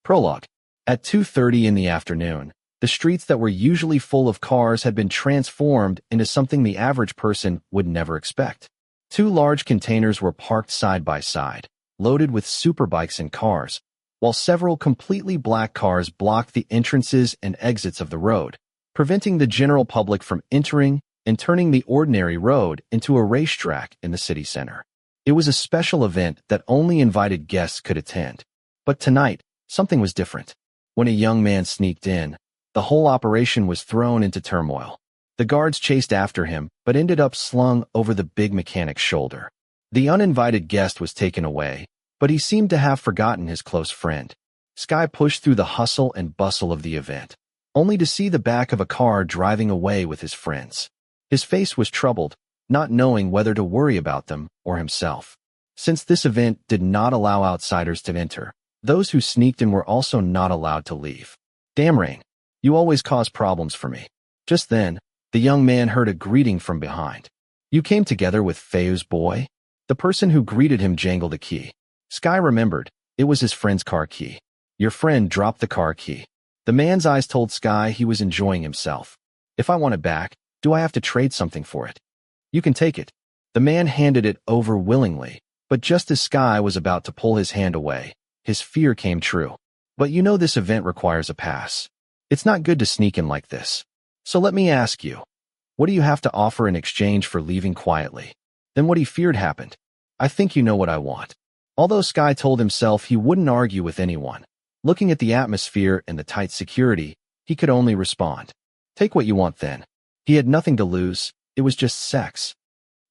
Prologue. At 2:30 in the afternoon, the streets that were usually full of cars had been transformed into something the average person would never expect. Two large containers were parked side by side, loaded with superbikes and cars, while several completely black cars blocked the entrances and exits of the road, preventing the general public from entering and turning the ordinary road into a racetrack in the city center. It was a special event that only invited guests could attend. But tonight, something was different. When a young man sneaked in, the whole operation was thrown into turmoil. The guards chased after him, but ended up slung over the big mechanic's shoulder. The uninvited guest was taken away, but he seemed to have forgotten his close friend. Sky pushed through the hustle and bustle of the event, only to see the back of a car driving away with his friends. His face was troubled, not knowing whether to worry about them or himself. Since this event did not allow outsiders to enter, those who sneaked in were also not allowed to leave. "Damn, Rain, you always cause problems for me." Just then, the young man heard a greeting from behind. "You came together with Feyu's boy?" The person who greeted him jangled a key. Sky remembered. It was his friend's car key. "Your friend dropped the car key." The man's eyes told Sky he was enjoying himself. "If I want it back, do I have to trade something for it?" "You can take it." The man handed it over willingly, but just as Sky was about to pull his hand away, his fear came true. "But you know this event requires a pass. It's not good to sneak in like this. So let me ask you, what do you have to offer in exchange for leaving quietly?" Then what he feared happened. "I think you know what I want." Although Sky told himself he wouldn't argue with anyone, looking at the atmosphere and the tight security, he could only respond, "Take what you want then." He had nothing to lose. It was just sex.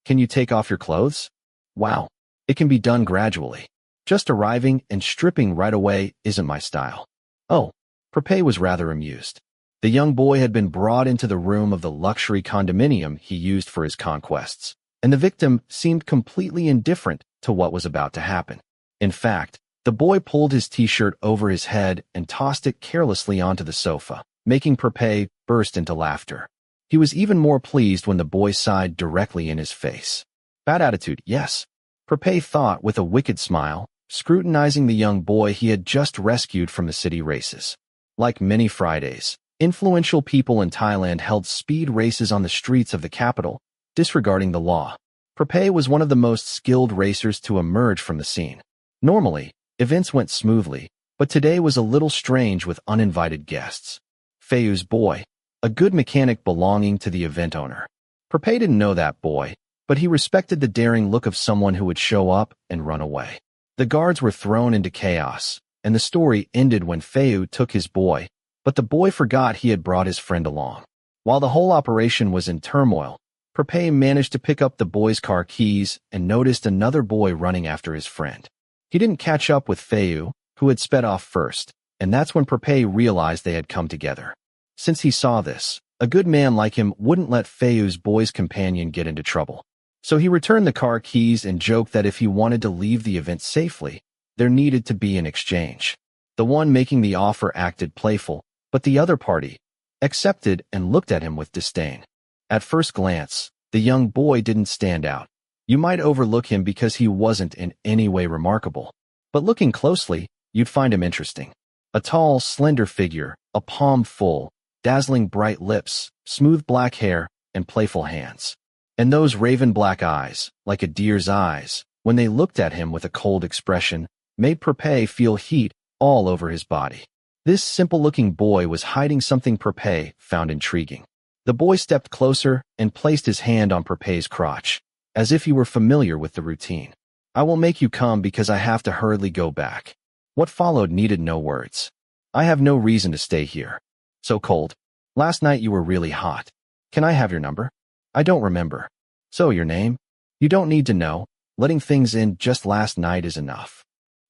"Can you take off your clothes?" "Wow. It can be done gradually. Just arriving and stripping right away isn't my style." "Oh." Prapai was rather amused. The young boy had been brought into the room of the luxury condominium he used for his conquests, and the victim seemed completely indifferent to what was about to happen. In fact, the boy pulled his t-shirt over his head and tossed it carelessly onto the sofa, making Prapai burst into laughter. He was even more pleased when the boy sighed directly in his face. "Bad attitude, yes," Prapai thought with a wicked smile, scrutinizing the young boy he had just rescued from the city races. Like many Fridays, influential people in Thailand held speed races on the streets of the capital, disregarding the law. Prapai was one of the most skilled racers to emerge from the scene. Normally, events went smoothly, but today was a little strange with uninvited guests. Feyu's boy, a good mechanic belonging to the event owner. Prapai didn't know that boy, but he respected the daring look of someone who would show up and run away. The guards were thrown into chaos, and the story ended when Feyu took his boy, but the boy forgot he had brought his friend along. While the whole operation was in turmoil, Prapai managed to pick up the boy's car keys and noticed another boy running after his friend. He didn't catch up with Feyu, who had sped off first, and that's when Prapai realized they had come together. Since he saw this, a good man like him wouldn't let Feyu's boy's companion get into trouble. So he returned the car keys and joked that if he wanted to leave the event safely, there needed to be an exchange. The one making the offer acted playful, but the other party accepted and looked at him with disdain. At first glance, the young boy didn't stand out. You might overlook him because he wasn't in any way remarkable, but looking closely, you'd find him interesting. A tall, slender figure, a palm full, dazzling bright lips, smooth black hair, and playful hands. And those raven black eyes, like a deer's eyes, when they looked at him with a cold expression, made Prapai feel heat all over his body. This simple-looking boy was hiding something Prapai found intriguing. The boy stepped closer and placed his hand on Prapai's crotch, as if he were familiar with the routine. "I will make you come because I have to hurriedly go back." What followed needed no words. "I have no reason to stay here. So cold. Last night you were really hot. Can I have your number?" "I don't remember." "So your name?" "You don't need to know. Letting things in just last night is enough."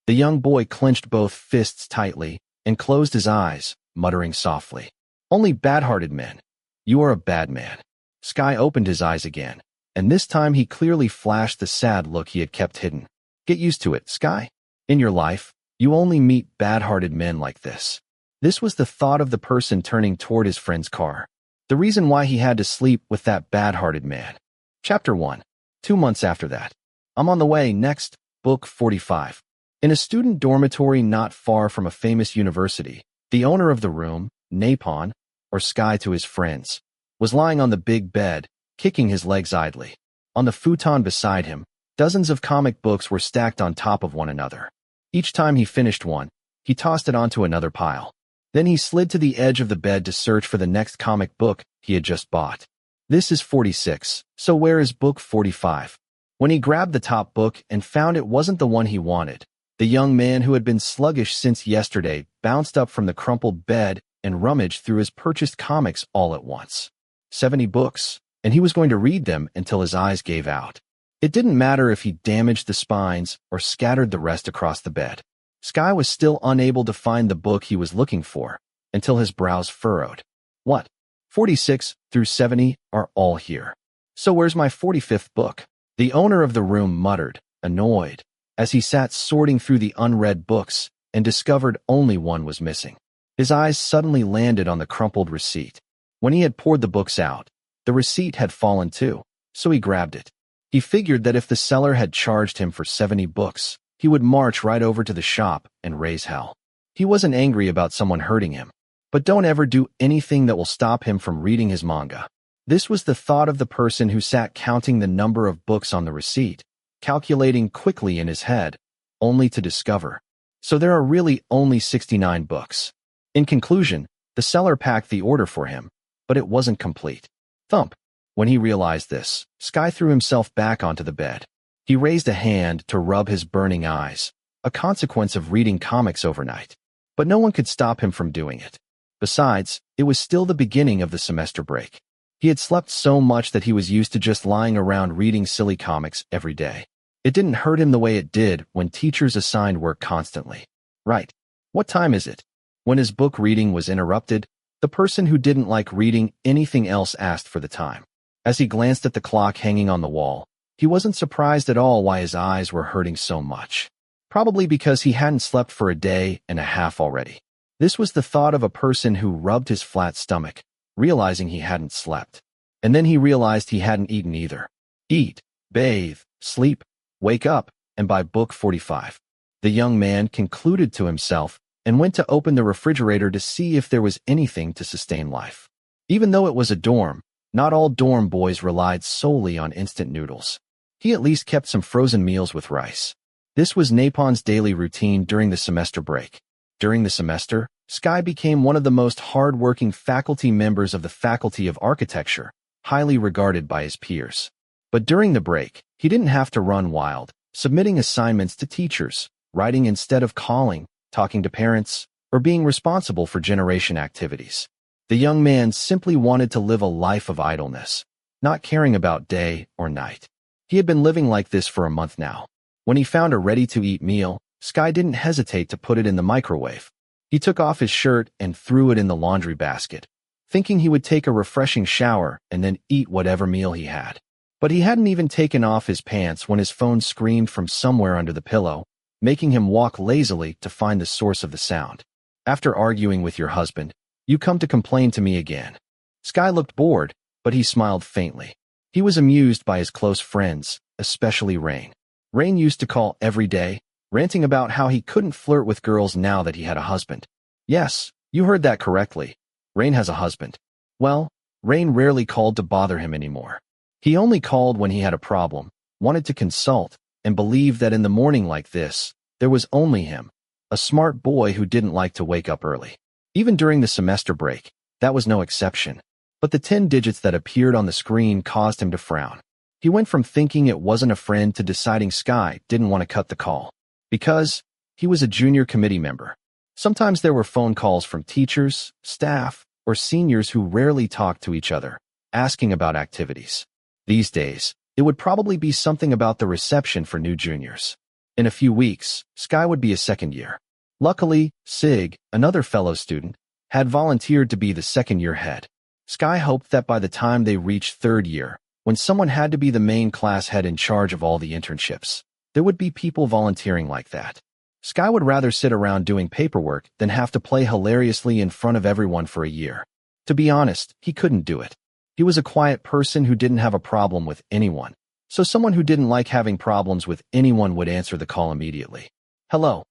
The young boy clenched both fists tightly and closed his eyes, muttering softly, "Only bad-hearted men. You are a bad man." Sky opened his eyes again, and this time he clearly flashed the sad look he had kept hidden. "Get used to it, Sky. In your life, you only meet bad-hearted men like this." This was the thought of the person turning toward his friend's car. The reason why he had to sleep with that bad-hearted man. Chapter 1. 2 months after that. I'm on the way next, book 45. In a student dormitory not far from a famous university, the owner of the room, Napon, or Sky to his friends, was lying on the big bed, kicking his legs idly. On the futon beside him, dozens of comic books were stacked on top of one another. Each time he finished one, he tossed it onto another pile. Then he slid to the edge of the bed to search for the next comic book he had just bought. This is 46, so where is book 45? When he grabbed the top book and found it wasn't the one he wanted, the young man who had been sluggish since yesterday bounced up from the crumpled bed and rummaged through his purchased comics all at once. 70 books, and he was going to read them until his eyes gave out. It didn't matter if he damaged the spines or scattered the rest across the bed. Sky was still unable to find the book he was looking for until his brows furrowed. What? 46 through 70 are all here. So where's my 45th book? The owner of the room muttered, annoyed, as he sat sorting through the unread books and discovered only one was missing. His eyes suddenly landed on the crumpled receipt. When he had poured the books out, the receipt had fallen too, so he grabbed it. He figured that if the seller had charged him for 70 books, he would march right over to the shop and raise hell. He wasn't angry about someone hurting him, but don't ever do anything that will stop him from reading his manga. This was the thought of the person who sat counting the number of books on the receipt, calculating quickly in his head, only to discover. So there are really only 69 books. In conclusion, the seller packed the order for him, but it wasn't complete. Thump. When he realized this, Sky threw himself back onto the bed. He raised a hand to rub his burning eyes, a consequence of reading comics overnight. But no one could stop him from doing it. Besides, it was still the beginning of the semester break. He had slept so much that he was used to just lying around reading silly comics every day. It didn't hurt him the way it did when teachers assigned work constantly. Right. What time is it? When his book reading was interrupted, the person who didn't like reading anything else asked for the time. As he glanced at the clock hanging on the wall, he wasn't surprised at all why his eyes were hurting so much. Probably because he hadn't slept for a day and a half already. This was the thought of a person who rubbed his flat stomach, realizing he hadn't slept. And then he realized he hadn't eaten either. Eat, bathe, sleep, wake up, and buy book 45. The young man concluded to himself and went to open the refrigerator to see if there was anything to sustain life. Even though it was a dorm, not all dorm boys relied solely on instant noodles. He at least kept some frozen meals with rice. This was Napon's daily routine during the semester break. During the semester, Sky became one of the most hard-working faculty members of the Faculty of Architecture, highly regarded by his peers. But during the break, he didn't have to run wild, submitting assignments to teachers, writing instead of calling, talking to parents, or being responsible for generation activities. The young man simply wanted to live a life of idleness, not caring about day or night. He had been living like this for a month now. When he found a ready-to-eat meal, Sky didn't hesitate to put it in the microwave. He took off his shirt and threw it in the laundry basket, thinking he would take a refreshing shower and then eat whatever meal he had. But he hadn't even taken off his pants when his phone screamed from somewhere under the pillow, making him walk lazily to find the source of the sound. After arguing with your husband, you come to complain to me again. Sky looked bored, but he smiled faintly. He was amused by his close friends, especially Rain. Rain used to call every day, ranting about how he couldn't flirt with girls now that he had a husband. Yes, you heard that correctly. Rain has a husband. Well, Rain rarely called to bother him anymore. He only called when he had a problem, wanted to consult, and believed that in the morning like this, there was only him, a smart boy who didn't like to wake up early. Even during the semester break, that was no exception. But the 10 digits that appeared on the screen caused him to frown. He went from thinking it wasn't a friend to deciding Sky didn't want to cut the call. Because he was a junior committee member. Sometimes there were phone calls from teachers, staff, or seniors who rarely talked to each other, asking about activities. These days, it would probably be something about the reception for new juniors. In a few weeks, Sky would be a second year. Luckily, Sig, another fellow student, had volunteered to be the second-year head. Sky hoped that by the time they reached third year, when someone had to be the main class head in charge of all the internships, there would be people volunteering like that. Sky would rather sit around doing paperwork than have to play hilariously in front of everyone for a year. To be honest, he couldn't do it. He was a quiet person who didn't have a problem with anyone, so someone who didn't like having problems with anyone would answer the call immediately. "Hello."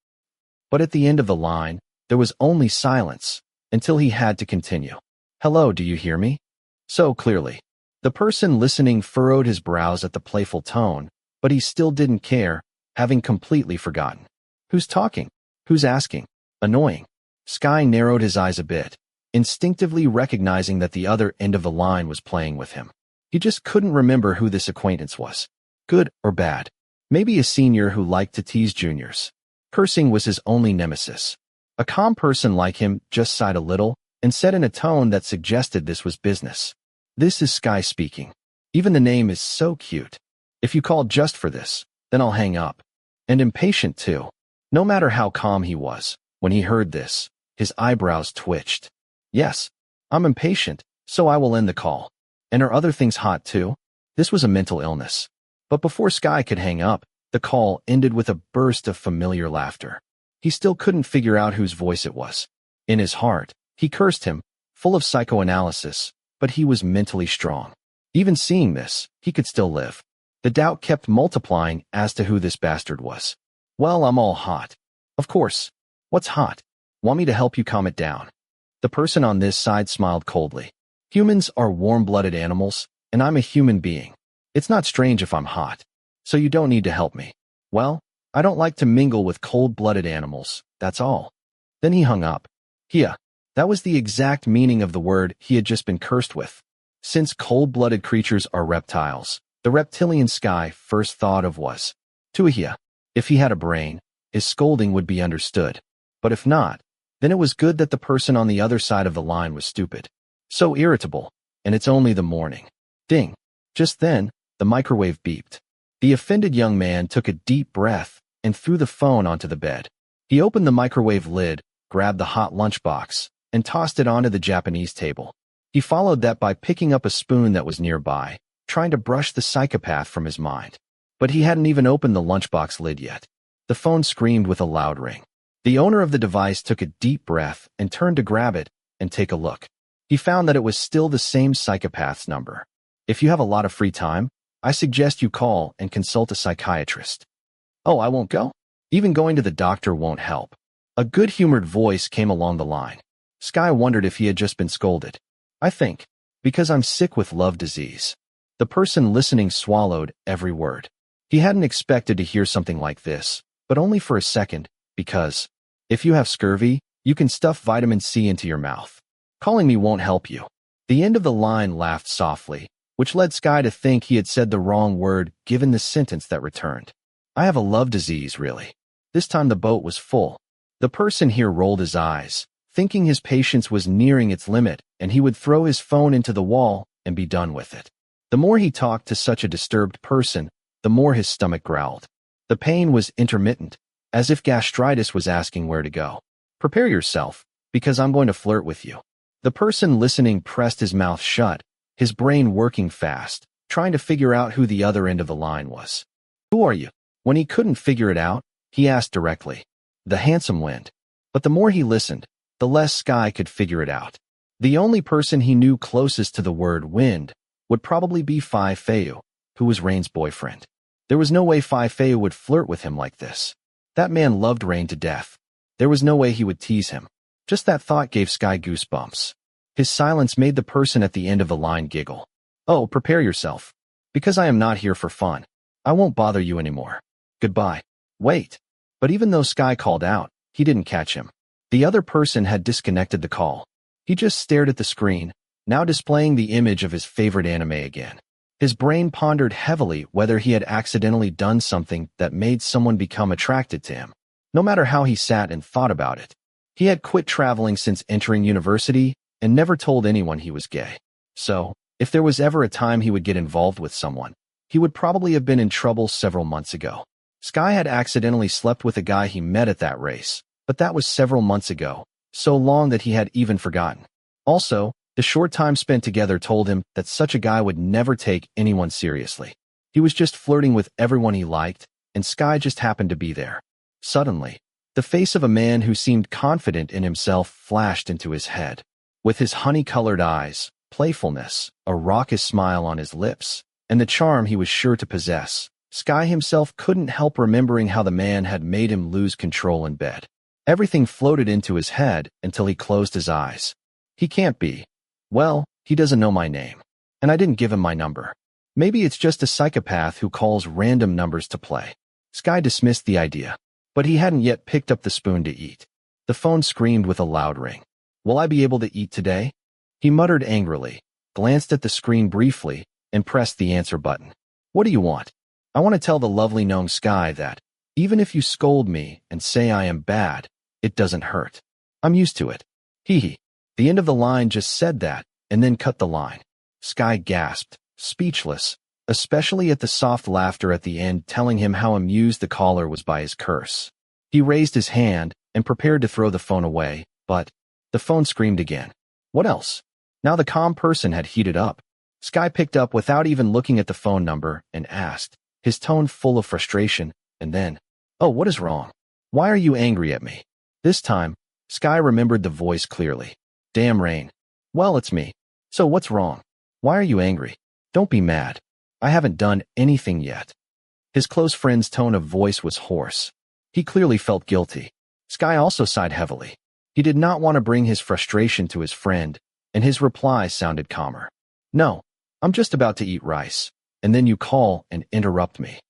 But at the end of the line, there was only silence, until he had to continue. "Hello, do you hear me?" So clearly. The person listening furrowed his brows at the playful tone, but he still didn't care, having completely forgotten. Who's talking? Who's asking? Annoying. Sky narrowed his eyes a bit, instinctively recognizing that the other end of the line was playing with him. He just couldn't remember who this acquaintance was. Good or bad. Maybe a senior who liked to tease juniors. Cursing was his only nemesis. A calm person like him just sighed a little and said in a tone that suggested this was business. "This is Sky speaking. Even the name is so cute. If you called just for this, then I'll hang up." And impatient too. No matter how calm he was, when he heard this, his eyebrows twitched. "Yes, I'm impatient, so I will end the call. And are other things hot too?" This was a mental illness. But before Sky could hang up, the call ended with a burst of familiar laughter. He still couldn't figure out whose voice it was. In his heart, he cursed him, full of psychoanalysis, but he was mentally strong. Even seeing this, he could still live. The doubt kept multiplying as to who this bastard was. "Well, I'm all hot." "Of course. What's hot? Want me to help you calm it down?" The person on this side smiled coldly. "Humans are warm-blooded animals, and I'm a human being. It's not strange if I'm hot. So you don't need to help me." "Well, I don't like to mingle with cold-blooded animals, that's all." Then he hung up. Yeah, that was the exact meaning of the word he had just been cursed with. Since cold-blooded creatures are reptiles, the reptilian Sky first thought of was Tuahia. If he had a brain, his scolding would be understood. But if not, then it was good that the person on the other side of the line was stupid. So irritable, and it's only the morning. Ding. Just then, the microwave beeped. The offended young man took a deep breath and threw the phone onto the bed. He opened the microwave lid, grabbed the hot lunchbox, and tossed it onto the Japanese table. He followed that by picking up a spoon that was nearby, trying to brush the psychopath from his mind. But he hadn't even opened the lunchbox lid yet. The phone screamed with a loud ring. The owner of the device took a deep breath and turned to grab it and take a look. He found that it was still the same psychopath's number. "If you have a lot of free time, I suggest you call and consult a psychiatrist." "Oh, I won't go? Even going to the doctor won't help." A good-humored voice came along the line. Sky wondered if he had just been scolded. "I think, because I'm sick with love disease." The person listening swallowed every word. He hadn't expected to hear something like this, but only for a second, because if you have scurvy, you can stuff vitamin C into your mouth. Calling me won't help you. The end of the line laughed softly, which led Sky to think he had said the wrong word given the sentence that returned. "I have a love disease, really." This time the boat was full. The person here rolled his eyes, thinking his patience was nearing its limit and he would throw his phone into the wall and be done with it. The more he talked to such a disturbed person, the more his stomach growled. The pain was intermittent, as if gastritis was asking where to go. "Prepare yourself, because I'm going to flirt with you." The person listening pressed his mouth shut, his brain working fast, trying to figure out who the other end of the line was. "Who are you?" When he couldn't figure it out, he asked directly. "The handsome Wind." But the more he listened, the less Sky could figure it out. The only person he knew closest to the word wind would probably be Phi Feu, who was Rain's boyfriend. There was no way Phi Feu would flirt with him like this. That man loved Rain to death. There was no way he would tease him. Just that thought gave Sky goosebumps. His silence made the person at the end of the line giggle. "Oh, prepare yourself. Because I am not here for fun. I won't bother you anymore. Goodbye." Wait. But even though Sky called out, he didn't catch him. The other person had disconnected the call. He just stared at the screen, now displaying the image of his favorite anime again. His brain pondered heavily whether he had accidentally done something that made someone become attracted to him. No matter how he sat and thought about it, he had quit traveling since entering university and never told anyone he was gay. So, if there was ever a time he would get involved with someone, he would probably have been in trouble several months ago. Sky had accidentally slept with a guy he met at that race, but that was several months ago, so long that he had even forgotten. Also, the short time spent together told him that such a guy would never take anyone seriously. He was just flirting with everyone he liked, and Sky just happened to be there. Suddenly, the face of a man who seemed confident in himself flashed into his head. With his honey-colored eyes, playfulness, a raucous smile on his lips, and the charm he was sure to possess, Sky himself couldn't help remembering how the man had made him lose control in bed. Everything floated into his head until he closed his eyes. He can't be. Well, he doesn't know my name. And I didn't give him my number. Maybe it's just a psychopath who calls random numbers to play. Sky dismissed the idea, but he hadn't yet picked up the spoon to eat. The phone screamed with a loud ring. Will I be able to eat today? He muttered angrily, glanced at the screen briefly, and pressed the answer button. What do you want? I want to tell the lovely known Sky that, even if you scold me and say I am bad, it doesn't hurt. I'm used to it. Hee hee. The end of the line just said that, and then cut the line. Sky gasped, speechless, especially at the soft laughter at the end telling him how amused the caller was by his curse. He raised his hand and prepared to throw the phone away, but the phone screamed again. What else? Now the calm person had heated up. Sky picked up without even looking at the phone number and asked, his tone full of frustration, and then, "Oh, what is wrong? Why are you angry at me?" This time, Sky remembered the voice clearly. Damn Rain. Well, it's me. So what's wrong? Why are you angry? Don't be mad. I haven't done anything yet. His close friend's tone of voice was hoarse. He clearly felt guilty. Sky also sighed heavily. He did not want to bring his frustration to his friend, and his reply sounded calmer. No, I'm just about to eat rice, and then you call and interrupt me.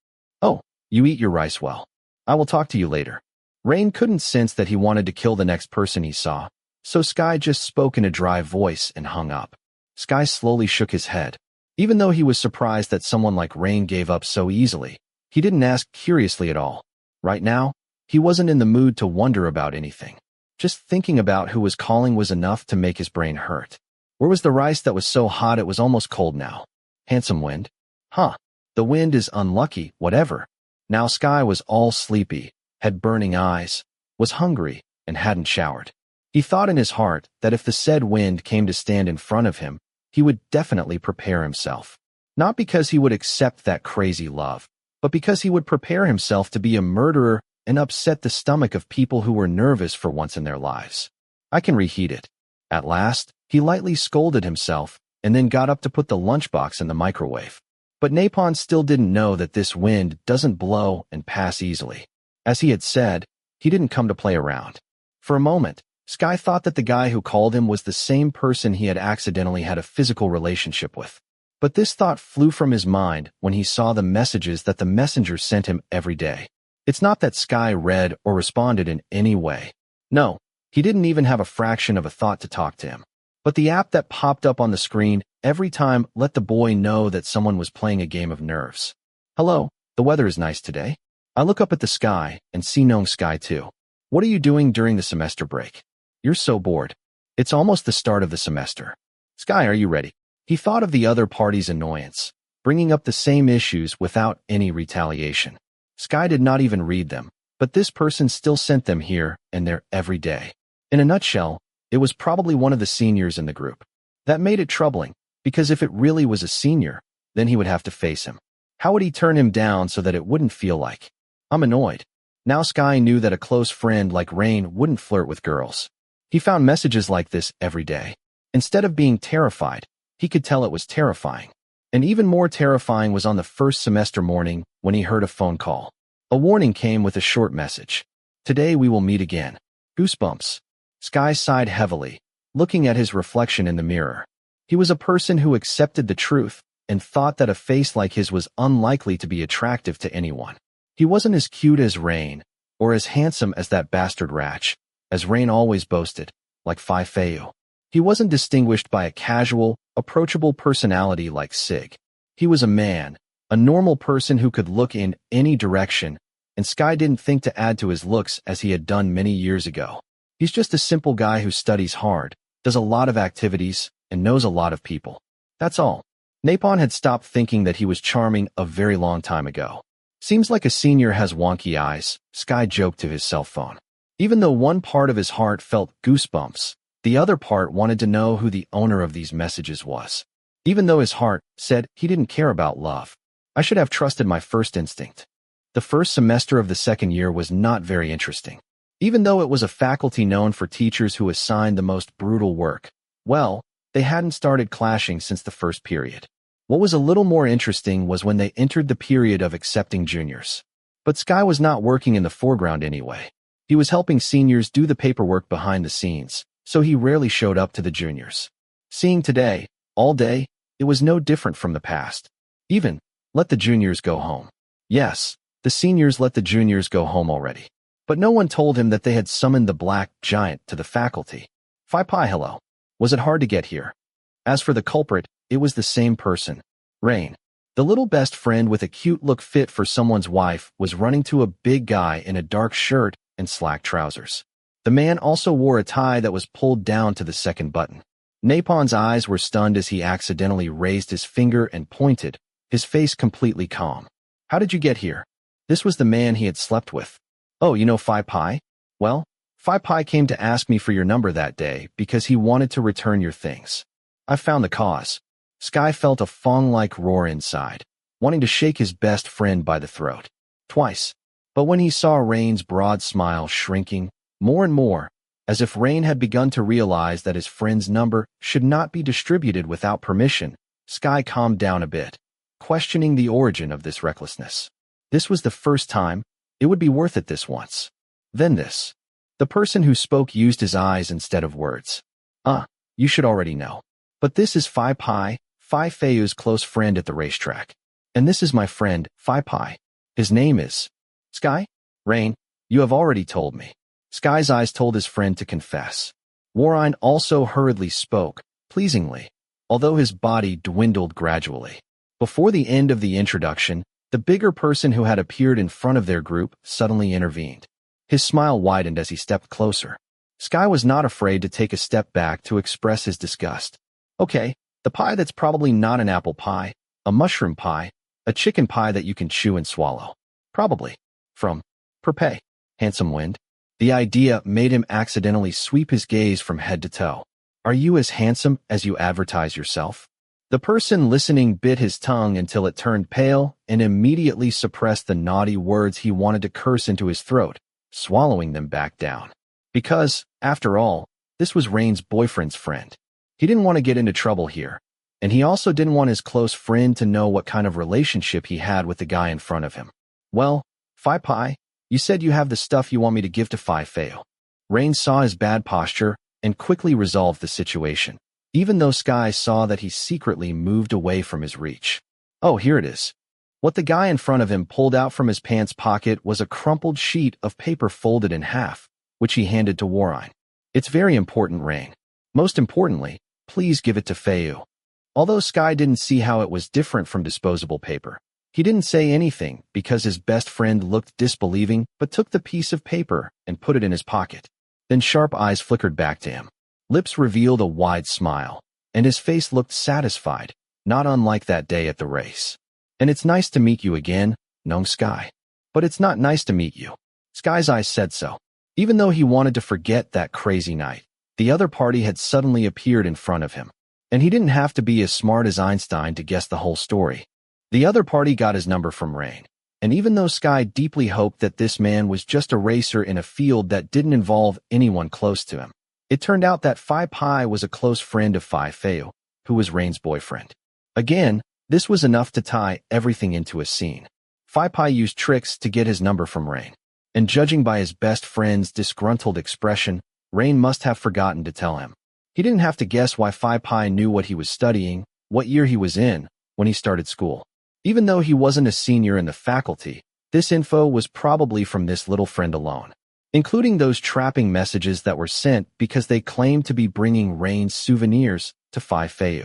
Oh, you eat your rice well. I will talk to you later. Rain couldn't sense that he wanted to kill the next person he saw, so Sky just spoke in a dry voice and hung up. Sky slowly shook his head. Even though he was surprised that someone like Rain gave up so easily, he didn't ask curiously at all. Right now, he wasn't in the mood to wonder about anything. Just thinking about who was calling was enough to make his brain hurt. Where was the rice that was so hot it was almost cold now? Handsome wind? Huh. The wind is unlucky, whatever. Now Sky was all sleepy, had burning eyes, was hungry, and hadn't showered. He thought in his heart that if the said wind came to stand in front of him, he would definitely prepare himself. Not because he would accept that crazy love, but because he would prepare himself to be a murderer and upset the stomach of people who were nervous for once in their lives. I can reheat it. At last, he lightly scolded himself and then got up to put the lunchbox in the microwave. But Napon still didn't know that this wind doesn't blow and pass easily. As he had said, he didn't come to play around. For a moment, Sky thought that the guy who called him was the same person he had accidentally had a physical relationship with. But this thought flew from his mind when he saw the messages that the messenger sent him every day. It's not that Sky read or responded in any way. No, he didn't even have a fraction of a thought to talk to him. But the app that popped up on the screen every time let the boy know that someone was playing a game of nerves. Hello, the weather is nice today. I look up at the sky and see known Sky too. What are you doing during the semester break? You're so bored. It's almost the start of the semester. Sky, are you ready? He thought of the other party's annoyance, bringing up the same issues without any retaliation. Sky did not even read them, but this person still sent them here and there every day. In a nutshell, it was probably one of the seniors in the group. That made it troubling, because if it really was a senior, then he would have to face him. How would he turn him down so that it wouldn't feel like, I'm annoyed? Now Sky knew that a close friend like Rain wouldn't flirt with girls. He found messages like this every day. Instead of being terrified, he could tell it was terrifying. And even more terrifying was on the first semester morning when he heard a phone call. A warning came with a short message. Today we will meet again. Goosebumps. Sky sighed heavily, looking at his reflection in the mirror. He was a person who accepted the truth and thought that a face like his was unlikely to be attractive to anyone. He wasn't as cute as Rain, or as handsome as that bastard Ratch, as Rain always boasted, like Phi Feu. He wasn't distinguished by a casual, approachable personality like Sig. He was a man, a normal person who could look in any direction, and Sky didn't think to add to his looks as he had done many years ago. He's just a simple guy who studies hard, does a lot of activities, and knows a lot of people. That's all. Napon had stopped thinking that he was charming a very long time ago. Seems like a senior has wonky eyes, Sky joked to his cell phone. Even though one part of his heart felt goosebumps, the other part wanted to know who the owner of these messages was. Even though his heart said he didn't care about love. I should have trusted my first instinct. The first semester of the second year was not very interesting. Even though it was a faculty known for teachers who assigned the most brutal work, well, they hadn't started clashing since the first period. What was a little more interesting was when they entered the period of accepting juniors. But Sky was not working in the foreground anyway. He was helping seniors do the paperwork behind the scenes, so he rarely showed up to the juniors. Seeing today, all day, it was no different from the past. Even, let the juniors go home. Yes, the seniors let the juniors go home already. But no one told him that they had summoned the black giant to the faculty. Prapai, hello. Was it hard to get here? As for the culprit, it was the same person. Rain. The little best friend with a cute look fit for someone's wife was running to a big guy in a dark shirt and slack trousers. The man also wore a tie that was pulled down to the second button. Napon's eyes were stunned as he accidentally raised his finger and pointed, his face completely calm. How did you get here? This was the man he had slept with. Oh, you know Prapai? Well, Prapai came to ask me for your number that day because he wanted to return your things. I found the cause. Sky felt a fawn-like roar inside, wanting to shake his best friend by the throat. Twice. But when he saw Rain's broad smile shrinking, more and more, as if Rain had begun to realize that his friend's number should not be distributed without permission, Sky calmed down a bit, questioning the origin of this recklessness. This was the first time. It would be worth it this once. Then this. The person who spoke used his eyes instead of words. You should already know. But this is Prapai, Fei's close friend at the racetrack. And this is my friend, Prapai. His name is Sky? Rain, you have already told me. Sky's eyes told his friend to confess. Warine also hurriedly spoke, pleasingly, although his body dwindled gradually. Before the end of the introduction, the bigger person who had appeared in front of their group suddenly intervened. His smile widened as he stepped closer. Sky was not afraid to take a step back to express his disgust. Okay, the pie that's probably not an apple pie, a mushroom pie, a chicken pie that you can chew and swallow. Probably. From Prapai. Handsome Wind. The idea made him accidentally sweep his gaze from head to toe. Are you as handsome as you advertise yourself? The person listening bit his tongue until it turned pale and immediately suppressed the naughty words he wanted to curse into his throat, swallowing them back down. Because, after all, this was Rain's boyfriend's friend. He didn't want to get into trouble here, and he also didn't want his close friend to know what kind of relationship he had with the guy in front of him. Well, Prapai, you said you have the stuff you want me to give to Fei. Rain saw his bad posture and quickly resolved the situation, even though Sky saw that he secretly moved away from his reach. Oh, here it is. What the guy in front of him pulled out from his pants pocket was a crumpled sheet of paper folded in half, which he handed to Warine. It's very important, Rain. Most importantly, please give it to Fei. Although Sky didn't see how it was different from disposable paper, he didn't say anything because his best friend looked disbelieving but took the piece of paper and put it in his pocket. Then sharp eyes flickered back to him. Lips revealed a wide smile, and his face looked satisfied, not unlike that day at the race. And it's nice to meet you again, Nong Sky. But it's not nice to meet you. Sky's eyes said so. Even though he wanted to forget that crazy night, the other party had suddenly appeared in front of him. And he didn't have to be as smart as Einstein to guess the whole story. The other party got his number from Rain. And even though Sky deeply hoped that this man was just a racer in a field that didn't involve anyone close to him, it turned out that Prapai was a close friend of Fei, who was Rain's boyfriend. Again, this was enough to tie everything into a scene. Prapai used tricks to get his number from Rain. And judging by his best friend's disgruntled expression, Rain must have forgotten to tell him. He didn't have to guess why Prapai knew what he was studying, what year he was in, when he started school. Even though he wasn't a senior in the faculty, this info was probably from this little friend alone, including those trapping messages that were sent because they claimed to be bringing Rain's souvenirs to Fei.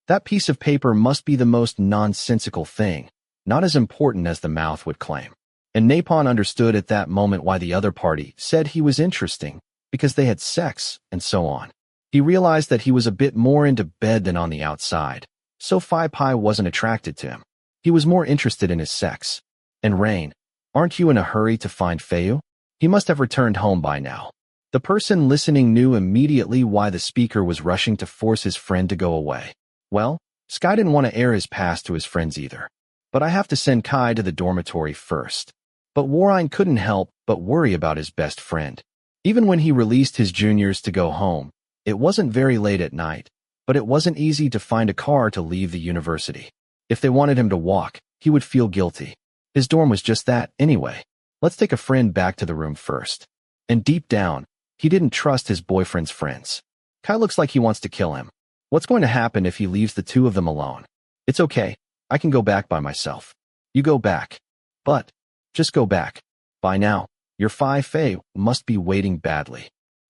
That piece of paper must be the most nonsensical thing, not as important as the mouth would claim. And Napon understood at that moment why the other party said he was interesting, because they had sex and so on. He realized that he was a bit more into bed than on the outside, so Prapai wasn't attracted to him. He was more interested in his sex. And Rain, aren't you in a hurry to find Fei? He must have returned home by now. The person listening knew immediately why the speaker was rushing to force his friend to go away. Well, Sky didn't want to air his past to his friends either. But I have to send Kai to the dormitory first. But Warine couldn't help but worry about his best friend. Even when he released his juniors to go home, it wasn't very late at night, but it wasn't easy to find a car to leave the university. If they wanted him to walk, he would feel guilty. His dorm was just that, anyway. Let's take a friend back to the room first. And deep down, he didn't trust his boyfriend's friends. Kai looks like he wants to kill him. What's going to happen if he leaves the two of them alone? It's okay. I can go back by myself. You go back. But, just go back. By now, your Phi Fei must be waiting badly.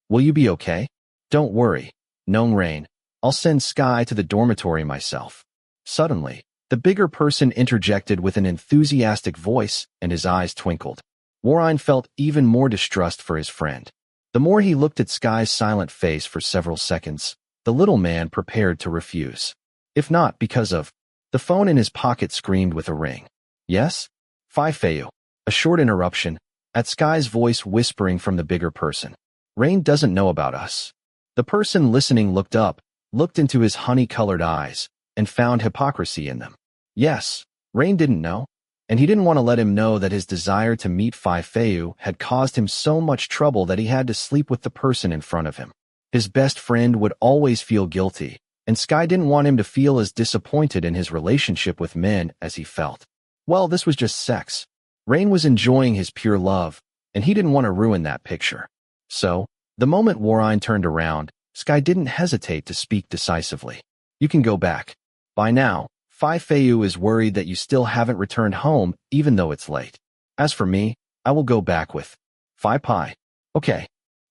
Will you be okay? Don't worry. Nong Rain. I'll send Sky to the dormitory myself. Suddenly, the bigger person interjected with an enthusiastic voice, and his eyes twinkled. Warren felt even more distrust for his friend. The more he looked at Sky's silent face for several seconds, the little man prepared to refuse. If not because of... The phone in his pocket screamed with a ring. Yes? Phi Fei. A short interruption, at Sky's voice whispering from the bigger person. Rain doesn't know about us. The person listening looked up, looked into his honey-colored eyes, and found hypocrisy in them. Yes, Rain didn't know, and he didn't want to let him know that his desire to meet Phi Fei had caused him so much trouble that he had to sleep with the person in front of him. His best friend would always feel guilty, and Sky didn't want him to feel as disappointed in his relationship with men as he felt. Well, this was just sex. Rain was enjoying his pure love, and he didn't want to ruin that picture. So, the moment Warren turned around, Sky didn't hesitate to speak decisively. You can go back. By now, Phi Fei is worried that you still haven't returned home even though it's late. As for me, I will go back with Phi Pai. Okay.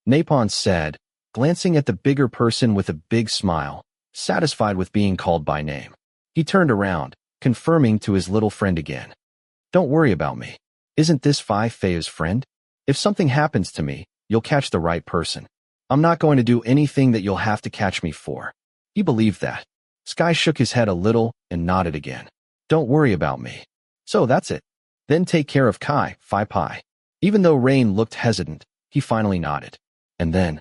Napon said, glancing at the bigger person with a big smile, satisfied with being called by name. He turned around, confirming to his little friend again. Don't worry about me. Isn't this Phi Fei's friend? If something happens to me, you'll catch the right person. I'm not going to do anything that you'll have to catch me for. He believed that. Sky shook his head a little and nodded again. Don't worry about me. So that's it. Then take care of Kai, Phi Pai. Even though Rain looked hesitant, he finally nodded. And then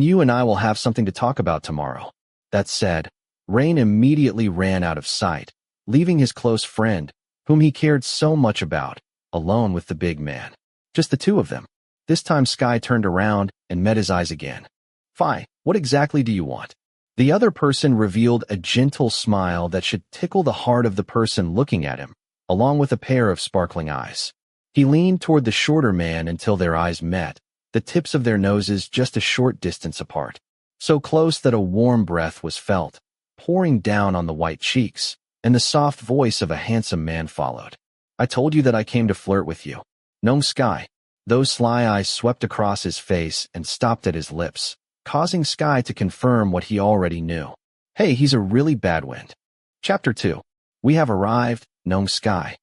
you and I will have something to talk about tomorrow. That said, Rain immediately ran out of sight, leaving his close friend, whom he cared so much about, alone with the big man. Just the two of them. This time Sky turned around and met his eyes again. Phi, what exactly do you want? The other person revealed a gentle smile that should tickle the heart of the person looking at him, along with a pair of sparkling eyes. He leaned toward the shorter man until their eyes met, the tips of their noses just a short distance apart. So close that a warm breath was felt, pouring down on the white cheeks, and the soft voice of a handsome man followed. I told you that I came to flirt with you. Nong Sky. Those sly eyes swept across his face and stopped at his lips, causing Sky to confirm what he already knew. Hey, he's a really bad wind. Chapter 2. We have arrived, Nong Sky.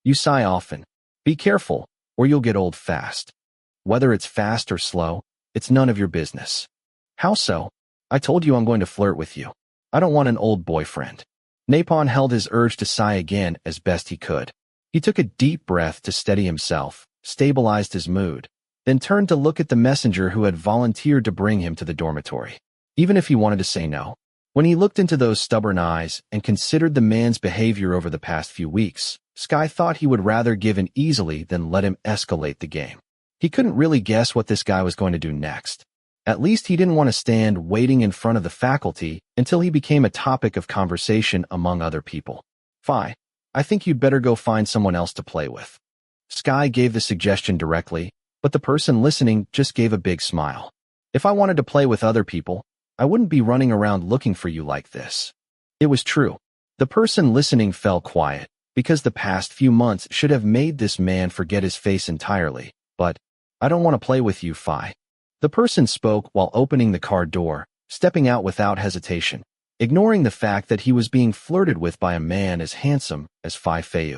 You sigh often. Be careful, or you'll get old fast. Whether it's fast or slow, it's none of your business. How so? I told you I'm going to flirt with you. I don't want an old boyfriend. Napon held his urge to sigh again as best he could. He took a deep breath to steady himself, stabilized his mood, then turned to look at the messenger who had volunteered to bring him to the dormitory. Even if he wanted to say no. When he looked into those stubborn eyes and considered the man's behavior over the past few weeks, Sky thought he would rather give in easily than let him escalate the game. He couldn't really guess what this guy was going to do next. At least he didn't want to stand waiting in front of the faculty until he became a topic of conversation among other people. Phi, I think you'd better go find someone else to play with. Sky gave the suggestion directly, but the person listening just gave a big smile. If I wanted to play with other people, I wouldn't be running around looking for you like this. It was true. The person listening fell quiet, because the past few months should have made this man forget his face entirely, but I don't want to play with you, Phi. The person spoke while opening the car door, stepping out without hesitation, ignoring the fact that he was being flirted with by a man as handsome as Phi Fei.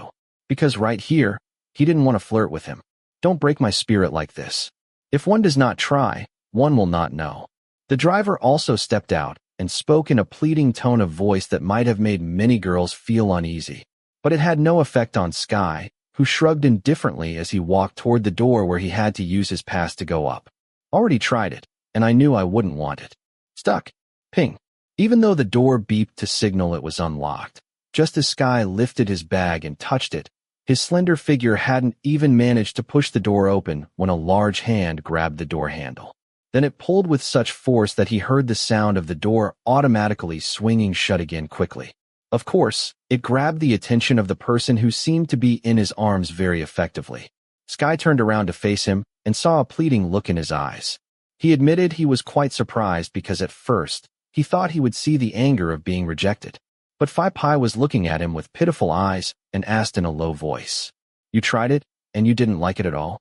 Because right here, he didn't want to flirt with him. Don't break my spirit like this. If one does not try, one will not know. The driver also stepped out and spoke in a pleading tone of voice that might have made many girls feel uneasy. But it had no effect on Sky, who shrugged indifferently as he walked toward the door where he had to use his pass to go up. Already tried it, and I knew I wouldn't want it. Stuck. Ping. Even though the door beeped to signal it was unlocked, just as Sky lifted his bag and touched it, his slender figure hadn't even managed to push the door open when a large hand grabbed the door handle. Then it pulled with such force that he heard the sound of the door automatically swinging shut again quickly. Of course, it grabbed the attention of the person who seemed to be in his arms very effectively. Sky turned around to face him and saw a pleading look in his eyes. He admitted he was quite surprised because at first, he thought he would see the anger of being rejected. But Prapai was looking at him with pitiful eyes and asked in a low voice, "You tried it, and you didn't like it at all?"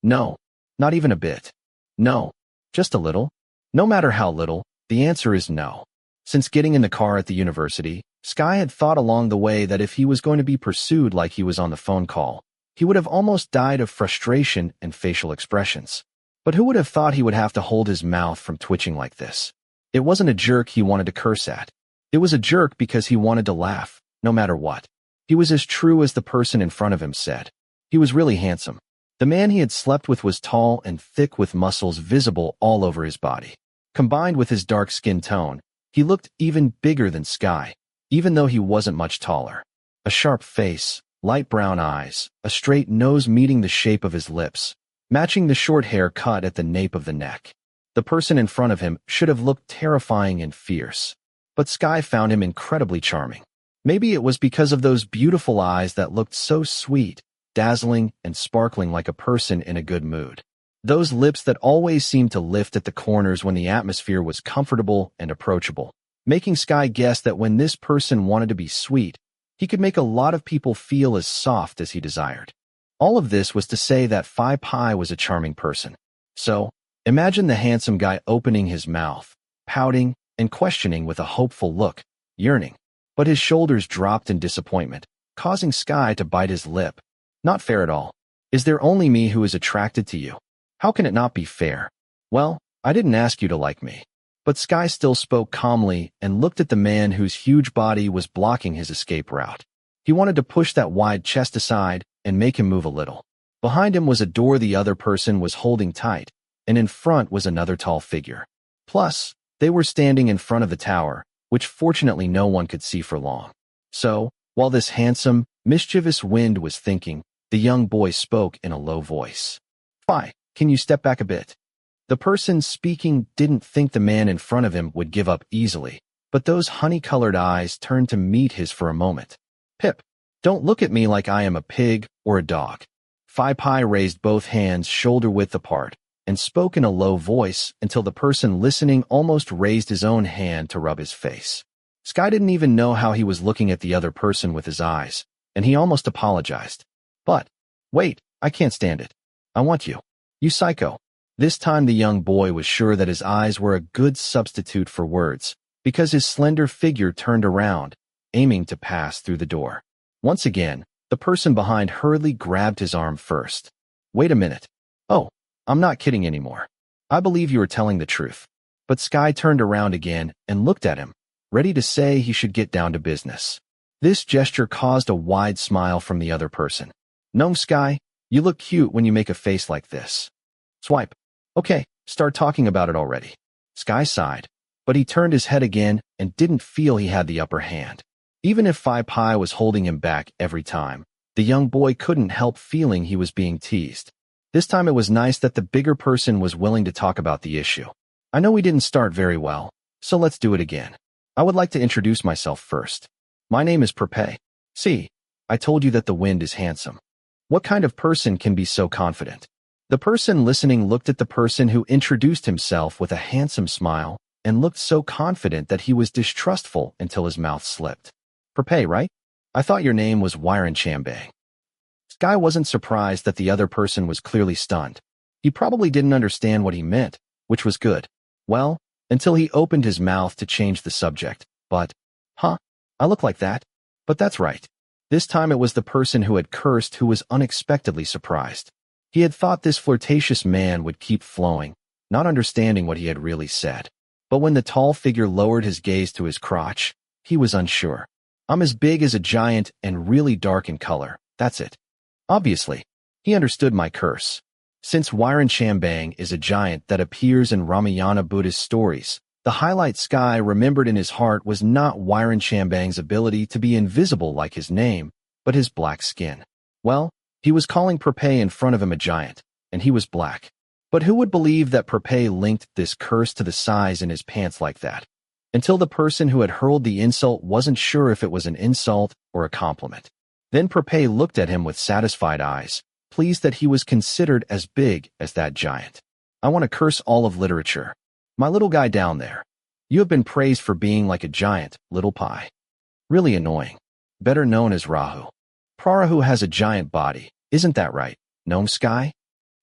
"No, not even a bit." "No, just a little?" "No matter how little, the answer is no." Since getting in the car at the university, Sky had thought along the way that if he was going to be pursued like he was on the phone call, he would have almost died of frustration and facial expressions. But who would have thought he would have to hold his mouth from twitching like this? It wasn't a jerk he wanted to curse at. It was a jerk because he wanted to laugh, no matter what. He was as true as the person in front of him said. He was really handsome. The man he had slept with was tall and thick with muscles visible all over his body. Combined with his dark skin tone, he looked even bigger than Sky, even though he wasn't much taller. A sharp face, light brown eyes, a straight nose meeting the shape of his lips, matching the short hair cut at the nape of the neck. The person in front of him should have looked terrifying and fierce. But Sky found him incredibly charming. Maybe it was because of those beautiful eyes that looked so sweet, dazzling, and sparkling like a person in a good mood. Those lips that always seemed to lift at the corners when the atmosphere was comfortable and approachable, making Sky guess that when this person wanted to be sweet, he could make a lot of people feel as soft as he desired. All of this was to say that Prapai was a charming person. So, imagine the handsome guy opening his mouth, pouting, and questioning with a hopeful look, yearning. But his shoulders dropped in disappointment, causing Sky to bite his lip. Not fair at all. Is there only me who is attracted to you? How can it not be fair? Well, I didn't ask you to like me. But Sky still spoke calmly and looked at the man whose huge body was blocking his escape route. He wanted to push that wide chest aside and make him move a little. Behind him was a door the other person was holding tight, and in front was another tall figure. Plus, they were standing in front of the tower, which fortunately no one could see for long. So, while this handsome, mischievous wind was thinking, the young boy spoke in a low voice. "Fie, can you step back a bit?" The person speaking didn't think the man in front of him would give up easily, but those honey-colored eyes turned to meet his for a moment. "Pip, don't look at me like I am a pig or a dog." Prapai raised both hands shoulder-width apart and spoke in a low voice until the person listening almost raised his own hand to rub his face. Sky didn't even know how he was looking at the other person with his eyes, and he almost apologized. "But, wait, I can't stand it. I want you. You psycho." This time the young boy was sure that his eyes were a good substitute for words, because his slender figure turned around, aiming to pass through the door. Once again, the person behind hurriedly grabbed his arm first. "Wait a minute. Oh, I'm not kidding anymore. I believe you are telling the truth." But Sky turned around again and looked at him, ready to say he should get down to business. This gesture caused a wide smile from the other person. "No, Sky, you look cute when you make a face like this." Swipe. "Okay, start talking about it already." Sky sighed, but he turned his head again and didn't feel he had the upper hand. Even if Prapai was holding him back every time, the young boy couldn't help feeling he was being teased. This time it was nice that the bigger person was willing to talk about the issue. "I know we didn't start very well, so let's do it again. I would like to introduce myself first. My name is Prapai. See, I told you that the wind is handsome. What kind of person can be so confident?" The person listening looked at the person who introduced himself with a handsome smile and looked so confident that he was distrustful until his mouth slipped. "Prapai, right? I thought your name was Chambang." Sky wasn't surprised that the other person was clearly stunned. He probably didn't understand what he meant, which was good. Well, until he opened his mouth to change the subject. But, I look like that? But that's right. This time it was the person who had cursed who was unexpectedly surprised. He had thought this flirtatious man would keep flowing, not understanding what he had really said. But when the tall figure lowered his gaze to his crotch, he was unsure. "I'm as big as a giant and really dark in color, that's it." Obviously, he understood my curse. Since Chambang is a giant that appears in Ramayana Buddhist stories, the highlight Sky remembered in his heart was not Chambang's ability to be invisible like his name, but his black skin. Well, he was calling Prapai in front of him a giant, and he was black. But who would believe that Prapai linked this curse to the size in his pants like that? until the person who had hurled the insult wasn't sure if it was an insult or a compliment. Then Prapai looked at him with satisfied eyes, pleased that he was considered as big as that giant. I want to curse all of literature. My little guy down there. You have been praised for being like a giant, little pie. Really annoying. Better known as Rahu. Prarahu has a giant body, isn't that right, Gnome Sky?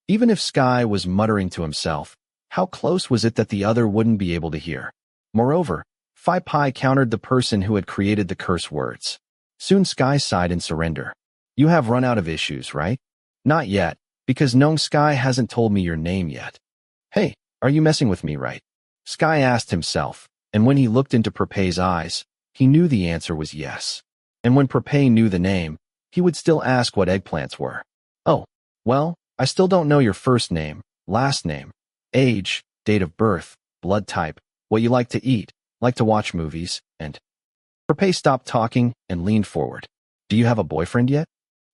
Even if Sky was muttering to himself, how close was it that the other wouldn't be able to hear? Moreover, Prapai countered the person who had created the curse words. Soon Sky sighed in surrender. You have run out of issues, right? Not yet, because Gnome Sky hasn't told me your name yet. Hey, are you messing with me, right? Sky asked himself, and when he looked into Prapai's eyes, he knew the answer was yes. And when Prapai knew the name, he would still ask what eggplants were. Oh, well, I still don't know your first name, last name, age, date of birth, blood type, what you like to eat, like to watch movies, and... Prapai stopped talking and leaned forward. Do you have a boyfriend yet?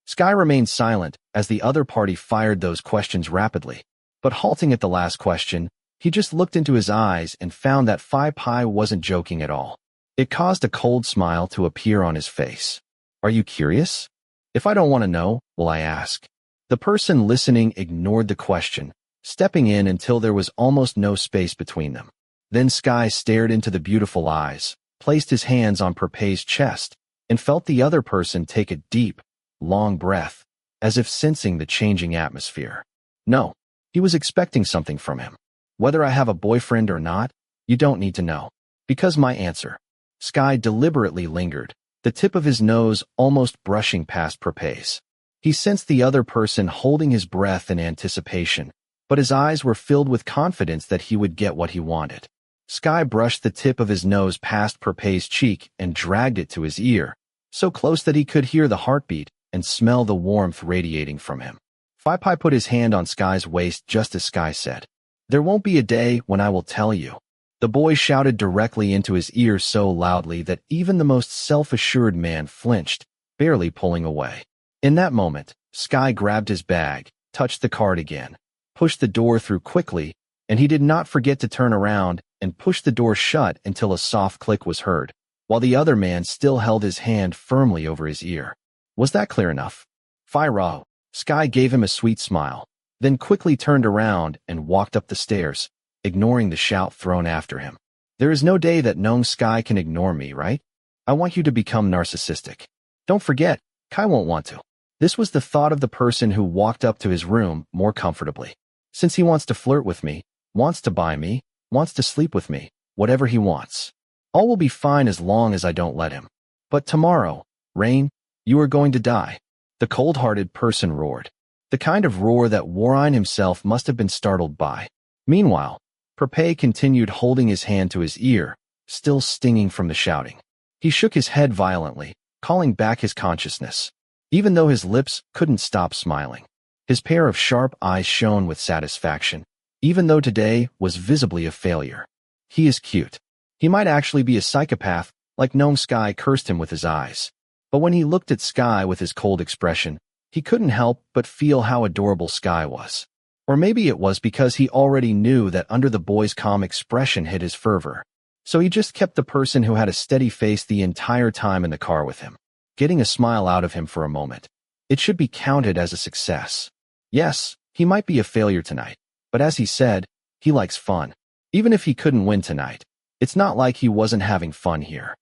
Sky remained silent as the other party fired those questions rapidly. But halting at the last question, he just looked into his eyes and found that Prapai wasn't joking at all. It caused a cold smile to appear on his face. Are you curious? If I don't want to know, will I ask? The person listening ignored the question, stepping in until there was almost no space between them. Then Sky stared into the beautiful eyes, placed his hands on Prapai's chest, and felt the other person take a deep, long breath, as if sensing the changing atmosphere. No, he was expecting something from him. Whether I have a boyfriend or not, you don't need to know. Because my answer. Sky deliberately lingered, the tip of his nose almost brushing past Prapai's. He sensed the other person holding his breath in anticipation, but his eyes were filled with confidence that he would get what he wanted. Sky brushed the tip of his nose past Prapai's cheek and dragged it to his ear, so close that he could hear the heartbeat and smell the warmth radiating from him. Prapai put his hand on Sky's waist just as Sky said, There won't be a day when I will tell you. The boy shouted directly into his ear so loudly that even the most self-assured man flinched, barely pulling away. In that moment, Sky grabbed his bag, touched the card again, pushed the door through quickly, and he did not forget to turn around and push the door shut until a soft click was heard, while the other man still held his hand firmly over his ear. Was that clear enough? Firaho. Sky gave him a sweet smile, then quickly turned around and walked up the stairs, ignoring the shout thrown after him. There is no day that Gnome Sky can ignore me, right? I want you to become narcissistic. Don't forget, Kai won't want to. This was the thought of the person who walked up to his room more comfortably. Since he wants to flirt with me, wants to buy me, wants to sleep with me, whatever he wants. All will be fine as long as I don't let him. But tomorrow, Rain, you are going to die. The cold-hearted person roared. The kind of roar that Warine himself must have been startled by. Meanwhile, Prapai continued holding his hand to his ear, still stinging from the shouting. He shook his head violently, calling back his consciousness, even though his lips couldn't stop smiling. His pair of sharp eyes shone with satisfaction, even though today was visibly a failure. He is cute. He might actually be a psychopath, like Gnome Sky cursed him with his eyes. But when he looked at Sky with his cold expression, he couldn't help but feel how adorable Sky was. Or maybe it was because he already knew that under the boy's calm expression hid his fervor. So he just kept the person who had a steady face the entire time in the car with him, getting a smile out of him for a moment. It should be counted as a success. Yes, he might be a failure tonight, but as he said, he likes fun. Even if he couldn't win tonight, it's not like he wasn't having fun here.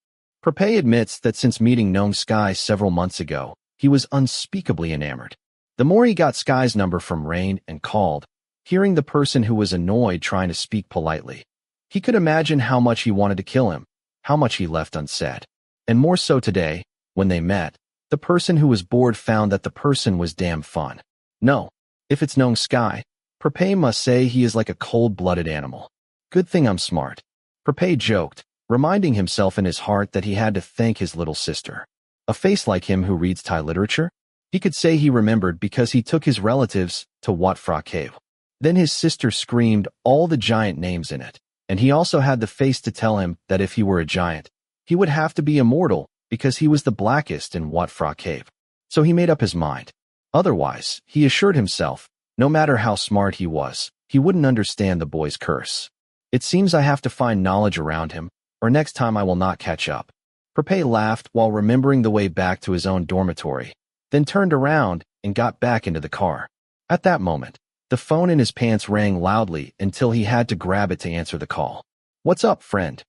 Prapai admits that since meeting Gnome Sky several months ago, he was unspeakably enamored. The more he got Sky's number from Rain and called, hearing the person who was annoyed trying to speak politely, he could imagine how much he wanted to kill him, how much he left unsaid. And more so today, when they met, the person who was bored found that the person was damn fun. No, if it's Gnome Sky, Prapai must say he is like a cold-blooded animal. Good thing I'm smart. Prapai joked, reminding himself in his heart that he had to thank his little sister. A face like him who reads Thai literature? He could say he remembered because he took his relatives to Wat Phra Cave. Then his sister screamed all the giant names in it, and he also had the face to tell him that if he were a giant, he would have to be immortal because he was the blackest in Wat Phra Cave. So he made up his mind. Otherwise, he assured himself, no matter how smart he was, he wouldn't understand the boy's curse. It seems I have to find knowledge around him, or next time I will not catch up. Prapai laughed while remembering the way back to his own dormitory, then turned around and got back into the car. At that moment, the phone in his pants rang loudly until he had to grab it to answer the call. "What's up, friend?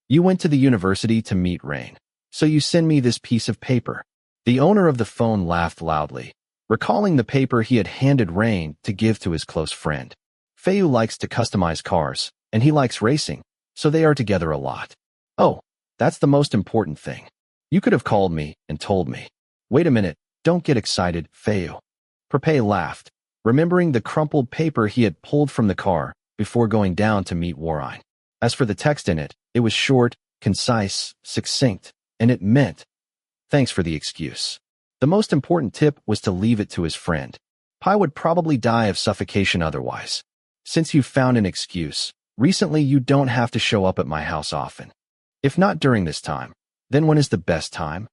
You went to the university to meet Rain, so you send me this piece of paper." The owner of the phone laughed loudly, recalling the paper he had handed Rain to give to his close friend. Feiyu likes to customize cars, and he likes racing, so they are together a lot. "Oh, that's the most important thing. You could have called me and told me." "Wait a minute, don't get excited, Feiyu." Prapai laughed, remembering the crumpled paper he had pulled from the car before going down to meet Warine. As for the text in it, it was short, concise, succinct, and it meant, "Thanks for the excuse." The most important tip was to leave it to his friend. Pai would probably die of suffocation otherwise. "Since you've found an excuse, recently you don't have to show up at my house often. If not during this time, then when is the best time?"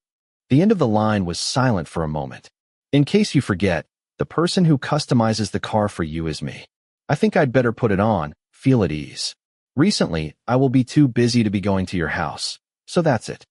The end of the line was silent for a moment. "In case you forget, the person who customizes the car for you is me. I think I'd better put it on, feel at ease. Recently, I will be too busy to be going to your house, so that's it."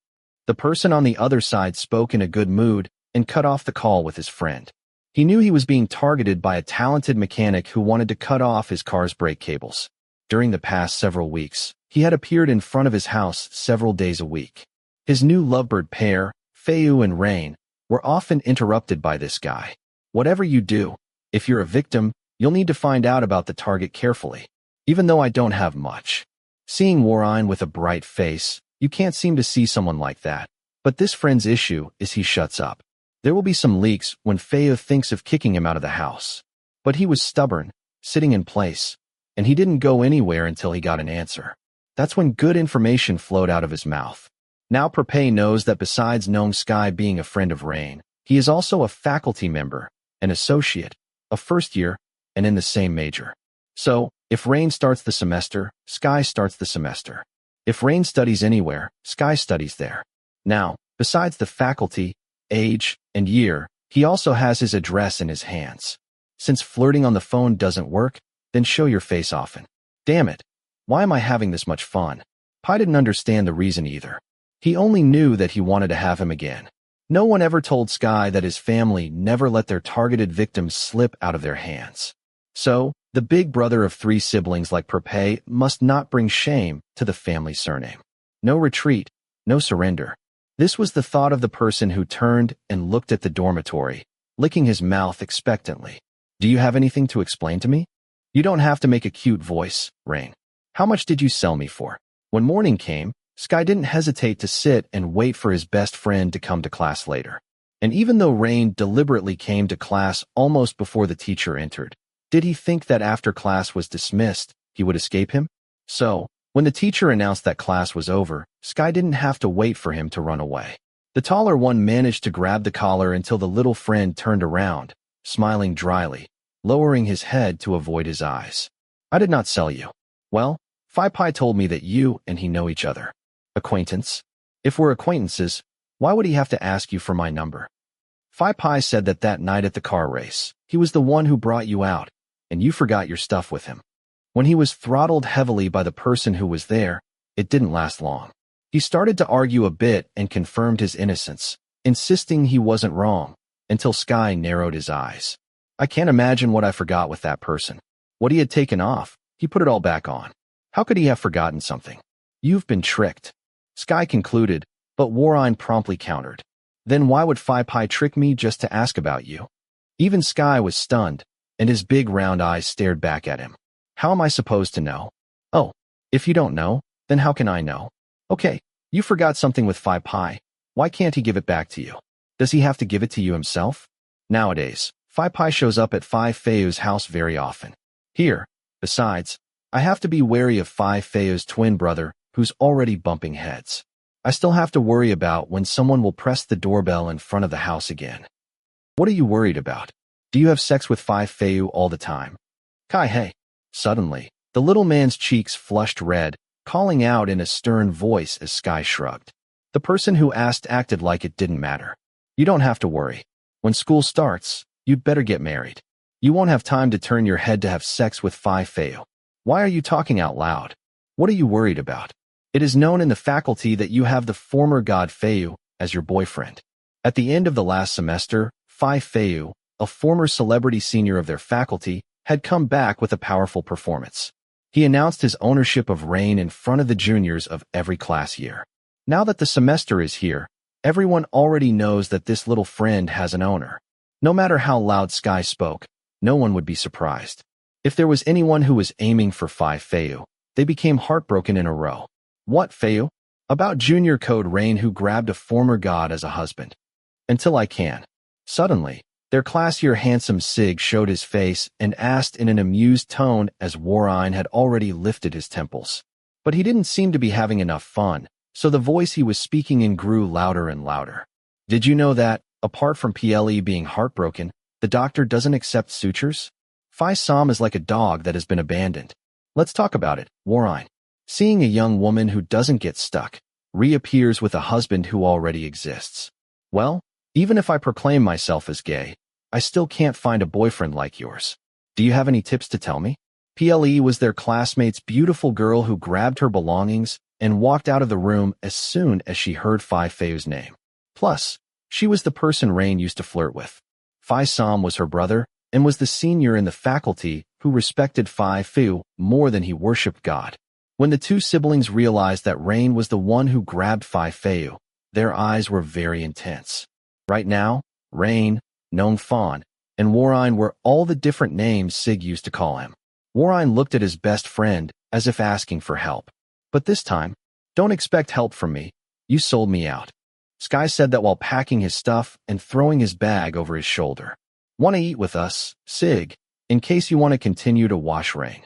The person on the other side spoke in a good mood and cut off the call with his friend. He knew he was being targeted by a talented mechanic who wanted to cut off his car's brake cables. During the past several weeks, he had appeared in front of his house several days a week. His new lovebird pair, Feiyu and Rain, were often interrupted by this guy. Whatever you do, if you're a victim, you'll need to find out about the target carefully. Even though I don't have much. Seeing Warine with a bright face, you can't seem to see someone like that. But this friend's issue is he shuts up. There will be some leaks when Feiyu thinks of kicking him out of the house. But he was stubborn, sitting in place, and he didn't go anywhere until he got an answer. That's when good information flowed out of his mouth. Now Prapai knows that besides knowing Sky being a friend of Rain, he is also a faculty member, an associate, a first year, and in the same major. So, if Rain starts the semester, Sky starts the semester. If Rain studies anywhere, Sky studies there. Now, besides the faculty, age, and year, he also has his address in his hands. Since flirting on the phone doesn't work, then show your face often. Damn it. Why am I having this much fun? Pai didn't understand the reason either. He only knew that he wanted to have him again. No one ever told Sky that his family never let their targeted victims slip out of their hands. So, the big brother of 3 siblings like Prapai must not bring shame to the family surname. No retreat, no surrender. This was the thought of the person who turned and looked at the dormitory, licking his mouth expectantly. "Do you have anything to explain to me?" "You don't have to make a cute voice, Rain. How much did you sell me for?" When morning came, Sky didn't hesitate to sit and wait for his best friend to come to class later. And even though Rain deliberately came to class almost before the teacher entered, did he think that after class was dismissed, he would escape him? So, when the teacher announced that class was over, Sky didn't have to wait for him to run away. The taller one managed to grab the collar until the little friend turned around, smiling dryly, lowering his head to avoid his eyes. "I did not sell you." "Well, Pai told me that you and he know each other." "Acquaintance? If we're acquaintances, why would he have to ask you for my number?" Pai said that night at the car race, he was the one who brought you out, and you forgot your stuff with him. When he was throttled heavily by the person who was there, it didn't last long. He started to argue a bit and confirmed his innocence, insisting he wasn't wrong, until Sky narrowed his eyes. "I can't imagine what I forgot with that person. What he had taken off, he put it all back on. How could he have forgotten something?" "You've been tricked," Sky concluded, but Warine promptly countered. "Then why would Pai trick me just to ask about you?" Even Sky was stunned, and his big round eyes stared back at him. "How am I supposed to know?" "Oh, if you don't know, then how can I know?" "Okay, you forgot something with Pai. Why can't he give it back to you? Does he have to give it to you himself?" Nowadays, Pai shows up at Feiyu's house very often. Besides, I have to be wary of Feiyu's twin brother, who's already bumping heads. I still have to worry about when someone will press the doorbell in front of the house again. "What are you worried about? Do you have sex with Feiyu all the time?" Hey. Suddenly, the little man's cheeks flushed red, calling out in a stern voice as Sky shrugged. The person who asked acted like it didn't matter. "You don't have to worry. When school starts, you'd better get married. You won't have time to turn your head to have sex with Feiyu. Why are you talking out loud? What are you worried about?" It is known in the faculty that you have the former god Feu as your boyfriend. At the end of the last semester, Phi Feu, a former celebrity senior of their faculty, had come back with a powerful performance. He announced his ownership of Rain in front of the juniors of every class year. Now that the semester is here, everyone already knows that this little friend has an owner. No matter how loud Sky spoke, no one would be surprised. If there was anyone who was aiming for Phi Feu, they became heartbroken in a row. What, Feu? About Junior Code Rain who grabbed a former god as a husband. Until I can. Suddenly, their class year handsome Sig showed his face and asked in an amused tone as Warine had already lifted his temples. But he didn't seem to be having enough fun, so the voice he was speaking in grew louder and louder. Did you know that, apart from PLE being heartbroken, the doctor doesn't accept sutures? Phi Som is like a dog that has been abandoned. Let's talk about it, Warine. Seeing a young woman who doesn't get stuck, reappears with a husband who already exists. Well, even if I proclaim myself as gay, I still can't find a boyfriend like yours. Do you have any tips to tell me? PLE was their classmate's beautiful girl who grabbed her belongings and walked out of the room as soon as she heard Phi Feu's name. Plus, she was the person Rain used to flirt with. Phi Som was her brother and was the senior in the faculty who respected Phi Feu more than he worshipped God. When the two siblings realized that Rain was the one who grabbed Phi Feu, their eyes were very intense. Right now, Rain, Nong Fawn, and Warine were all the different names Sig used to call him. Warine looked at his best friend as if asking for help. But this time, don't expect help from me. You sold me out. Sky said that while packing his stuff and throwing his bag over his shoulder. Want to eat with us, Sig, in case you want to continue to wash Rain?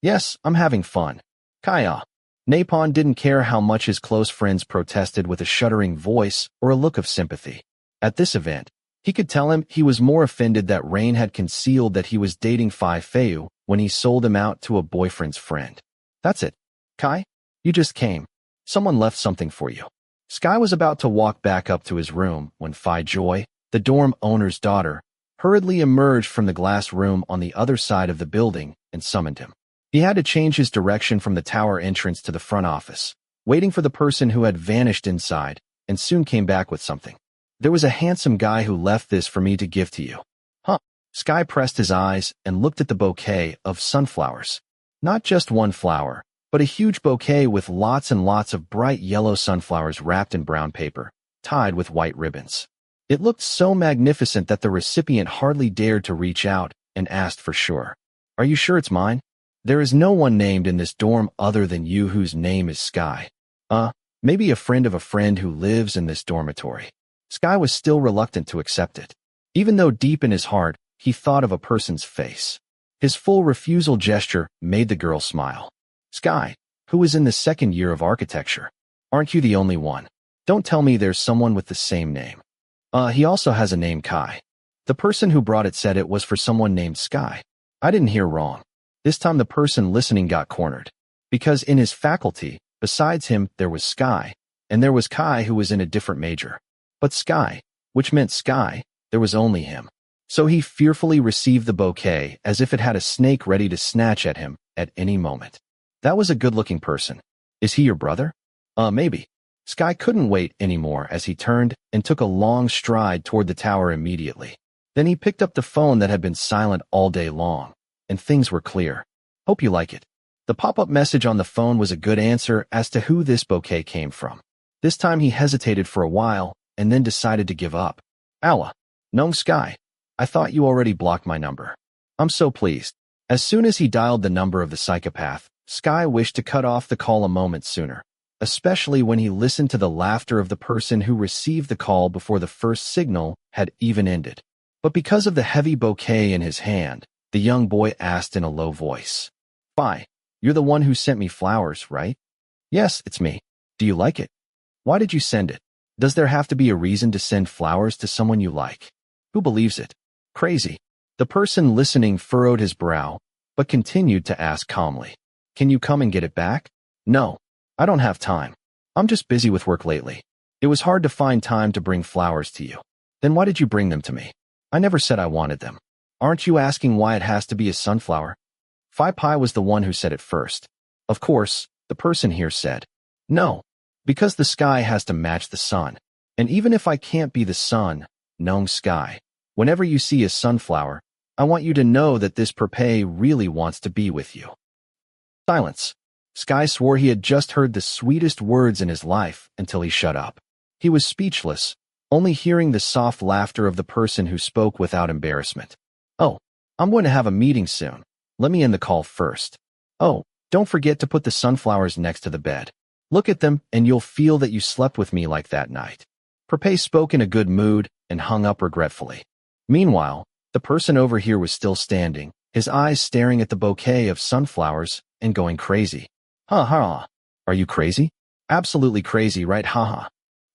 Yes, I'm having fun. Kaya. Napon didn't care how much his close friends protested with a shuddering voice or a look of sympathy. At this event, he could tell him he was more offended that Rain had concealed that he was dating Phi Feu when he sold him out to a boyfriend's friend. That's it. Kai, you just came. Someone left something for you. Sky was about to walk back up to his room when Phi Joy, the dorm owner's daughter, hurriedly emerged from the glass room on the other side of the building and summoned him. He had to change his direction from the tower entrance to the front office, waiting for the person who had vanished inside, and soon came back with something. There was a handsome guy who left this for me to give to you. Huh. Sky pressed his eyes and looked at the bouquet of sunflowers. Not just one flower, but a huge bouquet with lots and lots of bright yellow sunflowers wrapped in brown paper, tied with white ribbons. It looked so magnificent that the recipient hardly dared to reach out and asked for sure. Are you sure it's mine? There is no one named in this dorm other than you whose name is Sky. Maybe a friend of a friend who lives in this dormitory. Sky was still reluctant to accept it. Even though deep in his heart, he thought of a person's face. His full refusal gesture made the girl smile. Sky, who is in the second year of architecture. Aren't you the only one? Don't tell me there's someone with the same name. He also has a name Kai. The person who brought it said it was for someone named Sky. I didn't hear wrong. This time the person listening got cornered. Because in his faculty, besides him, there was Sky, and there was Kai who was in a different major. But Sky, which meant Sky, there was only him. So he fearfully received the bouquet as if it had a snake ready to snatch at him at any moment. That was a good-looking person. Is he your brother? Maybe. Sky couldn't wait anymore as he turned and took a long stride toward the tower immediately. Then he picked up the phone that had been silent all day long, and things were clear. Hope you like it. The pop-up message on the phone was a good answer as to who this bouquet came from. This time he hesitated for a while, and then decided to give up. Awa. Nong Sky. I thought you already blocked my number. I'm so pleased. As soon as he dialed the number of the psychopath, Sky wished to cut off the call a moment sooner, especially when he listened to the laughter of the person who received the call before the first signal had even ended. But because of the heavy bouquet in his hand, the young boy asked in a low voice. Phi, you're the one who sent me flowers, right? Yes, it's me. Do you like it? Why did you send it? Does there have to be a reason to send flowers to someone you like? Who believes it? Crazy. The person listening furrowed his brow, but continued to ask calmly. Can you come and get it back? No, I don't have time. I'm just busy with work lately. It was hard to find time to bring flowers to you. Then why did you bring them to me? I never said I wanted them. Aren't you asking why it has to be a sunflower? Phi Pi was the one who said it first. Of course, the person here said. No, because the sky has to match the sun. And even if I can't be the sun, known sky, whenever you see a sunflower, I want you to know that this Prapai really wants to be with you. Silence. Sky swore he had just heard the sweetest words in his life until he shut up. He was speechless, only hearing the soft laughter of the person who spoke without embarrassment. Oh, I'm going to have a meeting soon. Let me end the call first. Oh, don't forget to put the sunflowers next to the bed. Look at them and you'll feel that you slept with me like that night. Prapai spoke in a good mood and hung up regretfully. Meanwhile, the person over here was still standing, his eyes staring at the bouquet of sunflowers and going crazy. Ha ha. Are you crazy? Absolutely crazy, right? Ha ha.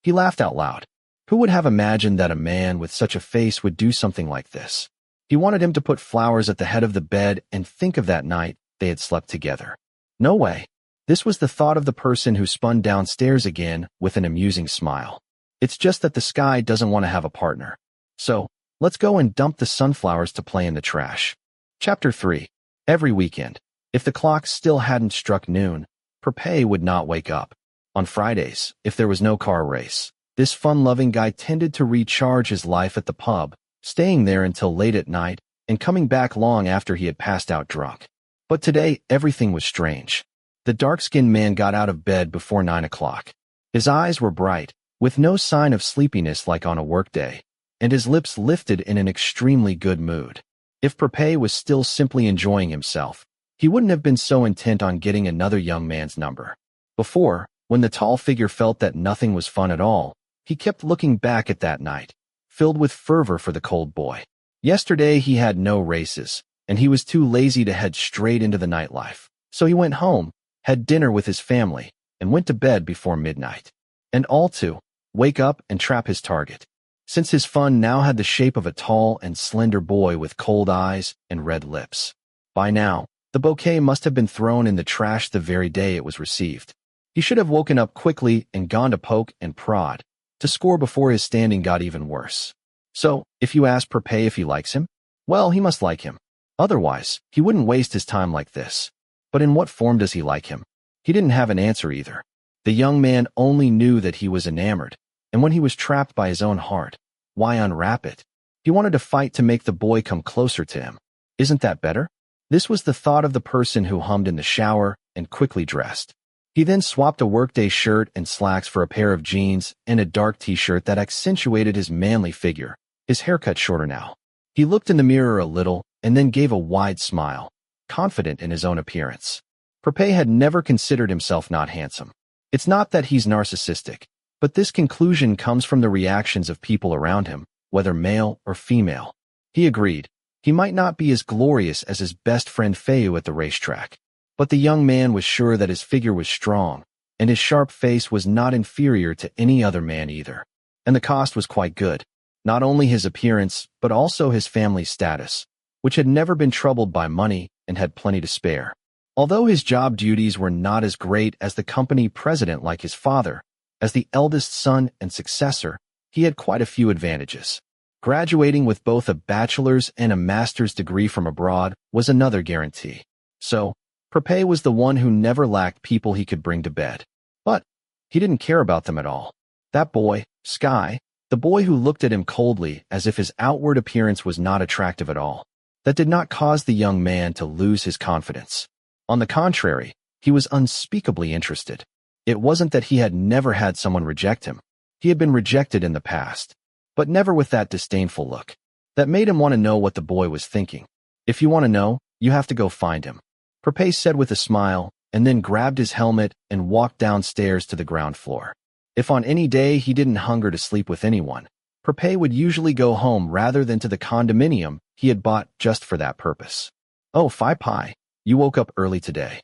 He laughed out loud. Who would have imagined that a man with such a face would do something like this? He wanted him to put flowers at the head of the bed and think of that night they had slept together. No way. This was the thought of the person who spun downstairs again with an amusing smile. It's just that the sky doesn't want to have a partner. So, let's go and dump the sunflowers to play in the trash. Chapter 3. Every weekend, if the clock still hadn't struck noon, Prapai would not wake up. On Fridays, if there was no car race, this fun-loving guy tended to recharge his life at the pub, staying there until late at night and coming back long after he had passed out drunk. But today, everything was strange. The dark-skinned man got out of bed before 9 o'clock. His eyes were bright, with no sign of sleepiness like on a workday, and his lips lifted in an extremely good mood. If Prapai was still simply enjoying himself, he wouldn't have been so intent on getting another young man's number. Before, when the tall figure felt that nothing was fun at all, he kept looking back at that night, filled with fervor for the cold boy. Yesterday he had no races, and he was too lazy to head straight into the nightlife. So he went home, had dinner with his family, and went to bed before midnight. And all to wake up and trap his target. Since his fun now had the shape of a tall and slender boy with cold eyes and red lips. By now, the bouquet must have been thrown in the trash the very day it was received. He should have woken up quickly and gone to poke and prod, to score before his standing got even worse. So, if you ask Prapai if he likes him, well, he must like him. Otherwise, he wouldn't waste his time like this. But in what form does he like him? He didn't have an answer either. The young man only knew that he was enamored, and when he was trapped by his own heart, why unwrap it? He wanted to fight to make the boy come closer to him. Isn't that better? This was the thought of the person who hummed in the shower and quickly dressed. He then swapped a workday shirt and slacks for a pair of jeans and a dark t-shirt that accentuated his manly figure, his haircut shorter now. He looked in the mirror a little and then gave a wide smile, confident in his own appearance. Prapai had never considered himself not handsome. It's not that he's narcissistic, but this conclusion comes from the reactions of people around him, whether male or female. He agreed. He might not be as glorious as his best friend Feu at the racetrack, but the young man was sure that his figure was strong, and his sharp face was not inferior to any other man either. And the cost was quite good. Not only his appearance, but also his family's status, which had never been troubled by money and had plenty to spare. Although his job duties were not as great as the company president like his father, as the eldest son and successor, he had quite a few advantages. Graduating with both a bachelor's and a master's degree from abroad was another guarantee. So, Prapai was the one who never lacked people he could bring to bed. But he didn't care about them at all. That boy, Sky, the boy who looked at him coldly as if his outward appearance was not attractive at all, that did not cause the young man to lose his confidence. On the contrary, he was unspeakably interested. It wasn't that he had never had someone reject him. He had been rejected in the past, but never with that disdainful look. That made him want to know what the boy was thinking. If you want to know, you have to go find him, Prapai said with a smile, and then grabbed his helmet and walked downstairs to the ground floor. If on any day he didn't hunger to sleep with anyone, Prapai would usually go home rather than to the condominium he had bought just for that purpose. Oh, Prapai, you woke up early today.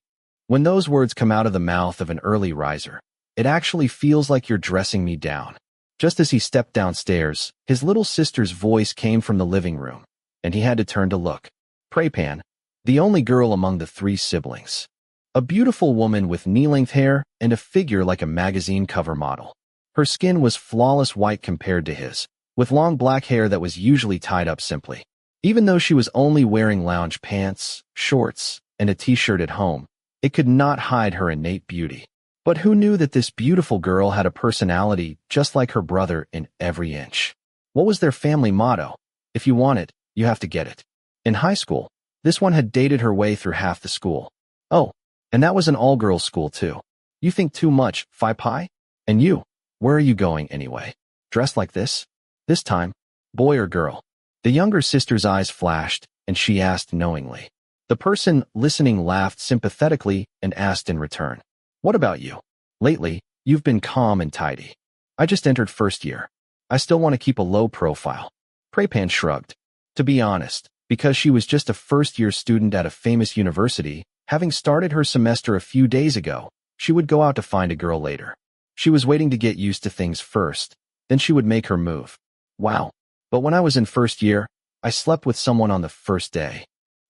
When those words come out of the mouth of an early riser, it actually feels like you're dressing me down. Just as he stepped downstairs, his little sister's voice came from the living room, and he had to turn to look. Prapai, the only girl among the 3 siblings. A beautiful woman with knee-length hair and a figure like a magazine cover model. Her skin was flawless white compared to his, with long black hair that was usually tied up simply. Even though she was only wearing lounge pants, shorts, and a t-shirt at home, it could not hide her innate beauty. But who knew that this beautiful girl had a personality just like her brother in every inch? What was their family motto? If you want it, you have to get it. In high school, this one had dated her way through half the school. Oh, and that was an all-girls school too. You think too much, Prapai? And you, where are you going anyway? Dressed like this? This time, boy or girl? The younger sister's eyes flashed, and she asked knowingly. The person listening laughed sympathetically and asked in return, "What about you? Lately, you've been calm and tidy." "I just entered first year. I still want to keep a low profile." Prapai shrugged. To be honest, because she was just a first-year student at a famous university, having started her semester a few days ago, she would go out to find a girl later. She was waiting to get used to things first, then she would make her move. Wow. But when I was in first year, I slept with someone on the first day.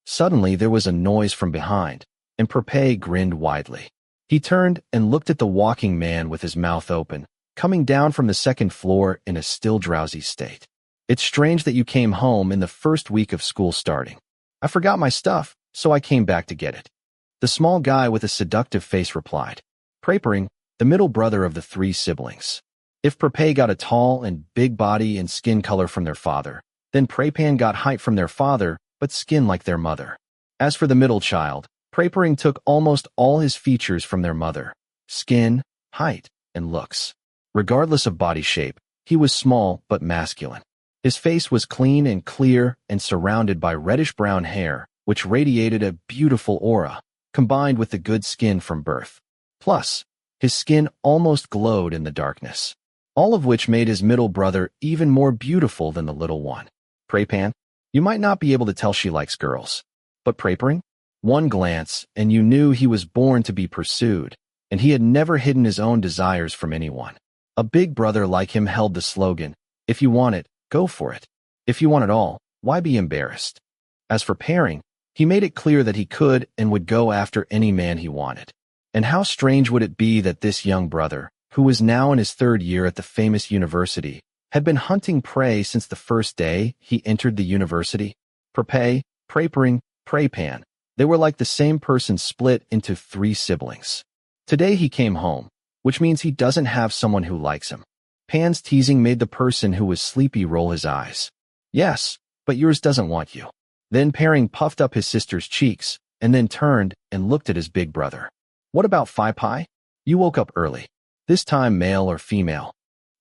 Suddenly, there was a noise from behind, and Prapai grinned widely. He turned and looked at the walking man with his mouth open, coming down from the second floor in a still drowsy state. "It's strange that you came home in the first week of school starting. I forgot my stuff, so I came back to get it." The small guy with a seductive face replied, Prapai, the middle brother of the three siblings. If Prapai got a tall and big body and skin color from their father, then Prapai got height from their father, but skin like their mother. As for the middle child, Prapai took almost all his features from their mother: skin, height, and looks. Regardless of body shape, he was small but masculine. His face was clean and clear and surrounded by reddish-brown hair, which radiated a beautiful aura, combined with the good skin from birth. Plus, his skin almost glowed in the darkness, all of which made his middle brother even more beautiful than the little one. Prapai, you might not be able to tell she likes girls. But Prapai, one glance, and you knew he was born to be pursued, and he had never hidden his own desires from anyone. A big brother like him held the slogan, "If you want it, go for it. If you want it all, why be embarrassed?" As for pairing, he made it clear that he could and would go after any man he wanted. And how strange would it be that this young brother, who was now in his third year at the famous university, had been hunting prey since the first day he entered the university? Prapai, Prapai, they were like the same person split into three siblings. Today he came home, which means he doesn't have someone who likes him. Pan's teasing made the person who was sleepy roll his eyes. "Yes, but yours doesn't want you." Then Pairing puffed up his sister's cheeks, and then turned and looked at his big brother. "What about Prapai? You woke up early. This time male or female?"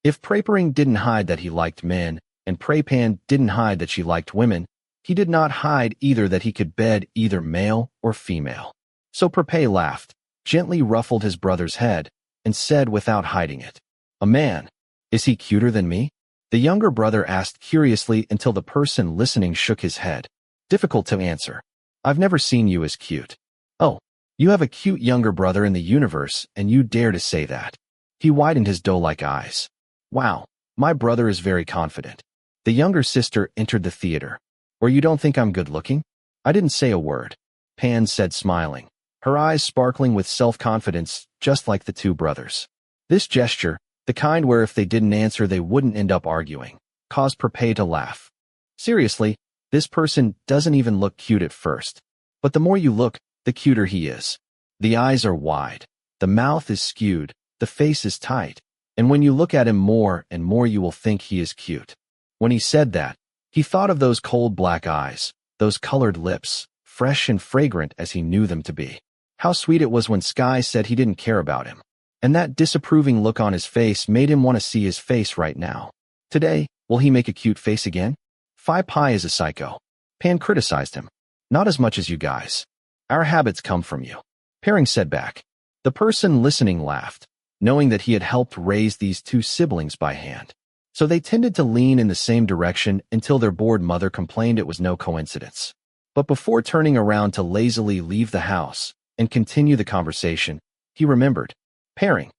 If Prapai didn't hide that he liked men, and Prapai didn't hide that she liked women, he did not hide either that he could bed either male or female. So Prapai laughed, gently ruffled his brother's head, and said without hiding it, "A man. Is he cuter than me?" The younger brother asked curiously until the person listening shook his head. "Difficult to answer. I've never seen you as cute." "Oh, you have a cute younger brother in the universe, and you dare to say that." He widened his doe-like eyes. "Wow, my brother is very confident." The younger sister entered the theater. "Or you don't think I'm good-looking?" "I didn't say a word," Pan said smiling, her eyes sparkling with self-confidence just like the two brothers. This gesture, the kind where if they didn't answer they wouldn't end up arguing, caused Prapai to laugh. Seriously, this person doesn't even look cute at first. But the more you look, the cuter he is. The eyes are wide, the mouth is skewed, the face is tight, and when you look at him more and more you will think he is cute. When he said that, he thought of those cold black eyes, those colored lips, fresh and fragrant as he knew them to be. How sweet it was when Sky said he didn't care about him. And that disapproving look on his face made him want to see his face right now. Today, will he make a cute face again? Prapai is a psycho. Pan criticized him. "Not as much as you guys. Our habits come from you," Pairing said back. The person listening laughed, knowing that he had helped raise these two siblings by hand. So they tended to lean in the same direction until their bored mother complained it was no coincidence. But before turning around to lazily leave the house and continue the conversation, he remembered. Pairing.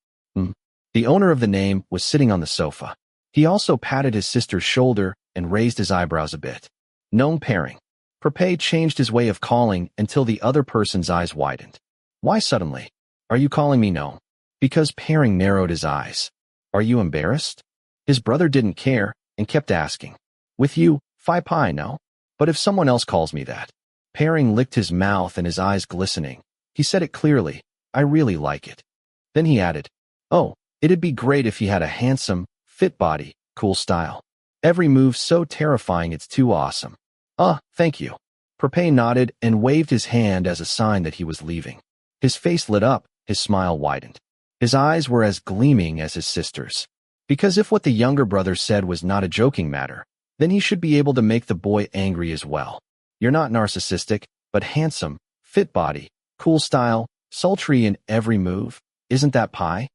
The owner of the name was sitting on the sofa. He also patted his sister's shoulder and raised his eyebrows a bit. "Gnome Pairing." Prapai changed his way of calling until the other person's eyes widened. "Why suddenly? Are you calling me gnome?" Because Pairing narrowed his eyes. "Are you embarrassed?" His brother didn't care and kept asking. "With you, Prapai, no? But if someone else calls me that." Pairing licked his mouth and his eyes glistening. He said it clearly, "I really like it." Then he added, "Oh, it'd be great if he had a handsome, fit body, cool style. Every move so terrifying it's too awesome." Thank you." Prapai nodded and waved his hand as a sign that he was leaving. His face lit up, his smile widened. His eyes were as gleaming as his sister's. Because if what the younger brother said was not a joking matter, then he should be able to make the boy angry as well. "You're not narcissistic, but handsome, fit body, cool style, sultry in every move. Isn't that pie?"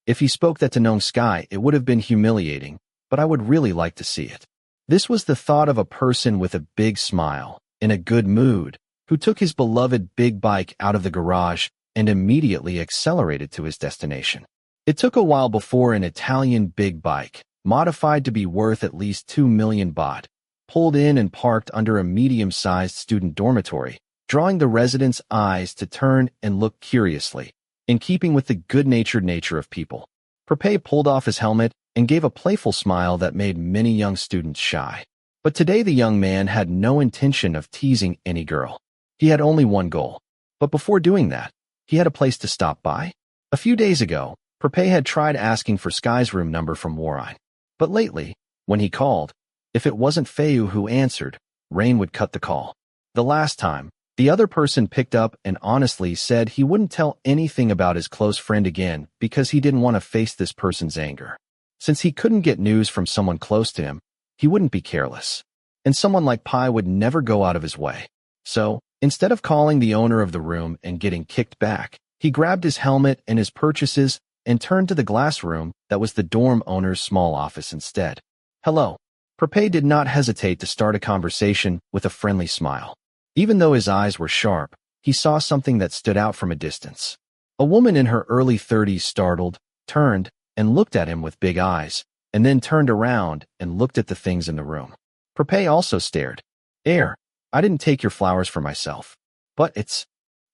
If he spoke that to Nong Sky, it would have been humiliating, but I would really like to see it. This was the thought of a person with a big smile, in a good mood, who took his beloved big bike out of the garage and immediately accelerated to his destination. It took a while before an Italian big bike, modified to be worth at least 2 million baht, pulled in and parked under a medium-sized student dormitory, drawing the residents' eyes to turn and look curiously, in keeping with the good-natured nature of people. Prapai pulled off his helmet and gave a playful smile that made many young students shy. But today the young man had no intention of teasing any girl. He had only one goal. But before doing that, he had a place to stop by. A few days ago, Prapai had tried asking for Sky's room number from Warine. But lately, when he called, if it wasn't Feu who answered, Rain would cut the call. The last time, the other person picked up and honestly said he wouldn't tell anything about his close friend again because he didn't want to face this person's anger. Since he couldn't get news from someone close to him, he wouldn't be careless. And someone like Pai would never go out of his way. So, instead of calling the owner of the room and getting kicked back, he grabbed his helmet and his purchases and turned to the glass room that was the dorm owner's small office instead. "Hello." Prapai did not hesitate to start a conversation with a friendly smile. Even though his eyes were sharp, he saw something that stood out from a distance. A woman in her early 30s startled, turned, and looked at him with big eyes, and then turned around and looked at the things in the room. Prapai also stared. I didn't take your flowers for myself. But it's...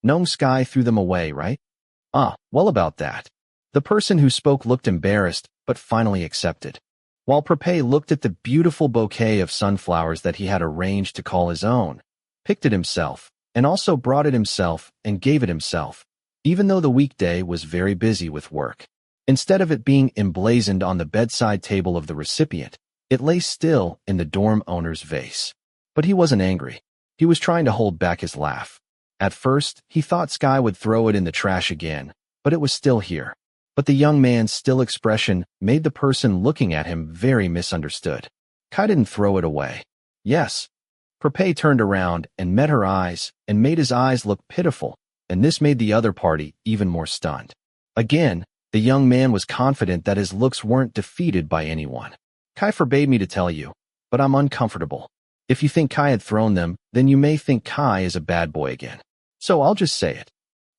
Nong Sky threw them away, right? Well about that. The person who spoke looked embarrassed, but finally accepted. While Prapai looked at the beautiful bouquet of sunflowers that he had arranged to call his own, picked it himself, and also brought it himself and gave it himself, even though the weekday was very busy with work. Instead of it being emblazoned on the bedside table of the recipient, it lay still in the dorm owner's vase. But he wasn't angry. He was trying to hold back his laugh. At first, he thought Sky would throw it in the trash again, but it was still here. But the young man's still expression made the person looking at him very misunderstood. Kai didn't throw it away. Yes. Prapai turned around and met her eyes and made his eyes look pitiful, and this made the other party even more stunned. Again, the young man was confident that his looks weren't defeated by anyone. "Kai forbade me to tell you, but I'm uncomfortable. If you think Kai had thrown them, then you may think Kai is a bad boy again. So I'll just say it."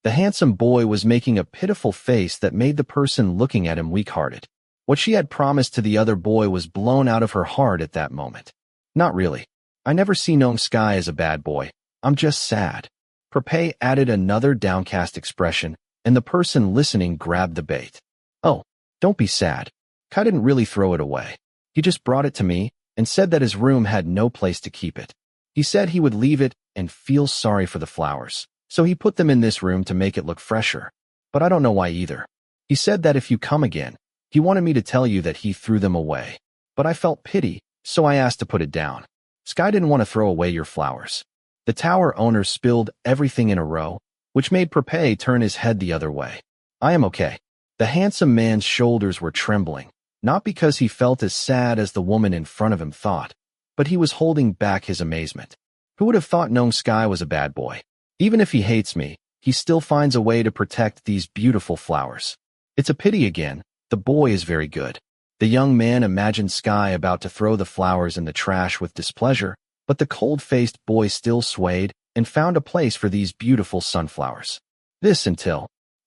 The handsome boy was making a pitiful face that made the person looking at him weak-hearted. What she had promised to the other boy was blown out of her heart at that moment. "Not really. I never see Nong Sky as a bad boy. I'm just sad." Prapai added another downcast expression, and the person listening grabbed the bait. "Oh, don't be sad. Kai didn't really throw it away. He just brought it to me and said that his room had no place to keep it. He said he would leave it and feel sorry for the flowers, so he put them in this room to make it look fresher. But I don't know why either. He said that if you come again, he wanted me to tell you that he threw them away. But I felt pity, so I asked to put it down. Sky didn't want to throw away your flowers." The tower owner spilled everything in a row, which made Prapai turn his head the other way. "I am okay." The handsome man's shoulders were trembling, not because he felt as sad as the woman in front of him thought, but he was holding back his amazement. Who would have thought Nong Sky was a bad boy? Even if he hates me, he still finds a way to protect these beautiful flowers. It's a pity again. The boy is very good. The young man imagined Sky about to throw the flowers in the trash with displeasure, but the cold-faced boy still swayed and found a place for these beautiful sunflowers.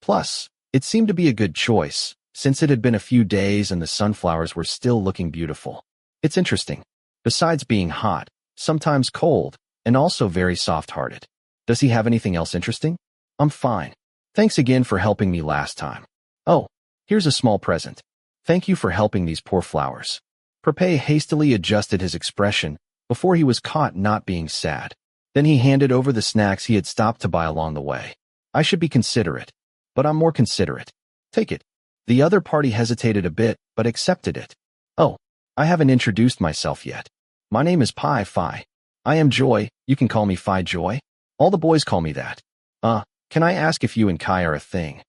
Plus, it seemed to be a good choice, since it had been a few days and the sunflowers were still looking beautiful. It's interesting. Besides being hot, sometimes cold, and also very soft-hearted. Does he have anything else interesting? I'm fine. Thanks again for helping me last time. Oh, here's a small present. Thank you for helping these poor flowers. Prapai hastily adjusted his expression before he was caught not being sad. Then he handed over the snacks he had stopped to buy along the way. I should be considerate, but I'm more considerate. Take it. The other party hesitated a bit, but accepted it. Oh, I haven't introduced myself yet. My name is Pi. I am Joy. You can call me Phi Joy. All the boys call me that. Can I ask if you and Kai are a thing?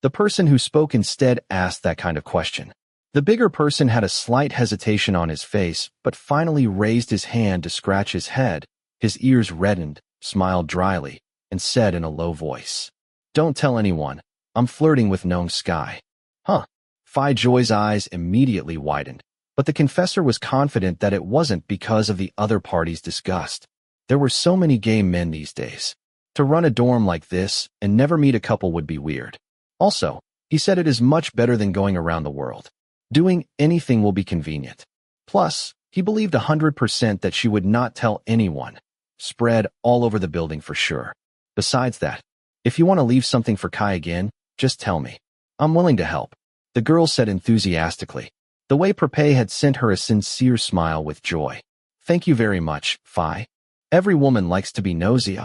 The person who spoke instead asked that kind of question. The bigger person had a slight hesitation on his face, but finally raised his hand to scratch his head. His ears reddened, smiled dryly, and said in a low voice, "Don't tell anyone. I'm flirting with Nong Sky." Huh. Phi Joy's eyes immediately widened, but the confessor was confident that it wasn't because of the other party's disgust. There were so many gay men these days. To run a dorm like this and never meet a couple would be weird. Also, he said it is much better than going around the world. Doing anything will be convenient. Plus, he believed 100% that she would not tell anyone. Spread all over the building for sure. Besides that, if you want to leave something for Kai again, just tell me. I'm willing to help, the girl said enthusiastically. The way Prapai had sent her a sincere smile with joy. Thank you very much, Phi. Every woman likes to be nosy.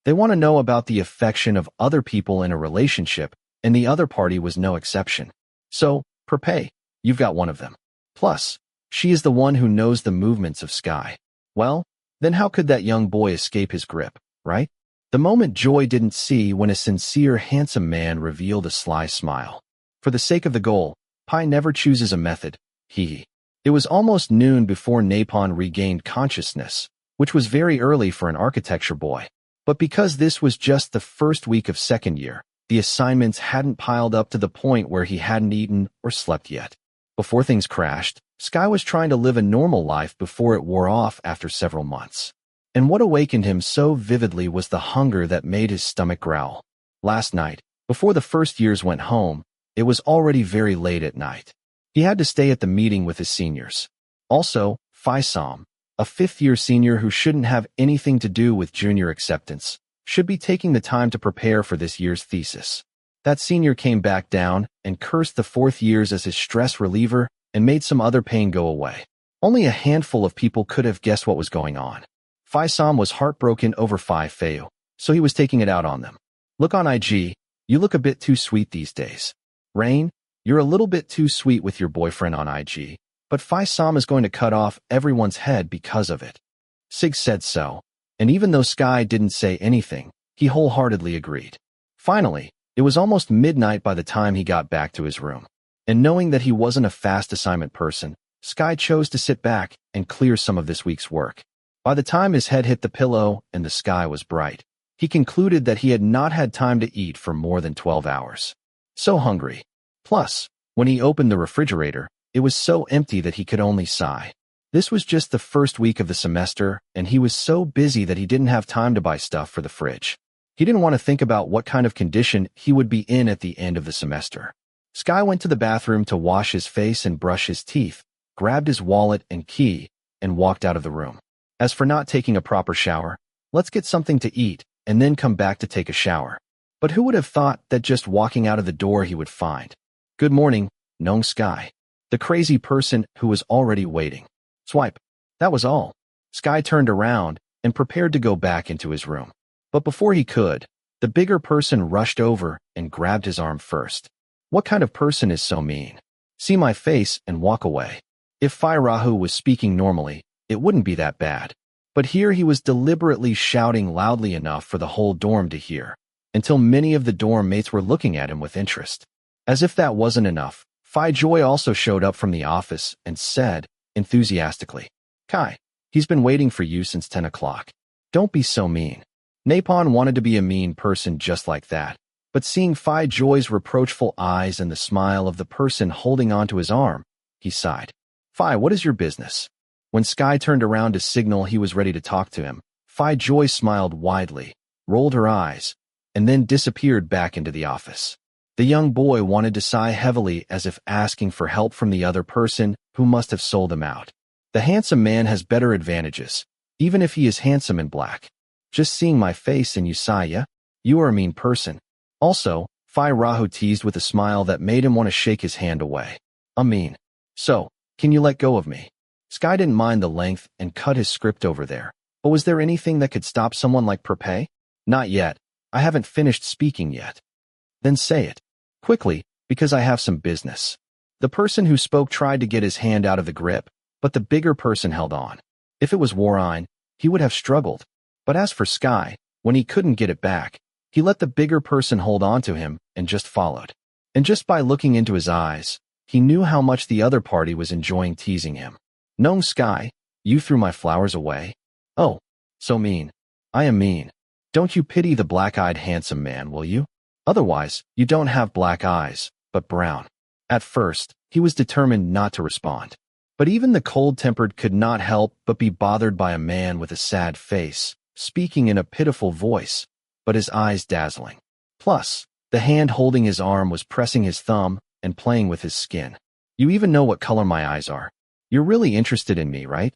They want to know about the affection of other people in a relationship, and the other party was no exception. So, Prapai, you've got one of them. Plus, she is the one who knows the movements of Sky. Well, then how could that young boy escape his grip, right? The moment Joy didn't see when a sincere, handsome man revealed a sly smile. For the sake of the goal, Pi never chooses a method. It was almost noon before Napon regained consciousness, which was very early for an architecture boy. But because this was just the first week of second year, the assignments hadn't piled up to the point where he hadn't eaten or slept yet. Before things crashed, Sky was trying to live a normal life before it wore off after several months. And what awakened him so vividly was the hunger that made his stomach growl. Last night, before the first years went home, it was already very late at night. He had to stay at the meeting with his seniors. Also, Phi Som, a fifth-year senior who shouldn't have anything to do with junior acceptance, should be taking the time to prepare for this year's thesis. That senior came back down and cursed the fourth years as his stress reliever and made some other pain go away. Only a handful of people could have guessed what was going on. Phi Som was heartbroken over Phi Feu, so he was taking it out on them. Look on IG, you look a bit too sweet these days. Rain, you're a little bit too sweet with your boyfriend on IG, but Phi Som is going to cut off everyone's head because of it. Sig said so, and even though Sky didn't say anything, he wholeheartedly agreed. Finally, it was almost midnight by the time he got back to his room. And knowing that he wasn't a fast assignment person, Sky chose to sit back and clear some of this week's work. By the time his head hit the pillow and the sky was bright, he concluded that he had not had time to eat for more than 12 hours. So hungry. Plus, when he opened the refrigerator, it was so empty that he could only sigh. This was just the first week of the semester, and he was so busy that he didn't have time to buy stuff for the fridge. He didn't want to think about what kind of condition he would be in at the end of the semester. Sky went to the bathroom to wash his face and brush his teeth, grabbed his wallet and key, and walked out of the room. As for not taking a proper shower, let's get something to eat and then come back to take a shower. But who would have thought that just walking out of the door he would find? Good morning, Nong Sky. The crazy person who was already waiting. Swipe. That was all. Sky turned around and prepared to go back into his room. But before he could, the bigger person rushed over and grabbed his arm first. What kind of person is so mean? See my face and walk away. If Phi Rahu was speaking normally, it wouldn't be that bad. But here he was deliberately shouting loudly enough for the whole dorm to hear, until many of the dorm mates were looking at him with interest. As if that wasn't enough, Phi Joy also showed up from the office and said, enthusiastically, Kai, he's been waiting for you since 10 o'clock. Don't be so mean. Napon wanted to be a mean person just like that, but seeing Phi Joy's reproachful eyes and the smile of the person holding onto his arm, he sighed. Phi, what is your business? When Sky turned around to signal he was ready to talk to him, Phi Joy smiled widely, rolled her eyes, and then disappeared back into the office. The young boy wanted to sigh heavily as if asking for help from the other person who must have sold him out. The handsome man has better advantages, even if he is handsome and black. Just seeing my face and you sigh, yeah? You are a mean person. Also, Phi Rahu teased with a smile that made him want to shake his hand away. I mean. So, can you let go of me? Sky didn't mind the length and cut his script over there. But was there anything that could stop someone like Prapai? Not yet. I haven't finished speaking yet. Then say it. Quickly, Because I have some business. The person who spoke tried to get his hand out of the grip, but the bigger person held on. If it was Warine, he would have struggled. But as for Sky, when he couldn't get it back, he let the bigger person hold on to him and just followed. And just by looking into his eyes, he knew how much the other party was enjoying teasing him. "No, Sky, you threw my flowers away? Oh, so mean. I am mean. Don't you pity the black-eyed handsome man, will you? Otherwise, you don't have black eyes, but brown." At first, he was determined not to respond. But even the cold-tempered could not help but be bothered by a man with a sad face, speaking in a pitiful voice, but his eyes dazzling. Plus, the hand holding his arm was pressing his thumb and playing with his skin. "You even know what color my eyes are. You're really interested in me, right?"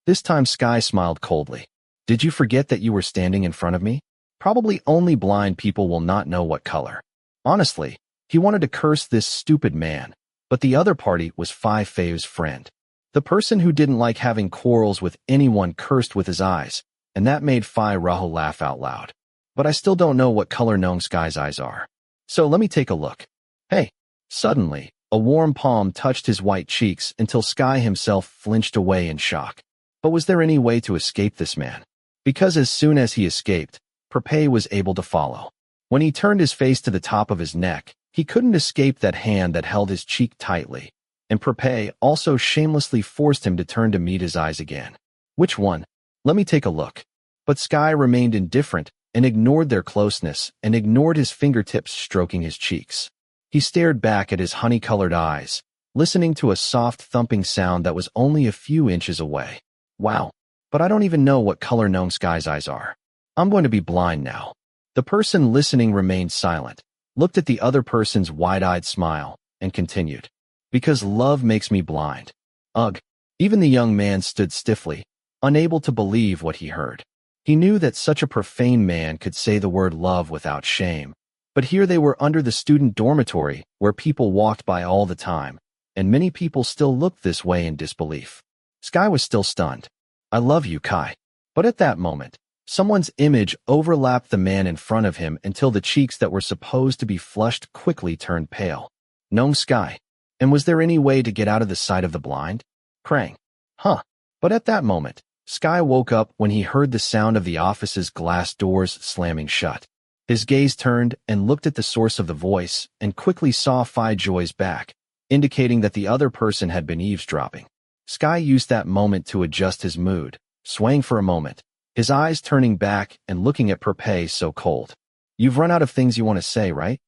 This time Sky smiled coldly. "Did you forget that you were standing in front of me? Probably only blind people will not know what color." Honestly, he wanted to curse this stupid man, but the other party was Phi Fei's friend. The person who didn't like having quarrels with anyone cursed with his eyes, and that made Phi Rahu laugh out loud. "But I still don't know what color Nong Sky's eyes are. So let me take a look." "Hey." Suddenly, a warm palm touched his white cheeks until Sky himself flinched away in shock. But was there any way to escape this man? Because as soon as he escaped, Prapai was able to follow. When he turned his face to the top of his neck, he couldn't escape that hand that held his cheek tightly, and Prapai also shamelessly forced him to turn to meet his eyes again. "Which one? Let me take a look." But Sky remained indifferent and ignored their closeness and ignored his fingertips stroking his cheeks. He stared back at his honey-colored eyes, listening to a soft thumping sound that was only a few inches away. "Wow, but I don't even know what color Nong Sky's eyes are. I'm going to be blind now." The person listening remained silent, looked at the other person's wide-eyed smile, and continued. "Because love makes me blind." Ugh. Even the young man stood stiffly, unable to believe what he heard. He knew that such a profane man could say the word love without shame. But here they were under the student dormitory, where people walked by all the time, and many people still looked this way in disbelief. Sky was still stunned. "I love you, Kai." But at that moment, someone's image overlapped the man in front of him until the cheeks that were supposed to be flushed quickly turned pale. "Nong Sky. And was there any way to get out of the sight of the blind?" Krang. Huh. But at that moment, Sky woke up when he heard the sound of the office's glass doors slamming shut. His gaze turned and looked at the source of the voice and quickly saw Phi Joy's back, indicating that the other person had been eavesdropping. Sky used that moment to adjust his mood, swaying for a moment, his eyes turning back and looking at Prapai so cold. "You've run out of things you want to say, right?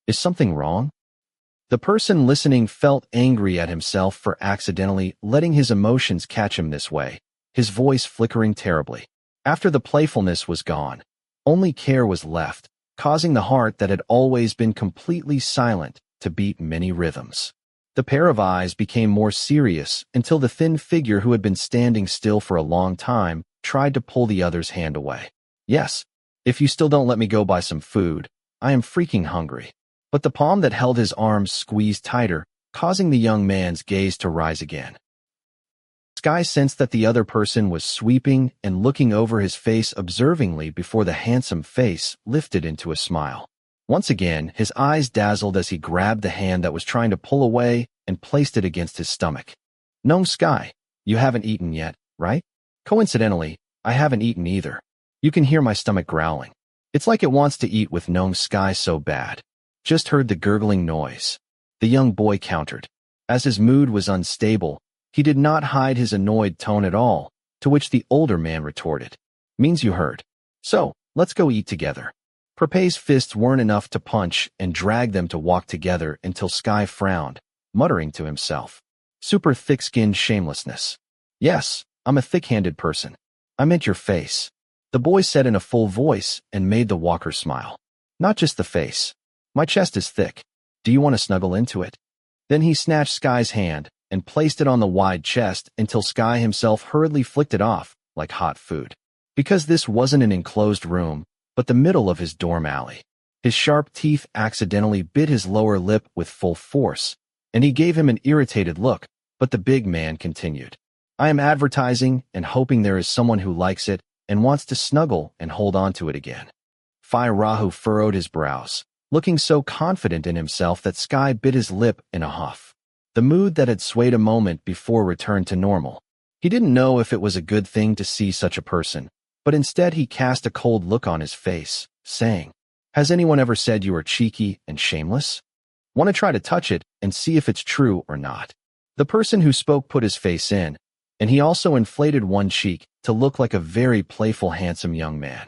Is something wrong?" The person listening felt angry at himself for accidentally letting his emotions catch him this way, his voice flickering terribly. After the playfulness was gone, only care was left, causing the heart that had always been completely silent to beat many rhythms. The pair of eyes became more serious until the thin figure who had been standing still for a long time tried to pull the other's hand away. "Yes, if you still don't let me go buy some food, I am freaking hungry." But the palm that held his arms squeezed tighter, causing the young man's gaze to rise again. Sky sensed that the other person was sweeping and looking over his face observingly before the handsome face lifted into a smile. Once again, his eyes dazzled as he grabbed the hand that was trying to pull away and placed it against his stomach. "Nong Sky, you haven't eaten yet, right?" "Coincidentally, I haven't eaten either. You can hear my stomach growling. It's like it wants to eat with Nong Sky so bad. Just heard the gurgling noise." The young boy countered. As his mood was unstable, he did not hide his annoyed tone at all, to which the older man retorted. "Means you heard. So, let's go eat together." Prapai's fists weren't enough to punch and drag them to walk together until Sky frowned, muttering to himself. Super thick-skinned shamelessness. "Yes, I'm a thick-handed person. I meant your face," the boy said in a full voice and made the walker smile. "Not just the face. My chest is thick. Do you want to snuggle into it?" Then he snatched Sky's hand and placed it on the wide chest until Sky himself hurriedly flicked it off, like hot food. Because this wasn't an enclosed room, but the middle of his dorm alley. His sharp teeth accidentally bit his lower lip with full force, and he gave him an irritated look, but the big man continued. "I am advertising and hoping there is someone who likes it and wants to snuggle and hold on to it again." Phi Rahu furrowed his brows, looking so confident in himself that Sky bit his lip in a huff. The mood that had swayed a moment before returned to normal. He didn't know if it was a good thing to see such a person, but instead he cast a cold look on his face, saying, "Has anyone ever said you are cheeky and shameless? Want to try to touch it and see if it's true or not?" The person who spoke put his face in, and he also inflated one cheek to look like a very playful, handsome young man.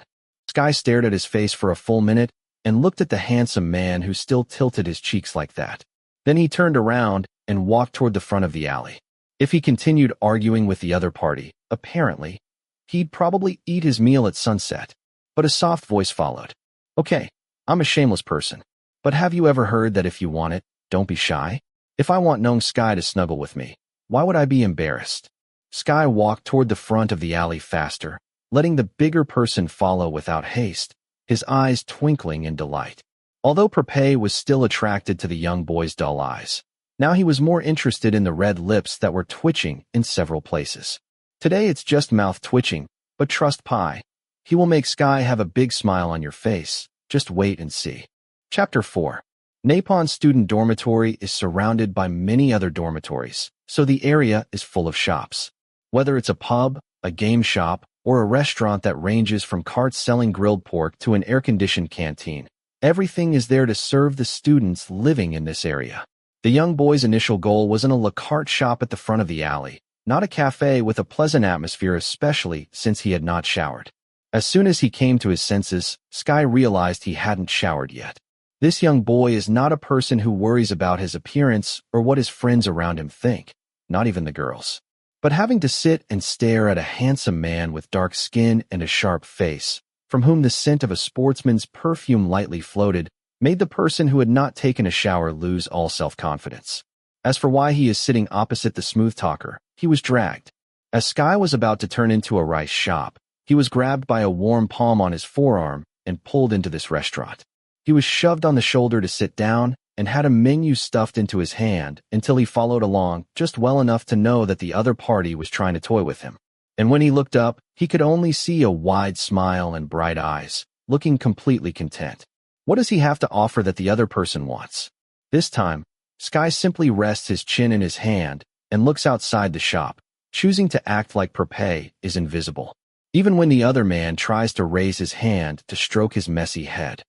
Sky stared at his face for a full minute and looked at the handsome man who still tilted his cheeks like that. Then he turned around and walked toward the front of the alley. If he continued arguing with the other party, apparently, he'd probably eat his meal at sunset. But a soft voice followed. "Okay, I'm a shameless person. But have you ever heard that if you want it, don't be shy? If I want Nong Sky to snuggle with me, why would I be embarrassed?" Sky walked toward the front of the alley faster, letting the bigger person follow without haste, his eyes twinkling in delight. Although Prapai was still attracted to the young boy's dull eyes, now he was more interested in the red lips that were twitching in several places. Today it's just mouth twitching, but trust Pai. He will make Sky have a big smile on your face. Just wait and see. Chapter 4. Napon Student Dormitory is surrounded by many other dormitories, so the area is full of shops. Whether it's a pub, a game shop, or a restaurant that ranges from carts selling grilled pork to an air-conditioned canteen, everything is there to serve the students living in this area. The young boy's initial goal was in a la carte shop at the front of the alley, not a cafe with a pleasant atmosphere, especially since he had not showered. As soon as he came to his senses, Sky realized he hadn't showered yet. This young boy is not a person who worries about his appearance or what his friends around him think, not even the girls. But having to sit and stare at a handsome man with dark skin and a sharp face, from whom the scent of a sportsman's perfume lightly floated, made the person who had not taken a shower lose all self-confidence. As for why he is sitting opposite the smooth talker, he was dragged. As Sky was about to turn into a rice shop, he was grabbed by a warm palm on his forearm and pulled into this restaurant. He was shoved on the shoulder to sit down and had a menu stuffed into his hand until he followed along just well enough to know that the other party was trying to toy with him. And when he looked up, he could only see a wide smile and bright eyes, looking completely content. What does he have to offer that the other person wants? This time, Sky simply rests his chin in his hand and looks outside the shop, choosing to act like Prapai is invisible, even when the other man tries to raise his hand to stroke his messy head.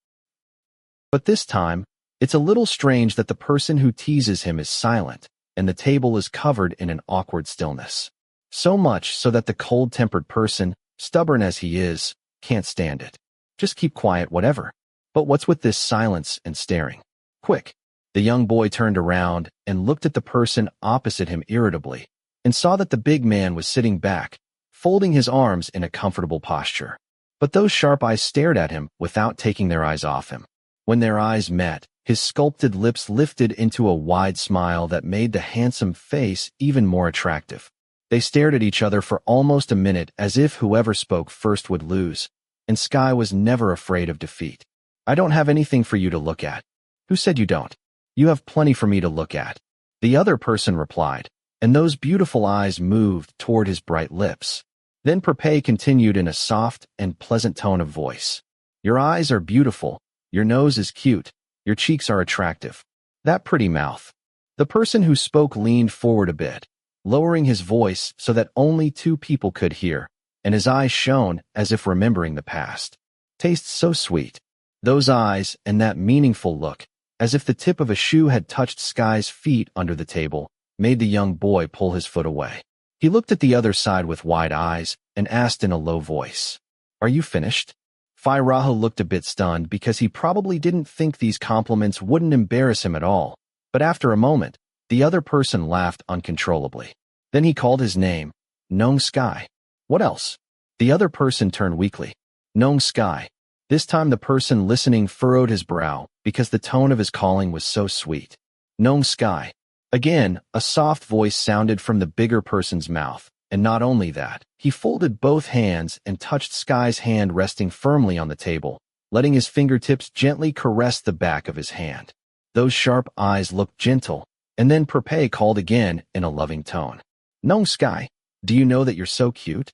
But this time, it's a little strange that the person who teases him is silent, and the table is covered in an awkward stillness. So much so that the cold-tempered person, stubborn as he is, can't stand it. Just keep quiet, whatever. But what's with this silence and staring? Quick! The young boy turned around and looked at the person opposite him irritably, and saw that the big man was sitting back, folding his arms in a comfortable posture. But those sharp eyes stared at him without taking their eyes off him. When their eyes met, his sculpted lips lifted into a wide smile that made the handsome face even more attractive. They stared at each other for almost a minute as if whoever spoke first would lose, and Sky was never afraid of defeat. "I don't have anything for you to look at." "Who said you don't? You have plenty for me to look at," the other person replied, and those beautiful eyes moved toward his bright lips. Then Prapai continued in a soft and pleasant tone of voice. "Your eyes are beautiful, your nose is cute, your cheeks are attractive. That pretty mouth." The person who spoke leaned forward a bit, lowering his voice so that only two people could hear, and his eyes shone as if remembering the past. "Tastes so sweet." Those eyes and that meaningful look, as if the tip of a shoe had touched Sky's feet under the table, made the young boy pull his foot away. He looked at the other side with wide eyes and asked in a low voice, "Are you finished?" Phi Raho looked a bit stunned because he probably didn't think these compliments wouldn't embarrass him at all, but after a moment, the other person laughed uncontrollably. Then he called his name, "Nong Sky." "What else?" The other person turned weakly. "Nong Sky." This time the person listening furrowed his brow because the tone of his calling was so sweet. "Nong Sky." Again, a soft voice sounded from the bigger person's mouth, and not only that, he folded both hands and touched Sky's hand resting firmly on the table, letting his fingertips gently caress the back of his hand. Those sharp eyes looked gentle, and then Prapai called again in a loving tone. "Nong Sky, do you know that you're so cute?"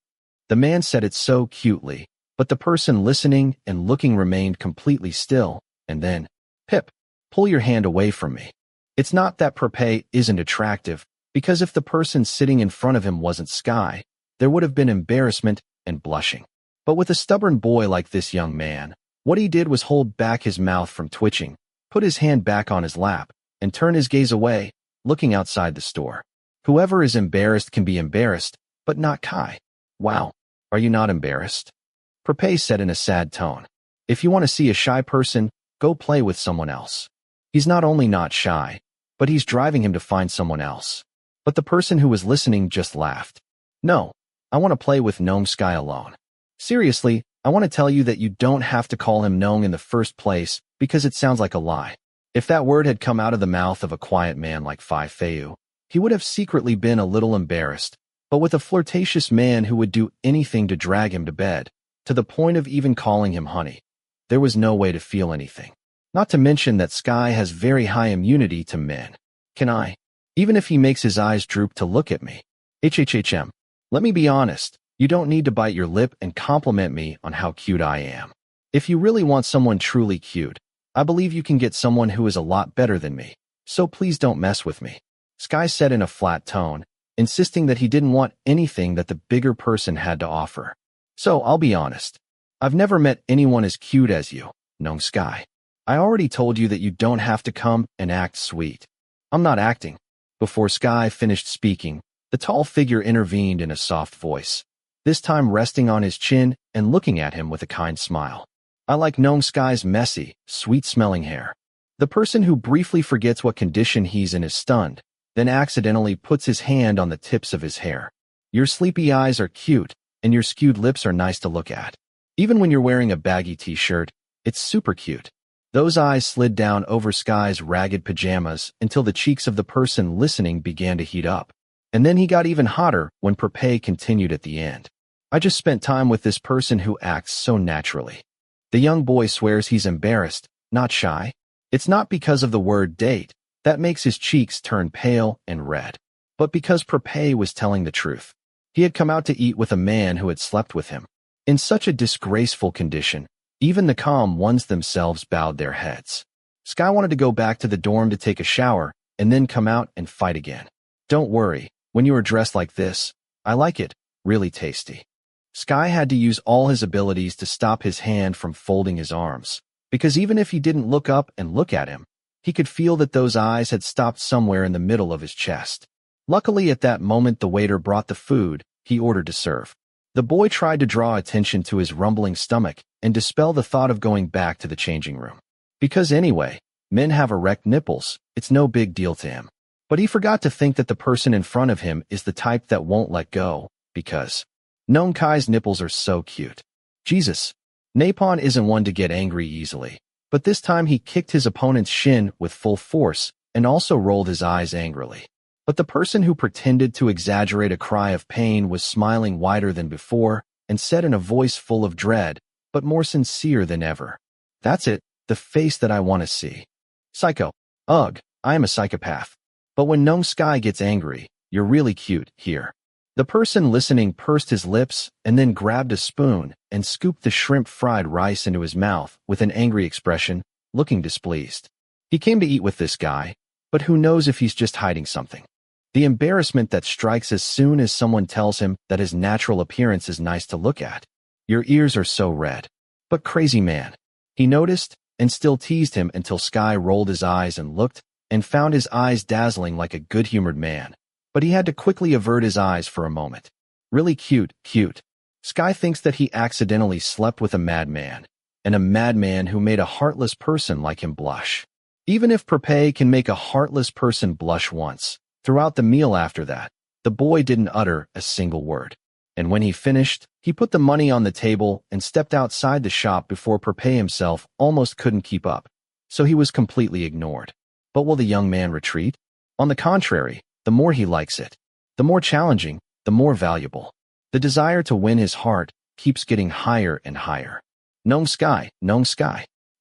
The man said it so cutely, but the person listening and looking remained completely still, and then, Pip, pull your hand away from me. It's not that Prapai isn't attractive, because if the person sitting in front of him wasn't Sky, there would have been embarrassment and blushing. But with a stubborn boy like this young man, what he did was hold back his mouth from twitching, put his hand back on his lap, and turn his gaze away, looking outside the store. Whoever is embarrassed can be embarrassed, but not Kai. Wow, are you not embarrassed? Prapai said in a sad tone. If you want to see a shy person, go play with someone else. He's not only not shy, but he's driving him to find someone else. But the person who was listening just laughed. No, I want to play with Gnome Sky alone. Seriously, I want to tell you that you don't have to call him Gnome in the first place because it sounds like a lie. If that word had come out of the mouth of a quiet man like Phi Feu, he would have secretly been a little embarrassed, but with a flirtatious man who would do anything to drag him to bed, to the point of even calling him honey, there was no way to feel anything. Not to mention that Sky has very high immunity to men. Can I? Even if he makes his eyes droop to look at me. HHHM. Let me be honest, you don't need to bite your lip and compliment me on how cute I am. If you really want someone truly cute, I believe you can get someone who is a lot better than me. So please don't mess with me. Sky said in a flat tone, insisting that he didn't want anything that the bigger person had to offer. So I'll be honest. I've never met anyone as cute as you, Gnome Sky. I already told you that you don't have to come and act sweet. I'm not acting. Before Sky finished speaking, the tall figure intervened in a soft voice, this time resting on his chin and looking at him with a kind smile. I like Gnome Sky's messy, sweet-smelling hair. The person who briefly forgets what condition he's in is stunned, then accidentally puts his hand on the tips of his hair. Your sleepy eyes are cute, and your skewed lips are nice to look at. Even when you're wearing a baggy t-shirt, it's super cute. Those eyes slid down over Sky's ragged pajamas until the cheeks of the person listening began to heat up. And then he got even hotter when Prapai continued at the end. I just spent time with this person who acts so naturally. The young boy swears he's embarrassed, not shy. It's not because of the word date that makes his cheeks turn pale and red, but because Prapai was telling the truth. He had come out to eat with a man who had slept with him. In such a disgraceful condition, even the calm ones themselves bowed their heads. Sky wanted to go back to the dorm to take a shower and then come out and fight again. Don't worry, when you are dressed like this, I like it, really tasty. Sky had to use all his abilities to stop his hand from folding his arms, because even if he didn't look up and look at him, he could feel that those eyes had stopped somewhere in the middle of his chest. Luckily at that moment the waiter brought the food he ordered to serve. The boy tried to draw attention to his rumbling stomach and dispel the thought of going back to the changing room. Because anyway, men have erect nipples, it's no big deal to him. But he forgot to think that the person in front of him is the type that won't let go, because Gnome Kai's nipples are so cute. Jesus, Napon isn't one to get angry easily, but this time he kicked his opponent's shin with full force and also rolled his eyes angrily. But the person who pretended to exaggerate a cry of pain was smiling wider than before and said in a voice full of dread, but more sincere than ever. That's it, the face that I want to see. Psycho. Ugh, I am a psychopath. But when Gnome Sky gets angry, you're really cute here. The person listening pursed his lips and then grabbed a spoon and scooped the shrimp fried rice into his mouth with an angry expression, looking displeased. He came to eat with this guy, but who knows if he's just hiding something. The embarrassment that strikes as soon as someone tells him that his natural appearance is nice to look at. Your ears are so red. But crazy man. He noticed and still teased him until Sky rolled his eyes and looked and found his eyes dazzling like a good-humored man. But he had to quickly avert his eyes for a moment. Really cute. Sky thinks that he accidentally slept with a madman, and a madman who made a heartless person like him blush. Even if Prapai can make a heartless person blush once, throughout the meal after that, the boy didn't utter a single word. And when he finished, he put the money on the table and stepped outside the shop before Prapai himself almost couldn't keep up. So he was completely ignored. But will the young man retreat? On the contrary, the more he likes it, the more challenging, the more valuable. The desire to win his heart keeps getting higher and higher. Gnome Sky.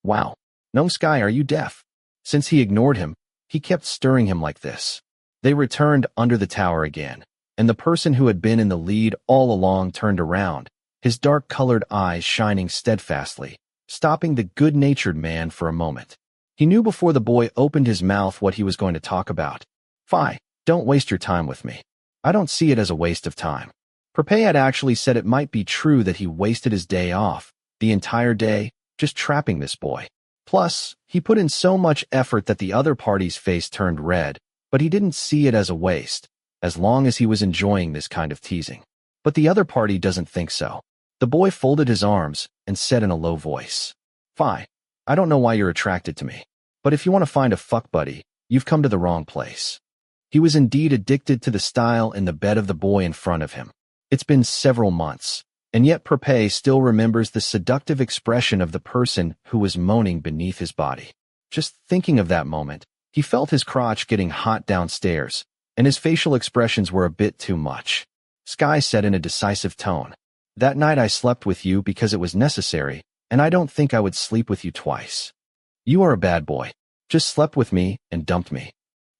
Wow. Gnome Sky, are you deaf? Since he ignored him, he kept stirring him like this. They returned under the tower again, and the person who had been in the lead all along turned around, his dark-colored eyes shining steadfastly, stopping the good-natured man for a moment. He knew before the boy opened his mouth what he was going to talk about. Fie, don't waste your time with me. I don't see it as a waste of time. Prapai had actually said it might be true that he wasted his day off, the entire day, just trapping this boy. Plus, he put in so much effort that the other party's face turned red, but he didn't see it as a waste, as long as he was enjoying this kind of teasing. But the other party doesn't think so. The boy folded his arms and said in a low voice, Fie, I don't know why you're attracted to me, but if you want to find a fuck buddy, you've come to the wrong place. He was indeed addicted to the style in the bed of the boy in front of him. It's been several months, and yet Prapai still remembers the seductive expression of the person who was moaning beneath his body. Just thinking of that moment, he felt his crotch getting hot downstairs, and his facial expressions were a bit too much. Sky said in a decisive tone, That night I slept with you because it was necessary, and I don't think I would sleep with you twice. You are a bad boy. Just slept with me and dumped me.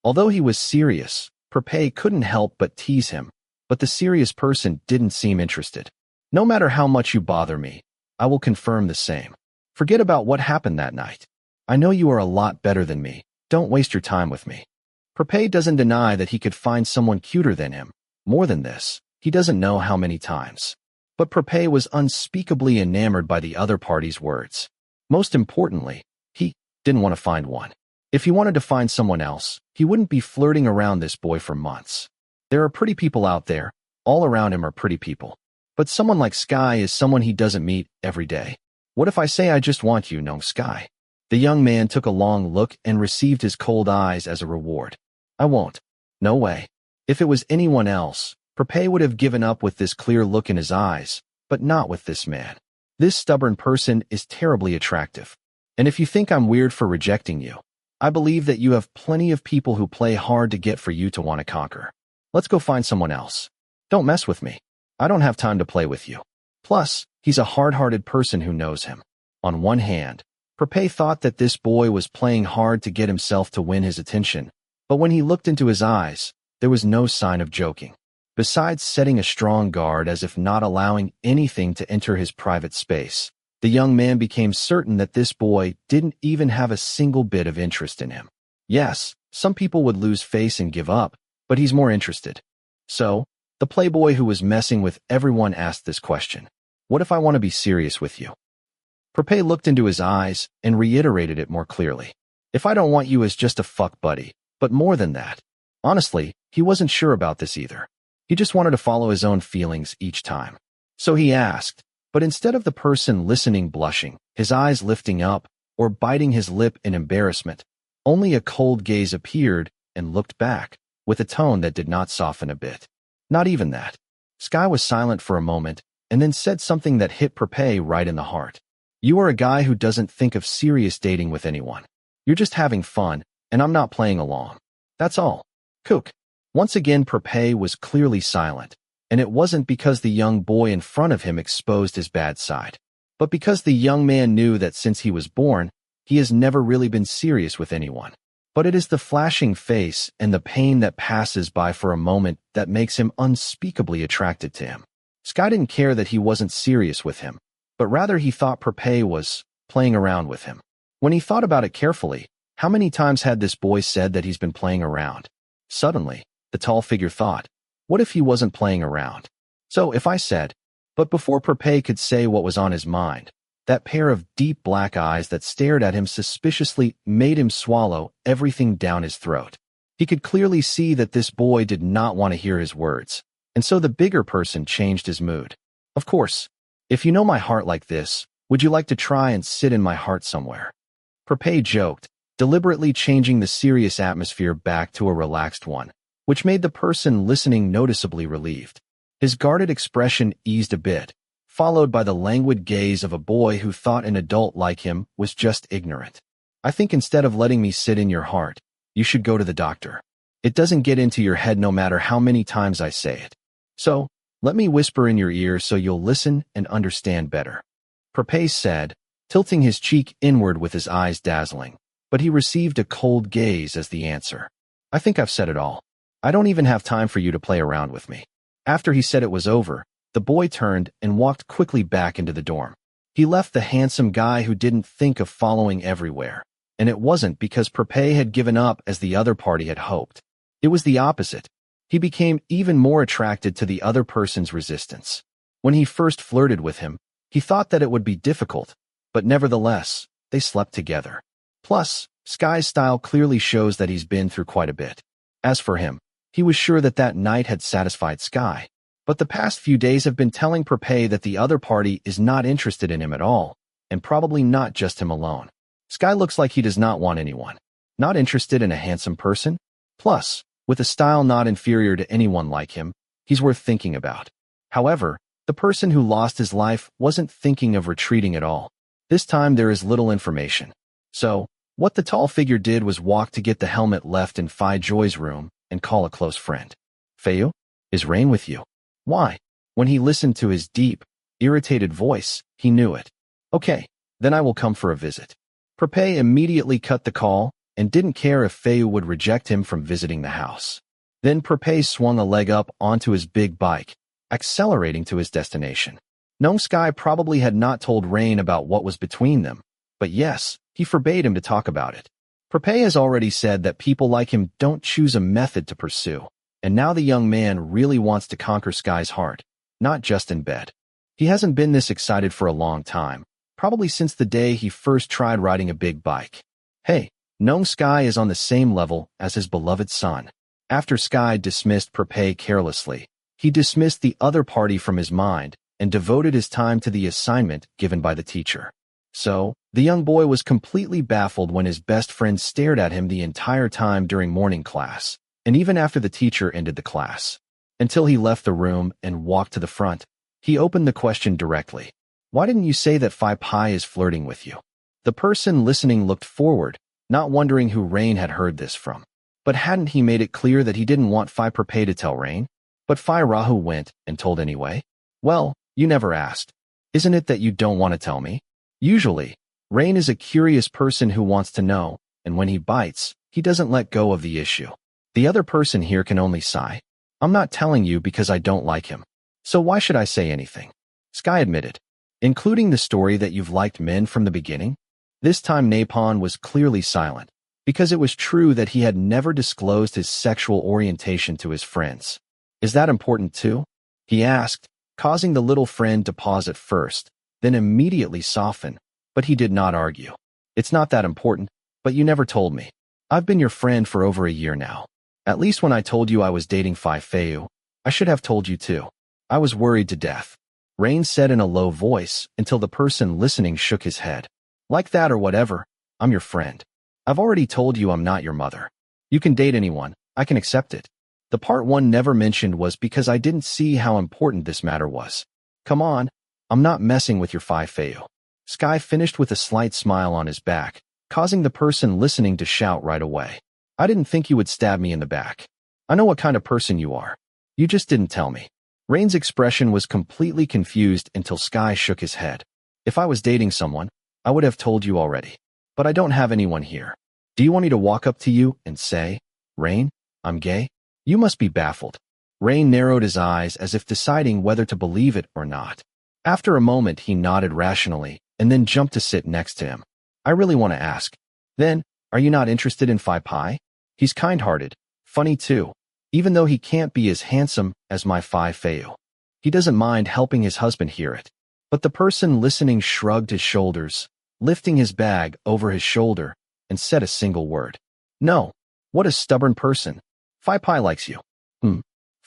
Although he was serious, Prapai couldn't help but tease him, but the serious person didn't seem interested. No matter how much you bother me, I will confirm the same. Forget about what happened that night. I know you are a lot better than me. Don't waste your time with me. Prapai doesn't deny that he could find someone cuter than him. More than this, he doesn't know how many times. But Prapai was unspeakably enamored by the other party's words. Most importantly, he didn't want to find one. If he wanted to find someone else, he wouldn't be flirting around this boy for months. There are pretty people out there. All around him are pretty people. But someone like Sky is someone he doesn't meet every day. What if I say I just want you, no Sky? The young man took a long look and received his cold eyes as a reward. I won't. No way. If it was anyone else, Prapai would have given up with this clear look in his eyes, but not with this man. This stubborn person is terribly attractive. And if you think I'm weird for rejecting you, I believe that you have plenty of people who play hard to get for you to want to conquer. Let's go find someone else. Don't mess with me. I don't have time to play with you. Plus, he's a hard-hearted person who knows him. On one hand, Prapai thought that this boy was playing hard to get himself to win his attention, but when he looked into his eyes, there was no sign of joking. Besides setting a strong guard as if not allowing anything to enter his private space, the young man became certain that this boy didn't even have a single bit of interest in him. Yes, some people would lose face and give up, but he's more interested. So, the playboy who was messing with everyone asked this question. What if I want to be serious with you? Prapai looked into his eyes and reiterated it more clearly. If I don't want you as just a fuck buddy, but more than that. Honestly, he wasn't sure about this either. He just wanted to follow his own feelings each time. So he asked, but instead of the person listening blushing, his eyes lifting up, or biting his lip in embarrassment, only a cold gaze appeared and looked back, with a tone that did not soften a bit. Not even that. Sky was silent for a moment, and then said something that hit Prapai right in the heart. You are a guy who doesn't think of serious dating with anyone. You're just having fun, and I'm not playing along. That's all. Kook. Once again Prapai was clearly silent, and it wasn't because the young boy in front of him exposed his bad side, but because the young man knew that since he was born, he has never really been serious with anyone. But it is the flashing face and the pain that passes by for a moment that makes him unspeakably attracted to him. Sky didn't care that he wasn't serious with him, but rather he thought Prapai was playing around with him. When he thought about it carefully, how many times had this boy said that he's been playing around? Suddenly, the tall figure thought, what if he wasn't playing around? So if I said, but before Prapai could say what was on his mind, that pair of deep black eyes that stared at him suspiciously made him swallow everything down his throat. He could clearly see that this boy did not want to hear his words, and so the bigger person changed his mood. Of course, if you know my heart like this, would you like to try and sit in my heart somewhere? Prapai joked, deliberately changing the serious atmosphere back to a relaxed one, which made the person listening noticeably relieved. His guarded expression eased a bit, followed by the languid gaze of a boy who thought an adult like him was just ignorant. I think instead of letting me sit in your heart, you should go to the doctor. It doesn't get into your head no matter how many times I say it. So, let me whisper in your ear so you'll listen and understand better. Prapai said, tilting his cheek inward with his eyes dazzling, but he received a cold gaze as the answer. I think I've said it all. I don't even have time for you to play around with me. After he said it was over, the boy turned and walked quickly back into the dorm. He left the handsome guy who didn't think of following everywhere, And it wasn't because Prapai had given up as the other party had hoped. It was the opposite. He became even more attracted to the other person's resistance. When he first flirted with him, he thought that it would be difficult, but nevertheless, they slept together. Plus, Sky's style clearly shows that he's been through quite a bit. As for him, he was sure that that night had satisfied Sky. But the past few days have been telling Prapai that the other party is not interested in him at all, and probably not just him alone. Sky looks like he does not want anyone. Not interested in a handsome person? Plus, with a style not inferior to anyone like him, he's worth thinking about. However, the person who lost his life wasn't thinking of retreating at all. This time there is little information. So, what the tall figure did was walk to get the helmet left in Phi Joy's room and call a close friend. Feiyu? Is Rain with you? Why? When he listened to his deep, irritated voice, he knew it. Okay, then I will come for a visit. Prapai immediately cut the call and didn't care if Feiyu would reject him from visiting the house. Then Prapai swung a leg up onto his big bike, accelerating to his destination. Gnome Sky probably had not told Rain about what was between them, but yes, he forbade him to talk about it. Prapai has already said that people like him don't choose a method to pursue, and now the young man really wants to conquer Sky's heart, not just in bed. He hasn't been this excited for a long time, probably since the day he first tried riding a big bike. Hey, Gnome Sky is on the same level as his beloved son. After Sky dismissed Prapai carelessly, he dismissed the other party from his mind and devoted his time to the assignment given by the teacher. So, the young boy was completely baffled when his best friend stared at him the entire time during morning class, and even after the teacher ended the class. Until he left the room and walked to the front, he opened the question directly. Why didn't you say that Prapai is flirting with you? The person listening looked forward, not wondering who Rain had heard this from. But hadn't he made it clear that he didn't want Prapai to tell Rain? But Rahu went and told anyway. Well, you never asked. Isn't it that you don't want to tell me? Usually, Rain is a curious person who wants to know, and when he bites, he doesn't let go of the issue. The other person here can only sigh. I'm not telling you because I don't like him. So why should I say anything? Sky admitted. Including the story that you've liked men from the beginning? This time Napon was clearly silent, because it was true that he had never disclosed his sexual orientation to his friends. Is that important too? He asked, causing the little friend to pause at first, then immediately soften, but he did not argue. It's not that important, but you never told me. I've been your friend for over a year now. At least when I told you I was dating Feiyu, I should have told you too. I was worried to death. Rain said in a low voice until the person listening shook his head. Like that or whatever, I'm your friend. I've already told you I'm not your mother. You can date anyone, I can accept it. The part one never mentioned was because I didn't see how important this matter was. Come on, I'm not messing with your Feiyu. Sky finished with a slight smile on his back, causing the person listening to shout right away. I didn't think you would stab me in the back. I know what kind of person you are. You just didn't tell me. Rain's expression was completely confused until Sky shook his head. If I was dating someone, I would have told you already. But I don't have anyone here. Do you want me to walk up to you and say, Rain, I'm gay? You must be baffled. Rain narrowed his eyes as if deciding whether to believe it or not. After a moment he nodded rationally and then jumped to sit next to him. I really want to ask. Then, are you not interested in Prapai? He's kind-hearted, funny too, even though he can't be as handsome as my Feiyu. He doesn't mind helping his husband hear it. But the person listening shrugged his shoulders, lifting his bag over his shoulder, and said a single word. No. What a stubborn person. Prapai likes you.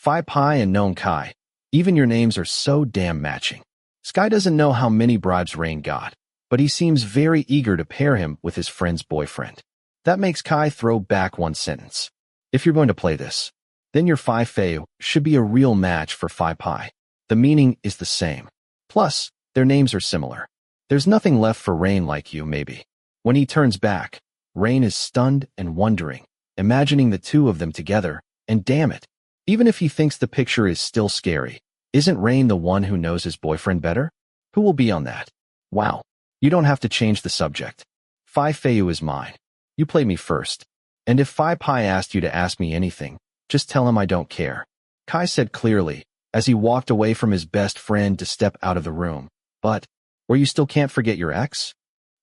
Prapai and Gnome Kai. Even your names are so damn matching. Sky doesn't know how many bribes Rain got, but he seems very eager to pair him with his friend's boyfriend. That makes Kai throw back one sentence. If you're going to play this, then your Feiyu should be a real match for Prapai. The meaning is the same. Plus, their names are similar. There's nothing left for Rain like you, maybe. When he turns back, Rain is stunned and wondering, imagining the two of them together, and damn it, even if he thinks the picture is still scary, isn't Rain the one who knows his boyfriend better? Who will be on that? Wow, you don't have to change the subject. Feiyu is mine. You play me first. And if Prapai asked you to ask me anything, just tell him I don't care. Kai said clearly, as he walked away from his best friend to step out of the room. But, or you still can't forget your ex?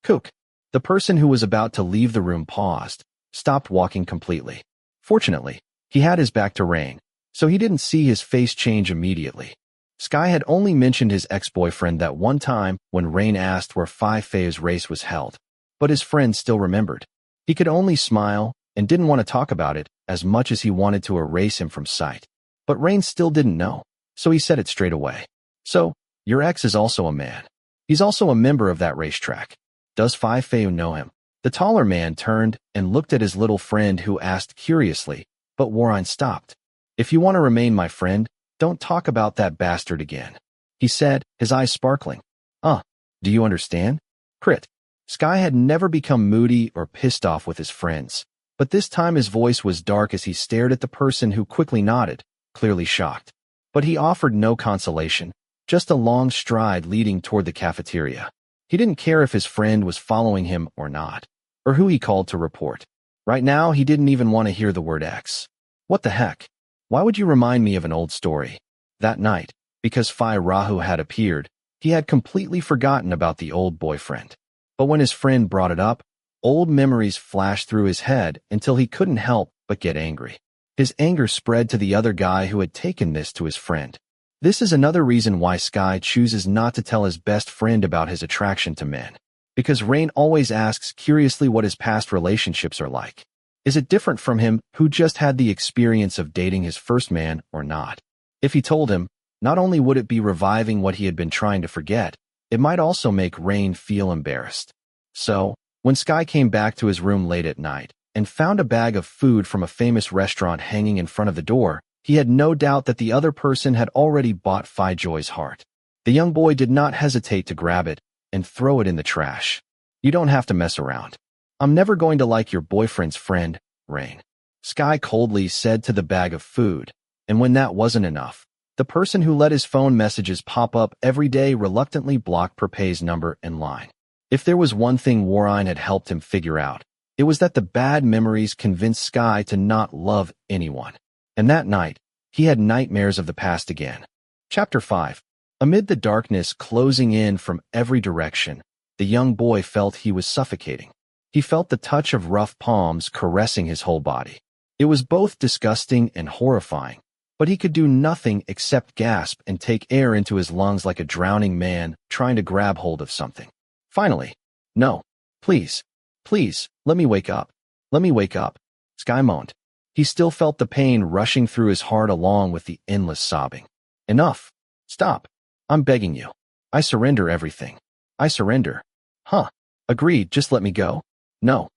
Kook. The person who was about to leave the room paused, stopped walking completely. Fortunately, he had his back to Rain, so he didn't see his face change immediately. Sky had only mentioned his ex-boyfriend that one time when Rain asked where Phi Fei's race was held, but his friend still remembered. He could only smile and didn't want to talk about it as much as he wanted to erase him from sight. But Rain still didn't know, so he said it straight away. So, your ex is also a man. He's also a member of that racetrack. Does Phi Fei know him? The taller man turned and looked at his little friend who asked curiously, but Warren stopped. If you want to remain my friend, don't talk about that bastard again, he said, his eyes sparkling. Do you understand? Crit. Sky had never become moody or pissed off with his friends, but this time his voice was dark as he stared at the person who quickly nodded, clearly shocked. But he offered no consolation, just a long stride leading toward the cafeteria. He didn't care if his friend was following him or not, or who he called to report. Right now, he didn't even want to hear the word X. What the heck? Why would you remind me of an old story? That night, because Phi Rahu had appeared, he had completely forgotten about the old boyfriend. But when his friend brought it up, old memories flashed through his head until he couldn't help but get angry. His anger spread to the other guy who had taken this to his friend. This is another reason why Sky chooses not to tell his best friend about his attraction to men. Because Rain always asks curiously what his past relationships are like. Is it different from him who just had the experience of dating his first man or not? If he told him, not only would it be reviving what he had been trying to forget, it might also make Rain feel embarrassed. So, when Sky came back to his room late at night and found a bag of food from a famous restaurant hanging in front of the door, he had no doubt that the other person had already bought Phi Joy's heart. The young boy did not hesitate to grab it and throw it in the trash. You don't have to mess around. I'm never going to like your boyfriend's friend, Rain, Sky coldly said to the bag of food. And when that wasn't enough, the person who let his phone messages pop up every day reluctantly blocked Prapai's number and line. If there was one thing Warren had helped him figure out, it was that the bad memories convinced Sky to not love anyone. And that night, he had nightmares of the past again. Chapter 5. Amid the darkness closing in from every direction, the young boy felt he was suffocating. He felt the touch of rough palms caressing his whole body. It was both disgusting and horrifying, but he could do nothing except gasp and take air into his lungs like a drowning man trying to grab hold of something. Finally, no, please, let me wake up. Let me wake up, Sky moaned. He still felt the pain rushing through his heart along with the endless sobbing. Enough. Stop. I'm begging you. I surrender everything. I surrender. Huh. Agreed, just let me go. No.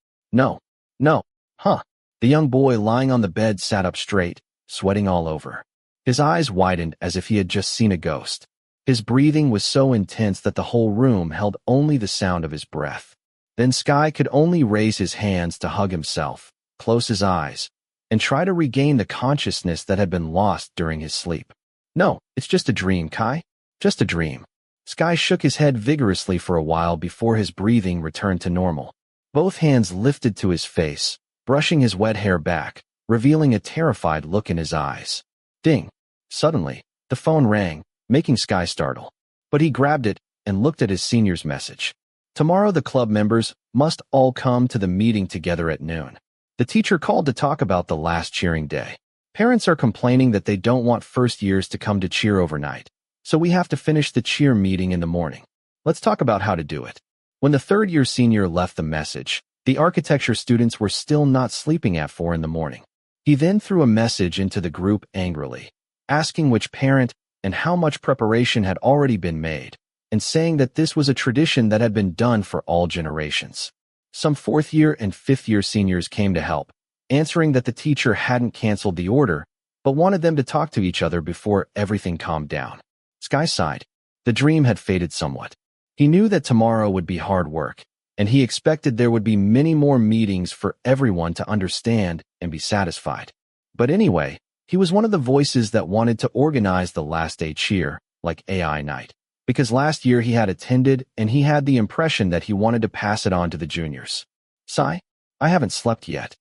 Huh. The young boy lying on the bed sat up straight, sweating all over. His eyes widened as if he had just seen a ghost. His breathing was so intense that the whole room held only the sound of his breath. Then Sky could only raise his hands to hug himself, close his eyes, and try to regain the consciousness that had been lost during his sleep. No, it's just a dream, Kai. Just a dream. Sky shook his head vigorously for a while before his breathing returned to normal. Both hands lifted to his face, brushing his wet hair back, revealing a terrified look in his eyes. Ding. Suddenly, the phone rang, making Sky startle. But he grabbed it and looked at his senior's message. Tomorrow the club members must all come to the meeting together at noon. The teacher called to talk about the last cheering day. Parents are complaining that they don't want first years to come to cheer overnight, so we have to finish the cheer meeting in the morning. Let's talk about how to do it. When the third-year senior left the message, the architecture students were still not sleeping at 4 in the morning. He then threw a message into the group angrily, asking which parent and how much preparation had already been made, and saying that this was a tradition that had been done for all generations. Some 4th-year and 5th-year seniors came to help, answering that the teacher hadn't canceled the order, but wanted them to talk to each other before everything calmed down. Sky sighed. The dream had faded somewhat. He knew that tomorrow would be hard work, and he expected there would be many more meetings for everyone to understand and be satisfied. But anyway, he was one of the voices that wanted to organize the last day cheer, like AI night. Because last year he had attended and he had the impression that he wanted to pass it on to the juniors. Sigh, I haven't slept yet.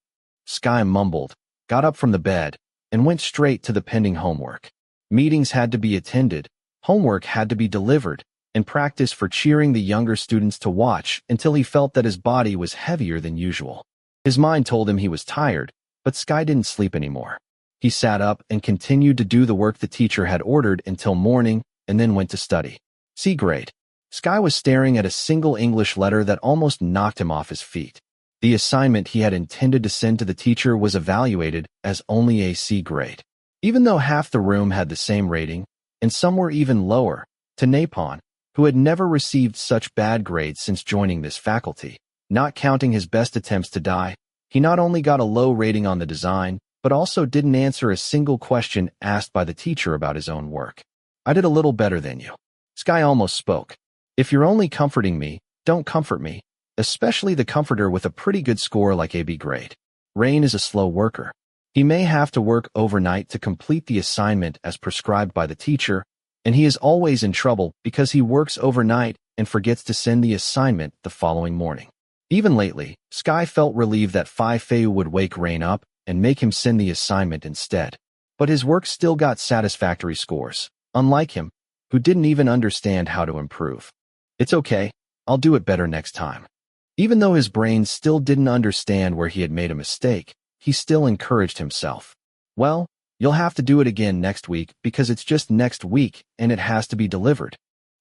Sky mumbled, got up from the bed, and went straight to the pending homework. Meetings had to be attended, homework had to be delivered, and practice for cheering the younger students to watch until he felt that his body was heavier than usual. His mind told him he was tired, but Sky didn't sleep anymore. He sat up and continued to do the work the teacher had ordered until morning, and then went to study. C grade. Sky was staring at a single English letter that almost knocked him off his feet. The assignment he had intended to send to the teacher was evaluated as only a C grade. Even though half the room had the same rating, and some were even lower, to Napon, who had never received such bad grades since joining this faculty. Not counting his best attempts to die, he not only got a low rating on the design, but also didn't answer a single question asked by the teacher about his own work. I did a little better than you. Sky almost spoke. If you're only comforting me, don't comfort me, especially the comforter with a pretty good score like a B grade. Rain is a slow worker. He may have to work overnight to complete the assignment as prescribed by the teacher, and he is always in trouble because he works overnight and forgets to send the assignment the following morning. Even lately, Sky felt relieved that Phi Feu would wake Rain up and make him send the assignment instead. But his work still got satisfactory scores, unlike him, who didn't even understand how to improve. It's okay, I'll do it better next time. Even though his brain still didn't understand where he had made a mistake, he still encouraged himself. Well, you'll have to do it again next week because it's just next week and it has to be delivered.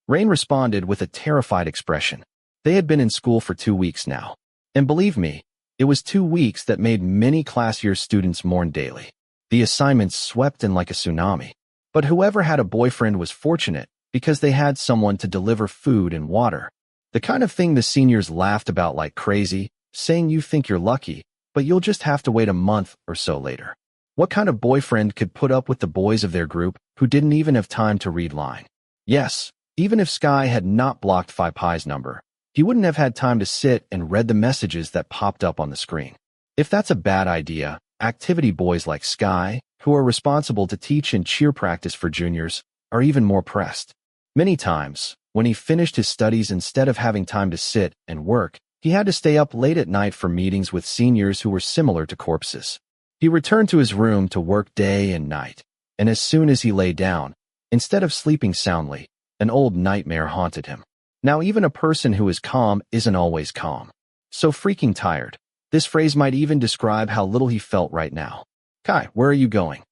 Rain responded with a terrified expression. They had been in school for 2 weeks now. And believe me, it was 2 weeks that made many class year students mourn daily. The assignments swept in like a tsunami. But whoever had a boyfriend was fortunate because they had someone to deliver food and water. The kind of thing the seniors laughed about like crazy, saying you think you're lucky, but you'll just have to wait a month or so later. What kind of boyfriend could put up with the boys of their group who didn't even have time to read line? Yes, even if Sky had not blocked Prapai's number, he wouldn't have had time to sit and read the messages that popped up on the screen. If that's a bad idea, activity boys like Sky, who are responsible to teach and cheer practice for juniors, are even more pressed. Many times, when he finished his studies instead of having time to sit and work, he had to stay up late at night for meetings with seniors who were similar to corpses. He returned to his room to work day and night, and as soon as he lay down, instead of sleeping soundly, an old nightmare haunted him. Now even a person who is calm isn't always calm. So freaking tired. This phrase might even describe how little he felt right now. Kai, where are you going?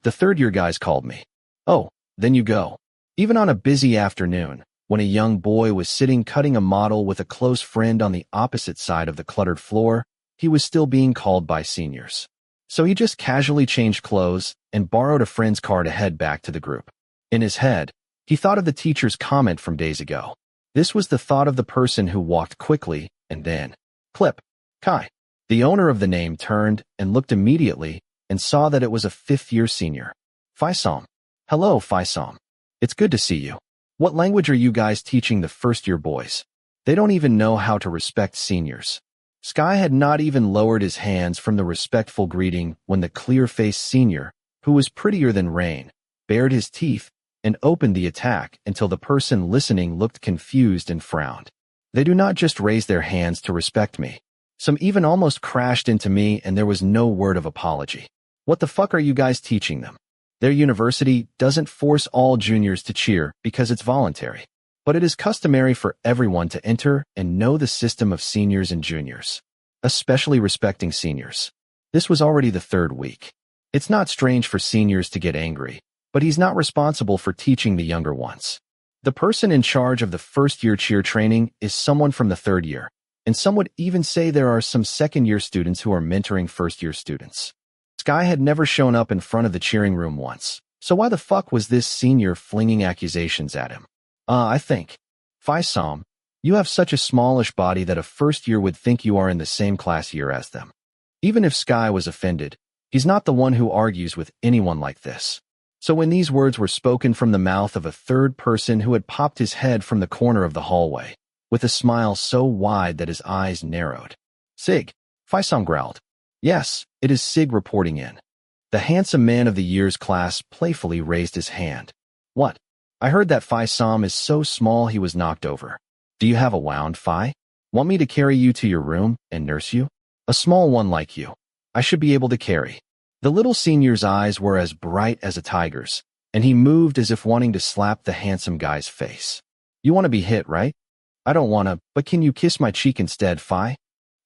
The third-year guys called me. Oh, then you go. Even on a busy afternoon, when a young boy was sitting cutting a model with a close friend on the opposite side of the cluttered floor, he was still being called by seniors. So he just casually changed clothes and borrowed a friend's car to head back to the group. In his head, he thought of the teacher's comment from days ago. This was the thought of the person who walked quickly, and then, clip, Kai. The owner of the name turned and looked immediately and saw that it was a fifth-year senior. Phi-som. Hello, Phi-som. It's good to see you. What language are you guys teaching the first-year boys? They don't even know how to respect seniors. Sky had not even lowered his hands from the respectful greeting when the clear-faced senior, who was prettier than Rain, bared his teeth and opened the attack until the person listening looked confused and frowned. They do not just raise their hands to respect me. Some even almost crashed into me and there was no word of apology. What the fuck are you guys teaching them? Their university doesn't force all juniors to cheer because it's voluntary, but it is customary for everyone to enter and know the system of seniors and juniors, especially respecting seniors. This was already the 3rd week. It's not strange for seniors to get angry, but he's not responsible for teaching the younger ones. The person in charge of the first-year cheer training is someone from the 3rd year, and some would even say there are some second-year students who are mentoring first-year students. Sky had never shown up in front of the cheering room once, so why the fuck was this senior flinging accusations at him? I think. Phi-som, you have such a smallish body that a first-year would think you are in the same class year as them. Even if Sky was offended, he's not the one who argues with anyone like this. So when these words were spoken from the mouth of a third person who had popped his head from the corner of the hallway, with a smile so wide that his eyes narrowed. Sig, Phi-som growled. Yes, it is Sig reporting in. The handsome man of the year's class playfully raised his hand. What? I heard that Phi-som is so small he was knocked over. Do you have a wound, Phi? Want me to carry you to your room and nurse you? A small one like you. I should be able to carry. The little senior's eyes were as bright as a tiger's, and he moved as if wanting to slap the handsome guy's face. You want to be hit, right? I don't want to, but can you kiss my cheek instead, Phi?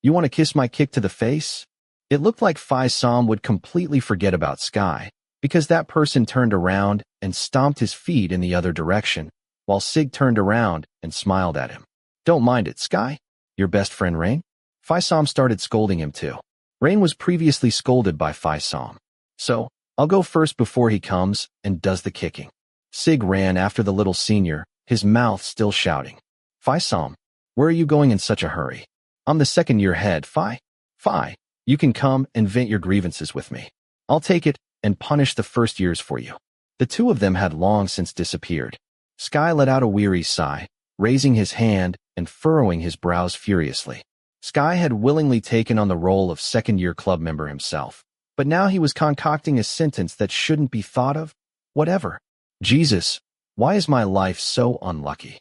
You want to kiss my kick to the face? It looked like Phi Som would completely forget about Sky, because that person turned around and stomped his feet in the other direction, while Sig turned around and smiled at him. Don't mind it, Sky. Your best friend Rain? Phi Som started scolding him too. Rain was previously scolded by Phi Som. So, I'll go first before he comes and does the kicking. Sig ran after the little senior, his mouth still shouting. Phi Som, where are you going in such a hurry? I'm the second-year head, Phi. Phi, you can come and vent your grievances with me. I'll take it and punish the first years for you. The two of them had long since disappeared. Sky let out a weary sigh, raising his hand and furrowing his brows furiously. Sky had willingly taken on the role of second-year club member himself, but now he was concocting a sentence that shouldn't be thought of. Whatever. Jesus, why is my life so unlucky?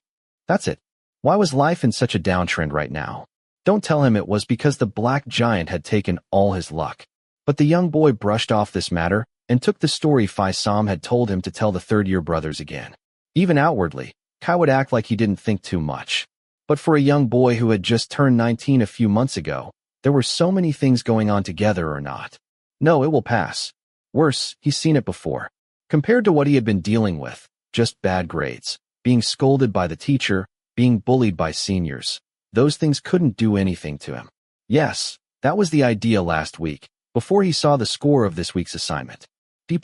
That's it. Why was life in such a downtrend right now? Don't tell him it was because the black giant had taken all his luck. But the young boy brushed off this matter and took the story Phi Som had told him to tell the third-year brothers again. Even outwardly, Kai would act like he didn't think too much. But for a young boy who had just turned 19 a few months ago, there were so many things going on together or not. No, it will pass. Worse, he's seen it before. Compared to what he had been dealing with, just bad grades, being scolded by the teacher, being bullied by seniors, those things couldn't do anything to him. Yes, that was the idea last week, before he saw the score of this week's assignment. D+.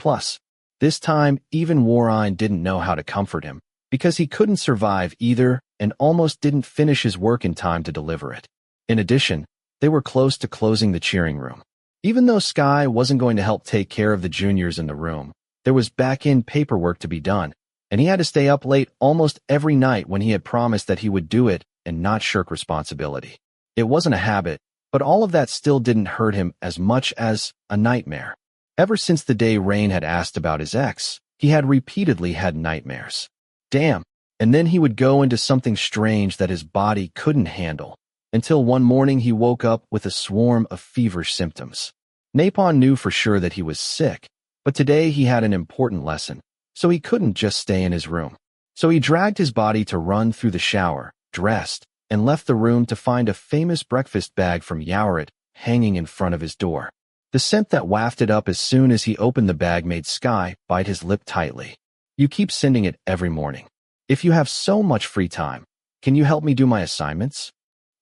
This time, even Warine didn't know how to comfort him, because he couldn't survive either and almost didn't finish his work in time to deliver it. In addition, they were close to closing the cheering room. Even though Sky wasn't going to help take care of the juniors in the room, there was back-end paperwork to be done, and he had to stay up late almost every night when he had promised that he would do it and not shirk responsibility. It wasn't a habit, but all of that still didn't hurt him as much as a nightmare. Ever since the day Rain had asked about his ex, he had repeatedly had nightmares. Damn. And then he would go into something strange that his body couldn't handle, until one morning he woke up with a swarm of feverish symptoms. Napon knew for sure that he was sick, but today he had an important lesson, so he couldn't just stay in his room. So he dragged his body to run through the shower, dressed, and left the room to find a famous breakfast bag from Yaoret hanging in front of his door. The scent that wafted up as soon as he opened the bag made Sky bite his lip tightly. You keep sending it every morning. If you have so much free time, can you help me do my assignments?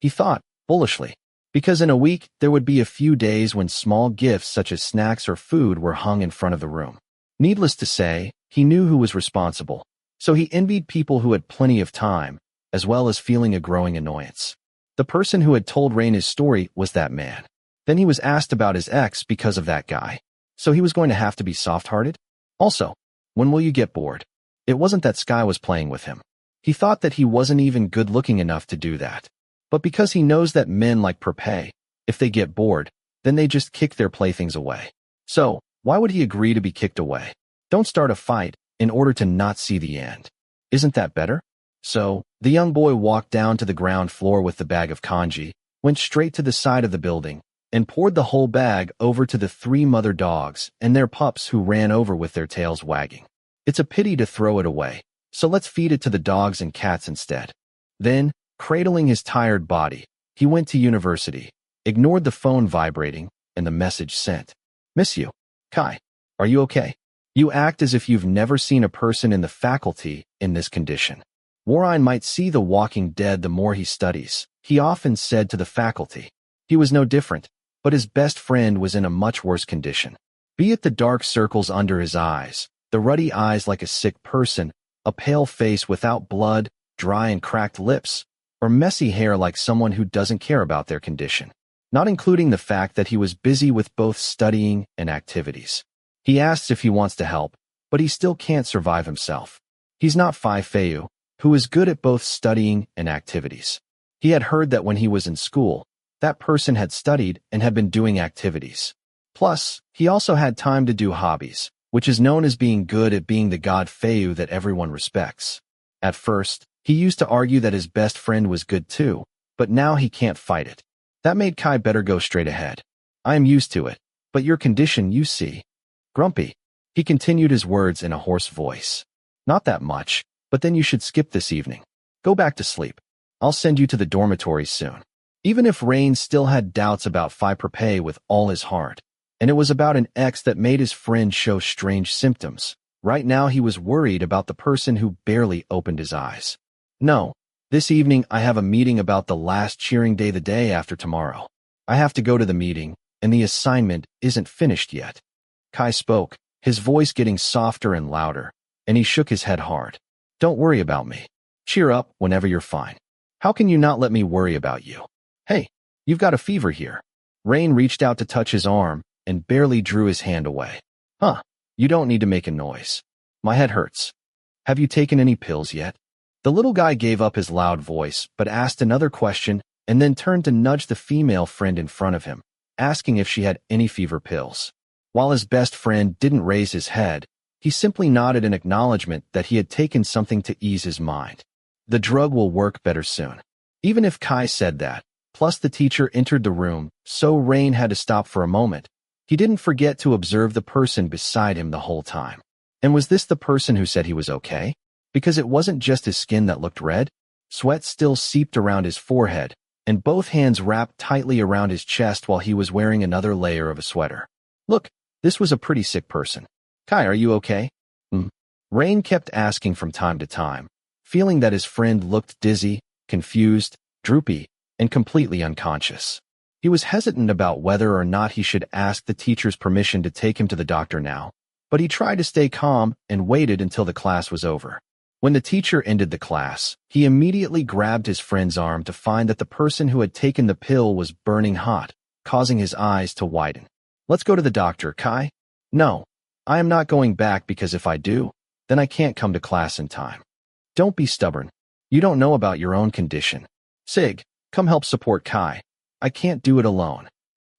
He thought, bullishly, because in a week there would be a few days when small gifts such as snacks or food were hung in front of the room. Needless to say, he knew who was responsible, so he envied people who had plenty of time, as well as feeling a growing annoyance. The person who had told Rain his story was that man. Then he was asked about his ex because of that guy, so he was going to have to be soft-hearted? Also, when will you get bored? It wasn't that Sky was playing with him. He thought that he wasn't even good-looking enough to do that. But because he knows that men like Prapai, if they get bored, then they just kick their playthings away. So, why would he agree to be kicked away? Don't start a fight in order to not see the end. Isn't that better? So, the young boy walked down to the ground floor with the bag of kanji, went straight to the side of the building, and poured the whole bag over to the 3 mother dogs and their pups who ran over with their tails wagging. It's a pity to throw it away, so let's feed it to the dogs and cats instead. Then, cradling his tired body, he went to university, ignored the phone vibrating, and the message sent. Miss you. Kai, are you okay? You act as if you've never seen a person in the faculty in this condition. Warine might see the walking dead the more he studies, he often said to the faculty. He was no different, but his best friend was in a much worse condition. Be it the dark circles under his eyes, the ruddy eyes like a sick person, a pale face without blood, dry and cracked lips, or messy hair like someone who doesn't care about their condition, not including the fact that he was busy with both studying and activities. He asks if he wants to help, but he still can't survive himself. He's not Phi Feu, who is good at both studying and activities. He had heard that when he was in school, that person had studied and had been doing activities. Plus, he also had time to do hobbies, which is known as being good at being the god Feu that everyone respects. At first, he used to argue that his best friend was good too, but now he can't fight it. That made Kai better go straight ahead. I am used to it, but your condition, you see. Grumpy. He continued his words in a hoarse voice. Not that much, but then you should skip this evening. Go back to sleep. I'll send you to the dormitory soon. Even if Rain still had doubts about Prapai with all his heart, and it was about an ex that made his friend show strange symptoms, right now he was worried about the person who barely opened his eyes. No, this evening I have a meeting about the last cheering day the day after tomorrow. I have to go to the meeting, and the assignment isn't finished yet. Kai spoke, his voice getting softer and louder, and he shook his head hard. Don't worry about me. Cheer up whenever you're fine. How can you not let me worry about you? Hey, you've got a fever here. Rain reached out to touch his arm and barely drew his hand away. Huh, you don't need to make a noise. My head hurts. Have you taken any pills yet? The little guy gave up his loud voice but asked another question and then turned to nudge the female friend in front of him, asking if she had any fever pills. While his best friend didn't raise his head, he simply nodded in acknowledgement that he had taken something to ease his mind. The drug will work better soon. Even if Kai said that, plus the teacher entered the room, so Rain had to stop for a moment. He didn't forget to observe the person beside him the whole time. And was this the person who said he was okay? Because it wasn't just his skin that looked red. Sweat still seeped around his forehead, and both hands wrapped tightly around his chest while he was wearing another layer of a sweater. Look, this was a pretty sick person. Kai, are you okay? Rain kept asking from time to time, feeling that his friend looked dizzy, confused, droopy, and completely unconscious. He was hesitant about whether or not he should ask the teacher's permission to take him to the doctor now, but he tried to stay calm and waited until the class was over. When the teacher ended the class, he immediately grabbed his friend's arm to find that the person who had taken the pill was burning hot, causing his eyes to widen. Let's go to the doctor, Kai. No, I am not going back because if I do, then I can't come to class in time. Don't be stubborn. You don't know about your own condition. Sig, come help support Kai. I can't do it alone.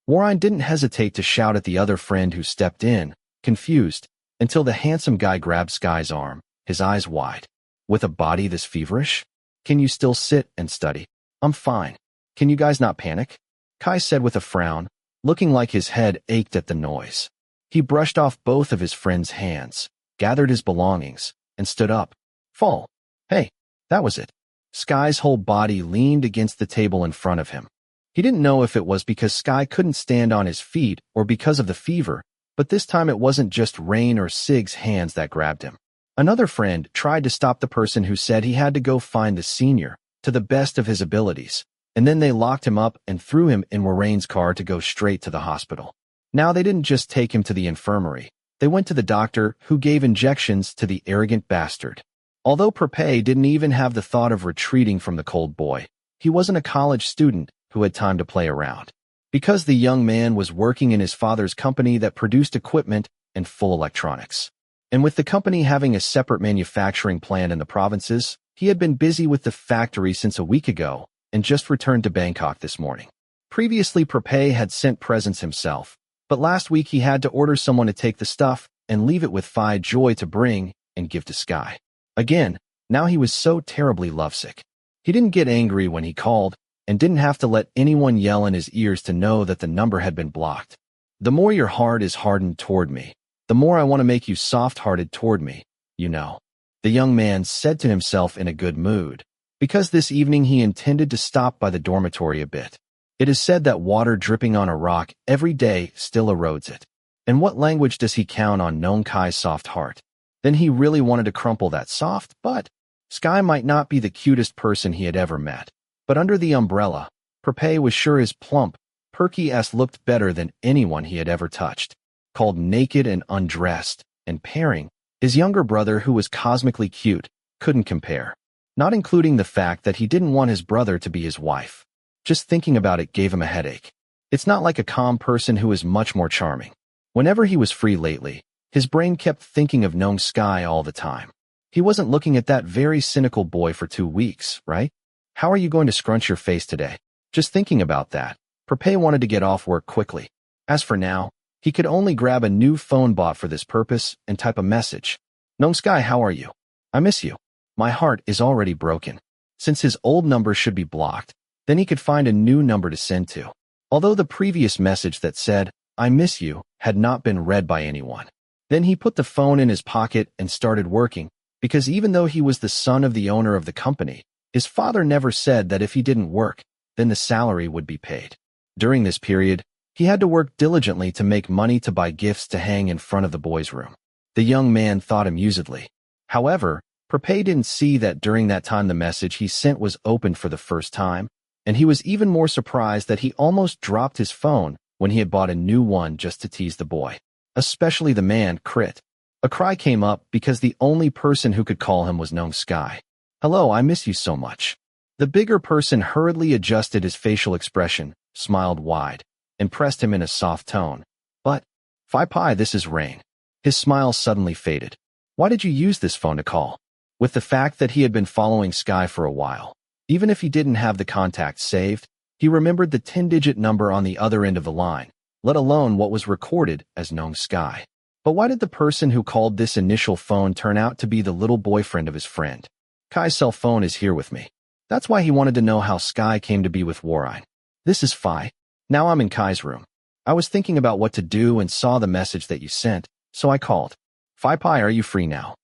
Warren didn't hesitate to shout at the other friend who stepped in, confused, until the handsome guy grabbed Sky's arm, his eyes wide. With a body this feverish? Can you still sit and study? I'm fine. Can you guys not panic? Kai said with a frown, looking like his head ached at the noise. He brushed off both of his friend's hands, gathered his belongings, and stood up. Fall. Hey, that was it. Sky's whole body leaned against the table in front of him. He didn't know if it was because Sky couldn't stand on his feet or because of the fever, but this time it wasn't just Rain or Sig's hands that grabbed him. Another friend tried to stop the person who said he had to go find the senior, to the best of his abilities, and then they locked him up and threw him in Rain's car to go straight to the hospital. Now they didn't just take him to the infirmary, they went to the doctor who gave injections to the arrogant bastard. Although Prapai didn't even have the thought of retreating from the cold boy, he wasn't a college student who had time to play around. Because the young man was working in his father's company that produced equipment and full electronics. And with the company having a separate manufacturing plant in the provinces, he had been busy with the factory since a week ago and just returned to Bangkok this morning. Previously, Prapai had sent presents himself, but last week he had to order someone to take the stuff and leave it with Phi Joy to bring and give to Sky. Again, now he was so terribly lovesick. He didn't get angry when he called and didn't have to let anyone yell in his ears to know that the number had been blocked. The more your heart is hardened toward me, the more I want to make you soft-hearted toward me, you know, the young man said to himself in a good mood, because this evening he intended to stop by the dormitory a bit. It is said that water dripping on a rock every day still erodes it. And what language does he count on knowing Kai's soft heart? Then he really wanted to crumple that soft butt. Sky might not be the cutest person he had ever met, but under the umbrella, Prapai was sure his plump, perky ass looked better than anyone he had ever touched. Called naked and undressed, and pairing, his younger brother who was cosmically cute, couldn't compare. Not including the fact that he didn't want his brother to be his wife. Just thinking about it gave him a headache. It's not like a calm person who is much more charming. Whenever he was free lately, his brain kept thinking of Nong Sky all the time. He wasn't looking at that very cynical boy for 2 weeks, right? How are you going to scrunch your face today? Just thinking about that, Prapai wanted to get off work quickly. As for now, he could only grab a new phone bought for this purpose and type a message. Nong Sky, how are you? I miss you. My heart is already broken. Since his old number should be blocked, then he could find a new number to send to. Although the previous message that said, I miss you, had not been read by anyone. Then he put the phone in his pocket and started working, because even though he was the son of the owner of the company, His father never said that if he didn't work, then the salary would be paid. During this period, he had to work diligently to make money to buy gifts to hang in front of the boys' room. The young man thought amusedly. However, Prapai didn't see that during that time the message he sent was opened for the first time, and he was even more surprised that he almost dropped his phone when he had bought a new one just to tease the boy. Especially the man, Crit. A cry came up because the only person who could call him was Nong Sky. "Hello, I miss you so much." The bigger person hurriedly adjusted his facial expression, smiled wide, and pressed him in a soft tone. "But, Prapai, this is Rain." His smile suddenly faded. "Why did you use this phone to call?" With the fact that he had been following Sky for a while, even if he didn't have the contact saved, he remembered the 10-digit number on the other end of the line, let alone what was recorded as Nong Sky. But why did the person who called this initial phone turn out to be the little boyfriend of his friend? "Kai's cell phone is here with me." That's why he wanted to know how Sky came to be with Warine. "This is Phi. Now I'm in Kai's room. I was thinking about what to do and saw the message that you sent, so I called. Prapai, are you free now?"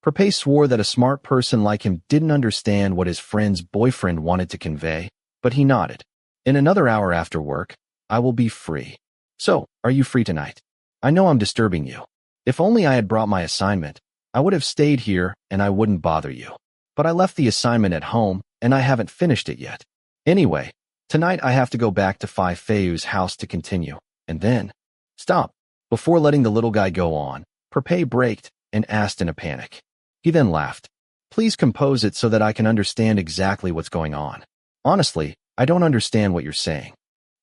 Prapai swore that a smart person like him didn't understand what his friend's boyfriend wanted to convey, but he nodded. "In another hour after work, I will be free. So, are you free tonight? I know I'm disturbing you. If only I had brought my assignment, I would have stayed here and I wouldn't bother you. But I left the assignment at home and I haven't finished it yet. Anyway, tonight I have to go back to Phi Fei's house to continue, and then—" "Stop." Before letting the little guy go on, Prapai braked and asked in a panic. He then laughed. "Please compose it so that I can understand exactly what's going on. Honestly, I don't understand what you're saying.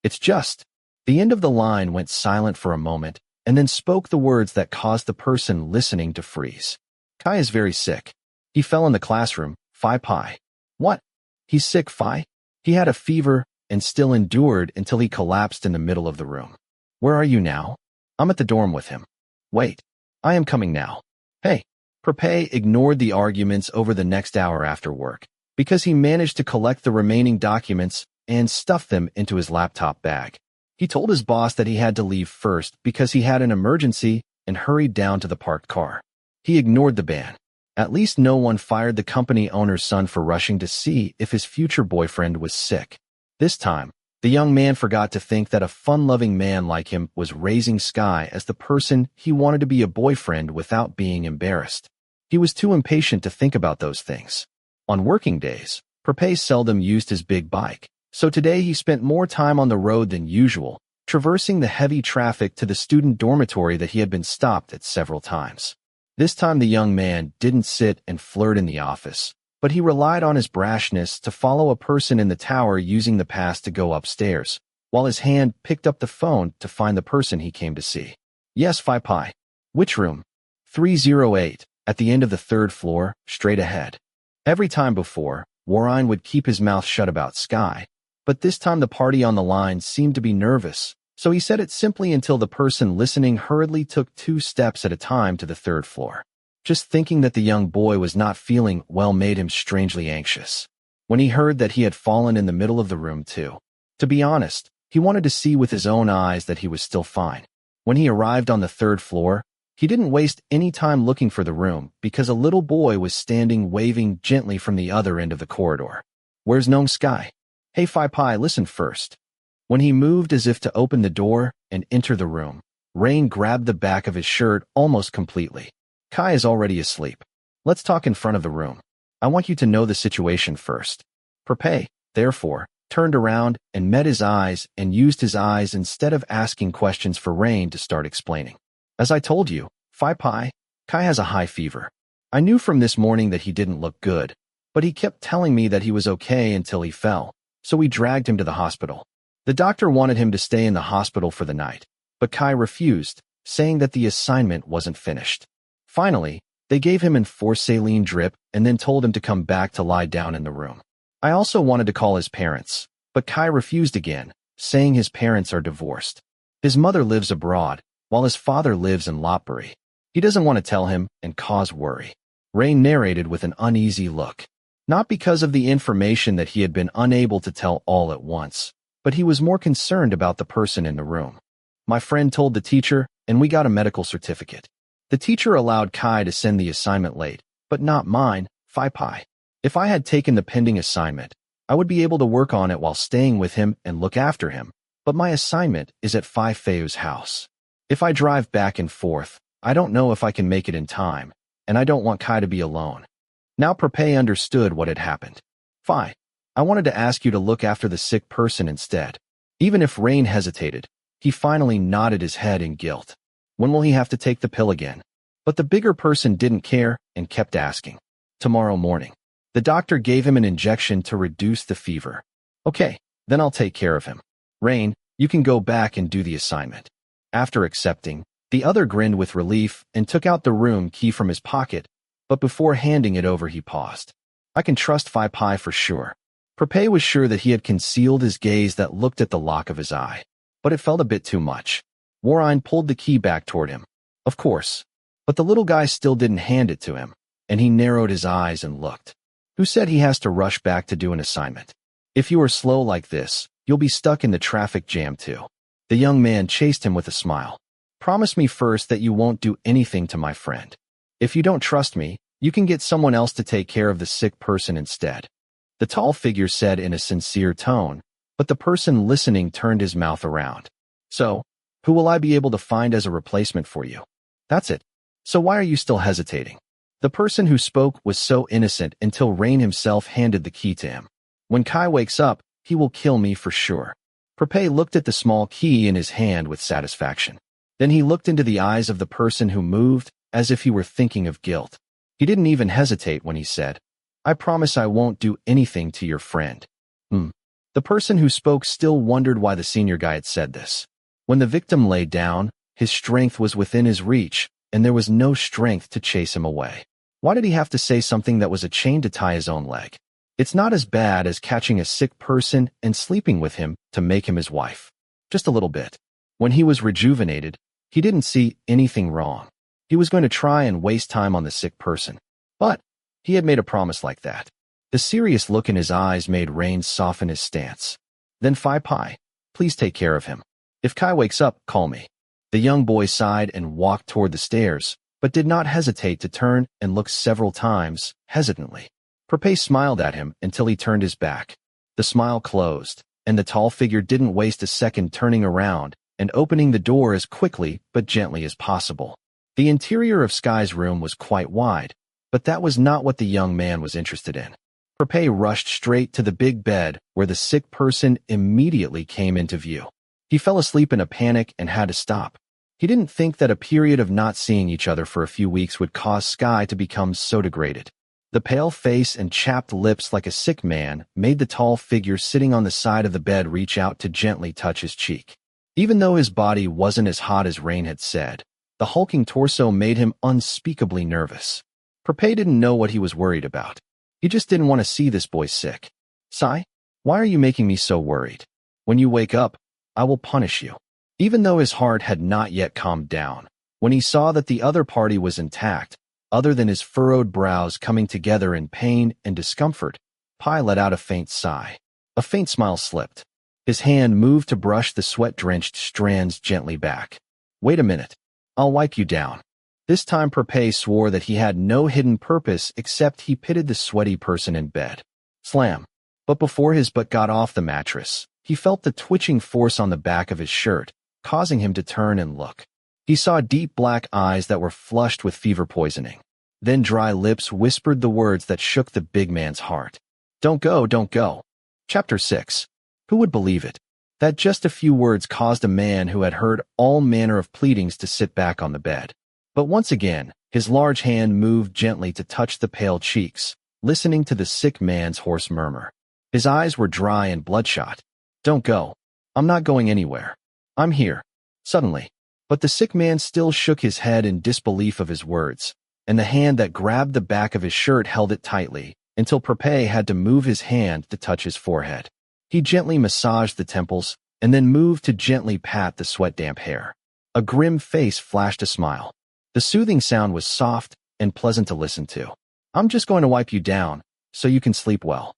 It's just—" The end of the line went silent for a moment and then spoke the words that caused the person listening to freeze. "Kai is very sick. He fell in the classroom, Prapai." "What? He's sick, Phi?" "He had a fever and still endured until he collapsed in the middle of the room." "Where are you now?" "I'm at the dorm with him." "Wait. I am coming now." "Hey." Prapai ignored the arguments over the next hour after work because he managed to collect the remaining documents and stuff them into his laptop bag. He told his boss that he had to leave first because he had an emergency and hurried down to the parked car. He ignored the ban. At least no one fired the company owner's son for rushing to see if his future boyfriend was sick. This time, the young man forgot to think that a fun-loving man like him was raising Sky as the person he wanted to be a boyfriend without being embarrassed. He was too impatient to think about those things. On working days, Prapai seldom used his big bike, so today he spent more time on the road than usual, traversing the heavy traffic to the student dormitory that he had been stopped at several times. This time the young man didn't sit and flirt in the office, but he relied on his brashness to follow a person in the tower using the pass to go upstairs, while his hand picked up the phone to find the person he came to see. "Yes, Prapai." "Which room?" 308, at the end of the 3rd floor, straight ahead. Every time before, Warine would keep his mouth shut about Sky, but this time the party on the line seemed to be nervous, so he said it simply until the person listening hurriedly took 2 steps at a time to the 3rd floor. Just thinking that the young boy was not feeling well made him strangely anxious. When he heard that he had fallen in the middle of the room too. To be honest, he wanted to see with his own eyes that he was still fine. When he arrived on the 3rd floor, he didn't waste any time looking for the room because a little boy was standing waving gently from the other end of the corridor. "Where's Nong Sky?" "Hey Prapai, listen first." When he moved as if to open the door and enter the room, Rain grabbed the back of his shirt almost completely. "Kai is already asleep. Let's talk in front of the room. I want you to know the situation first." Prapai, therefore, turned around and met his eyes and used his eyes instead of asking questions for Rain to start explaining. "As I told you, Prapai, Kai has a high fever. I knew from this morning that he didn't look good, but he kept telling me that he was okay until he fell, so we dragged him to the hospital. The doctor wanted him to stay in the hospital for the night, but Kai refused, saying that the assignment wasn't finished. Finally, they gave him an 4 saline drip and then told him to come back to lie down in the room. I also wanted to call his parents, but Kai refused again, saying his parents are divorced. His mother lives abroad, while his father lives in Lopburi. He doesn't want to tell him and cause worry." Rain narrated with an uneasy look. Not because of the information that he had been unable to tell all at once, but he was more concerned about the person in the room. "My friend told the teacher, and we got a medical certificate. The teacher allowed Kai to send the assignment late, but not mine, Prapai. If I had taken the pending assignment, I would be able to work on it while staying with him and look after him, but my assignment is at Fei's house. If I drive back and forth, I don't know if I can make it in time, and I don't want Kai to be alone. Now Prapai understood what had happened. Fei, I wanted to ask you to look after the sick person instead. Even if Rain hesitated, he finally nodded his head in guilt. When will he have to take the pill again? But the bigger person didn't care and kept asking. Tomorrow morning. The doctor gave him an injection to reduce the fever. Okay, then I'll take care of him. Rain, you can go back and do the assignment. After accepting, the other grinned with relief and took out the room key from his pocket, but before handing it over he paused. I can trust Prapai for sure. Prapai was sure that he had concealed his gaze that looked at the lock of his eye, but it felt a bit too much. Warine pulled the key back toward him. Of course. But the little guy still didn't hand it to him, and he narrowed his eyes and looked. Who said he has to rush back to do an assignment? If you are slow like this, you'll be stuck in the traffic jam too. The young man chased him with a smile. Promise me first that you won't do anything to my friend. If you don't trust me, you can get someone else to take care of the sick person instead. The tall figure said in a sincere tone, but the person listening turned his mouth around. So, who will I be able to find as a replacement for you? That's it. So why are you still hesitating? The person who spoke was so innocent until Rain himself handed the key to him. When Kai wakes up, he will kill me for sure. Prapai looked at the small key in his hand with satisfaction. Then he looked into the eyes of the person who moved, as if he were thinking of guilt. He didn't even hesitate when he said, I promise I won't do anything to your friend. The person who spoke still wondered why the senior guy had said this. When the victim lay down, his strength was within his reach, and there was no strength to chase him away. Why did he have to say something that was a chain to tie his own leg? It's not as bad as catching a sick person and sleeping with him to make him his wife. Just a little bit. When he was rejuvenated, he didn't see anything wrong. He was going to try and waste time on the sick person. But he had made a promise like that. The serious look in his eyes made Rain soften his stance. Then Prapai, please take care of him. If Kai wakes up, call me. The young boy sighed and walked toward the stairs, but did not hesitate to turn and look several times, hesitantly. Prapai smiled at him until he turned his back. The smile closed, and the tall figure didn't waste a second turning around and opening the door as quickly but gently as possible. The interior of Sky's room was quite wide, but that was not what the young man was interested in. Prapai rushed straight to the big bed where the sick person immediately came into view. He fell asleep in a panic and had to stop. He didn't think that a period of not seeing each other for a few weeks would cause Sky to become so degraded. The pale face and chapped lips like a sick man made the tall figure sitting on the side of the bed reach out to gently touch his cheek. Even though his body wasn't as hot as Rain had said, the hulking torso made him unspeakably nervous. Prapai didn't know what he was worried about. He just didn't want to see this boy sick. Sai, why are you making me so worried? When you wake up, I will punish you. Even though his heart had not yet calmed down, when he saw that the other party was intact, other than his furrowed brows coming together in pain and discomfort, Pai let out a faint sigh. A faint smile slipped. His hand moved to brush the sweat-drenched strands gently back. Wait a minute. I'll wipe you down. This time Prapai swore that he had no hidden purpose except he pitied the sweaty person in bed. Slam. But before his butt got off the mattress, he felt the twitching force on the back of his shirt, causing him to turn and look. He saw deep black eyes that were flushed with fever poisoning. Then dry lips whispered the words that shook the big man's heart. Don't go, don't go. Chapter 6. Who would believe it? That just a few words caused a man who had heard all manner of pleadings to sit back on the bed. But once again, his large hand moved gently to touch the pale cheeks, listening to the sick man's hoarse murmur. His eyes were dry and bloodshot. Don't go. I'm not going anywhere. I'm here. Suddenly. But the sick man still shook his head in disbelief of his words, and the hand that grabbed the back of his shirt held it tightly, until Prapai had to move his hand to touch his forehead. He gently massaged the temples, and then moved to gently pat the sweat-damp hair. A grim face flashed a smile. The soothing sound was soft and pleasant to listen to. I'm just going to wipe you down, so you can sleep well.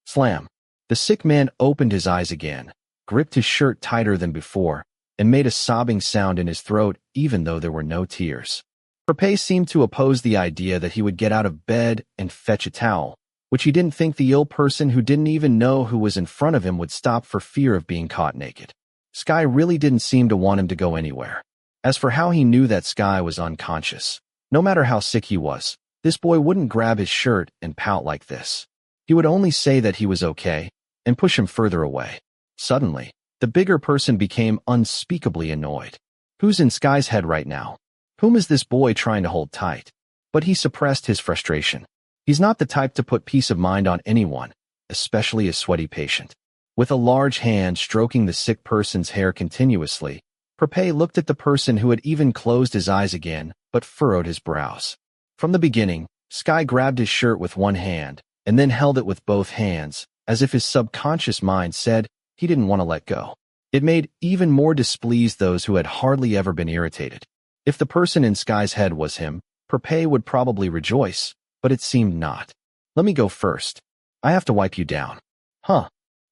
Slam. The sick man opened his eyes again, gripped his shirt tighter than before, and made a sobbing sound in his throat even though there were no tears. Prapai seemed to oppose the idea that he would get out of bed and fetch a towel, which he didn't think the ill person who didn't even know who was in front of him would stop for fear of being caught naked. Sky really didn't seem to want him to go anywhere. As for how he knew that Sky was unconscious, no matter how sick he was, this boy wouldn't grab his shirt and pout like this. He would only say that he was okay and push him further away. Suddenly, the bigger person became unspeakably annoyed. Who's in Sky's head right now? Whom is this boy trying to hold tight? But he suppressed his frustration. He's not the type to put peace of mind on anyone, especially a sweaty patient. With a large hand stroking the sick person's hair continuously, Prapai looked at the person who had even closed his eyes again, but furrowed his brows. From the beginning, Sky grabbed his shirt with one hand, and then held it with both hands, as if his subconscious mind said he didn't want to let go. It made even more displeased those who had hardly ever been irritated. If the person in Sky's head was him, Prapai would probably rejoice, but it seemed not. Let me go first. I have to wipe you down. Huh.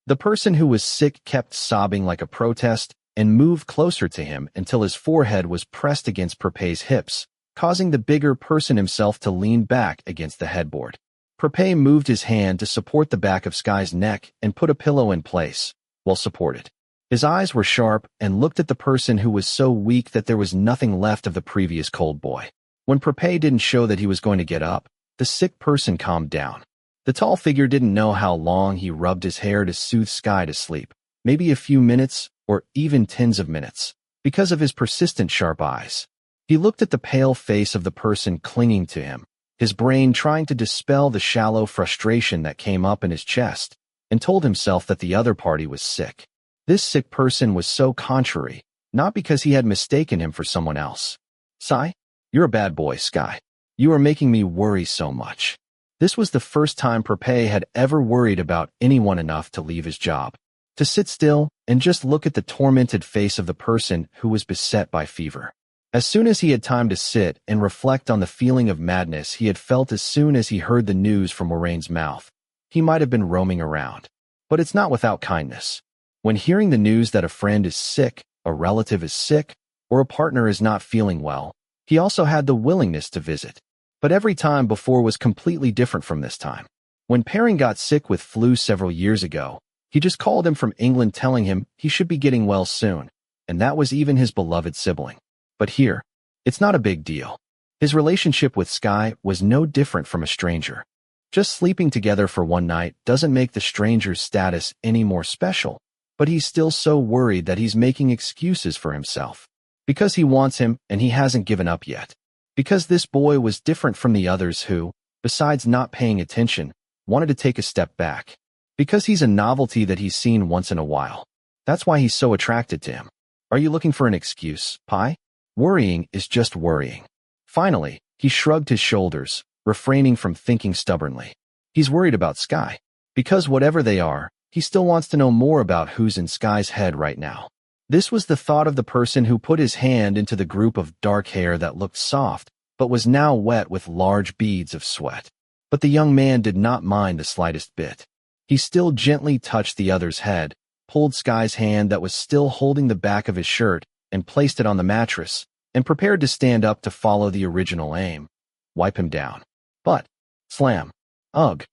The person who was sick kept sobbing like a protest and moved closer to him until his forehead was pressed against Prapai's hips, causing the bigger person himself to lean back against the headboard. Prapai moved his hand to support the back of Sky's neck and put a pillow in place, while supported. His eyes were sharp and looked at the person who was so weak that there was nothing left of the previous cold boy. When Prapai didn't show that he was going to get up, the sick person calmed down. The tall figure didn't know how long he rubbed his hair to soothe Sky to sleep, maybe a few minutes or even tens of minutes, because of his persistent sharp eyes. He looked at the pale face of the person clinging to him, his brain trying to dispel the shallow frustration that came up in his chest, and told himself that the other party was sick. This sick person was so contrary, not because he had mistaken him for someone else. Sigh, you're a bad boy, Sky. You are making me worry so much. This was the first time Prapai had ever worried about anyone enough to leave his job, to sit still and just look at the tormented face of the person who was beset by fever. As soon as he had time to sit and reflect on the feeling of madness he had felt as soon as he heard the news from Moraine's mouth, he might have been roaming around. But it's not without kindness. When hearing the news that a friend is sick, a relative is sick, or a partner is not feeling well, he also had the willingness to visit. But every time before was completely different from this time. When Perrin got sick with flu several years ago, he just called him from England telling him he should be getting well soon, and that was even his beloved sibling. But here, it's not a big deal. His relationship with Sky was no different from a stranger. Just sleeping together for one night doesn't make the stranger's status any more special, but he's still so worried that he's making excuses for himself. Because he wants him and he hasn't given up yet. Because this boy was different from the others who, besides not paying attention, wanted to take a step back. Because he's a novelty that he's seen once in a while. That's why he's so attracted to him. Are you looking for an excuse, Pi? Worrying is just worrying. Finally, he shrugged his shoulders, refraining from thinking stubbornly. He's worried about Sky. Because whatever they are, he still wants to know more about who's in Sky's head right now. This was the thought of the person who put his hand into the group of dark hair that looked soft, but was now wet with large beads of sweat. But the young man did not mind the slightest bit. He still gently touched the other's head, pulled Sky's hand that was still holding the back of his shirt, and placed it on the mattress, and prepared to stand up to follow the original aim. Wipe him down. But, slam. Ugh.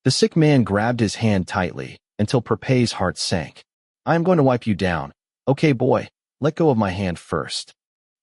The sick man grabbed his hand tightly, until Prapai's heart sank. I am going to wipe you down. Okay, boy, let go of my hand first.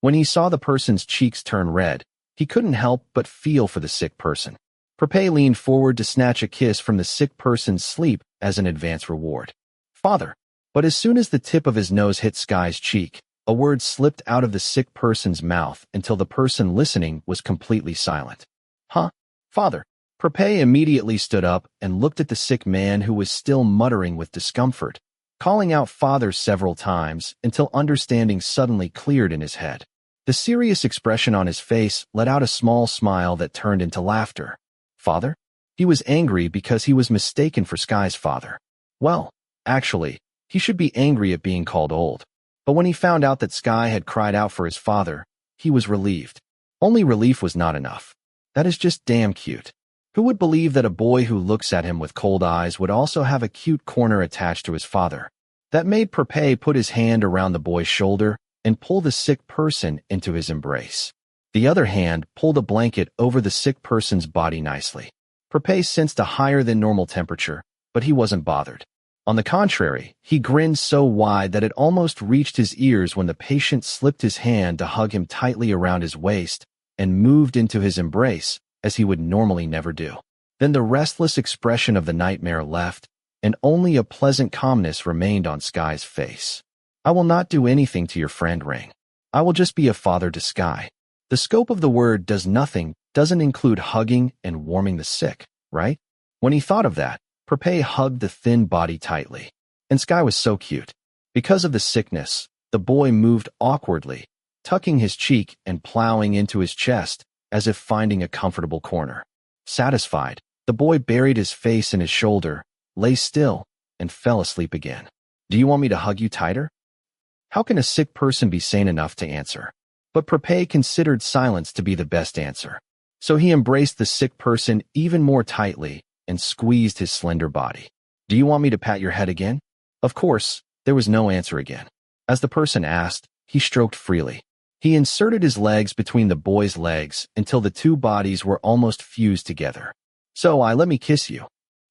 When he saw the person's cheeks turn red, he couldn't help but feel for the sick person. Prapai leaned forward to snatch a kiss from the sick person's sleep as an advance reward. Father. But as soon as the tip of his nose hit Sky's cheek, a word slipped out of the sick person's mouth until the person listening was completely silent. Huh? Father. Prapai immediately stood up and looked at the sick man who was still muttering with discomfort, calling out father several times until understanding suddenly cleared in his head. The serious expression on his face let out a small smile that turned into laughter. Father? He was angry because he was mistaken for Sky's father. Well, actually, he should be angry at being called old. But when he found out that Sky had cried out for his father, he was relieved. Only relief was not enough. That is just damn cute. Who would believe that a boy who looks at him with cold eyes would also have a cute corner attached to his father? That made Prapai put his hand around the boy's shoulder and pull the sick person into his embrace. The other hand pulled a blanket over the sick person's body nicely. Prapai sensed a higher-than-normal temperature, but he wasn't bothered. On the contrary, he grinned so wide that it almost reached his ears when the patient slipped his hand to hug him tightly around his waist and moved into his embrace, as he would normally never do. Then the restless expression of the nightmare left, and only a pleasant calmness remained on Sky's face. "I will not do anything to your friend, Rain. I will just be a father to Sky." The scope of the word "does nothing" doesn't include hugging and warming the sick, right? When he thought of that, Prapai hugged the thin body tightly. And Sky was so cute. Because of the sickness, the boy moved awkwardly, tucking his cheek and plowing into his chest, as if finding a comfortable corner. Satisfied, the boy buried his face in his shoulder, lay still, and fell asleep again. "Do you want me to hug you tighter?" How can a sick person be sane enough to answer? But Prapai considered silence to be the best answer. So he embraced the sick person even more tightly and squeezed his slender body. "Do you want me to pat your head again?" Of course, there was no answer again. As the person asked, he stroked freely. He inserted his legs between the boy's legs until the two bodies were almost fused together. "So let me kiss you."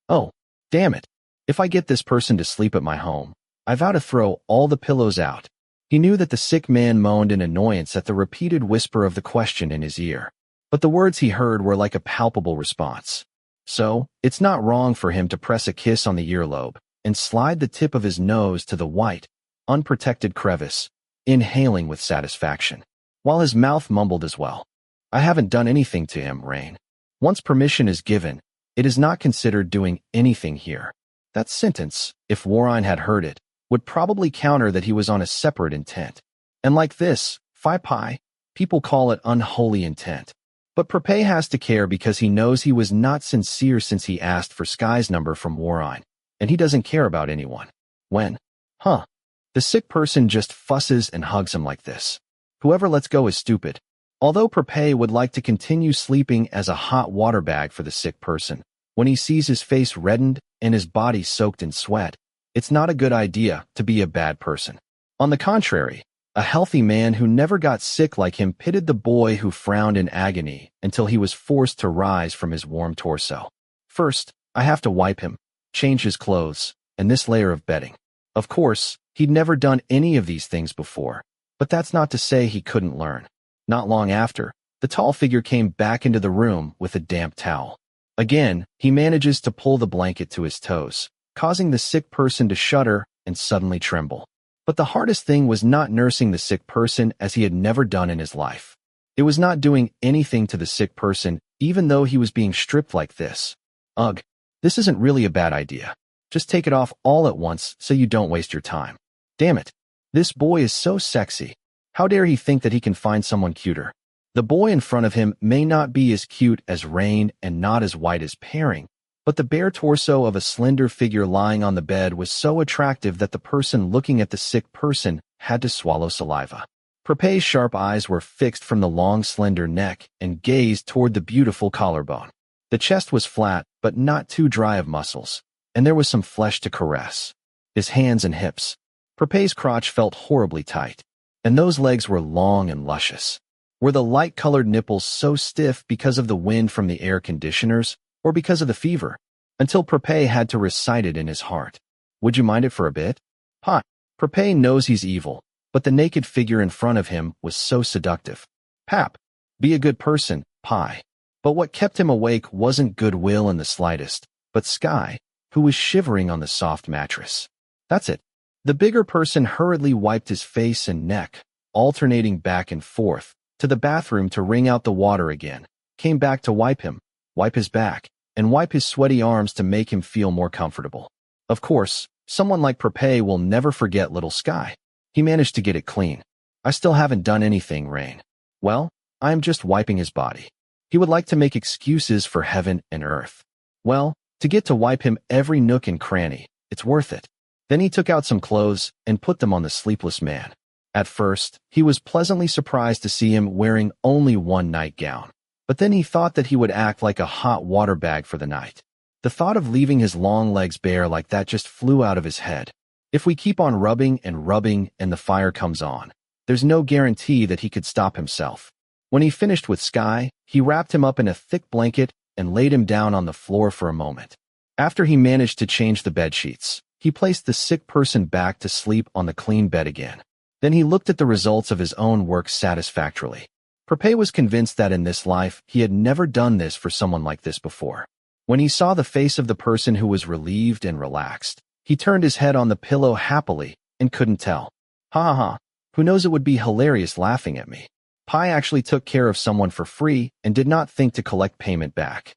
"Oh, damn it. If I get this person to sleep at my home, I vow to throw all the pillows out." He knew that the sick man moaned in annoyance at the repeated whisper of the question in his ear. But the words he heard were like a palpable response. So, it's not wrong for him to press a kiss on the earlobe and slide the tip of his nose to the white, unprotected crevice, inhaling with satisfaction, while his mouth mumbled as well. "I haven't done anything to him, Rain. Once permission is given, it is not considered doing anything here." That sentence, if Warren had heard it, would probably counter that he was on a separate intent. And like this, Prapai, people call it unholy intent. But Prapai has to care because he knows he was not sincere since he asked for Sky's number from Warren, and he doesn't care about anyone. When? The sick person just fusses and hugs him like this. Whoever lets go is stupid. Although Prapai would like to continue sleeping as a hot water bag for the sick person, when he sees his face reddened and his body soaked in sweat, it's not a good idea to be a bad person. On the contrary, a healthy man who never got sick like him pitied the boy who frowned in agony until he was forced to rise from his warm torso. "First, I have to wipe him, change his clothes, and this layer of bedding." Of course, he'd never done any of these things before, but that's not to say he couldn't learn. Not long after, the tall figure came back into the room with a damp towel. Again, he manages to pull the blanket to his toes, causing the sick person to shudder and suddenly tremble. But the hardest thing was not nursing the sick person as he had never done in his life. It was not doing anything to the sick person, even though he was being stripped like this. Ugh, this isn't really a bad idea. Just take it off all at once so you don't waste your time. Damn it. This boy is so sexy. How dare he think that he can find someone cuter? The boy in front of him may not be as cute as Rain and not as white as Pairing, but the bare torso of a slender figure lying on the bed was so attractive that the person looking at the sick person had to swallow saliva. Prapai's sharp eyes were fixed from the long, slender neck and gazed toward the beautiful collarbone. The chest was flat, but not too dry of muscles, and there was some flesh to caress. His hands and hips. Prapai's crotch felt horribly tight, and those legs were long and luscious. Were the light-colored nipples so stiff because of the wind from the air conditioners, or because of the fever? Until Prapai had to recite it in his heart. "Would you mind it for a bit?" Prapai knows he's evil, but the naked figure in front of him was so seductive. "Pap, be a good person, Pai." But what kept him awake wasn't goodwill in the slightest, but Sky, who was shivering on the soft mattress. That's it. The bigger person hurriedly wiped his face and neck, alternating back and forth, to the bathroom to wring out the water again, came back to wipe him, wipe his back, and wipe his sweaty arms to make him feel more comfortable. Of course, someone like Prapai will never forget little Sky. He managed to get it clean. "I still haven't done anything, Rain." "Well, I am just wiping his body." He would like to make excuses for heaven and earth. Well, to get to wipe him every nook and cranny, it's worth it. Then he took out some clothes and put them on the sleepless man. At first, he was pleasantly surprised to see him wearing only one nightgown. But then he thought that he would act like a hot water bag for the night. The thought of leaving his long legs bare like that just flew out of his head. If we keep on rubbing and the fire comes on, there's no guarantee that he could stop himself. When he finished with Sky, he wrapped him up in a thick blanket and laid him down on the floor for a moment. After he managed to change the bedsheets, he placed the sick person back to sleep on the clean bed again. Then he looked at the results of his own work satisfactorily. Prapai was convinced that in this life he had never done this for someone like this before. When he saw the face of the person who was relieved and relaxed, he turned his head on the pillow happily and couldn't tell. Ha ha ha, who knows, it would be hilarious laughing at me. Pai actually took care of someone for free and did not think to collect payment back.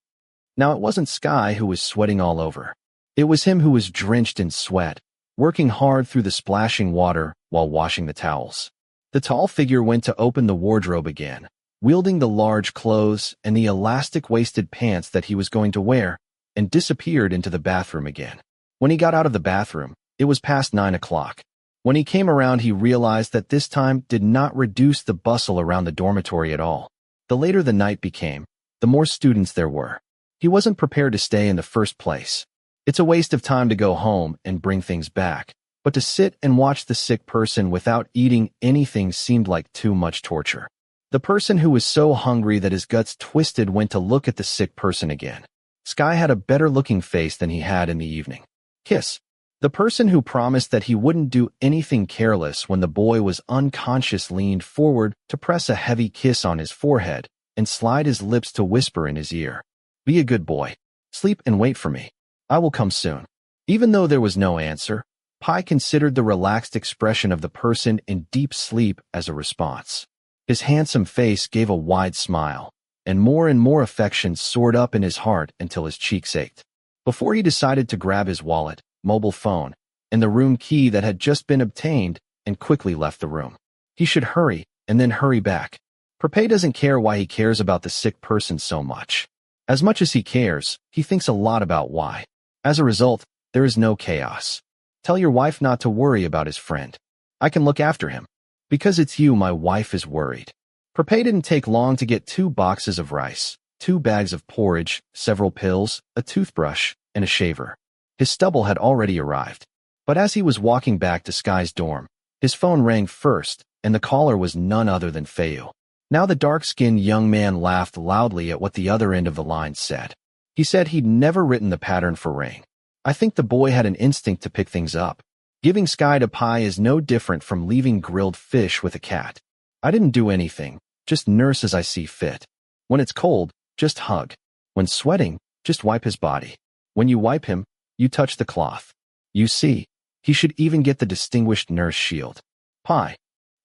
Now it wasn't Sky who was sweating all over. It was him who was drenched in sweat, working hard through the splashing water while washing the towels. The tall figure went to open the wardrobe again, wielding the large clothes and the elastic-waisted pants that he was going to wear, and disappeared into the bathroom again. When he got out of the bathroom, it was past 9 o'clock. When he came around, he realized that this time did not reduce the bustle around the dormitory at all. The later the night became, the more students there were. He wasn't prepared to stay in the first place. It's a waste of time to go home and bring things back, but to sit and watch the sick person without eating anything seemed like too much torture. The person who was so hungry that his guts twisted went to look at the sick person again. Sky had a better-looking face than he had in the evening. Kiss. The person who promised that he wouldn't do anything careless when the boy was unconscious leaned forward to press a heavy kiss on his forehead and slide his lips to whisper in his ear, "Be a good boy. Sleep and wait for me. I will come soon." Even though there was no answer, Pai considered the relaxed expression of the person in deep sleep as a response. His handsome face gave a wide smile, and more affection soared up in his heart until his cheeks ached. Before he decided to grab his wallet, mobile phone, and the room key that had just been obtained and quickly left the room. He should hurry and then hurry back. Prapai doesn't care why he cares about the sick person so much. As much as he cares, he thinks a lot about why. As a result, there is no chaos. Tell your wife not to worry about his friend. I can look after him. Because it's you, my wife is worried. Prapai didn't take long to get 2 boxes of rice, 2 bags of porridge, several pills, a toothbrush, and a shaver. His stubble had already arrived. But as he was walking back to Sky's dorm, his phone rang first, and the caller was none other than Feu. Now the dark-skinned young man laughed loudly at what the other end of the line said. He said he'd never written the pattern for rain. I think the boy had an instinct to pick things up. Giving Sky to Pai is no different from leaving grilled fish with a cat. I didn't do anything, just nurse as I see fit. When it's cold, just hug. When sweating, just wipe his body. When you wipe him, you touch the cloth. You see, he should even get the Distinguished Nurse Shield. Pai.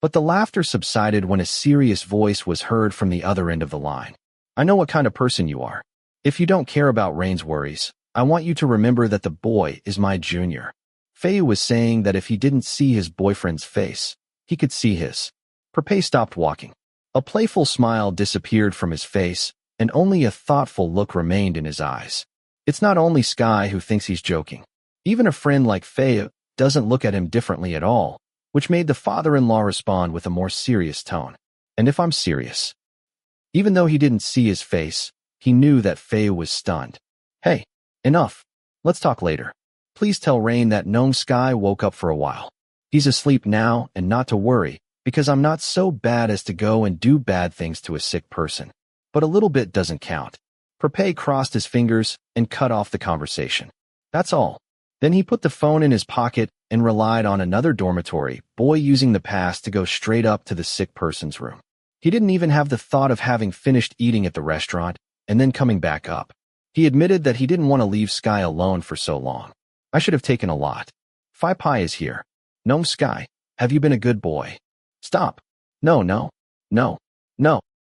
But the laughter subsided when a serious voice was heard from the other end of the line. I know what kind of person you are. If you don't care about Rain's worries, I want you to remember that the boy is my junior. Feu was saying that if he didn't see his boyfriend's face, he could see his. Prapai stopped walking. A playful smile disappeared from his face, and only a thoughtful look remained in his eyes. It's not only Sky who thinks he's joking. Even a friend like Feu doesn't look at him differently at all, which made the father-in-law respond with a more serious tone. And if I'm serious? Even though he didn't see his face, he knew that Feu was stunned. Hey, enough. Let's talk later. Please tell Rain that Gnome Sky woke up for a while. He's asleep now and not to worry, because I'm not so bad as to go and do bad things to a sick person. But a little bit doesn't count. Prapai crossed his fingers and cut off the conversation. That's all. Then he put the phone in his pocket and relied on another dormitory boy using the pass to go straight up to the sick person's room. He didn't even have the thought of having finished eating at the restaurant and then coming back up. He admitted that he didn't want to leave Sky alone for so long. I should have taken a lot. Pai is here. Gnome Sky, have you been a good boy? Stop. No.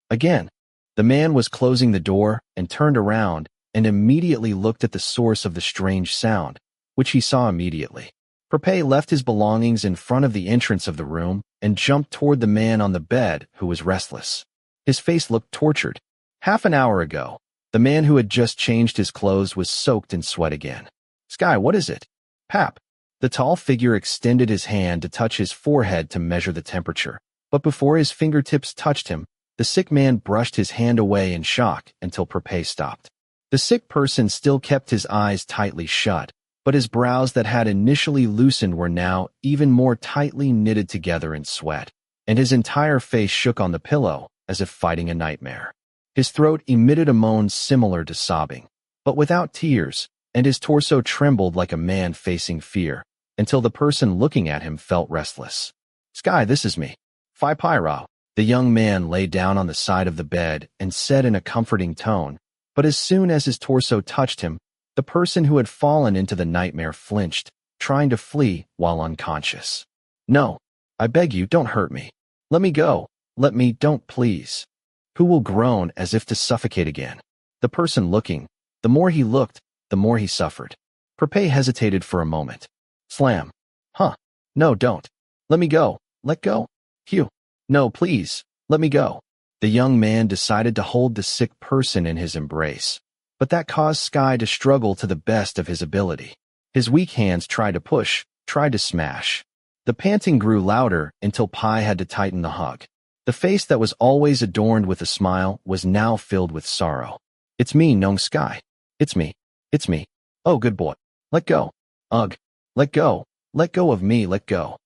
Again. The man was closing the door and turned around and immediately looked at the source of the strange sound, which he saw immediately. Prapai left his belongings in front of the entrance of the room and jumped toward the man on the bed who was restless. His face looked tortured. Half an hour ago, the man who had just changed his clothes was soaked in sweat again. Sky, what is it? Pap. The tall figure extended his hand to touch his forehead to measure the temperature, but before his fingertips touched him, the sick man brushed his hand away in shock until Prapai stopped. The sick person still kept his eyes tightly shut, but his brows that had initially loosened were now even more tightly knitted together in sweat, and his entire face shook on the pillow as if fighting a nightmare. His throat emitted a moan similar to sobbing, but without tears, and his torso trembled like a man facing fear, until the person looking at him felt restless. Sky, this is me. Prapai. The young man lay down on the side of the bed and said in a comforting tone, but as soon as his torso touched him, the person who had fallen into the nightmare flinched, trying to flee while unconscious. No, I beg you, don't hurt me. Let me go. Let me, don't please. Who will groan as if to suffocate again? The person looking, the more he looked, the more he suffered. Prapai hesitated for a moment. Slam. Huh. No, don't. Let me go. Let go. Hugh. No, please. Let me go. The young man decided to hold the sick person in his embrace, but that caused Sky to struggle to the best of his ability. His weak hands tried to push, tried to smash. The panting grew louder until Pi had to tighten the hug. The face that was always adorned with a smile was now filled with sorrow. It's me, Nong Sky. It's me. It's me. Oh, good boy. Let go. Ugh. Let go. Let go of me, let go.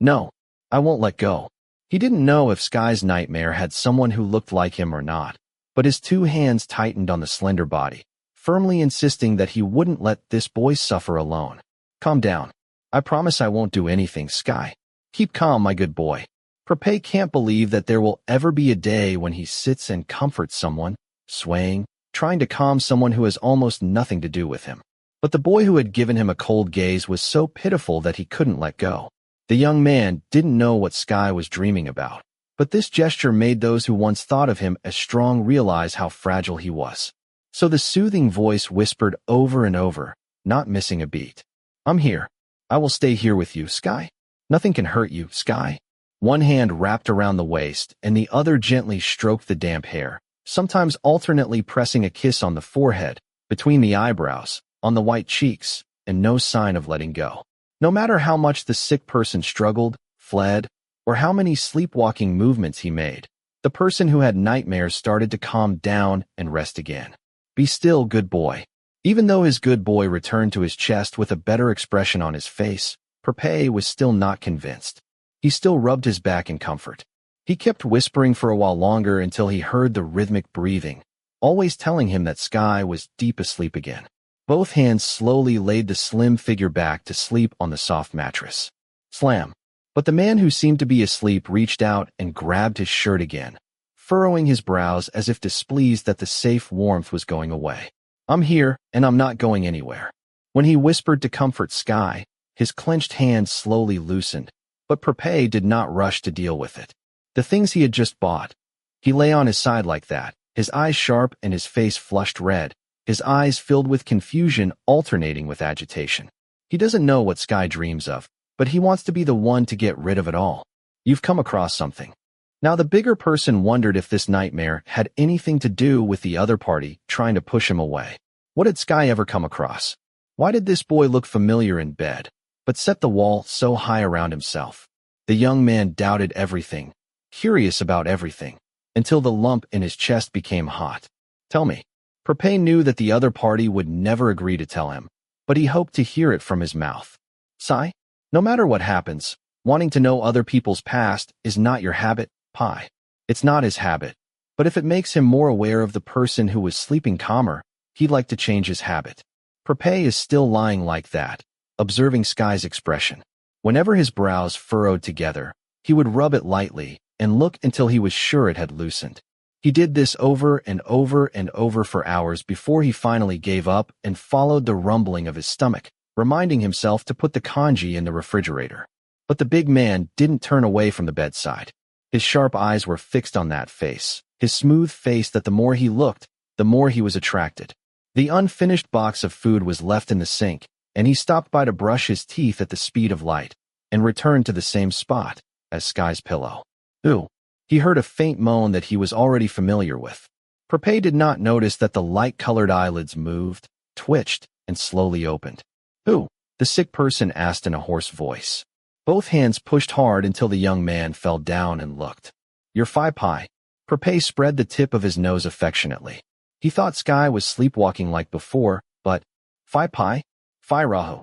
No, I won't let go. He didn't know if Sky's nightmare had someone who looked like him or not, but his two hands tightened on the slender body, firmly insisting that he wouldn't let this boy suffer alone. Calm down. I promise I won't do anything, Sky. Keep calm, my good boy. Prapai can't believe that there will ever be a day when he sits and comforts someone, swaying, trying to calm someone who has almost nothing to do with him. But the boy who had given him a cold gaze was so pitiful that he couldn't let go. The young man didn't know what Sky was dreaming about, but this gesture made those who once thought of him as strong realize how fragile he was. So the soothing voice whispered over and over, not missing a beat. I'm here. I will stay here with you, Sky. Nothing can hurt you, Sky. One hand wrapped around the waist and the other gently stroked the damp hair, sometimes alternately pressing a kiss on the forehead, between the eyebrows, on the white cheeks, and no sign of letting go. No matter how much the sick person struggled, fled, or how many sleepwalking movements he made, the person who had nightmares started to calm down and rest again. Be still, good boy. Even though his good boy returned to his chest with a better expression on his face, Prapai was still not convinced. He still rubbed his back in comfort. He kept whispering for a while longer until he heard the rhythmic breathing, always telling him that Sky was deep asleep again. Both hands slowly laid the slim figure back to sleep on the soft mattress. Slam. But the man who seemed to be asleep reached out and grabbed his shirt again, furrowing his brows as if displeased that the safe warmth was going away. I'm here, and I'm not going anywhere. When he whispered to comfort Sky, his clenched hands slowly loosened, but Prapai did not rush to deal with it. The things he had just bought. He lay on his side like that, his eyes sharp and his face flushed red, his eyes filled with confusion alternating with agitation. He doesn't know what Sky dreams of, but he wants to be the one to get rid of it all. You've come across something. Now the bigger person wondered if this nightmare had anything to do with the other party trying to push him away. What had Sky ever come across? Why did this boy look familiar in bed, but set the wall so high around himself? The young man doubted everything, curious about everything, until the lump in his chest became hot. Tell me. Prapai knew that the other party would never agree to tell him, but he hoped to hear it from his mouth. Sigh? No matter what happens, wanting to know other people's past is not your habit, Pi. It's not his habit, but if it makes him more aware of the person who was sleeping calmer, he'd like to change his habit. Prapai is still lying like that, observing Sky's expression. Whenever his brows furrowed together, he would rub it lightly and look until he was sure it had loosened. He did this over and over and over for hours before he finally gave up and followed the rumbling of his stomach, reminding himself to put the kanji in the refrigerator. But the big man didn't turn away from the bedside. His sharp eyes were fixed on that face, his smooth face that the more he looked, the more he was attracted. The unfinished box of food was left in the sink, and he stopped by to brush his teeth at the speed of light, and returned to the same spot as Sky's pillow. Ooh. He heard a faint moan that he was already familiar with. Prapai did not notice that the light-colored eyelids moved, twitched, and slowly opened. Who? The sick person asked in a hoarse voice. Both hands pushed hard until the young man fell down and looked. You're Prapai. Prapai spread the tip of his nose affectionately. He thought Sky was sleepwalking like before, but Prapai? Raho.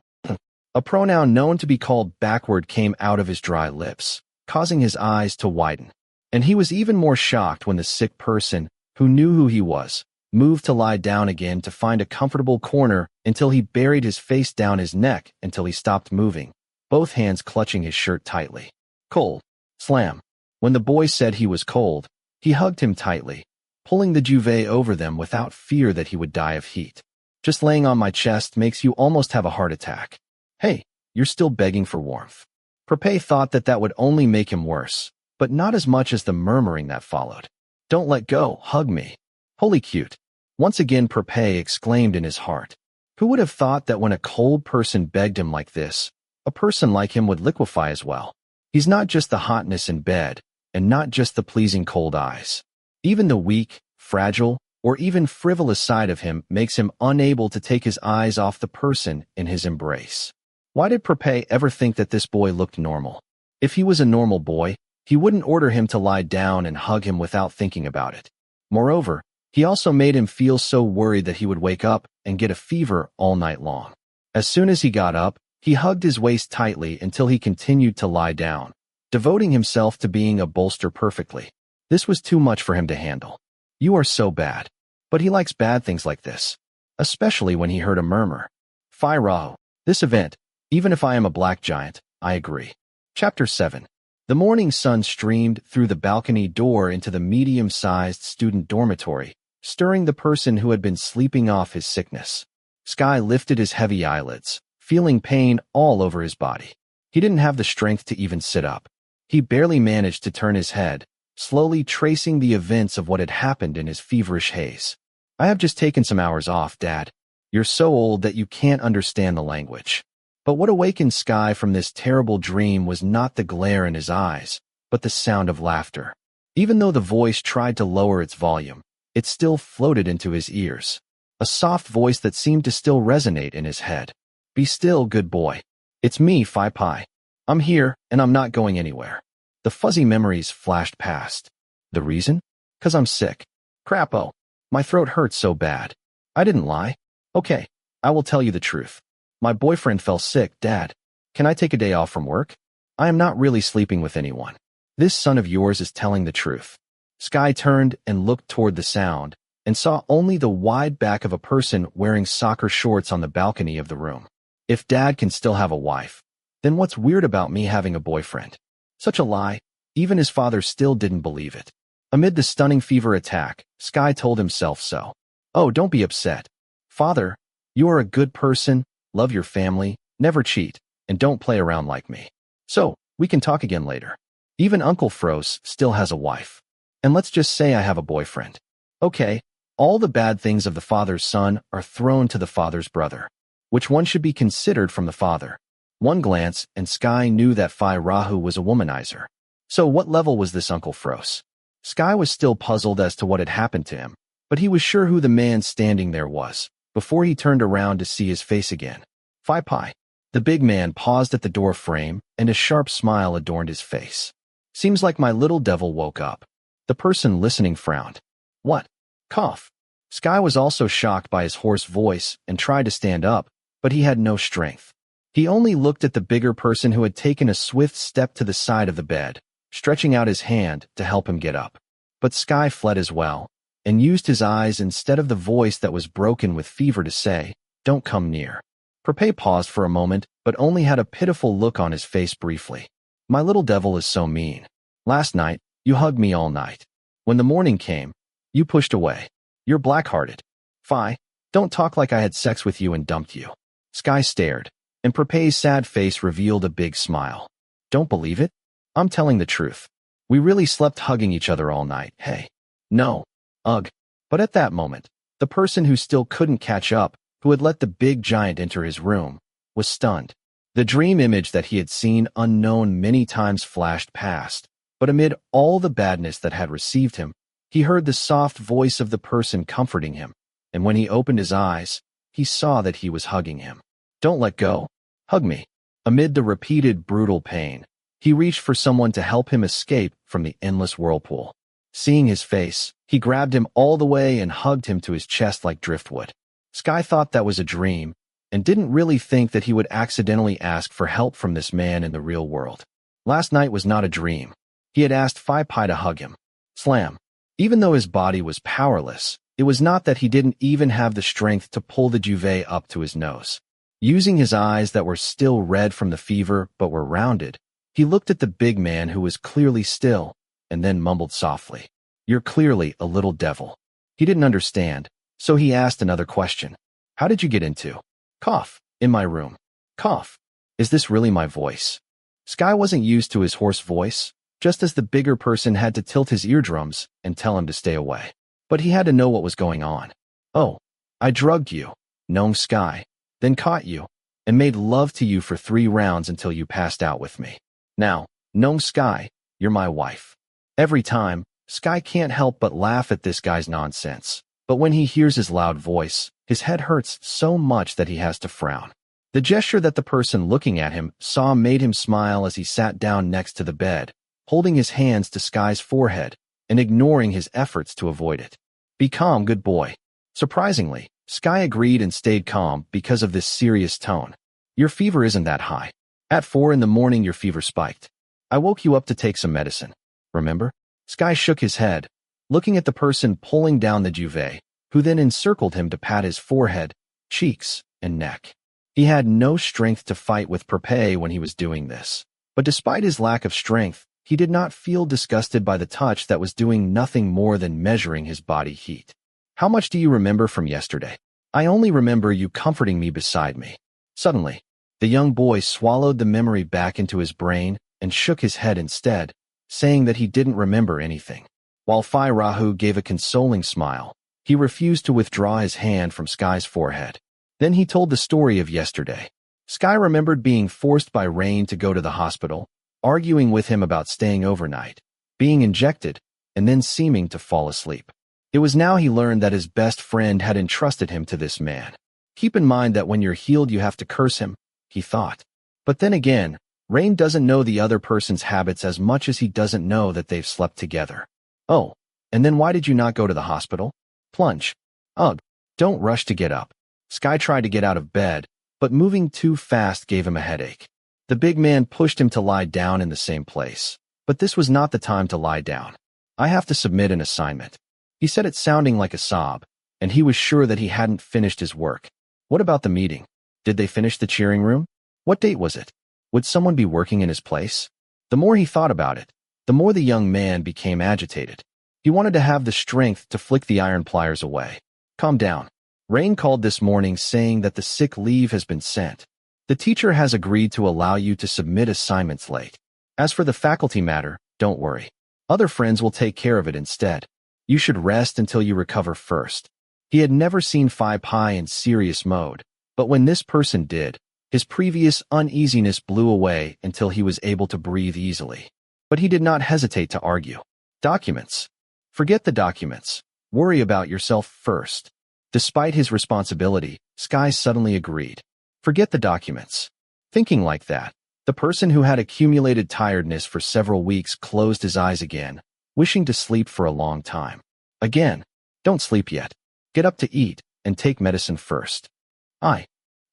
A pronoun known to be called backward came out of his dry lips, causing his eyes to widen. And he was even more shocked when the sick person, who knew who he was, moved to lie down again to find a comfortable corner until he buried his face down his neck until he stopped moving, both hands clutching his shirt tightly. Cold. Slam. When the boy said he was cold, he hugged him tightly, pulling the duvet over them without fear that he would die of heat. Just laying on my chest makes you almost have a heart attack. Hey, you're still begging for warmth. Prapai thought that that would only make him worse, but not as much as the murmuring that followed. Don't let go, hug me. Holy cute. Once again Prapai exclaimed in his heart. Who would have thought that when a cold person begged him like this, a person like him would liquefy as well? He's not just the hotness in bed, and not just the pleasing cold eyes. Even the weak, fragile, or even frivolous side of him makes him unable to take his eyes off the person in his embrace. Why did Prapai ever think that this boy looked normal? If he was a normal boy, he wouldn't order him to lie down and hug him without thinking about it. Moreover, he also made him feel so worried that he would wake up and get a fever all night long. As soon as he got up, he hugged his waist tightly until he continued to lie down, devoting himself to being a bolster perfectly. This was too much for him to handle. You are so bad. But he likes bad things like this, especially when he heard a murmur. Phi Rahu. This event, even if I am a black giant, I agree. Chapter 7. The morning sun streamed through the balcony door into the medium-sized student dormitory, stirring the person who had been sleeping off his sickness. Sky lifted his heavy eyelids, feeling pain all over his body. He didn't have the strength to even sit up. He barely managed to turn his head, slowly tracing the events of what had happened in his feverish haze. I have just taken some hours off, Dad. You're so old that you can't understand the language. But what awakened Sky from this terrible dream was not the glare in his eyes, but the sound of laughter. Even though the voice tried to lower its volume, it still floated into his ears. A soft voice that seemed to still resonate in his head. Be still, good boy. It's me, Prapai. I'm here, and I'm not going anywhere. The fuzzy memories flashed past. The reason? 'Cause I'm sick. Crapo. My throat hurts so bad. I didn't lie. Okay, I will tell you the truth. My boyfriend fell sick, Dad. Can I take a day off from work? I am not really sleeping with anyone. This son of yours is telling the truth. Sky turned and looked toward the sound, and saw only the wide back of a person wearing soccer shorts on the balcony of the room. If Dad can still have a wife, then what's weird about me having a boyfriend? Such a lie. Even his father still didn't believe it. Amid the stunning fever attack, Sky told himself so. Oh, don't be upset. Father, you are a good person, love your family, never cheat, and don't play around like me. So, we can talk again later. Even Uncle Frost still has a wife. And let's just say I have a boyfriend. Okay, all the bad things of the father's son are thrown to the father's brother. Which one should be considered from the father? One glance, and Sky knew that Phi Rahu was a womanizer. So what level was this Uncle Frost? Sky was still puzzled as to what had happened to him, but he was sure who the man standing there was, before he turned around to see his face again. Prapai. The big man paused at the door frame, and a sharp smile adorned his face. Seems like my little devil woke up. The person listening frowned. What? Cough. Sky was also shocked by his hoarse voice and tried to stand up, but he had no strength. He only looked at the bigger person who had taken a swift step to the side of the bed, stretching out his hand to help him get up. But Sky fled as well, and used his eyes instead of the voice that was broken with fever to say, Don't come near. Prapai paused for a moment, but only had a pitiful look on his face briefly. My little devil is so mean. Last night, you hugged me all night. When the morning came, you pushed away. You're black-hearted. Phi, don't talk like I had sex with you and dumped you. Sky stared, and Prapai's sad face revealed a big smile. Don't believe it? I'm telling the truth. We really slept hugging each other all night, hey. No. Ugh. But at that moment, the person who still couldn't catch up, who had let the big giant enter his room, was stunned. The dream image that he had seen unknown many times flashed past, but amid all the badness that had received him, he heard the soft voice of the person comforting him, and when he opened his eyes, he saw that he was hugging him. Don't let go. Hug me. Amid the repeated brutal pain, he reached for someone to help him escape from the endless whirlpool. Seeing his face, he grabbed him all the way and hugged him to his chest like driftwood. Sky thought that was a dream, and didn't really think that he would accidentally ask for help from this man in the real world. Last night was not a dream. He had asked Prapai to hug him. Slam. Even though his body was powerless, it was not that he didn't even have the strength to pull the duvet up to his nose. Using his eyes that were still red from the fever but were rounded, he looked at the big man who was clearly still, and then mumbled softly, "You're clearly a little devil." He didn't understand, so he asked another question. "How did you get into?" Cough. "In my room." Cough. "Is this really my voice?" Sky wasn't used to his hoarse voice, just as the bigger person had to tilt his eardrums and tell him to stay away. But he had to know what was going on. "Oh, I drugged you, Gnome Sky, then caught you, and made love to you for 3 rounds until you passed out with me. Now, Gnome Sky, you're my wife." Every time, Sky can't help but laugh at this guy's nonsense. But when he hears his loud voice, his head hurts so much that he has to frown. The gesture that the person looking at him saw made him smile as he sat down next to the bed, holding his hands to Sky's forehead and ignoring his efforts to avoid it. "Be calm, good boy." Surprisingly, Sky agreed and stayed calm because of this serious tone. "Your fever isn't that high. At 4 in the morning your fever spiked. I woke you up to take some medicine. Remember?" Sky shook his head, looking at the person pulling down the duvet, who then encircled him to pat his forehead, cheeks, and neck. He had no strength to fight with Prapai when he was doing this. But despite his lack of strength, he did not feel disgusted by the touch that was doing nothing more than measuring his body heat. "How much do you remember from yesterday?" "I only remember you comforting me beside me." Suddenly, the young boy swallowed the memory back into his brain and shook his head instead, saying that he didn't remember anything. While Phi Rahu gave a consoling smile, he refused to withdraw his hand from Sky's forehead. Then he told the story of yesterday. Sky remembered being forced by Rain to go to the hospital, arguing with him about staying overnight, being injected, and then seeming to fall asleep. It was now he learned that his best friend had entrusted him to this man. Keep in mind that when you're healed you have to curse him, he thought. But then again, Rain doesn't know the other person's habits as much as he doesn't know that they've slept together. "Oh, and then why did you not go to the hospital?" Plunge. "Ugh, don't rush to get up." Sky tried to get out of bed, but moving too fast gave him a headache. The big man pushed him to lie down in the same place. But this was not the time to lie down. "I have to submit an assignment." He said it sounding like a sob, and he was sure that he hadn't finished his work. What about the meeting? Did they finish the cheering room? What date was it? Would someone be working in his place? The more he thought about it, the more the young man became agitated. He wanted to have the strength to flick the iron pliers away. "Calm down." Rain called this morning saying that the sick leave has been sent. The teacher has agreed to allow you to submit assignments late. As for the faculty matter, don't worry. Other friends will take care of it instead. You should rest until you recover first. He had never seen Phi Pi in serious mode, but when this person did, his previous uneasiness blew away until he was able to breathe easily. But he did not hesitate to argue. "Documents. Forget the documents. Worry about yourself first." Despite his responsibility, Sky suddenly agreed. Forget the documents. Thinking like that, the person who had accumulated tiredness for several weeks closed his eyes again, wishing to sleep for a long time. Again, don't sleep yet. Get up to eat, and take medicine first.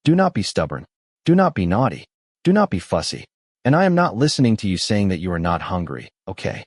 Do not be stubborn. Do not be naughty. Do not be fussy. And I am not listening to you saying that you are not hungry, okay?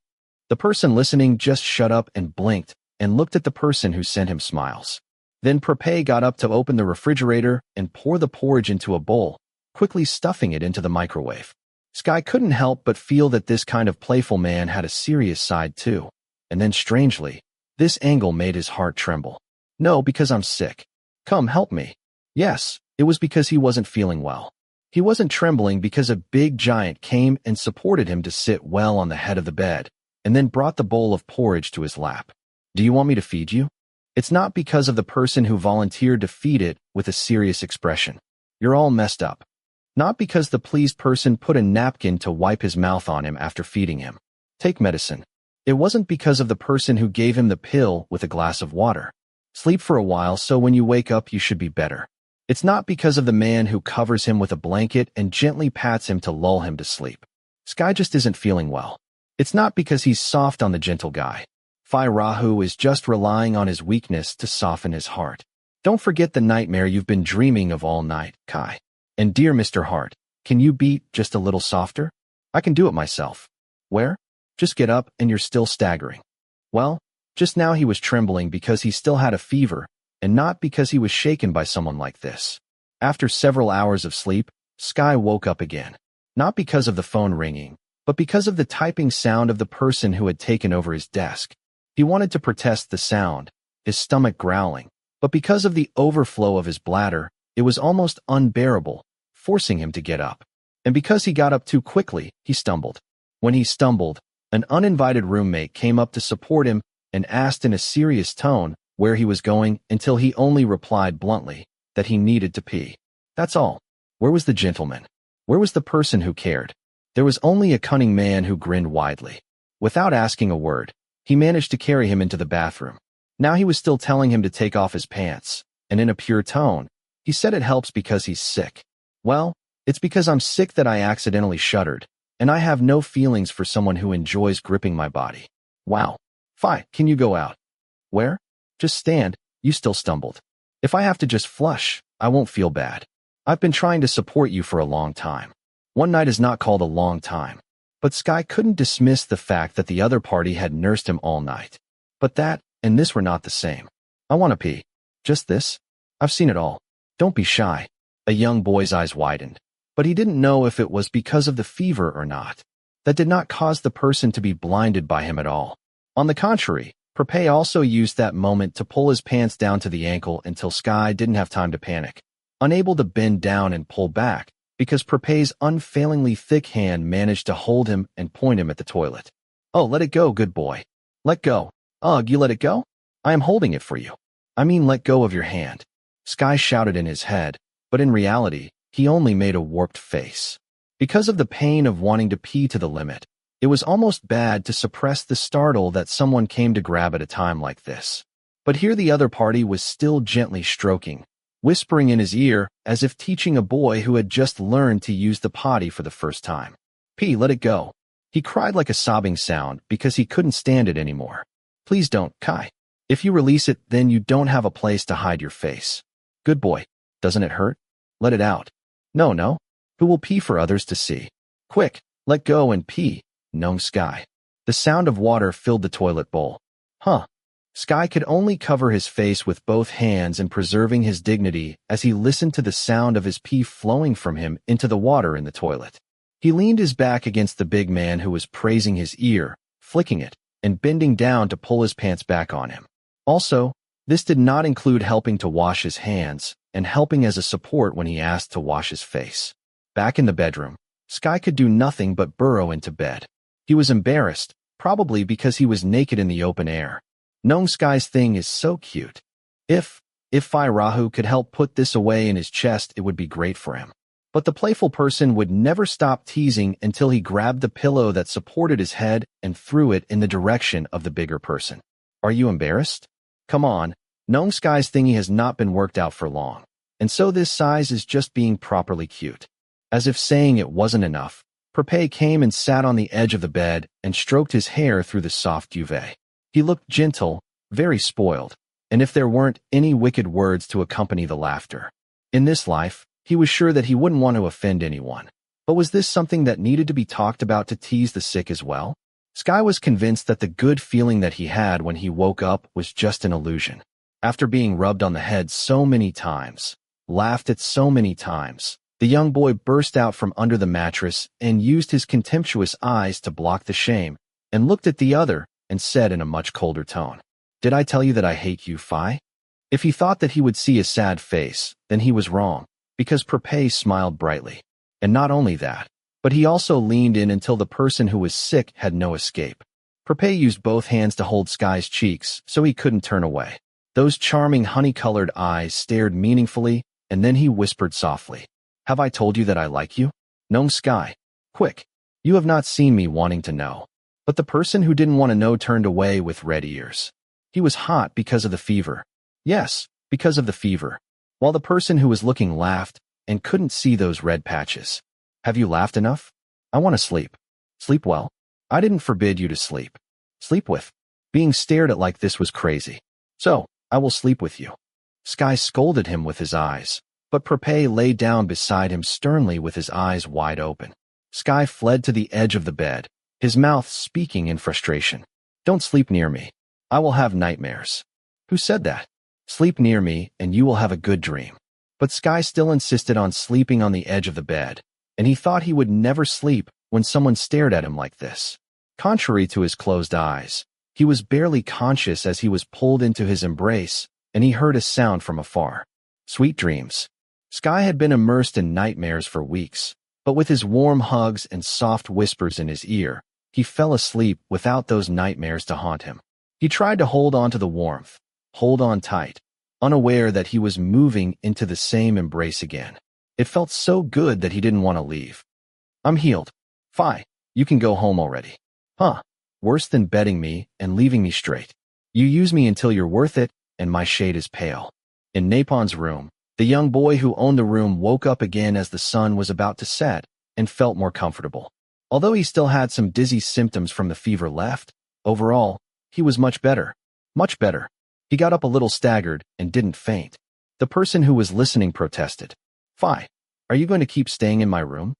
The person listening just shut up and blinked and looked at the person who sent him smiles. Then Prapai got up to open the refrigerator and pour the porridge into a bowl, quickly stuffing it into the microwave. Sky couldn't help but feel that this kind of playful man had a serious side too. And then strangely, this angle made his heart tremble. "No, because I'm sick. Come, help me." Yes, it was because he wasn't feeling well. He wasn't trembling because a big giant came and supported him to sit well on the head of the bed, and then brought the bowl of porridge to his lap. "Do you want me to feed you?" It's not because of the person who volunteered to feed it with a serious expression. "You're all messed up." Not because the pleased person put a napkin to wipe his mouth on him after feeding him. "Take medicine." It wasn't because of the person who gave him the pill with a glass of water. "Sleep for a while so when you wake up you should be better." It's not because of the man who covers him with a blanket and gently pats him to lull him to sleep. Sky just isn't feeling well. It's not because he's soft on the gentle guy. Phi Rahu is just relying on his weakness to soften his heart. Don't forget the nightmare you've been dreaming of all night, Kai. And dear Mr. Hart, can you beat just a little softer? I can do it myself. Where? Just get up and you're still staggering. Well, Just now he was trembling because he still had a fever, and not because he was shaken by someone like this. After several hours of sleep, Sky woke up again. Not because of the phone ringing, but because of the typing sound of the person who had taken over his desk. He wanted to protest the sound, his stomach growling, but because of the overflow of his bladder, it was almost unbearable, forcing him to get up. And because he got up too quickly, he stumbled. When he stumbled, an uninvited roommate came up to support him and asked in a serious tone where he was going until he only replied bluntly that he needed to pee. That's all. Where was the gentleman? Where was the person who cared? There was only a cunning man who grinned widely. Without asking a word, he managed to carry him into the bathroom. Now he was still telling him to take off his pants, and in a pure tone, he said it helps because he's sick. Well, it's because I'm sick that I accidentally shuddered, and I have no feelings for someone who enjoys gripping my body. Wow. Fine, can you go out? Where? Just stand, you still stumbled. If I have to just flush, I won't feel bad. I've been trying to support you for a long time. One night is not called a long time. But Sky couldn't dismiss the fact that the other party had nursed him all night. But that and this were not the same. I want to pee. Just this? I've seen it all. Don't be shy. A young boy's eyes widened. But he didn't know if it was because of the fever or not. That did not cause the person to be blinded by him at all. On the contrary, Prapai also used that moment to pull his pants down to the ankle until Sky didn't have time to panic. Unable to bend down and pull back, because Prapai's unfailingly thick hand managed to hold him and point him at the toilet. Oh, let it go, good boy. Let go. Ugh, you let it go? I am holding it for you. I mean, let go of your hand. Sky shouted in his head, but in reality, he only made a warped face. Because of the pain of wanting to pee to the limit, it was almost bad to suppress the startle that someone came to grab at a time like this. But here the other party was still gently stroking, whispering in his ear as if teaching a boy who had just learned to use the potty for the first time. P, let it go. He cried like a sobbing sound because he couldn't stand it anymore. Please don't, Kai. If you release it, then you don't have a place to hide your face. Good boy. Doesn't it hurt? Let it out. No. Who will pee for others to see? Quick, let go and pee. No, Sky. The sound of water filled the toilet bowl. Huh. Sky could only cover his face with both hands and preserving his dignity as he listened to the sound of his pee flowing from him into the water in the toilet. He leaned his back against the big man who was praising his ear, flicking it, and bending down to pull his pants back on him. Also, this did not include helping to wash his hands and helping as a support when he asked to wash his face. Back in the bedroom, Sky could do nothing but burrow into bed. He was embarrassed, probably because he was naked in the open air. Knowing Sky's thing is so cute. If Phi Rahu could help put this away in his chest, it would be great for him. But the playful person would never stop teasing until he grabbed the pillow that supported his head and threw it in the direction of the bigger person. Are you embarrassed? Come on, Knowing Sky's thingy has not been worked out for long, and so this size is just being properly cute. As if saying it wasn't enough, Prapai came and sat on the edge of the bed and stroked his hair through the soft duvet. He looked gentle, very spoiled, and if there weren't any wicked words to accompany the laughter. In this life, he was sure that he wouldn't want to offend anyone. But was this something that needed to be talked about to tease the sick as well? Sky was convinced that the good feeling that he had when he woke up was just an illusion. After being rubbed on the head so many times, laughed at so many times, the young boy burst out from under the mattress and used his contemptuous eyes to block the shame, and looked at the other and said in a much colder tone, "Did I tell you that I hate you, Phi?" If he thought that he would see a sad face, then he was wrong, because Prapai smiled brightly. And not only that, but he also leaned in until the person who was sick had no escape. Prapai used both hands to hold Sky's cheeks so he couldn't turn away. Those charming honey-colored eyes stared meaningfully, and then he whispered softly, "Have I told you that I like you? No, Sky. Quick. You have not seen me wanting to know." But the person who didn't want to know turned away with red ears. He was hot because of the fever. Yes, because of the fever. While the person who was looking laughed and couldn't see those red patches. "Have you laughed enough? I want to sleep." "Sleep well. I didn't forbid you to sleep. Sleep with." Being stared at like this was crazy. "So, I will sleep with you." Sky scolded him with his eyes, but Prapai lay down beside him sternly with his eyes wide open. Sky fled to the edge of the bed, his mouth speaking in frustration. "Don't sleep near me. I will have nightmares. Who said that? Sleep near me, and you will have a good dream. But Sky still insisted on sleeping on the edge of the bed, and he thought he would never sleep when someone stared at him like this. Contrary to his closed eyes, he was barely conscious as he was pulled into his embrace, and he heard a sound from afar. Sweet dreams. Sky had been immersed in nightmares for weeks, but with his warm hugs and soft whispers in his ear, he fell asleep without those nightmares to haunt him. He tried to hold on to the warmth, hold on tight, unaware that he was moving into the same embrace again. It felt so good that he didn't want to leave. I'm healed. Fi, you can go home already. Huh. Worse than betting me and leaving me straight. You use me until you're worth it, and my shade is pale. In Napon's room, the young boy who owned the room woke up again as the sun was about to set and felt more comfortable. Although he still had some dizzy symptoms from the fever left, overall, he was much better. Much better. He got up a little staggered and didn't faint. The person who was listening protested. Fi, are you going to keep staying in my room?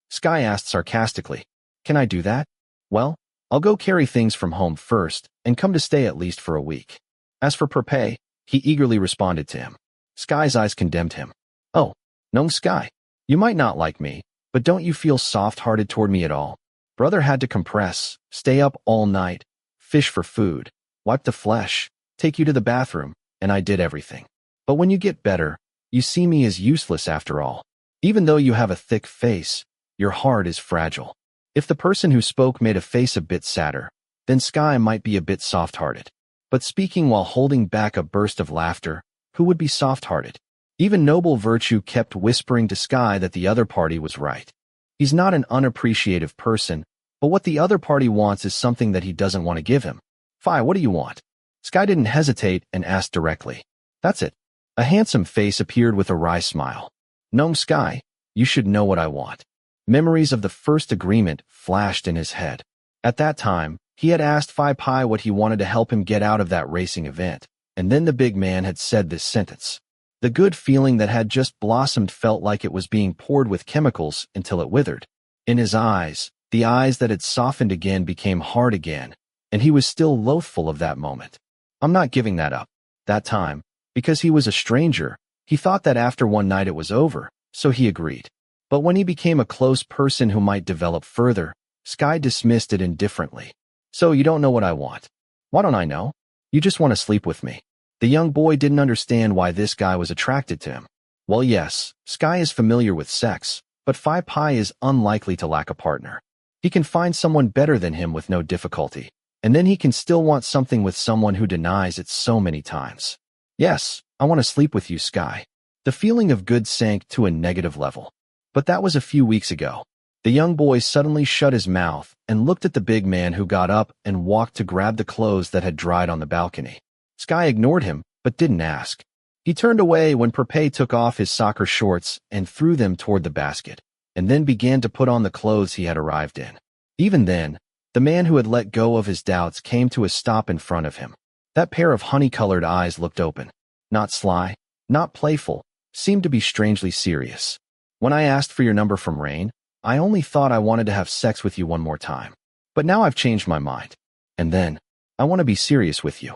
Sky asked sarcastically. Can I do that? Well, I'll go carry things from home first and come to stay at least for a week. As for Prapai, he eagerly responded to him. Sky's eyes condemned him. Oh, no, Sky. You might not like me, but don't you feel soft-hearted toward me at all? Brother had to compress, stay up all night, fish for food, wipe the flesh, take you to the bathroom, and I did everything. But when you get better, you see me as useless after all. Even though you have a thick face, your heart is fragile. If the person who spoke made a face a bit sadder, then Sky might be a bit soft-hearted. But speaking while holding back a burst of laughter, who would be soft-hearted? Even Noble Virtue kept whispering to Sky that the other party was right. He's not an unappreciative person, but what the other party wants is something that he doesn't want to give him. Fi, what do you want? Sky didn't hesitate and asked directly. That's it. A handsome face appeared with a wry smile. Gnome Sky, you should know what I want. Memories of the first agreement flashed in his head. At that time, he had asked Prapai what he wanted to help him get out of that racing event, and then the big man had said this sentence. The good feeling that had just blossomed felt like it was being poured with chemicals until it withered. In his eyes, the eyes that had softened again became hard again, and he was still loathful of that moment. I'm not giving that up. That time, because he was a stranger, he thought that after one night it was over, so he agreed. But when he became a close person who might develop further, Sky dismissed it indifferently. So you don't know what I want. Why don't I know? You just want to sleep with me. The young boy didn't understand why this guy was attracted to him. Well, yes, Sky is familiar with sex, but Prapai is unlikely to lack a partner. He can find someone better than him with no difficulty, and then he can still want something with someone who denies it so many times. Yes, I want to sleep with you, Sky. The feeling of good sank to a negative level. But that was a few weeks ago. The young boy suddenly shut his mouth and looked at the big man who got up and walked to grab the clothes that had dried on the balcony. Sky ignored him, but didn't ask. He turned away when Prapai took off his soccer shorts and threw them toward the basket, and then began to put on the clothes he had arrived in. Even then, the man who had let go of his doubts came to a stop in front of him. That pair of honey-colored eyes looked open. Not sly, not playful, seemed to be strangely serious. When I asked for your number from Rain, I only thought I wanted to have sex with you one more time. But now I've changed my mind. And then, I want to be serious with you.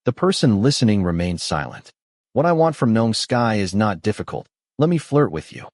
The person listening remained silent. What I want from Gnome Sky is not difficult. Let me flirt with you.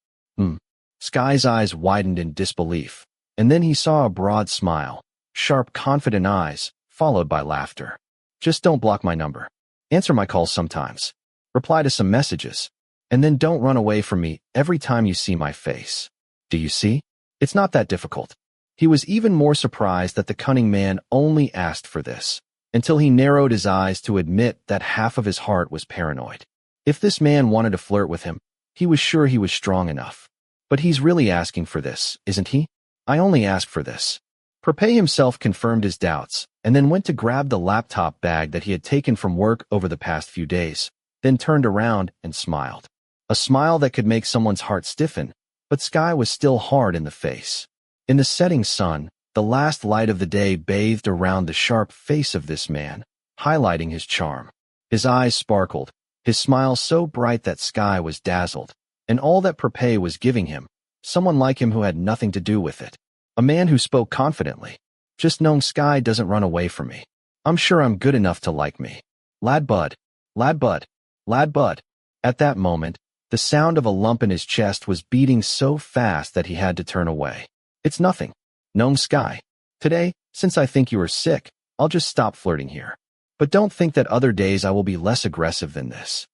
Sky's eyes widened in disbelief, and then he saw a broad smile, sharp, confident eyes, followed by laughter. Just don't block my number. Answer my calls sometimes. Reply to some messages. And then don't run away from me every time you see my face. Do you see? It's not that difficult. He was even more surprised that the cunning man only asked for this, until he narrowed his eyes to admit that half of his heart was paranoid. If this man wanted to flirt with him, he was sure he was strong enough. But he's really asking for this, isn't he? I only ask for this. Prapai himself confirmed his doubts, and then went to grab the laptop bag that he had taken from work over the past few days, then turned around and smiled. A smile that could make someone's heart stiffen, but Sky was still hard in the face. In the setting sun, the last light of the day bathed around the sharp face of this man, highlighting his charm. His eyes sparkled, his smile so bright that Sky was dazzled, and all that Prapai was giving him, someone like him who had nothing to do with it. A man who spoke confidently. Just Gnome Sky doesn't run away from me. I'm sure I'm good enough to like me. Lad bud, lad bud, lad bud. At that moment, the sound of a lump in his chest was beating so fast that he had to turn away. It's nothing. Gnome Sky. Today, since I think you are sick, I'll just stop flirting here. But don't think that other days I will be less aggressive than this.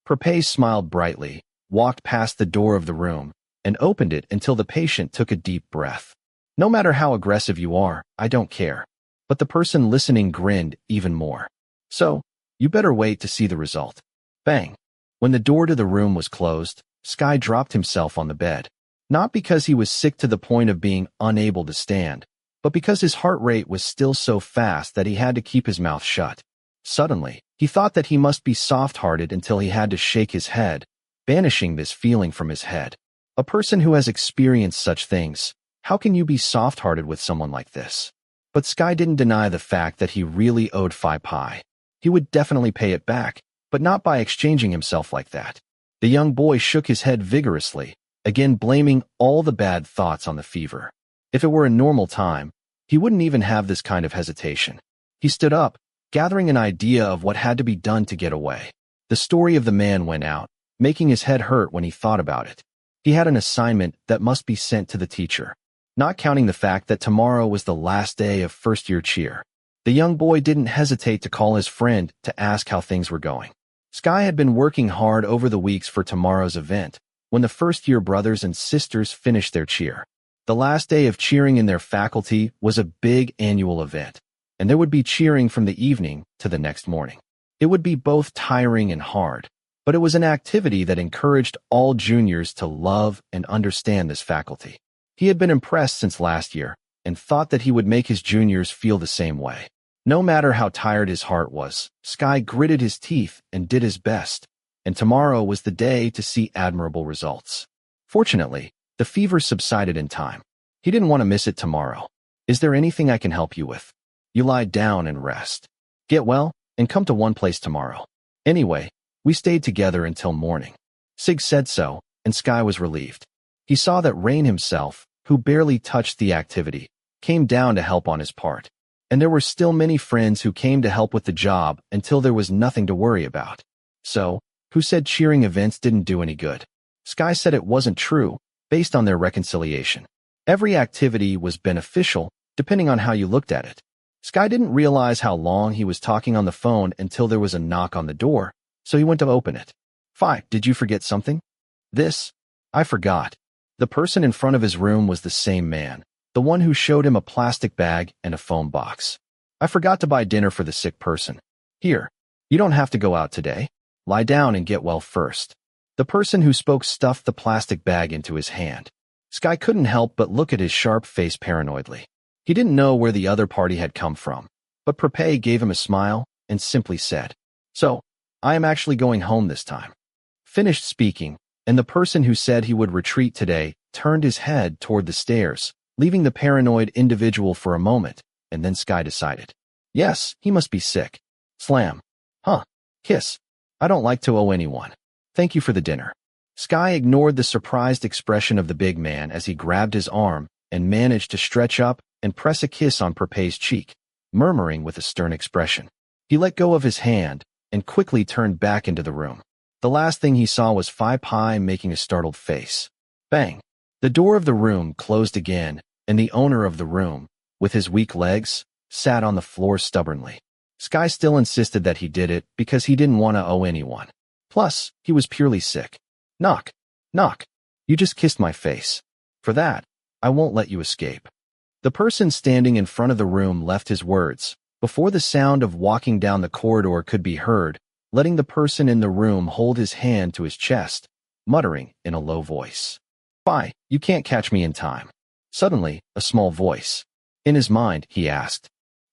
Prapai smiled brightly, walked past the door of the room, and opened it until the patient took a deep breath. No matter how aggressive you are, I don't care. But the person listening grinned even more. So, you better wait to see the result. Bang. When the door to the room was closed, Sky dropped himself on the bed. Not because he was sick to the point of being unable to stand, but because his heart rate was still so fast that he had to keep his mouth shut. Suddenly, he thought that he must be soft-hearted until he had to shake his head, banishing this feeling from his head. A person who has experienced such things, how can you be soft-hearted with someone like this? But Sky didn't deny the fact that he really owed Prapai. He would definitely pay it back, but not by exchanging himself like that. The young boy shook his head vigorously, again blaming all the bad thoughts on the fever. If it were a normal time, he wouldn't even have this kind of hesitation. He stood up, gathering an idea of what had to be done to get away. The story of the man went out, making his head hurt when he thought about it. He had an assignment that must be sent to the teacher, not counting the fact that tomorrow was the last day of first-year cheer. The young boy didn't hesitate to call his friend to ask how things were going. Sky had been working hard over the weeks for tomorrow's event, when the first-year brothers and sisters finished their cheer. The last day of cheering in their faculty was a big annual event, and there would be cheering from the evening to the next morning. It would be both tiring and hard, but it was an activity that encouraged all juniors to love and understand this faculty. He had been impressed since last year, and thought that he would make his juniors feel the same way. No matter how tired his heart was, Sky gritted his teeth and did his best, and tomorrow was the day to see admirable results. Fortunately, the fever subsided in time. He didn't want to miss it tomorrow. Is there anything I can help you with? You lie down and rest. Get well, and come to one place tomorrow. Anyway, we stayed together until morning. Sig said so, and Sky was relieved. He saw that Rain himself, who barely touched the activity, came down to help on his part. And there were still many friends who came to help with the job until there was nothing to worry about. So, who said cheering events didn't do any good? Sky said it wasn't true, based on their reconciliation. Every activity was beneficial, depending on how you looked at it. Sky didn't realize how long he was talking on the phone until there was a knock on the door, so he went to open it. Fi, did you forget something? This? I forgot. The person in front of his room was the same man, the one who showed him a plastic bag and a foam box. I forgot to buy dinner for the sick person. Here, you don't have to go out today. Lie down and get well first. The person who spoke stuffed the plastic bag into his hand. Sky couldn't help but look at his sharp face paranoidly. He didn't know where the other party had come from, but Prapai gave him a smile and simply said, "So, I am actually going home this time." Finished speaking, and the person who said he would retreat today turned his head toward the stairs, leaving the paranoid individual for a moment, and then Sky decided. Yes, he must be sick. Slam. Huh. Kiss. I don't like to owe anyone. Thank you for the dinner. Sky ignored the surprised expression of the big man as he grabbed his arm and managed to stretch up and press a kiss on Prapai's cheek, murmuring with a stern expression. He let go of his hand and quickly turned back into the room. The last thing he saw was Prapai making a startled face. Bang. The door of the room closed again, and the owner of the room, with his weak legs, sat on the floor stubbornly. Sky still insisted that he did it because he didn't want to owe anyone. Plus, he was purely sick. Knock. Knock. You just kissed my face. For that, I won't let you escape. The person standing in front of the room left his words, before the sound of walking down the corridor could be heard, letting the person in the room hold his hand to his chest, muttering in a low voice. Bye, you can't catch me in time. Suddenly, a small voice. In his mind, he asked,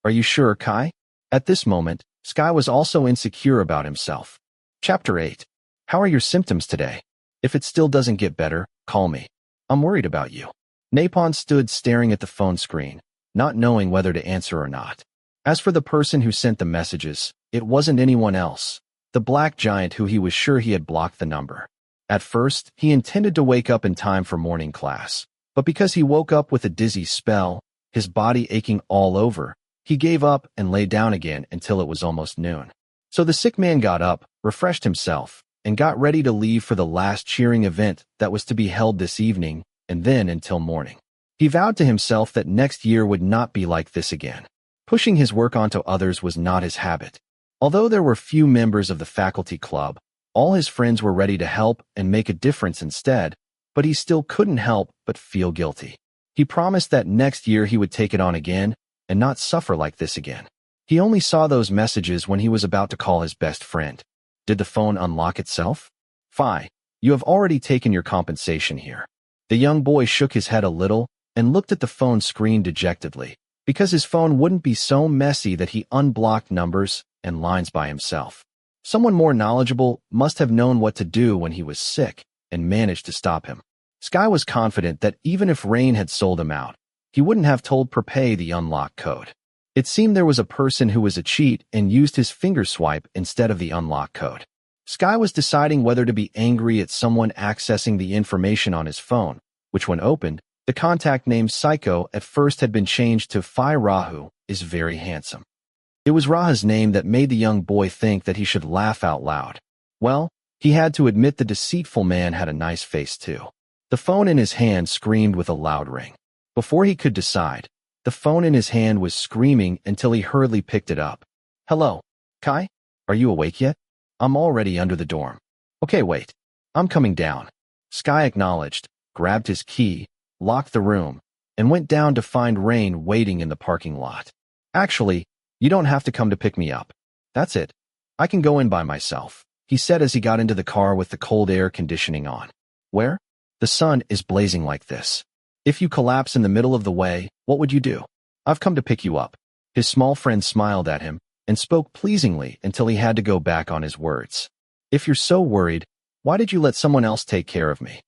Are you sure, Kai? At this moment, Sky was also insecure about himself. Chapter 8. How are your symptoms today? If it still doesn't get better, call me. I'm worried about you. Napon stood staring at the phone screen, not knowing whether to answer or not. As for the person who sent the messages, it wasn't anyone else, the black giant who he was sure he had blocked the number. At first, he intended to wake up in time for morning class, but because he woke up with a dizzy spell, his body aching all over, He gave up and lay down again until it was almost noon. So the sick man got up, refreshed himself, and got ready to leave for the last cheering event that was to be held this evening, and then until morning. He vowed to himself that next year would not be like this again. Pushing his work onto others was not his habit. Although there were few members of the faculty club, all his friends were ready to help and make a difference instead, but he still couldn't help but feel guilty. He promised that next year he would take it on again and not suffer like this again. He only saw those messages when he was about to call his best friend. Did the phone unlock itself? Phi, you have already taken your compensation here. The young boy shook his head a little and looked at the phone screen dejectedly, because his phone wouldn't be so messy that he unblocked numbers and lines by himself. Someone more knowledgeable must have known what to do when he was sick and managed to stop him. Sky was confident that even if Rain had sold him out, he wouldn't have told Prapai the unlock code. It seemed there was a person who was a cheat and used his finger swipe instead of the unlock code. Sky was deciding whether to be angry at someone accessing the information on his phone, which when opened, the contact name Psycho at first had been changed to Phi Rahu is very handsome. It was Raha's name that made the young boy think that he should laugh out loud. Well, he had to admit the deceitful man had a nice face too. The phone in his hand screamed with a loud ring. Before he could decide, the phone in his hand was screaming until he hurriedly picked it up. Hello, Kai? Are you awake yet? I'm already under the dorm. Okay, wait. I'm coming down. Sky acknowledged, grabbed his key, locked the room, and went down to find Rain waiting in the parking lot. Actually, you don't have to come to pick me up. That's it. I can go in by myself, he said as he got into the car with the cold air conditioning on. Where? The sun is blazing like this. If you collapse in the middle of the way, what would you do? I've come to pick you up. His small friend smiled at him and spoke pleasingly until he had to go back on his words. If you're so worried, why did you let someone else take care of me?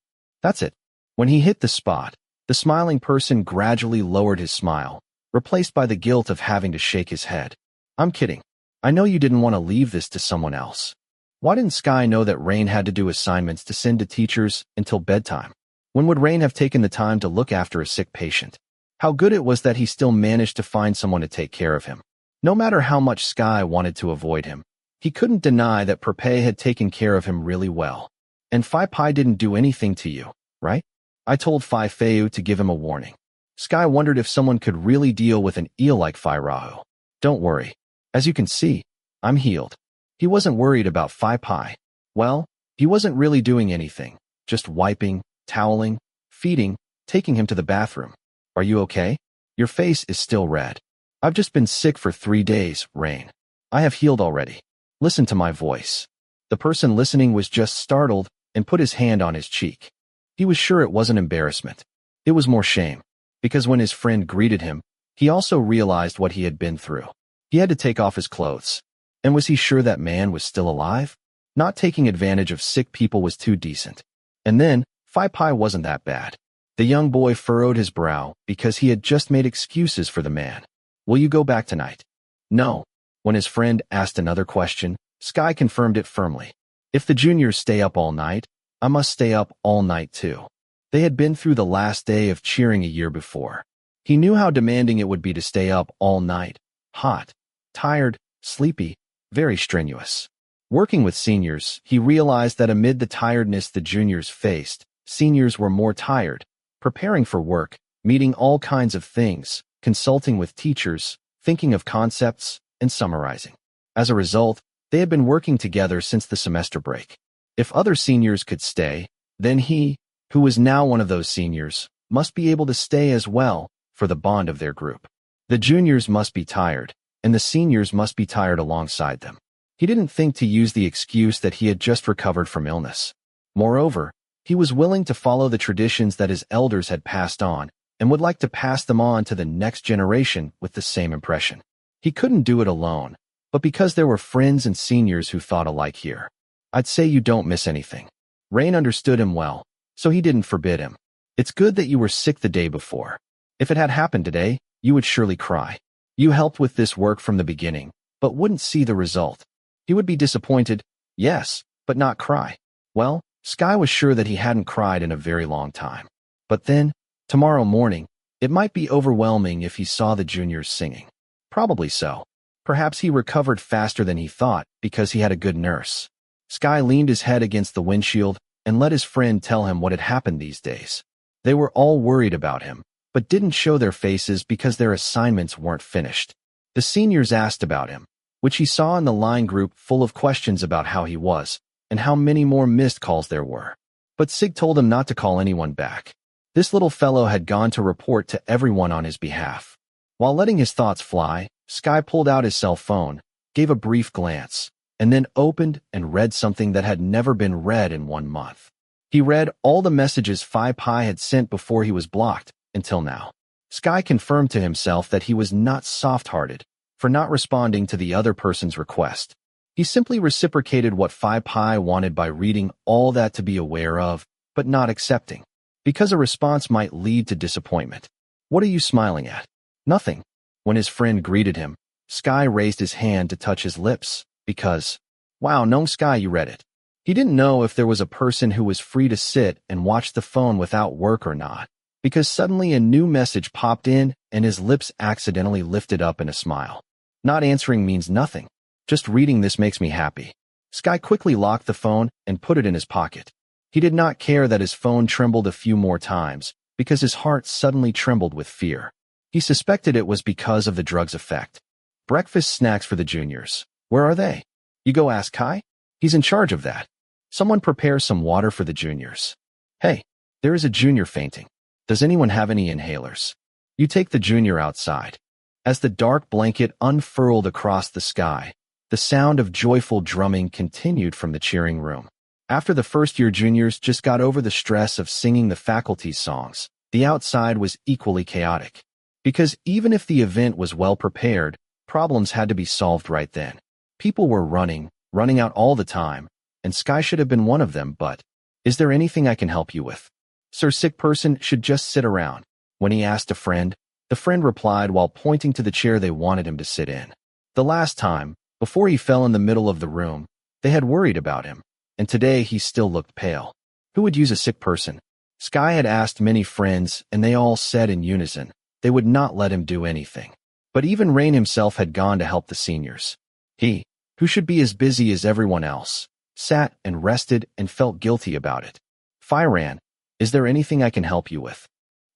That's it. When he hit the spot, the smiling person gradually lowered his smile, replaced by the guilt of having to shake his head. I'm kidding. I know you didn't want to leave this to someone else. Why didn't Sky know that Rain had to do assignments to send to teachers until bedtime? When would Rain have taken the time to look after a sick patient? How good it was that he still managed to find someone to take care of him. No matter how much Sky wanted to avoid him, he couldn't deny that Prapai had taken care of him really well. And Phi Pai didn't do anything to you, right? I told Phi Feu to give him a warning. Sky wondered if someone could really deal with an eel like Phi Rahu. Don't worry. As you can see, I'm healed. He wasn't worried about Phi Pai. Well, he wasn't really doing anything, just wiping, toweling, feeding, taking him to the bathroom. Are you okay? Your face is still red. I've just been sick for 3 days, Rain. I have healed already. Listen to my voice. The person listening was just startled and put his hand on his cheek. He was sure it wasn't embarrassment. It was more shame, because when his friend greeted him, he also realized what he had been through. He had to take off his clothes. And was he sure that man was still alive? Not taking advantage of sick people was too decent. And then, Phi Pai wasn't that bad. The young boy furrowed his brow because he had just made excuses for the man. Will you go back tonight? No. When his friend asked another question, Sky confirmed it firmly. If the juniors stay up all night, I must stay up all night too. They had been through the last day of cheering a year before. He knew how demanding it would be to stay up all night, hot, tired, sleepy, very strenuous. Working with seniors, he realized that amid the tiredness the juniors faced, seniors were more tired, preparing for work, meeting all kinds of things, consulting with teachers, thinking of concepts, and summarizing. As a result, they had been working together since the semester break. If other seniors could stay, then he, who was now one of those seniors, must be able to stay as well for the bond of their group. The juniors must be tired, and the seniors must be tired alongside them. He didn't think to use the excuse that he had just recovered from illness. Moreover, he was willing to follow the traditions that his elders had passed on and would like to pass them on to the next generation with the same impression. He couldn't do it alone, but because there were friends and seniors who thought alike here. I'd say you don't miss anything. Rain understood him well, so he didn't forbid him. It's good that you were sick the day before. If it had happened today, you would surely cry. You helped with this work from the beginning, but wouldn't see the result. He would be disappointed, yes, but not cry. Well, Sky was sure that he hadn't cried in a very long time. But then, tomorrow morning, it might be overwhelming if he saw the juniors singing. Probably so. Perhaps he recovered faster than he thought because he had a good nurse. Sky leaned his head against the windshield and let his friend tell him what had happened these days. They were all worried about him, but didn't show their faces because their assignments weren't finished. The seniors asked about him, which he saw in the line group full of questions about how he was, and how many more missed calls there were. But Sig told him not to call anyone back. This little fellow had gone to report to everyone on his behalf. While letting his thoughts fly, Sky pulled out his cell phone, gave a brief glance, and then opened and read something that had never been read in 1 month. He read all the messages Prapai had sent before he was blocked, until now. Sky confirmed to himself that he was not soft-hearted for not responding to the other person's request. He simply reciprocated what Prapai wanted by reading all that to be aware of, but not accepting, because a response might lead to disappointment. What are you smiling at? Nothing. When his friend greeted him, Sky raised his hand to touch his lips, because, wow, no Sky, you read it. He didn't know if there was a person who was free to sit and watch the phone without work or not, because suddenly a new message popped in and his lips accidentally lifted up in a smile. Not answering means nothing. Just reading this makes me happy. Sky quickly locked the phone and put it in his pocket. He did not care that his phone trembled a few more times, because his heart suddenly trembled with fear. He suspected it was because of the drug's effect. Breakfast snacks for the juniors. Where are they? You go ask Kai? He's in charge of that. Someone prepare some water for the juniors. Hey, there is a junior fainting. Does anyone have any inhalers? You take the junior outside. As the dark blanket unfurled across the sky, the sound of joyful drumming continued from the cheering room. After the first-year juniors just got over the stress of singing the faculty's songs, the outside was equally chaotic. Because even if the event was well prepared, problems had to be solved right then. People were running out all the time, and Sky should have been one of them, but, is there anything I can help you with? Sir, sick person should just sit around. When he asked a friend, the friend replied while pointing to the chair they wanted him to sit in. The last time, before he fell in the middle of the room, they had worried about him, and today he still looked pale. Who would use a sick person? Sky had asked many friends, and they all said in unison they would not let him do anything. But even Rain himself had gone to help the seniors. He, who should be as busy as everyone else, sat and rested and felt guilty about it. Firan, is there anything I can help you with?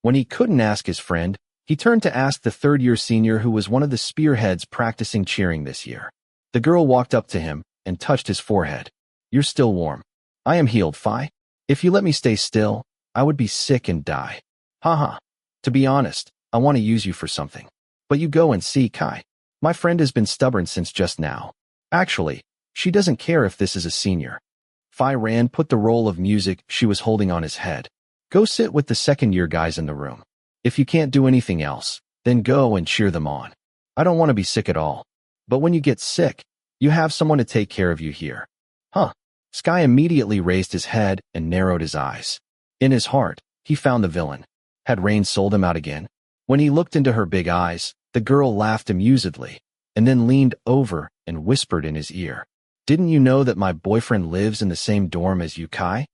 When he couldn't ask his friend, he turned to ask the third-year senior who was one of the spearheads practicing cheering this year. The girl walked up to him and touched his forehead. You're still warm. I am healed, Fi. If you let me stay still, I would be sick and die. Haha. To be honest, I want to use you for something. But you go and see Kai. My friend has been stubborn since just now. Actually, she doesn't care if this is a senior. Firan put the roll of music she was holding on his head. Go sit with the second-year guys in the room. If you can't do anything else, then go and cheer them on. I don't want to be sick at all. But when you get sick, you have someone to take care of you here. Huh. Sky immediately raised his head and narrowed his eyes. In his heart, he found the villain. Had Rain sold him out again? When he looked into her big eyes, the girl laughed amusedly, and then leaned over and whispered in his ear. Didn't you know that my boyfriend lives in the same dorm as you, Kai?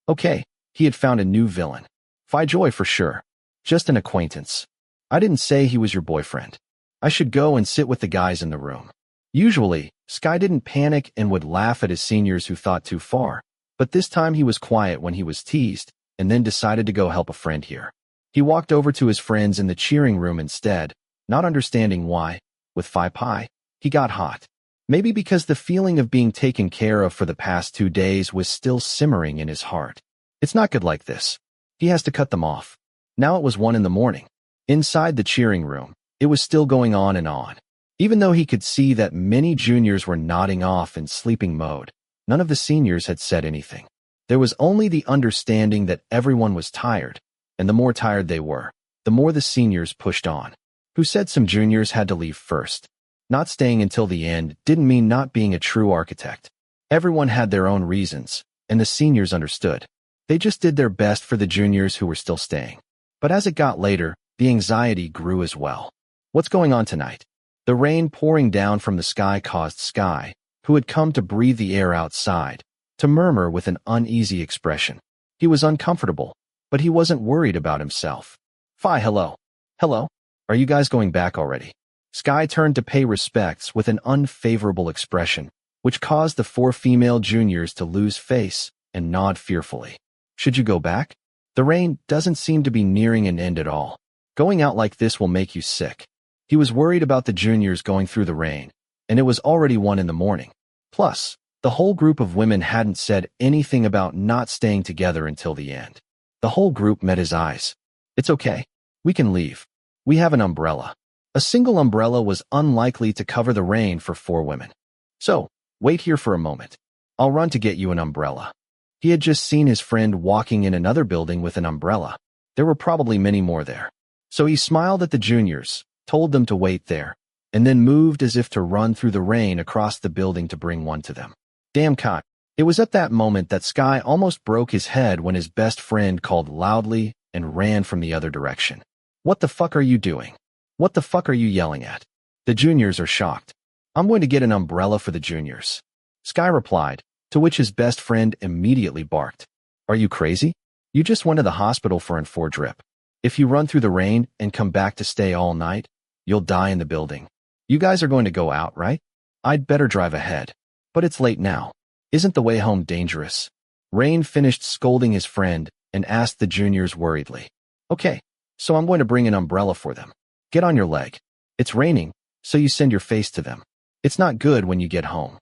Okay, he had found a new villain. Fi Joy for sure. Just an acquaintance. I didn't say he was your boyfriend. I should go and sit with the guys in the room. Usually, Sky didn't panic and would laugh at his seniors who thought too far, but this time he was quiet when he was teased, and then decided to go help a friend here. He walked over to his friends in the cheering room instead, not understanding why. With Prapai, he got hot. Maybe because the feeling of being taken care of for the past 2 days was still simmering in his heart. It's not good like this. He has to cut them off. Now it was 1 a.m. Inside the cheering room, it was still going on and on. Even though he could see that many juniors were nodding off in sleeping mode, none of the seniors had said anything. There was only the understanding that everyone was tired, and the more tired they were, the more the seniors pushed on. Who said some juniors had to leave first? Not staying until the end didn't mean not being a true architect. Everyone had their own reasons, and the seniors understood. They just did their best for the juniors who were still staying. But as it got later, the anxiety grew as well. What's going on tonight? The rain pouring down from the sky caused Sky, who had come to breathe the air outside, to murmur with an uneasy expression. He was uncomfortable, but he wasn't worried about himself. Fi, hello. Hello? Are you guys going back already? Sky turned to pay respects with an unfavorable expression, which caused the 4 female juniors to lose face and nod fearfully. Should you go back? The rain doesn't seem to be nearing an end at all. Going out like this will make you sick. He was worried about the juniors going through the rain, and it was already 1 in the morning. Plus, the whole group of women hadn't said anything about not staying together until the end. The whole group met his eyes. It's okay. We can leave. We have an umbrella. A single umbrella was unlikely to cover the rain for 4 women. So, wait here for a moment. I'll run to get you an umbrella. He had just seen his friend walking in another building with an umbrella. There were probably many more there. So he smiled at the juniors, told them to wait there, and then moved as if to run through the rain across the building to bring one to them. Damn cock. It was at that moment that Sky almost broke his head when his best friend called loudly and ran from the other direction. What the fuck are you doing? What the fuck are you yelling at? The juniors are shocked. I'm going to get an umbrella for the juniors. Sky replied, to which his best friend immediately barked. Are you crazy? You just went to the hospital for an 4 drip. If you run through the rain and come back to stay all night, you'll die in the building. You guys are going to go out, right? I'd better drive ahead. But it's late now. Isn't the way home dangerous? Rain finished scolding his friend and asked the juniors worriedly. Okay, so I'm going to bring an umbrella for them. Get on your leg. It's raining, so you send your face to them. It's not good when you get home.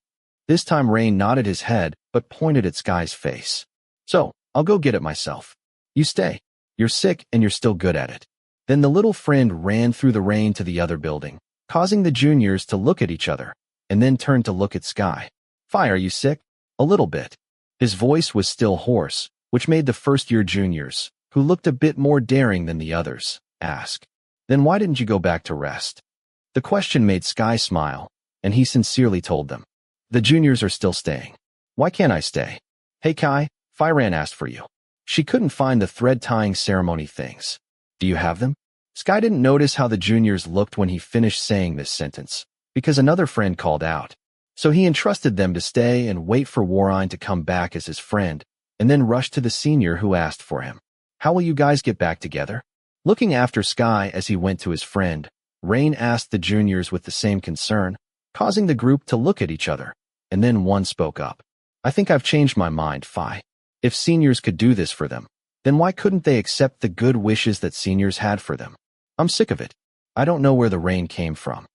This time Rain nodded his head but pointed at Sky's face. So, I'll go get it myself. You stay. You're sick and you're still good at it. Then the little friend ran through the rain to the other building, causing the juniors to look at each other, and then turned to look at Sky. Fi, are you sick? A little bit. His voice was still hoarse, which made the first-year juniors, who looked a bit more daring than the others, ask. Then why didn't you go back to rest? The question made Sky smile, and he sincerely told them. The juniors are still staying. Why can't I stay? Hey Kai, Firan asked for you. She couldn't find the thread-tying ceremony things. Do you have them? Sky didn't notice how the juniors looked when he finished saying this sentence, because another friend called out. So he entrusted them to stay and wait for Warine to come back as his friend, and then rushed to the senior who asked for him. How will you guys get back together? Looking after Sky as he went to his friend, Rain asked the juniors with the same concern, causing the group to look at each other, and then one spoke up. I think I've changed my mind, Fi. If seniors could do this for them, then why couldn't they accept the good wishes that seniors had for them? I'm sick of it. I don't know where the rain came from.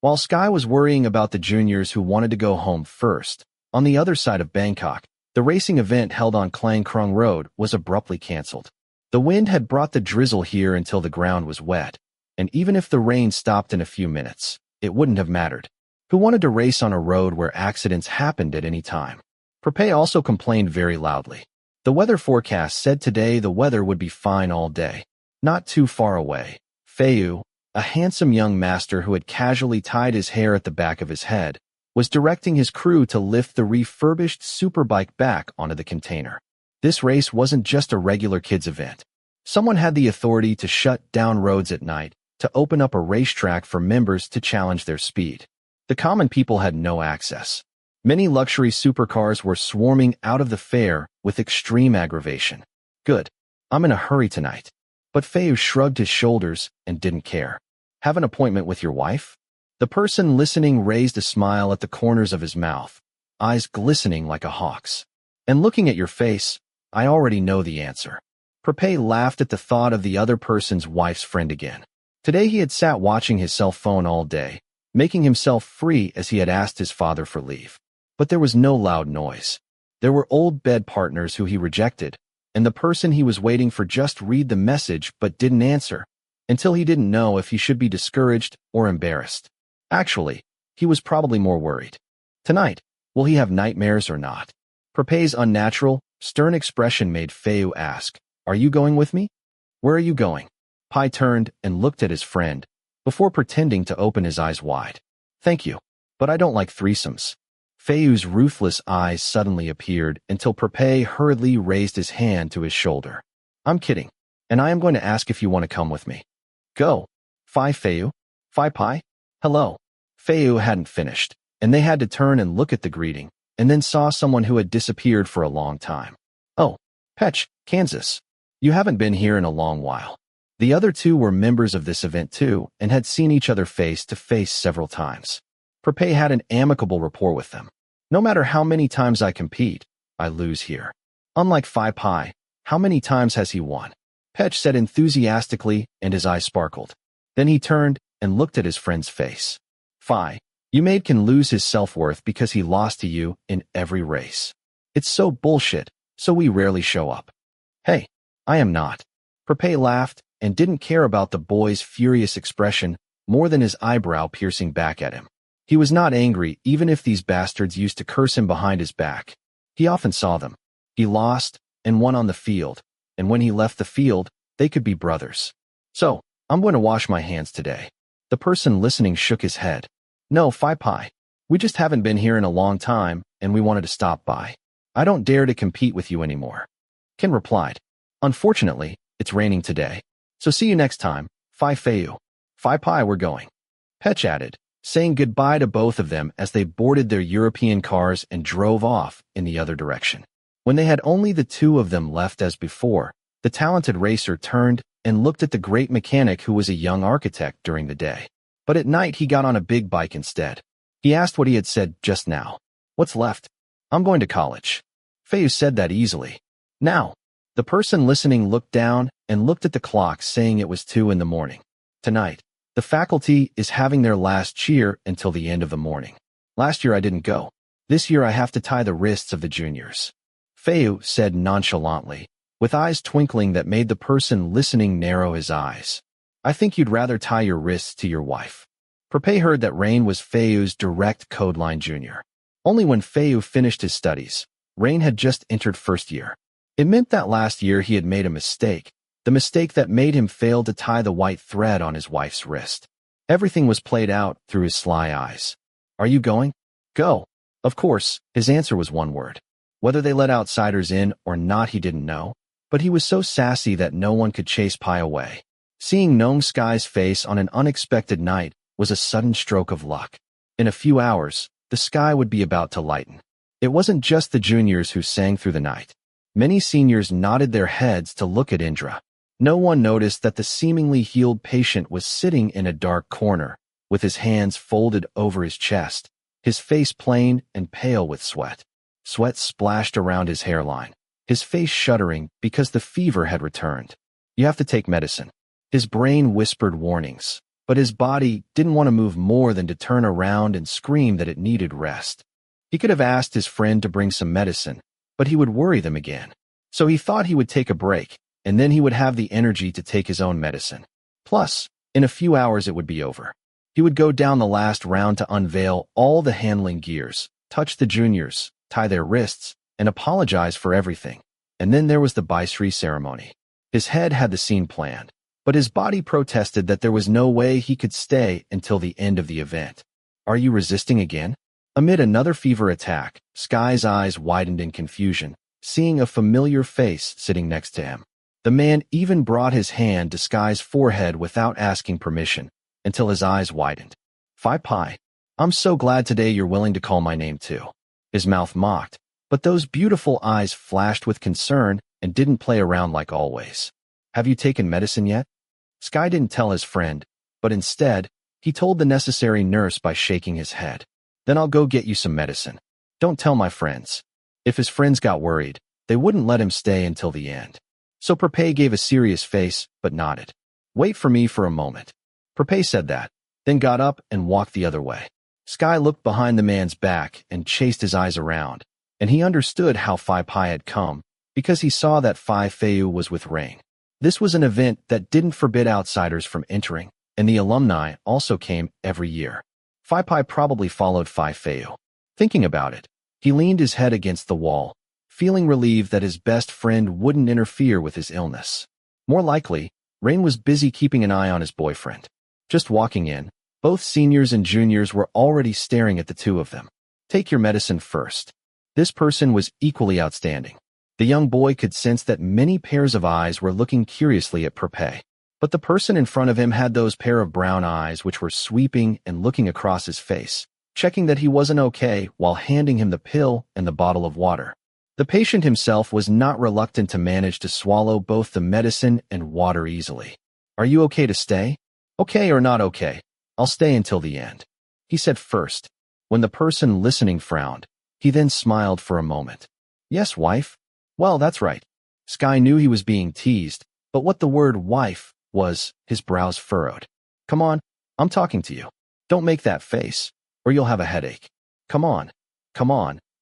While Sky was worrying about the juniors who wanted to go home first, on the other side of Bangkok, the racing event held on Klang Krung Road was abruptly cancelled. The wind had brought the drizzle here until the ground was wet, and even if the rain stopped in a few minutes, it wouldn't have mattered. Who wanted to race on a road where accidents happened at any time? Prapai also complained very loudly. The weather forecast said today the weather would be fine all day. Not too far away, Feiyu, a handsome young master who had casually tied his hair at the back of his head, was directing his crew to lift the refurbished superbike back onto the container. This race wasn't just a regular kids event. Someone had the authority to shut down roads at night to open up a racetrack for members to challenge their speed. The common people had no access. Many luxury supercars were swarming out of the fair with extreme aggravation. Good. I'm in a hurry tonight. But Feiyu shrugged his shoulders and didn't care. Have an appointment with your wife? The person listening raised a smile at the corners of his mouth, eyes glistening like a hawk's. And looking at your face, I already know the answer. Prapai laughed at the thought of the other person's wife's friend again. Today he had sat watching his cell phone all day, making himself free as he had asked his father for leave. But there was no loud noise. There were old bed partners who he rejected, and the person he was waiting for just read the message but didn't answer, until he didn't know if he should be discouraged or embarrassed. Actually, he was probably more worried. Tonight, will he have nightmares or not? Prapai's unnatural, stern expression made Feiyu ask, Are you going with me? Where are you going? Pai turned and looked at his friend, before pretending to open his eyes wide. Thank you, but I don't like threesomes. Feiyu's ruthless eyes suddenly appeared until Prapai hurriedly raised his hand to his shoulder. I'm kidding, and I am going to ask if you want to come with me. Go. Fi Feiyu. Fi Pai. Hello. Feiyu hadn't finished, and they had to turn and look at the greeting, and then saw someone who had disappeared for a long time. Oh, Petch, Kansas. You haven't been here in a long while. The other two were members of this event too and had seen each other face to face several times. Prapai had an amicable rapport with them. No matter how many times I compete, I lose here. Unlike Prapai, how many times has he won? Petch said enthusiastically, and his eyes sparkled. Then he turned and looked at his friend's face. Phi, you made can lose his self-worth because he lost to you in every race. It's so bullshit, so we rarely show up. Hey, I am not. Prapai laughed and didn't care about the boy's furious expression more than his eyebrow piercing back at him. He was not angry even if these bastards used to curse him behind his back. He often saw them. He lost and won on the field, and when he left the field, they could be brothers. So, I'm going to wash my hands today. The person listening shook his head. No, Prapai. We just haven't been here in a long time, and we wanted to stop by. I don't dare to compete with you anymore. Ken replied. Unfortunately, it's raining today. So see you next time, Feiyu. Prapai, we're going. Petch added, saying goodbye to both of them as they boarded their European cars and drove off in the other direction. When they had only the two of them left as before, the talented racer turned and looked at the great mechanic who was a young architect during the day. But at night he got on a big bike instead. He asked what he had said just now. What's left? I'm going to college. Feiyu said that easily. Now. The person listening looked down and looked at the clock, saying it was 2 in the morning. Tonight, the faculty is having their last cheer until the end of the morning. Last year I didn't go. This year I have to tie the wrists of the juniors. Feiyu said nonchalantly, with eyes twinkling that made the person listening narrow his eyes. I think you'd rather tie your wrists to your wife. Prapai heard that Rain was Feiyu's direct code line junior. Only when Feiyu finished his studies, Rain had just entered first year. It meant that last year he had made a mistake, the mistake that made him fail to tie the white thread on his wife's wrist. Everything was played out through his sly eyes. Are you going? Go. Of course, his answer was one word. Whether they let outsiders in or not he didn't know, but he was so sassy that no one could chase Pai away. Seeing Nong Sky's face on an unexpected night was a sudden stroke of luck. In a few hours, the sky would be about to lighten. It wasn't just the juniors who sang through the night. Many seniors nodded their heads to look at Indra. No one noticed that the seemingly healed patient was sitting in a dark corner, with his hands folded over his chest, his face plain and pale with sweat. Sweat splashed around his hairline, his face shuddering because the fever had returned. You have to take medicine. His brain whispered warnings, but his body didn't want to move more than to turn around and scream that it needed rest. He could have asked his friend to bring some medicine, but he would worry them again. So he thought he would take a break, and then he would have the energy to take his own medicine. Plus, in a few hours it would be over. He would go down the last round to unveil all the handling gears, touch the juniors, tie their wrists, and apologize for everything. And then there was the Baisri ceremony. His head had the scene planned, but his body protested that there was no way he could stay until the end of the event. Are you resisting again? Amid another fever attack, Sky's eyes widened in confusion, seeing a familiar face sitting next to him. The man even brought his hand to Sky's forehead without asking permission, until his eyes widened. Prapai, I'm so glad today you're willing to call my name too. His mouth mocked, but those beautiful eyes flashed with concern and didn't play around like always. Have you taken medicine yet? Sky didn't tell his friend, but instead, he told the necessary nurse by shaking his head. Then I'll go get you some medicine. Don't tell my friends. If his friends got worried, they wouldn't let him stay until the end. So Prapai gave a serious face, but nodded. Wait for me for a moment. Prapai said that, then got up and walked the other way. Sky looked behind the man's back and chased his eyes around, and he understood how Prapai had come, because he saw that Feiyu was with Rain. This was an event that didn't forbid outsiders from entering, and the alumni also came every year. Prapai probably followed Feiyu. Thinking about it, he leaned his head against the wall, feeling relieved that his best friend wouldn't interfere with his illness. More likely, Rain was busy keeping an eye on his boyfriend. Just walking in, both seniors and juniors were already staring at the two of them. Take your medicine first. This person was equally outstanding. The young boy could sense that many pairs of eyes were looking curiously at Prapai. But the person in front of him had those pair of brown eyes which were sweeping and looking across his face, checking that he wasn't okay while handing him the pill and the bottle of water. The patient himself was not reluctant to manage to swallow both the medicine and water easily. Are you okay to stay? Okay or not okay? I'll stay until the end, he said first. When the person listening frowned, he then smiled for a moment. Yes, wife? Well, that's right. Sky knew he was being teased, but what the word wife was, his brows furrowed. Come on, I'm talking to you. Don't make that face, or you'll have a headache. Come on,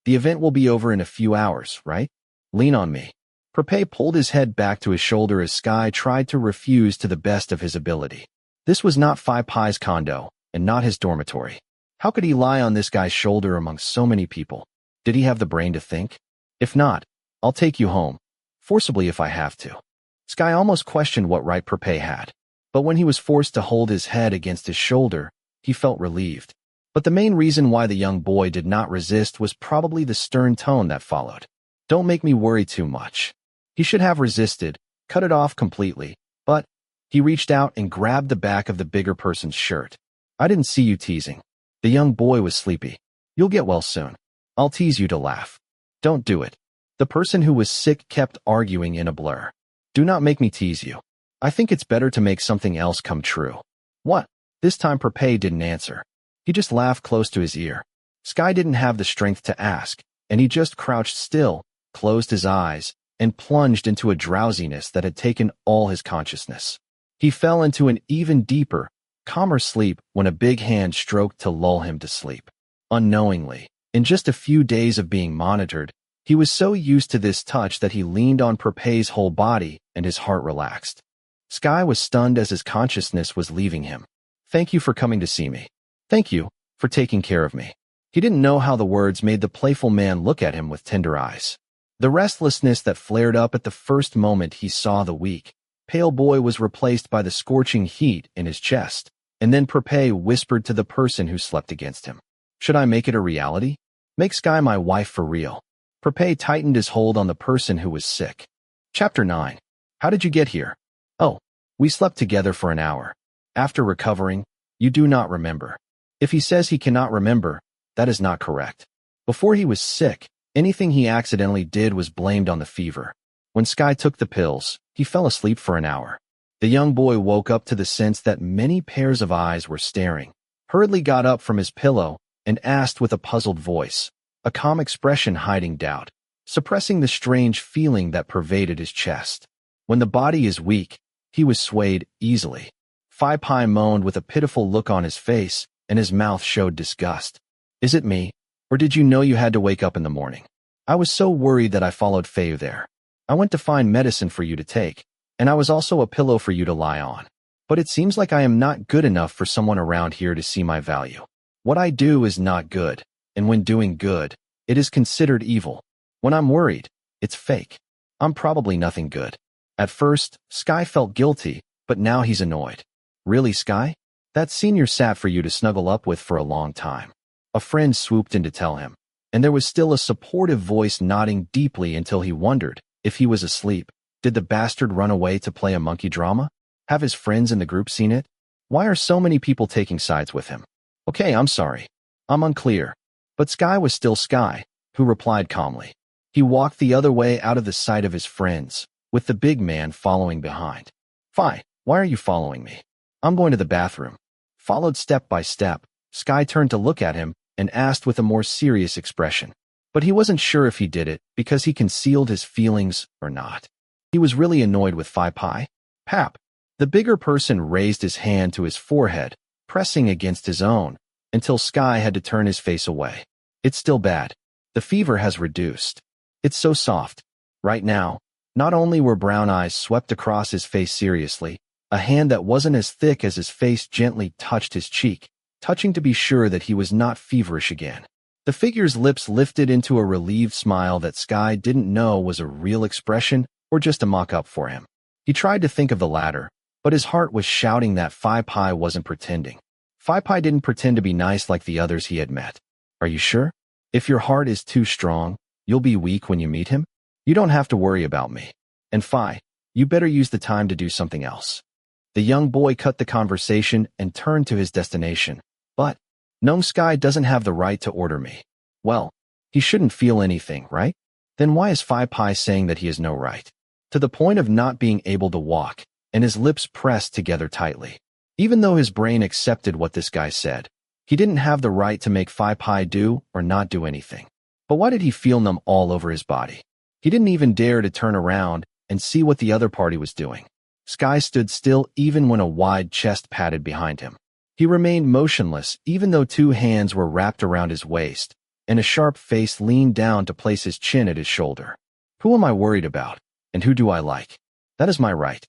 the event will be over in a few hours, right? Lean on me. Prapai pulled his head back to his shoulder as Sky tried to refuse to the best of his ability. This was not Pai's condo, and not his dormitory. How could he lie on this guy's shoulder among so many people? Did he have the brain to think? If not, I'll take you home, forcibly if I have to. Sky almost questioned what right Prapai had, but when he was forced to hold his head against his shoulder, he felt relieved. But the main reason why the young boy did not resist was probably the stern tone that followed. Don't make me worry too much. He should have resisted, cut it off completely, but he reached out and grabbed the back of the bigger person's shirt. I didn't see you teasing. The young boy was sleepy. You'll get well soon. I'll tease you to laugh. Don't do it. The person who was sick kept arguing in a blur. Do not make me tease you. I think it's better to make something else come true. What? This time Prapai didn't answer. He just laughed close to his ear. Sky didn't have the strength to ask, and he just crouched still, closed his eyes, and plunged into a drowsiness that had taken all his consciousness. He fell into an even deeper, calmer sleep when a big hand stroked to lull him to sleep. Unknowingly, in just a few days of being monitored, he was so used to this touch that he leaned on Prapai's whole body and his heart relaxed. Sky was stunned as his consciousness was leaving him. Thank you for coming to see me. Thank you for taking care of me. He didn't know how the words made the playful man look at him with tender eyes. The restlessness that flared up at the first moment he saw the weak, pale boy was replaced by the scorching heat in his chest, and then Prapai whispered to the person who slept against him. Should I make it a reality? Make Sky my wife for real. Prapai tightened his hold on the person who was sick. Chapter 9. How did you get here? Oh, we slept together for an hour. After recovering, you do not remember. If he says he cannot remember, that is not correct. Before he was sick, anything he accidentally did was blamed on the fever. When Sky took the pills, he fell asleep for an hour. The young boy woke up to the sense that many pairs of eyes were staring, hurriedly got up from his pillow, and asked with a puzzled voice, a calm expression hiding doubt, suppressing the strange feeling that pervaded his chest. When the body is weak, he was swayed easily. Prapai moaned with a pitiful look on his face, and his mouth showed disgust. Is it me? Or did you know you had to wake up in the morning? I was so worried that I followed Faye there. I went to find medicine for you to take, and I was also a pillow for you to lie on. But it seems like I am not good enough for someone around here to see my value. What I do is not good, and when doing good, it is considered evil. When I'm worried, it's fake. I'm probably nothing good. At first, Sky felt guilty, but now he's annoyed. Really, Sky? That senior sat for you to snuggle up with for a long time. A friend swooped in to tell him, and there was still a supportive voice nodding deeply until he wondered if he was asleep. Did the bastard run away to play a monkey drama? Have his friends in the group seen it? Why are so many people taking sides with him? Okay, I'm sorry. I'm unclear. But Sky was still Sky, who replied calmly. He walked the other way out of the sight of his friends, with the big man following behind. Why are you following me? I'm going to the bathroom. Followed step by step, Sky turned to look at him and asked with a more serious expression. But he wasn't sure if he did it because he concealed his feelings or not. He was really annoyed with Prapai. Pap. The bigger person raised his hand to his forehead, pressing against his own, until Sky had to turn his face away. It's still bad. The fever has reduced. It's so soft. Right now, not only were brown eyes swept across his face seriously, a hand that wasn't as thick as his face gently touched his cheek, touching to be sure that he was not feverish again. The figure's lips lifted into a relieved smile that Sky didn't know was a real expression or just a mock-up for him. He tried to think of the latter, but his heart was shouting that Prapai wasn't pretending. Prapai didn't pretend to be nice like the others he had met. Are you sure? If your heart is too strong, you'll be weak when you meet him? You don't have to worry about me. And you better use the time to do something else. The young boy cut the conversation and turned to his destination. But Gnome Sky doesn't have the right to order me. Well, he shouldn't feel anything, right? Then why is Prapai saying that he has no right? To the point of not being able to walk, and his lips pressed together tightly. Even though his brain accepted what this guy said, he didn't have the right to make Prapai do or not do anything. But why did he feel numb all over his body? He didn't even dare to turn around and see what the other party was doing. Sky stood still even when a wide chest padded behind him. He remained motionless even though two hands were wrapped around his waist, and a sharp face leaned down to place his chin at his shoulder. Who am I worried about? And who do I like? That is my right.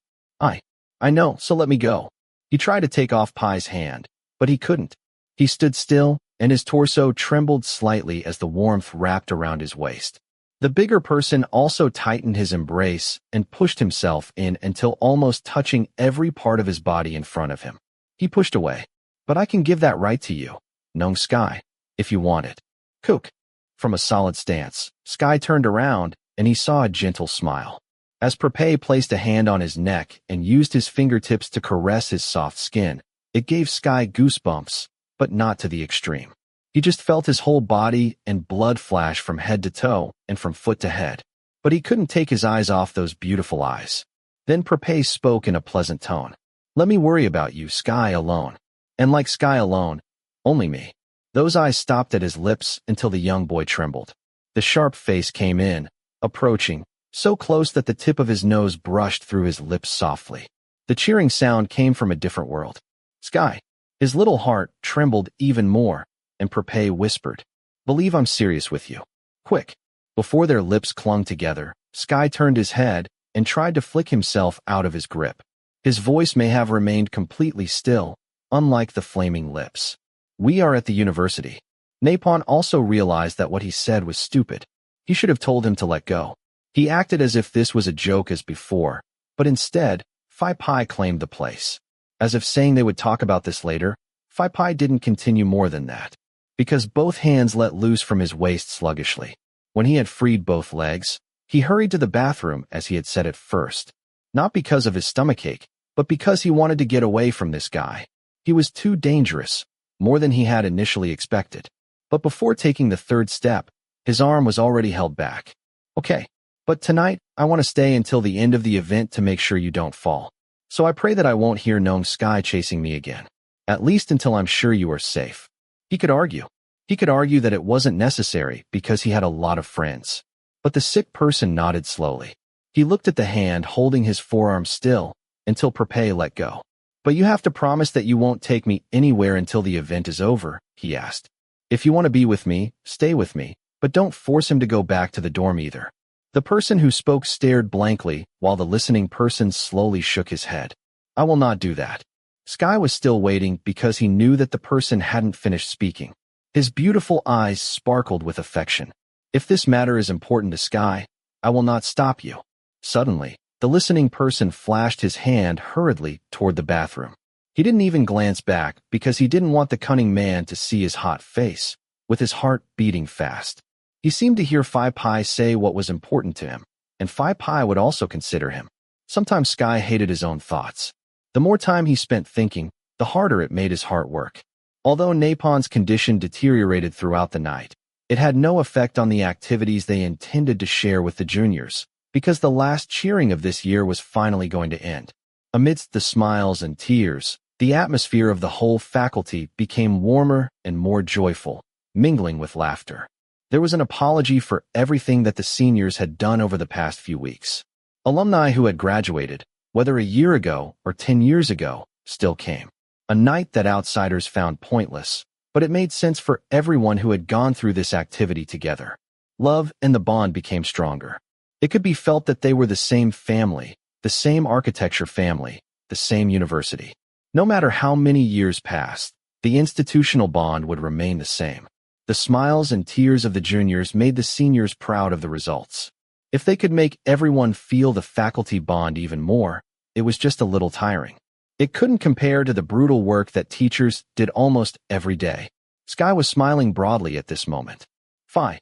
I know, so let me go. He tried to take off Pai's hand, but he couldn't. He stood still, and his torso trembled slightly as the warmth wrapped around his waist. The bigger person also tightened his embrace and pushed himself in until almost touching every part of his body in front of him. He pushed away. But I can give that right to you, Nong Sky, if you want it. Kook. From a solid stance, Sky turned around, and he saw a gentle smile. As Prapai placed a hand on his neck and used his fingertips to caress his soft skin, it gave Sky goosebumps, but not to the extreme. He just felt his whole body and blood flash from head to toe and from foot to head. But he couldn't take his eyes off those beautiful eyes. Then Prapai spoke in a pleasant tone. Let me worry about you, Sky, alone. And like Sky alone, only me. Those eyes stopped at his lips until the young boy trembled. The sharp face came in, approaching, so close that the tip of his nose brushed through his lips softly. The cheering sound came from a different world. Sky. His little heart trembled even more, and Prapai whispered, Believe I'm serious with you. Quick. Before their lips clung together, Sky turned his head and tried to flick himself out of his grip. His voice may have remained completely still, unlike the flaming lips. We are at the university. Napon also realized that what he said was stupid. He should have told him to let go. He acted as if this was a joke as before, but instead, Prapai claimed the place. As if saying they would talk about this later, Prapai didn't continue more than that, because both hands let loose from his waist sluggishly. When he had freed both legs, he hurried to the bathroom as he had said at first, not because of his stomachache, but because he wanted to get away from this guy. He was too dangerous, more than he had initially expected. But before taking the third step, his arm was already held back. Okay, but tonight, I want to stay until the end of the event to make sure you don't fall. So I pray that I won't hear Nong Sky chasing me again. At least until I'm sure you are safe. He could argue. He could argue that it wasn't necessary because he had a lot of friends. But the sick person nodded slowly. He looked at the hand holding his forearm still until Prapai let go. But you have to promise that you won't take me anywhere until the event is over, he asked. If you want to be with me, stay with me, but don't force him to go back to the dorm either. The person who spoke stared blankly while the listening person slowly shook his head. I will not do that. Sky was still waiting because he knew that the person hadn't finished speaking. His beautiful eyes sparkled with affection. If this matter is important to Sky, I will not stop you. Suddenly, the listening person flashed his hand hurriedly toward the bathroom. He didn't even glance back because he didn't want the cunning man to see his hot face, with his heart beating fast. He seemed to hear Prapai say what was important to him, and Prapai would also consider him. Sometimes Sky hated his own thoughts. The more time he spent thinking, the harder it made his heart work. Although Napon's condition deteriorated throughout the night, it had no effect on the activities they intended to share with the juniors, because the last cheering of this year was finally going to end. Amidst the smiles and tears, the atmosphere of the whole faculty became warmer and more joyful, mingling with laughter. There was an apology for everything that the seniors had done over the past few weeks. Alumni who had graduated, whether a year ago or 10 years ago, still came. A night that outsiders found pointless, but it made sense for everyone who had gone through this activity together. Love and the bond became stronger. It could be felt that they were the same family, the same architecture family, the same university. No matter how many years passed, the institutional bond would remain the same. The smiles and tears of the juniors made the seniors proud of the results. If they could make everyone feel the faculty bond even more, it was just a little tiring. It couldn't compare to the brutal work that teachers did almost every day. Sky was smiling broadly at this moment. Fine.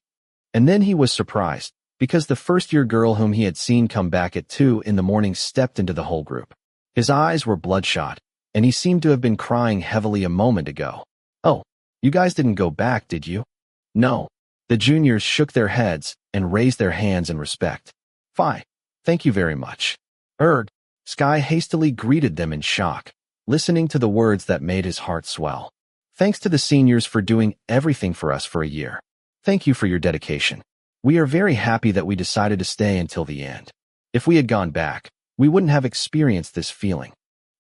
And then he was surprised, because the first-year girl whom he had seen come back at 2 in the morning stepped into the whole group. His eyes were bloodshot, and he seemed to have been crying heavily a moment ago. Oh, you guys didn't go back, did you? No. The juniors shook their heads and raised their hands in respect. Fine. Thank you very much. Sky hastily greeted them in shock, listening to the words that made his heart swell. Thanks to the seniors for doing everything for us for a year. Thank you for your dedication. We are very happy that we decided to stay until the end. If we had gone back, we wouldn't have experienced this feeling.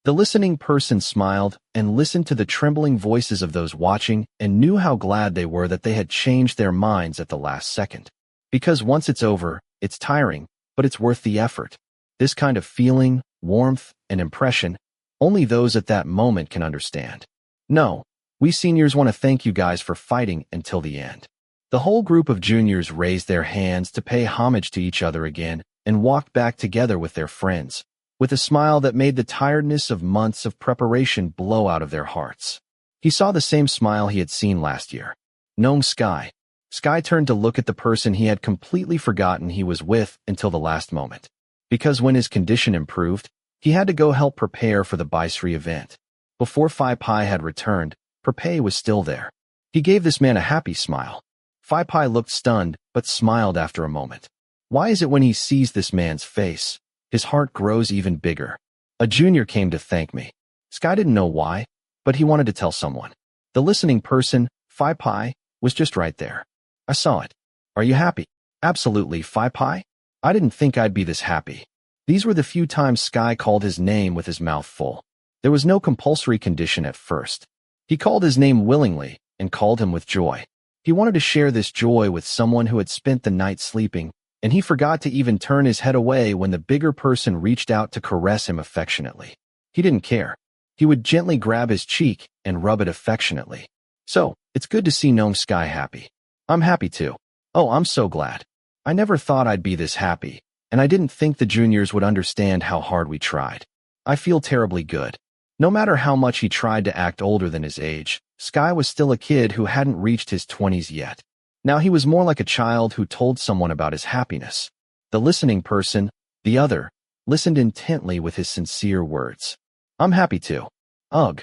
The listening person smiled and listened to the trembling voices of those watching and knew how glad they were that they had changed their minds at the last second. Because once it's over, it's tiring, but it's worth the effort. This kind of feeling, warmth, and impression, only those at that moment can understand. No, we seniors want to thank you guys for fighting until the end. The whole group of juniors raised their hands to pay homage to each other again and walked back together with their friends, with a smile that made the tiredness of months of preparation blow out of their hearts. He saw the same smile he had seen last year. Knowing Sky. Sky turned to look at the person he had completely forgotten he was with until the last moment. Because when his condition improved, he had to go help prepare for the Bisri event. Before Prapai had returned, Prapai was still there. He gave this man a happy smile. Prapai looked stunned, but smiled after a moment. Why is it when he sees this man's face, his heart grows even bigger? A junior came to thank me. Sky didn't know why, but he wanted to tell someone. The listening person, Prapai, was just right there. I saw it. Are you happy? Absolutely, Prapai. I didn't think I'd be this happy. These were the few times Sky called his name with his mouth full. There was no compulsory condition at first. He called his name willingly and called him with joy. He wanted to share this joy with someone who had spent the night sleeping, and he forgot to even turn his head away when the bigger person reached out to caress him affectionately. He didn't care. He would gently grab his cheek and rub it affectionately. So, it's good to see Gnome Sky happy. I'm happy too. Oh, I'm so glad. I never thought I'd be this happy, and I didn't think the juniors would understand how hard we tried. I feel terribly good. No matter how much he tried to act older than his age, Sky was still a kid who hadn't reached his 20s yet. Now he was more like a child who told someone about his happiness. The listening person, the other, listened intently with his sincere words. I'm happy too. Ugh.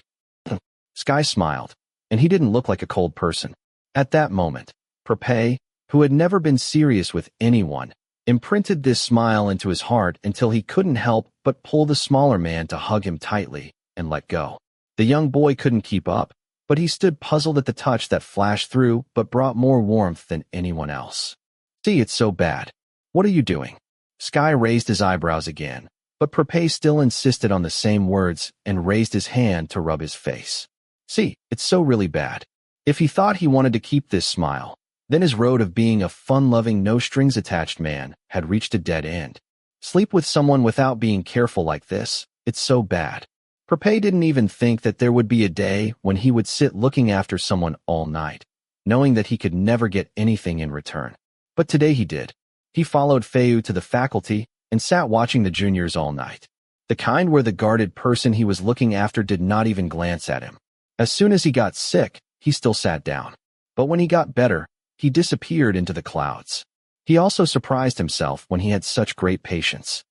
Sky smiled, and he didn't look like a cold person. At that moment, Prapai, who had never been serious with anyone, imprinted this smile into his heart until he couldn't help but pull the smaller man to hug him tightly and let go. The young boy couldn't keep up, but he stood puzzled at the touch that flashed through but brought more warmth than anyone else. See, it's so bad. What are you doing? Sky raised his eyebrows again, but Prapai still insisted on the same words and raised his hand to rub his face. See, it's so really bad. If he thought he wanted to keep this smile, then his road of being a fun-loving, no-strings-attached man had reached a dead end. Sleep with someone without being careful like this, it's so bad. Prapai didn't even think that there would be a day when he would sit looking after someone all night, knowing that he could never get anything in return. But today he did. He followed Feu to the faculty and sat watching the juniors all night. The kind where the guarded person he was looking after did not even glance at him. As soon as he got sick, he still sat down. But when he got better, he disappeared into the clouds. He also surprised himself when he had such great patience.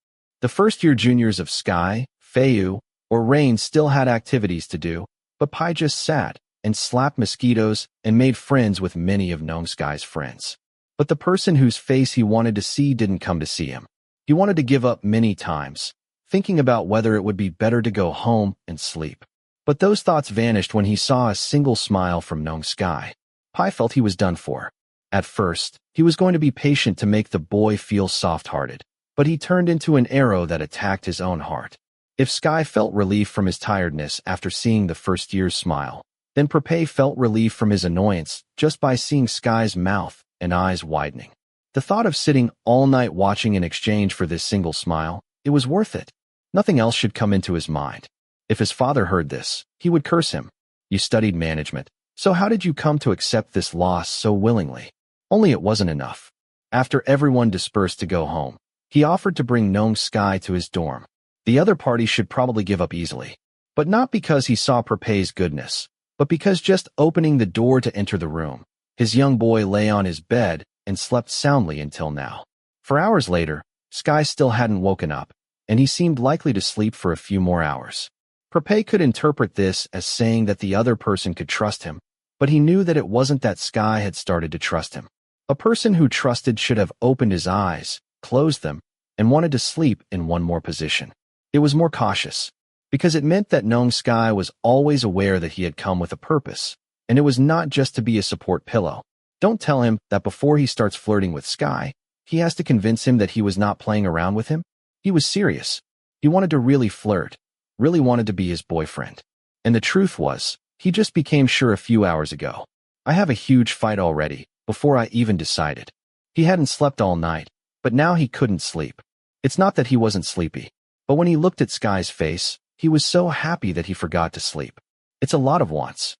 The first-year juniors of Sky, Feu, or Rain still had activities to do, but Pai just sat and slapped mosquitoes and made friends with many of Gnome Sky's friends. But the person whose face he wanted to see didn't come to see him. He wanted to give up many times, thinking about whether it would be better to go home and sleep. But those thoughts vanished when he saw a single smile from Gnome Sky. Pai felt he was done for. At first, he was going to be patient to make the boy feel soft-hearted, but he turned into an arrow that attacked his own heart. If Sky felt relief from his tiredness after seeing the first year's smile, then Prapai felt relief from his annoyance just by seeing Sky's mouth and eyes widening. The thought of sitting all night watching in exchange for this single smile, it was worth it. Nothing else should come into his mind. If his father heard this, he would curse him. You studied management, so how did you come to accept this loss so willingly? Only it wasn't enough. After everyone dispersed to go home, he offered to bring Gnome Sky to his dorm. The other party should probably give up easily, but not because he saw Prapai's goodness, but because just opening the door to enter the room, his young boy lay on his bed and slept soundly until now. For hours later, Sky still hadn't woken up, and he seemed likely to sleep for a few more hours. Prapai could interpret this as saying that the other person could trust him, but he knew that it wasn't that Sky had started to trust him. A person who trusted should have opened his eyes, closed them, and wanted to sleep in one more position. It was more cautious, because it meant that knowing Sky was always aware that he had come with a purpose, and it was not just to be a support pillow. Don't tell him that before he starts flirting with Sky, he has to convince him that he was not playing around with him. He was serious. He wanted to really flirt, really wanted to be his boyfriend. And the truth was, he just became sure a few hours ago. I have a huge fight already, before I even decided. He hadn't slept all night, but now he couldn't sleep. It's not that he wasn't sleepy, but when he looked at Sky's face, he was so happy that he forgot to sleep. It's a lot of wants.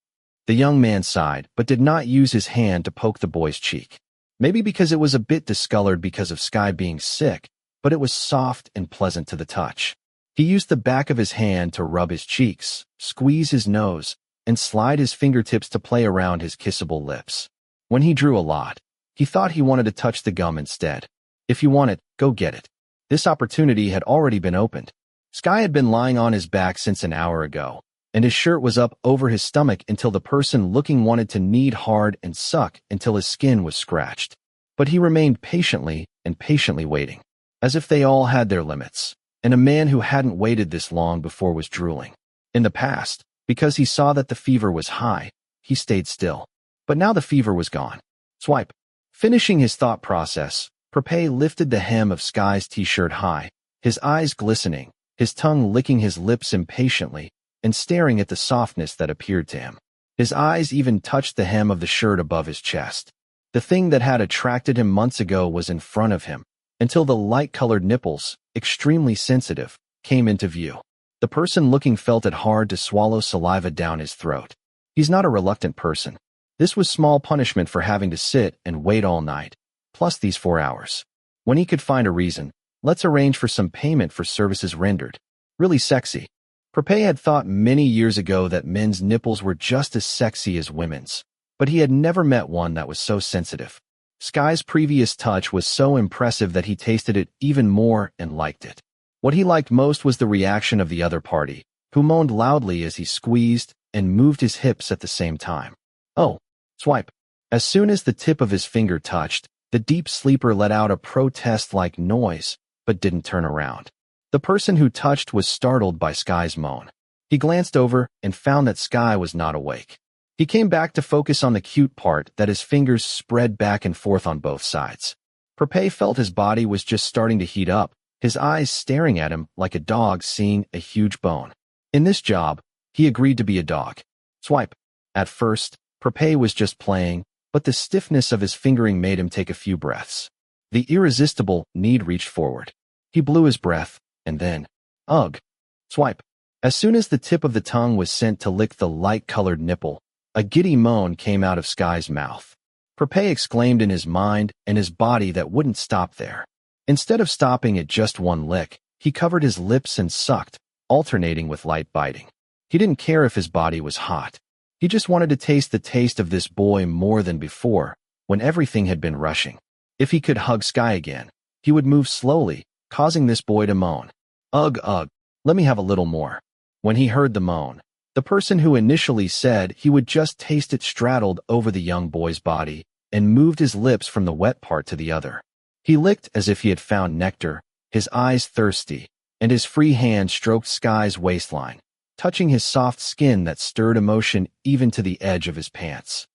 The young man sighed, but did not use his hand to poke the boy's cheek. Maybe because it was a bit discolored because of Sky being sick, but it was soft and pleasant to the touch. He used the back of his hand to rub his cheeks, squeeze his nose, and slide his fingertips to play around his kissable lips. When he drew a lot, he thought he wanted to touch the gum instead. If you want it, go get it. This opportunity had already been opened. Sky had been lying on his back since an hour ago, and his shirt was up over his stomach until the person looking wanted to knead hard and suck until his skin was scratched. But he remained patiently waiting, as if they all had their limits, and a man who hadn't waited this long before was drooling. In the past, because he saw that the fever was high, he stayed still. But now the fever was gone. Swipe. Finishing his thought process, Prapai lifted the hem of Sky's t-shirt high, his eyes glistening, his tongue licking his lips impatiently, and staring at the softness that appeared to him. His eyes even touched the hem of the shirt above his chest. The thing that had attracted him months ago was in front of him, until the light-colored nipples, extremely sensitive, came into view. The person looking felt it hard to swallow saliva down his throat. He's not a reluctant person. This was small punishment for having to sit and wait all night, plus these 4 hours. When he could find a reason, let's arrange for some payment for services rendered. Really sexy. Prapai had thought many years ago that men's nipples were just as sexy as women's, but he had never met one that was so sensitive. Sky's previous touch was so impressive that he tasted it even more and liked it. What he liked most was the reaction of the other party, who moaned loudly as he squeezed and moved his hips at the same time. Oh, swipe. As soon as the tip of his finger touched, the deep sleeper let out a protest-like noise, but didn't turn around. The person who touched was startled by Sky's moan. He glanced over and found that Sky was not awake. He came back to focus on the cute part that his fingers spread back and forth on both sides. Prapai felt his body was just starting to heat up, his eyes staring at him like a dog seeing a huge bone. In this job, he agreed to be a dog. Swipe. At first, Prapai was just playing, but the stiffness of his fingering made him take a few breaths. The irresistible need reached forward. He blew his breath, and then, ugh. Swipe. As soon as the tip of the tongue was sent to lick the light-colored nipple, a giddy moan came out of Sky's mouth. Prapai exclaimed in his mind and his body that wouldn't stop there. Instead of stopping at just one lick, he covered his lips and sucked, alternating with light biting. He didn't care if his body was hot. He just wanted to taste the taste of this boy more than before, when everything had been rushing. If he could hug Sky again, he would move slowly, causing this boy to moan. Ugh, ugh, let me have a little more. When he heard the moan, the person who initially said he would just taste it straddled over the young boy's body and moved his lips from the wet part to the other. He licked as if he had found nectar, his eyes thirsty, and his free hand stroked Sky's waistline, touching his soft skin that stirred emotion even to the edge of his pants.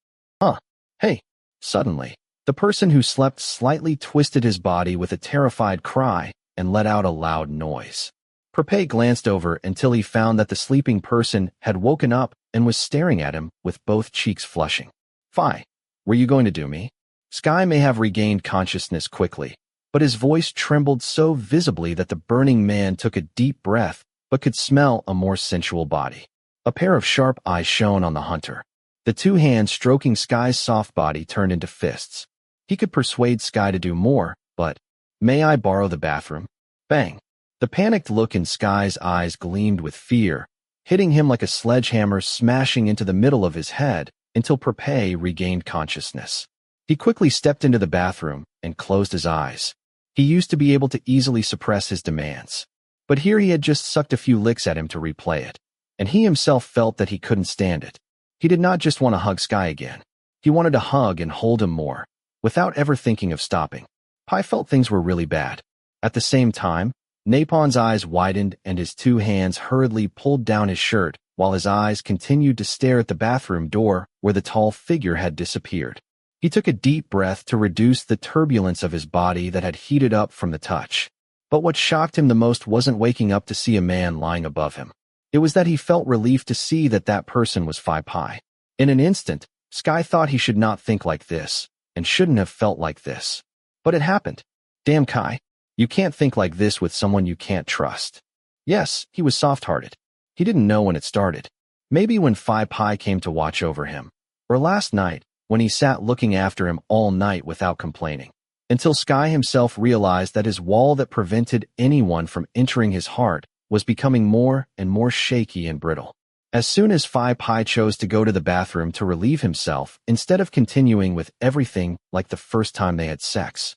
Huh. Hey. Suddenly, the person who slept slightly twisted his body with a terrified cry and let out a loud noise. Prapai glanced over until he found that the sleeping person had woken up and was staring at him with both cheeks flushing. Fi, were you going to do me? Sky may have regained consciousness quickly, but his voice trembled so visibly that the burning man took a deep breath but could smell a more sensual body. A pair of sharp eyes shone on the hunter. The two hands stroking Sky's soft body turned into fists. He could persuade Sky to do more, but, may I borrow the bathroom? Bang. The panicked look in Sky's eyes gleamed with fear, hitting him like a sledgehammer smashing into the middle of his head until Prapai regained consciousness. He quickly stepped into the bathroom and closed his eyes. He used to be able to easily suppress his demands. But here he had just sucked a few licks at him to replay it, and he himself felt that he couldn't stand it. He did not just want to hug Sky again. He wanted to hug and hold him more, without ever thinking of stopping. Pai felt things were really bad. At the same time, Napon's eyes widened and his two hands hurriedly pulled down his shirt, while his eyes continued to stare at the bathroom door where the tall figure had disappeared. He took a deep breath to reduce the turbulence of his body that had heated up from the touch. But what shocked him the most wasn't waking up to see a man lying above him. It was that he felt relief to see that that person was Prapai. In an instant, Sky thought he should not think like this, and shouldn't have felt like this. But it happened. Damn, Kai. You can't think like this with someone you can't trust. Yes, he was soft-hearted. He didn't know when it started. Maybe when Prapai came to watch over him. Or last night, when he sat looking after him all night without complaining. Until Sky himself realized that his wall that prevented anyone from entering his heart was becoming more and more shaky and brittle. As soon as Prapai chose to go to the bathroom to relieve himself, instead of continuing with everything like the first time they had sex,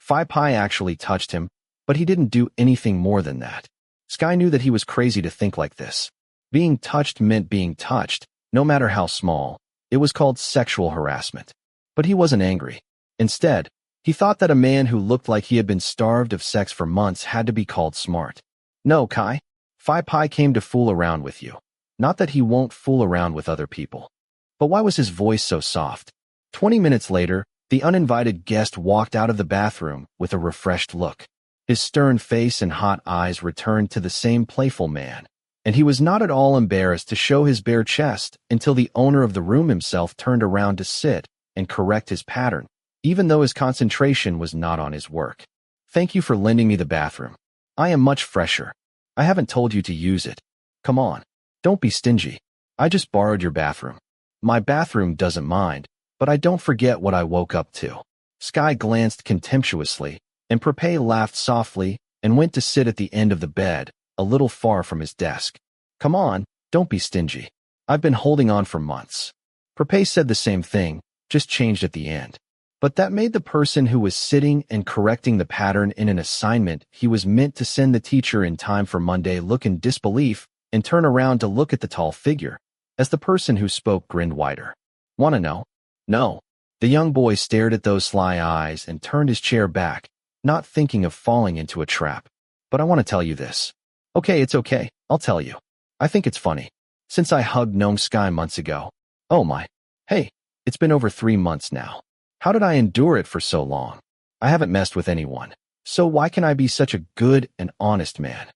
Prapai actually touched him, but he didn't do anything more than that. Sky knew that he was crazy to think like this. Being touched meant being touched, no matter how small. It was called sexual harassment. But he wasn't angry. Instead, he thought that a man who looked like he had been starved of sex for months had to be called smart. No, Kai. Prapai came to fool around with you. Not that he won't fool around with other people. But why was his voice so soft? 20 minutes later, the uninvited guest walked out of the bathroom with a refreshed look. His stern face and hot eyes returned to the same playful man, and he was not at all embarrassed to show his bare chest until the owner of the room himself turned around to sit and correct his pattern, even though his concentration was not on his work. Thank you for lending me the bathroom. I am much fresher. I haven't told you to use it. Come on. Don't be stingy. I just borrowed your bathroom. My bathroom doesn't mind, but I don't forget what I woke up to. Sky glanced contemptuously, and Prapai laughed softly and went to sit at the end of the bed, a little far from his desk. Come on, don't be stingy. I've been holding on for months. Prapai said the same thing, just changed at the end. But that made the person who was sitting and correcting the pattern in an assignment he was meant to send the teacher in time for Monday look in disbelief and turn around to look at the tall figure, as the person who spoke grinned wider. Wanna know? No. The young boy stared at those sly eyes and turned his chair back, not thinking of falling into a trap. But I want to tell you this. Okay, it's okay. I'll tell you. I think it's funny. Since I hugged Gnome Sky months ago. Oh my. Hey, it's been over 3 months now. How did I endure it for so long? I haven't messed with anyone. So why can I be such a good and honest man?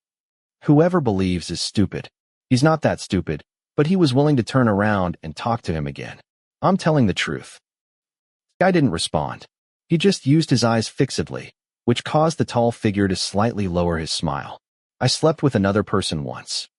Whoever believes is stupid. He's not that stupid, but he was willing to turn around and talk to him again. I'm telling the truth. Sky didn't respond. He just used his eyes fixedly, which caused the tall figure to slightly lower his smile. I slept with another person once.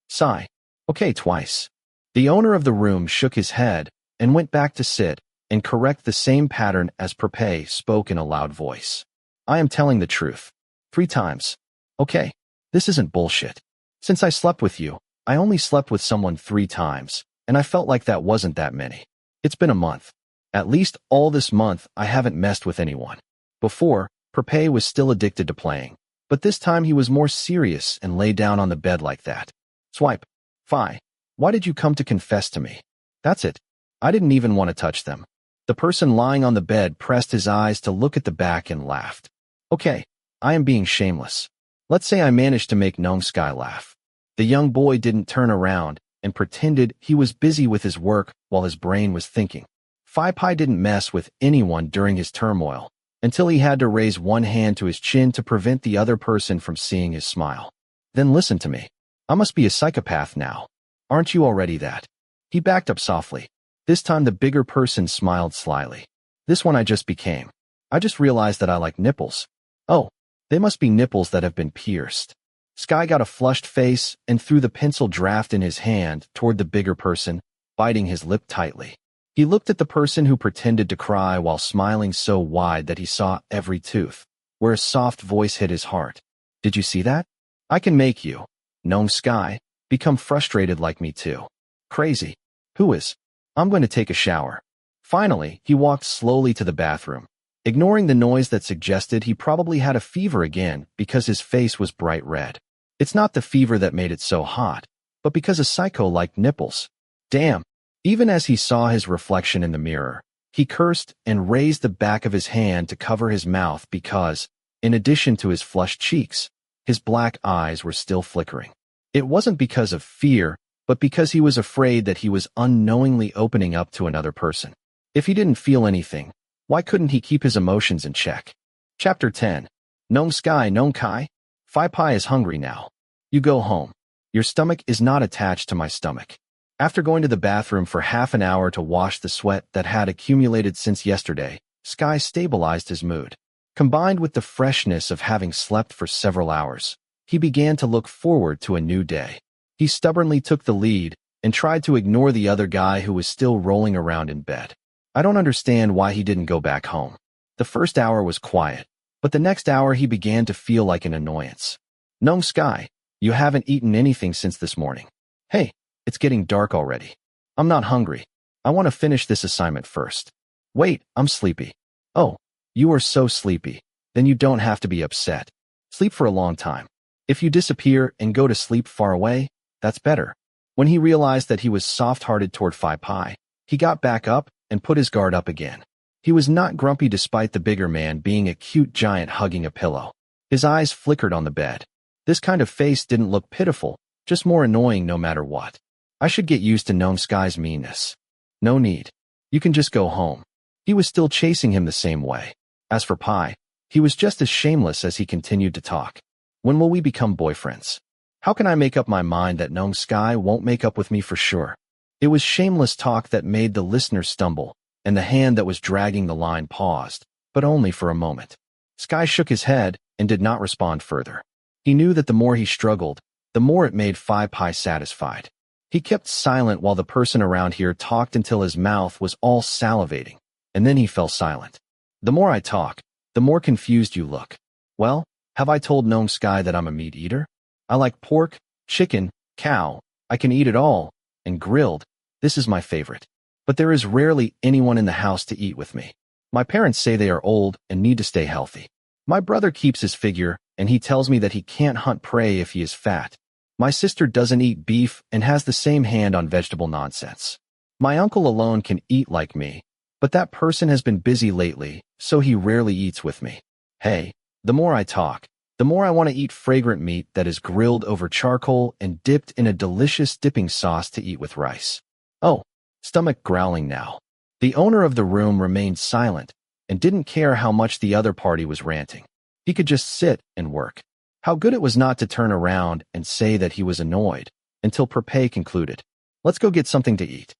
Sigh. Okay, twice. The owner of the room shook his head and went back to sit and correct the same pattern as Prapai spoke in a loud voice. I am telling the truth. 3 times. Okay. This isn't bullshit. Since I slept with you, I only slept with someone 3 times, and I felt like that wasn't that many. It's been a month. At least all this month I haven't messed with anyone. Before, Prapai was still addicted to playing, but this time he was more serious and lay down on the bed like that. Swipe. Fi. Why did you come to confess to me? That's it. I didn't even want to touch them. The person lying on the bed pressed his eyes to look at the back and laughed. Okay, I am being shameless. Let's say I managed to make Gnome Sky laugh. The young boy didn't turn around and pretended he was busy with his work while his brain was thinking. Prapai didn't mess with anyone during his turmoil, until he had to raise one hand to his chin to prevent the other person from seeing his smile. Then listen to me. I must be a psychopath now. Aren't you already that? He backed up softly. This time the bigger person smiled slyly. This one I just became. I just realized that I like nipples. Oh, they must be nipples that have been pierced. Sky got a flushed face and threw the pencil draft in his hand toward the bigger person, biting his lip tightly. He looked at the person who pretended to cry while smiling so wide that he saw every tooth, where a soft voice hit his heart. Did you see that? I can make you, Gnome Sky, become frustrated like me too. Crazy. Who is? I'm going to take a shower. Finally, he walked slowly to the bathroom, ignoring the noise that suggested he probably had a fever again because his face was bright red. It's not the fever that made it so hot, but because a psycho liked nipples. Damn. Even as he saw his reflection in the mirror, he cursed and raised the back of his hand to cover his mouth because, in addition to his flushed cheeks, His black eyes were still flickering. It wasn't because of fear, but because he was afraid that he was unknowingly opening up to another person. If he didn't feel anything, why couldn't he keep his emotions in check? Chapter 10. Nong Sky Nong Kai? Prapai is hungry now. You go home. Your stomach is not attached to my stomach. After going to the bathroom for half an hour to wash the sweat that had accumulated since yesterday, Sky stabilized his mood. Combined with the freshness of having slept for several hours, he began to look forward to a new day. He stubbornly took the lead and tried to ignore the other guy who was still rolling around in bed. I don't understand why he didn't go back home. The first hour was quiet, but the next hour he began to feel like an annoyance. Nong Sky, you haven't eaten anything since this morning. Hey, it's getting dark already. I'm not hungry. I want to finish this assignment first. Wait, I'm sleepy. Oh, you are so sleepy. Then you don't have to be upset. Sleep for a long time. If you disappear and go to sleep far away, that's better. When he realized that he was soft-hearted toward Prapai, he got back up and put his guard up again. He was not grumpy despite the bigger man being a cute giant hugging a pillow. His eyes flickered on the bed. This kind of face didn't look pitiful, just more annoying no matter what. I should get used to Nong Sky's meanness. No need. You can just go home. He was still chasing him the same way. As for Pai, he was just as shameless as he continued to talk. When will we become boyfriends? How can I make up my mind that Nong Sky won't make up with me for sure? It was shameless talk that made the listener stumble, and the hand that was dragging the line paused, but only for a moment. Sky shook his head and did not respond further. He knew that the more he struggled, the more it made Prapai satisfied. He kept silent while the person around here talked until his mouth was all salivating, and then he fell silent. The more I talk, the more confused you look. Well, have I told Nong Sky that I'm a meat eater? I like pork, chicken, cow, I can eat it all, and grilled, this is my favorite. But there is rarely anyone in the house to eat with me. My parents say they are old and need to stay healthy. My brother keeps his figure, and he tells me that he can't hunt prey if he is fat. My sister doesn't eat beef and has the same hand on vegetable nonsense. My uncle alone can eat like me, but that person has been busy lately, so he rarely eats with me. Hey, the more I talk, the more I want to eat fragrant meat that is grilled over charcoal and dipped in a delicious dipping sauce to eat with rice. Oh, stomach growling now. The owner of the room remained silent and didn't care how much the other party was ranting. He could just sit and work. How good it was not to turn around and say that he was annoyed, until Prapai concluded. Let's go get something to eat.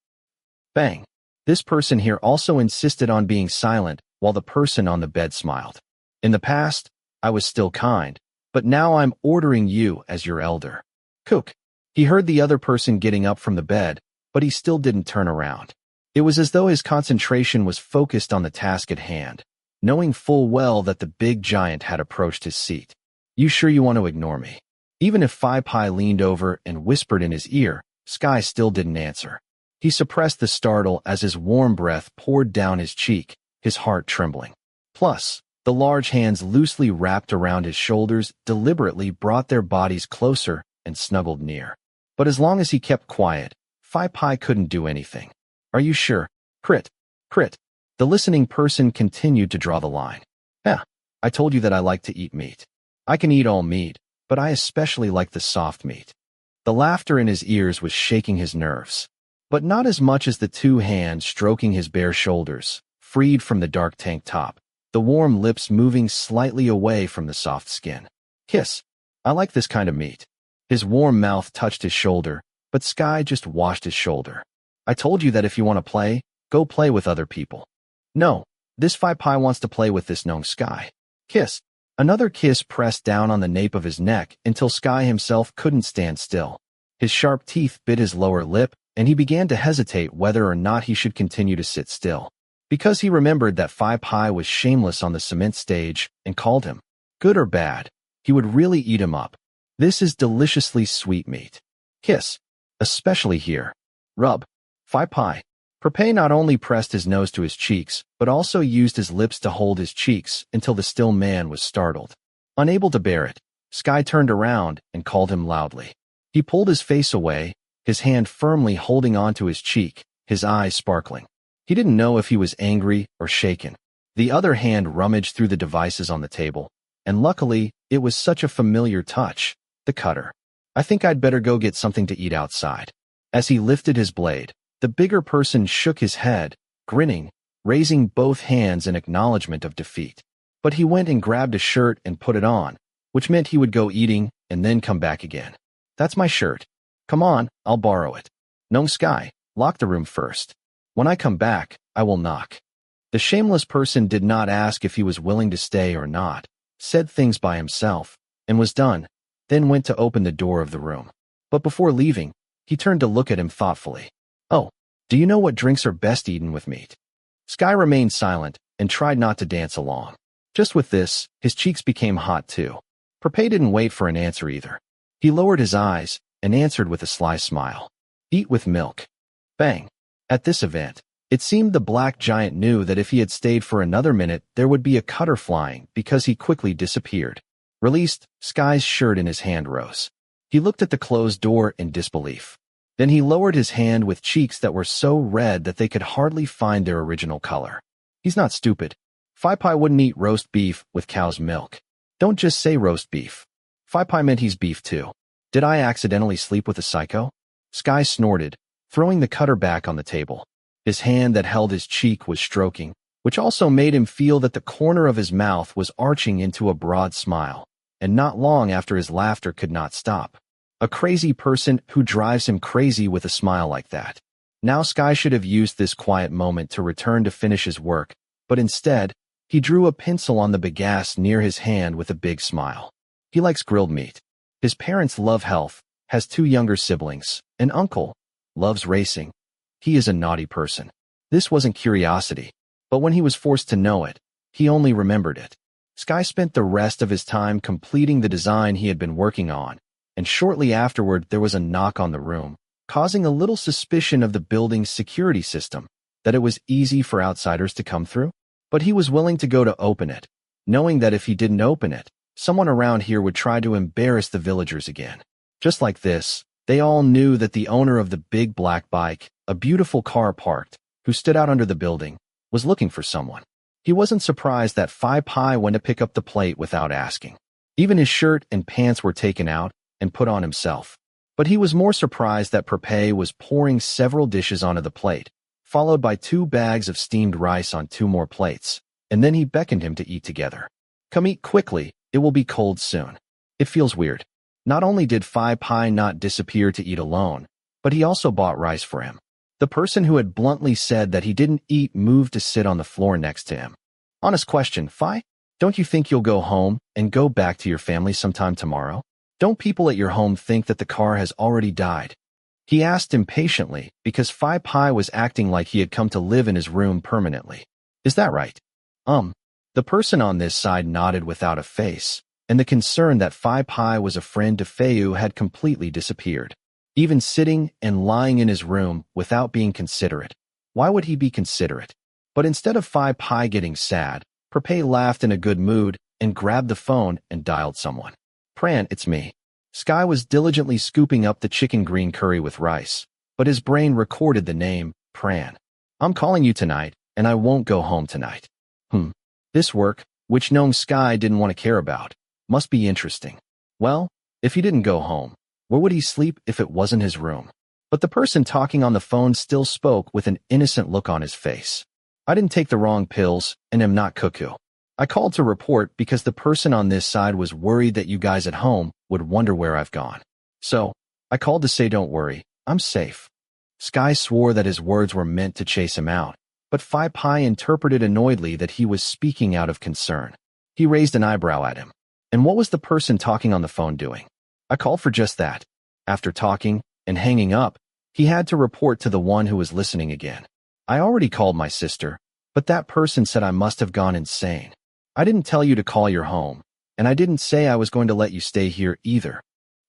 Bang. This person here also insisted on being silent while the person on the bed smiled. In the past, I was still kind, but now I'm ordering you as your elder. Cook. He heard the other person getting up from the bed, but he still didn't turn around. It was as though his concentration was focused on the task at hand, knowing full well that the big giant had approached his seat. You sure you want to ignore me? Even if Prapai leaned over and whispered in his ear, Sky still didn't answer. He suppressed the startle as his warm breath poured down his cheek, his heart trembling. Plus, the large hands loosely wrapped around his shoulders deliberately brought their bodies closer and snuggled near. But as long as he kept quiet, Prapai couldn't do anything. Are you sure? Crit. Crit. The listening person continued to draw the line. Yeah, I told you that I like to eat meat. I can eat all meat, but I especially like the soft meat. The laughter in his ears was shaking his nerves, but not as much as the two hands stroking his bare shoulders, freed from the dark tank top, the warm lips moving slightly away from the soft skin. Kiss. I like this kind of meat. His warm mouth touched his shoulder, but Sky just washed his shoulder. I told you that if you want to play, go play with other people. No, this Prapai wants to play with this Nong Sky. Kiss. Another kiss pressed down on the nape of his neck until Sky himself couldn't stand still. His sharp teeth bit his lower lip, and he began to hesitate whether or not he should continue to sit still. Because he remembered that Prapai was shameless on the cement stage and called him, good or bad, he would really eat him up. This is deliciously sweet meat. Kiss. Especially here. Rub. Prapai. Prapai not only pressed his nose to his cheeks, but also used his lips to hold his cheeks until the still man was startled. Unable to bear it, Sky turned around and called him loudly. He pulled his face away, his hand firmly holding onto his cheek, his eyes sparkling. He didn't know if he was angry or shaken. The other hand rummaged through the devices on the table, and luckily, it was such a familiar touch, the cutter. I think I'd better go get something to eat outside. As he lifted his blade, the bigger person shook his head, grinning, raising both hands in acknowledgement of defeat. But he went and grabbed a shirt and put it on, which meant he would go eating and then come back again. That's my shirt. Come on, I'll borrow it. Nong Sky, lock the room first. When I come back, I will knock. The shameless person did not ask if he was willing to stay or not, said things by himself, and was done, then went to open the door of the room. But before leaving, he turned to look at him thoughtfully. Oh, do you know what drinks are best eaten with meat? Sky remained silent and tried not to dance along. Just with this, his cheeks became hot too. Prapai didn't wait for an answer either. He lowered his eyes and answered with a sly smile. Eat with milk. Bang. At this event, it seemed the black giant knew that if he had stayed for another minute, there would be a cutter flying because he quickly disappeared. Released, Sky's shirt in his hand rose. He looked at the closed door in disbelief. Then he lowered his hand with cheeks that were so red that they could hardly find their original color. He's not stupid. Prapai wouldn't eat roast beef with cow's milk. Don't just say roast beef. Prapai meant he's beef too. Did I accidentally sleep with a psycho? Sky snorted, throwing the cutter back on the table. His hand that held his cheek was stroking, which also made him feel that the corner of his mouth was arching into a broad smile, and not long after his laughter could not stop. A crazy person who drives him crazy with a smile like that. Now Sky should have used this quiet moment to return to finish his work, but instead, he drew a pencil on the bagasse near his hand with a big smile. He likes grilled meat. His parents love health, has 2 younger siblings, an uncle, loves racing. He is a naughty person. This wasn't curiosity, but when he was forced to know it, he only remembered it. Sky spent the rest of his time completing the design he had been working on, and shortly afterward there was a knock on the room, causing a little suspicion of the building's security system, that it was easy for outsiders to come through. But he was willing to go to open it, knowing that if he didn't open it, someone around here would try to embarrass the villagers again. Just like this, they all knew that the owner of the big black bike, a beautiful car parked, who stood out under the building, was looking for someone. He wasn't surprised that Prapai went to pick up the plate without asking. Even his shirt and pants were taken out and put on himself. But he was more surprised that Prapai was pouring several dishes onto the plate, followed by 2 bags of steamed rice on 2 more plates, and then he beckoned him to eat together. Come eat quickly, it will be cold soon. It feels weird. Not only did Prapai not disappear to eat alone, but he also bought rice for him. The person who had bluntly said that he didn't eat moved to sit on the floor next to him. Honest question, Phi? Don't you think you'll go home and go back to your family sometime tomorrow? Don't people at your home think that the car has already died? He asked impatiently because Prapai was acting like he had come to live in his room permanently. Is that right? The person on this side nodded without a face, and the concern that Prapai was a friend to Feu had completely disappeared. Even sitting and lying in his room without being considerate. Why would he be considerate? But instead of Prapai getting sad, Prapai laughed in a good mood and grabbed the phone and dialed someone. Pran, it's me. Sky was diligently scooping up the chicken green curry with rice, but his brain recorded the name, Pran. I'm calling you tonight, and I won't go home tonight. This work, which Nong Sky didn't want to care about, must be interesting. Well, if he didn't go home, where would he sleep if it wasn't his room? But the person talking on the phone still spoke with an innocent look on his face. I didn't take the wrong pills and am not cuckoo. I called to report because the person on this side was worried that you guys at home would wonder where I've gone. So, I called to say don't worry, I'm safe. Sky swore that his words were meant to chase him out, but Prapai interpreted annoyedly that he was speaking out of concern. He raised an eyebrow at him. And what was the person talking on the phone doing? I called for just that. After talking and hanging up, he had to report to the one who was listening again. I already called my sister, but that person said I must have gone insane. I didn't tell you to call your home, and I didn't say I was going to let you stay here either.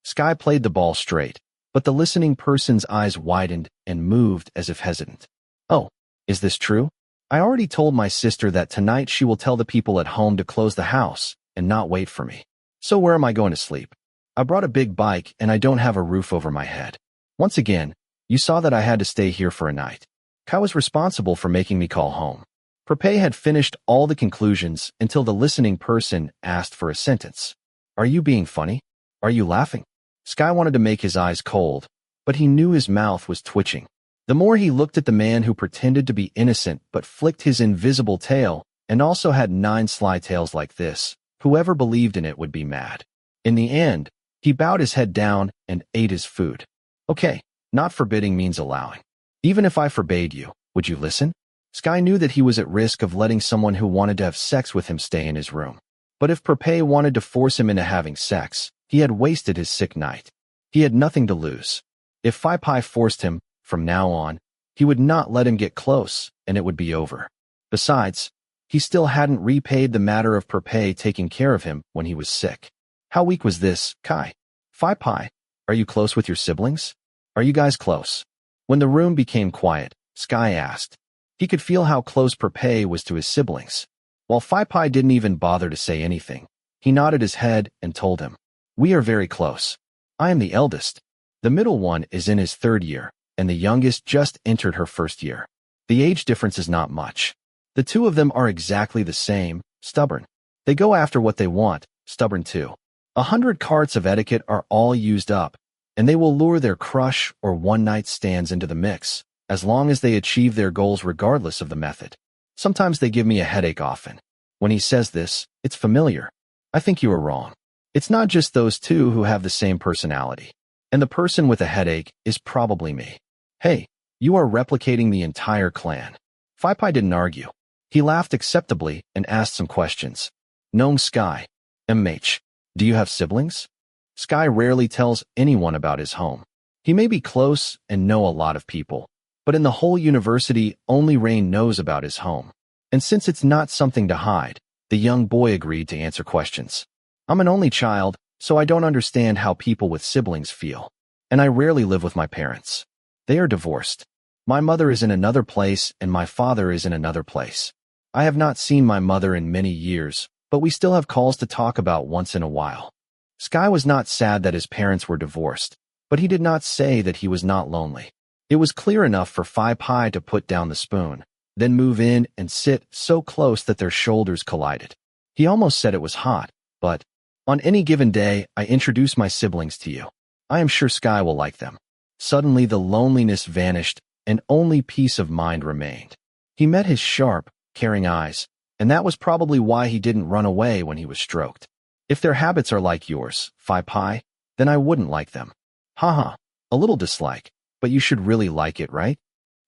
Sky played the ball straight, but the listening person's eyes widened and moved as if hesitant. Oh, is this true? I already told my sister that tonight she will tell the people at home to close the house and not wait for me. So where am I going to sleep? I brought a big bike and I don't have a roof over my head. Once again, you saw that I had to stay here for a night. Kai was responsible for making me call home. Prapai had finished all the conclusions until the listening person asked for a sentence. Are you being funny? Are you laughing? Sky wanted to make his eyes cold, but he knew his mouth was twitching. The more he looked at the man who pretended to be innocent but flicked his invisible tail and also had 9 sly tails like this, whoever believed in it would be mad. In the end, he bowed his head down and ate his food. Okay, not forbidding means allowing. Even if I forbade you, would you listen? Sky knew that he was at risk of letting someone who wanted to have sex with him stay in his room. But if Prapai wanted to force him into having sex, he had wasted his sick night. He had nothing to lose. If Prapai forced him, from now on, he would not let him get close, and it would be over. Besides, he still hadn't repaid the matter of Prapai taking care of him when he was sick. How weak was this, Kai? Prapai, are you close with your siblings? Are you guys close? When the room became quiet, Sky asked. He could feel how close Prapai was to his siblings. While Prapai didn't even bother to say anything, he nodded his head and told him, We are very close. I am the eldest. The middle one is in his 3rd year, and the youngest just entered her 1st year. The age difference is not much. The 2 of them are exactly the same, stubborn. They go after what they want, stubborn too. 100 carts of etiquette are all used up, and they will lure their crush or one-night stands into the mix, as long as they achieve their goals regardless of the method. Sometimes they give me a headache often. When he says this, it's familiar. I think you are wrong. It's not just those 2 who have the same personality. And the person with a headache is probably me. Hey, you are replicating the entire clan. Prapai didn't argue. He laughed acceptably and asked some questions. Knowing Sky. MH. Do you have siblings? Sky rarely tells anyone about his home. He may be close and know a lot of people, but in the whole university, only Rain knows about his home. And since it's not something to hide, the young boy agreed to answer questions. I'm an only child, so I don't understand how people with siblings feel. And I rarely live with my parents. They are divorced. My mother is in another place and my father is in another place. I have not seen my mother in many years, but we still have calls to talk about once in a while. Sky was not sad that his parents were divorced, but he did not say that he was not lonely. It was clear enough for Prapai to put down the spoon, then move in and sit so close that their shoulders collided. He almost said it was hot, but, on any given day, I introduce my siblings to you. I am sure Sky will like them. Suddenly the loneliness vanished, and only peace of mind remained. He met his sharp, caring eyes, and that was probably why he didn't run away when he was stroked. If their habits are like yours, Prapai, then I wouldn't like them. Haha, a little dislike, but you should really like it, right?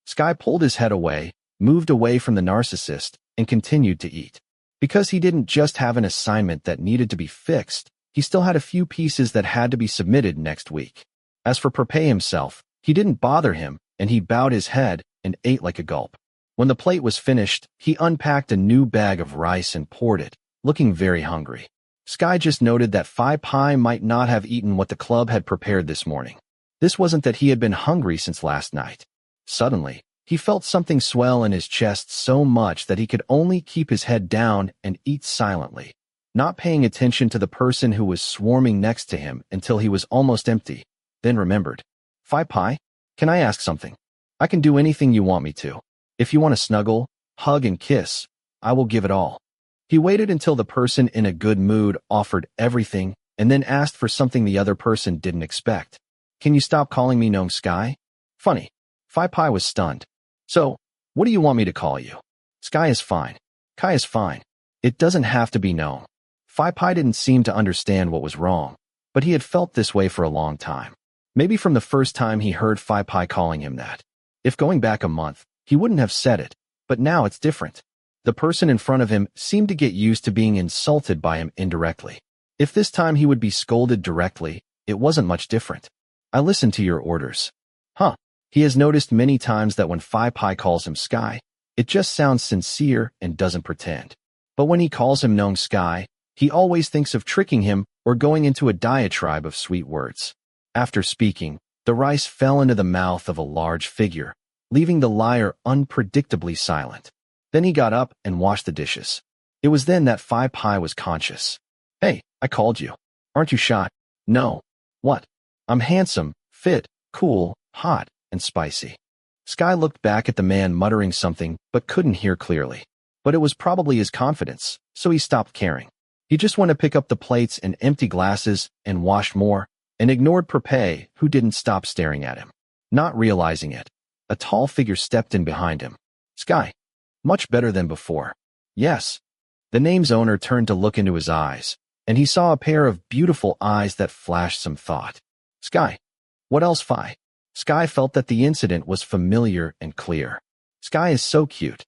Sky pulled his head away, moved away from the narcissist, and continued to eat. Because he didn't just have an assignment that needed to be fixed, he still had a few pieces that had to be submitted next week. As for Prapai himself, he didn't bother him, and he bowed his head and ate like a gulp. When the plate was finished, he unpacked a new bag of rice and poured it, looking very hungry. Sky just noted that Prapai might not have eaten what the club had prepared this morning. This wasn't that he had been hungry since last night. Suddenly, he felt something swell in his chest so much that he could only keep his head down and eat silently, not paying attention to the person who was swarming next to him until he was almost empty, then remembered. Prapai, can I ask something? I can do anything you want me to. If you want to snuggle, hug and kiss, I will give it all. He waited until the person in a good mood offered everything and then asked for something the other person didn't expect. Can you stop calling me Gnome Sky? Funny. Prapai was stunned. So, what do you want me to call you? Sky is fine. Kai is fine. It doesn't have to be Gnome. Prapai didn't seem to understand what was wrong, but he had felt this way for a long time. Maybe from the first time he heard Prapai calling him that. If going back a month, he wouldn't have said it, but now it's different. The person in front of him seemed to get used to being insulted by him indirectly. If this time he would be scolded directly, it wasn't much different. I listened to your orders. Huh. He has noticed many times that when Prapai calls him Sky, it just sounds sincere and doesn't pretend. But when he calls him Gnome Sky, he always thinks of tricking him or going into a diatribe of sweet words. After speaking, the rice fell into the mouth of a large figure, leaving the liar unpredictably silent. Then he got up and washed the dishes. It was then that Prapai was conscious. Hey, I called you. Aren't you shy? No. What? I'm handsome, fit, cool, hot, and spicy. Sky looked back at the man muttering something but couldn't hear clearly. but it was probably his confidence, so he stopped caring. He just went to pick up the plates and empty glasses and washed more, and ignored Prapai, who didn't stop staring at him. Not realizing it, a tall figure stepped in behind him. Sky. Much better than before. Yes. The name's owner turned to look into his eyes, and he saw a pair of beautiful eyes that flashed some thought. Sky. What else, Fi? Sky felt that the incident was familiar and clear. Sky is so cute.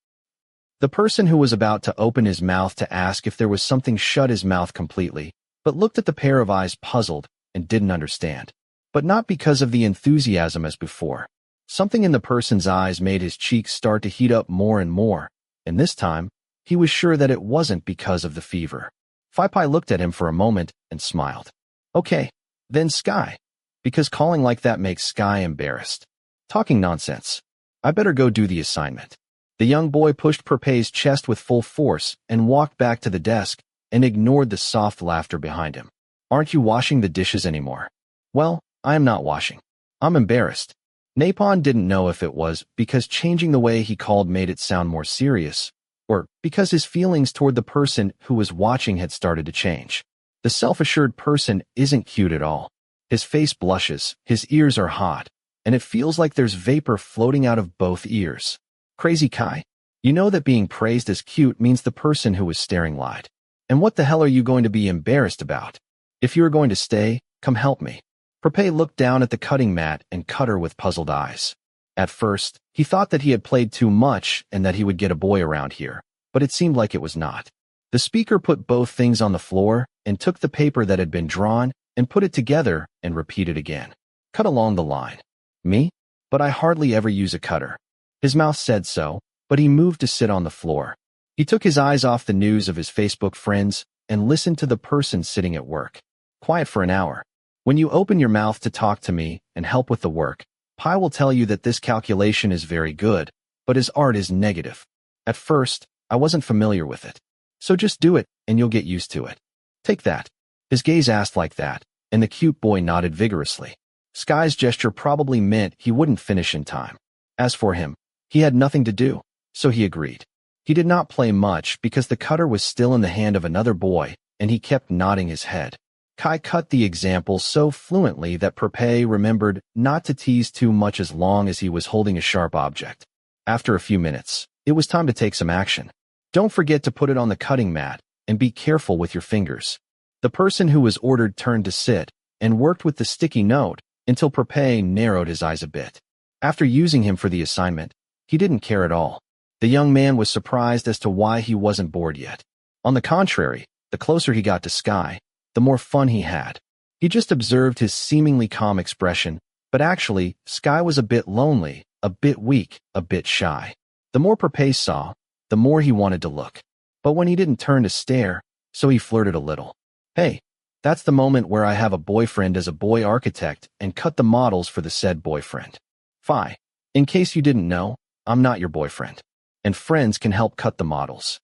The person who was about to open his mouth to ask if there was something shut his mouth completely, but looked at the pair of eyes puzzled and didn't understand. But not because of the enthusiasm as before. Something in the person's eyes made his cheeks start to heat up more and more, and this time, he was sure that it wasn't because of the fever. Prapai looked at him for a moment and smiled. Okay, then Sky. Because calling like that makes Sky embarrassed. Talking nonsense. I better go do the assignment. The young boy pushed Prapai's chest with full force and walked back to the desk and ignored the soft laughter behind him. Aren't you washing the dishes anymore? Well, I am not washing. I'm embarrassed. Napon didn't know if it was because changing the way he called made it sound more serious, or because his feelings toward the person who was watching had started to change. The self-assured person isn't cute at all. His face blushes, his ears are hot, and it feels like there's vapor floating out of both ears. Crazy Kai. You know that being praised as cute means the person who was staring lied. And what the hell are you going to be embarrassed about? If you are going to stay, come help me. Prapai looked down at the cutting mat and cut her with puzzled eyes. At first, he thought that he had played too much and that he would get a boy around here, but it seemed like it was not. The speaker put both things on the floor and took the paper that had been drawn and put it together and repeated again. Cut along the line. Me? But I hardly ever use a cutter. His mouth said so, but he moved to sit on the floor. He took his eyes off the news of his Facebook friends and listened to the person sitting at work. Quiet for an hour. When you open your mouth to talk to me and help with the work, Pi will tell you that this calculation is very good, but his art is negative. At first, I wasn't familiar with it. So just do it, and you'll get used to it. Take that. His gaze asked like that, and the cute boy nodded vigorously. Sky's gesture probably meant he wouldn't finish in time. As for him, he had nothing to do, so he agreed. He did not play much because the cutter was still in the hand of another boy, and he kept nodding his head. Kai cut the example so fluently that Prapai remembered not to tease too much as long as he was holding a sharp object. After a few minutes, it was time to take some action. Don't forget to put it on the cutting mat, and be careful with your fingers. The person who was ordered turned to sit, and worked with the sticky note until Prapai narrowed his eyes a bit. After using him for the assignment, he didn't care at all. The young man was surprised as to why he wasn't bored yet. On the contrary, the closer he got to Sky, the more fun he had. He just observed his seemingly calm expression, but actually, Sky was a bit lonely, a bit weak, a bit shy. The more Prapai saw, the more he wanted to look. But when he didn't turn to stare, so he flirted a little. Hey, that's the moment where I have a boyfriend as a boy architect and cut the models for the said boyfriend. Fi. In case you didn't know, I'm not your boyfriend. And friends can help cut the models.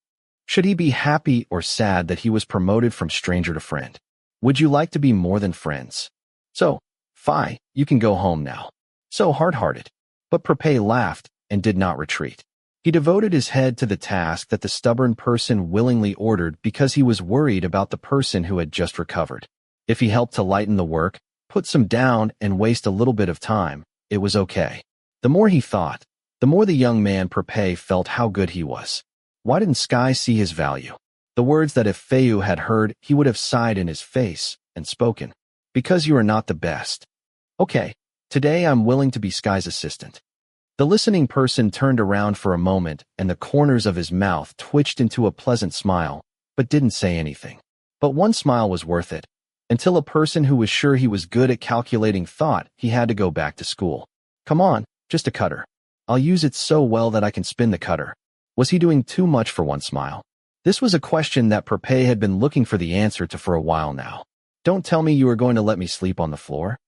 Should he be happy or sad that he was promoted from stranger to friend? Would you like to be more than friends? So, Fi, you can go home now. So hard-hearted. But Prapai laughed and did not retreat. He devoted his head to the task that the stubborn person willingly ordered because he was worried about the person who had just recovered. If he helped to lighten the work, put some down, and waste a little bit of time, it was okay. The more he thought, the more the young man Prapai felt how good he was. Why didn't Sky see his value? The words that if Feu had heard, he would have sighed in his face and spoken. Because you are not the best. Okay, today I'm willing to be Sky's assistant. The listening person turned around for a moment and the corners of his mouth twitched into a pleasant smile, but didn't say anything. But one smile was worth it. Until a person who was sure he was good at calculating thought he had to go back to school. Come on, just a cutter. I'll use it so well that I can spin the cutter. Was he doing too much for one smile? This was a question that Prapai had been looking for the answer to for a while now. Don't tell me you are going to let me sleep on the floor.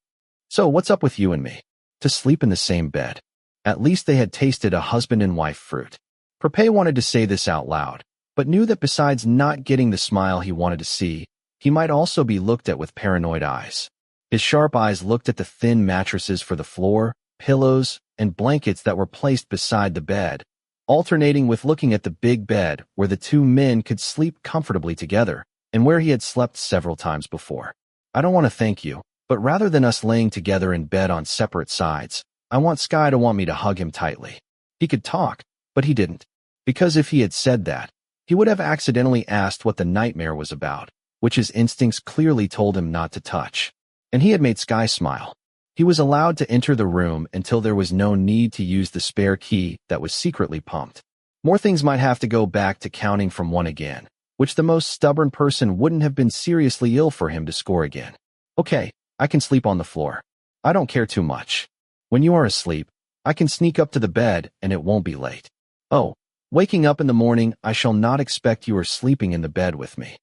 So what's up with you and me? To sleep in the same bed. At least they had tasted a husband and wife fruit. Prapai wanted to say this out loud, but knew that besides not getting the smile he wanted to see, he might also be looked at with paranoid eyes. His sharp eyes looked at the thin mattresses for the floor, pillows, and blankets that were placed beside the bed, alternating with looking at the big bed where the two men could sleep comfortably together and where he had slept several times before. I don't want to thank you, but rather than us laying together in bed on separate sides, I want Sky to want me to hug him tightly. He could talk, but he didn't. Because if he had said that, he would have accidentally asked what the nightmare was about, which his instincts clearly told him not to touch. And he had made Sky smile. He was allowed to enter the room until there was no need to use the spare key that was secretly pumped. More things might have to go back to counting from 1 again, which the most stubborn person wouldn't have been seriously ill for him to score again. Okay, I can sleep on the floor. I don't care too much. When you are asleep, I can sneak up to the bed and it won't be late. Oh, waking up in the morning, I shall not expect you are sleeping in the bed with me.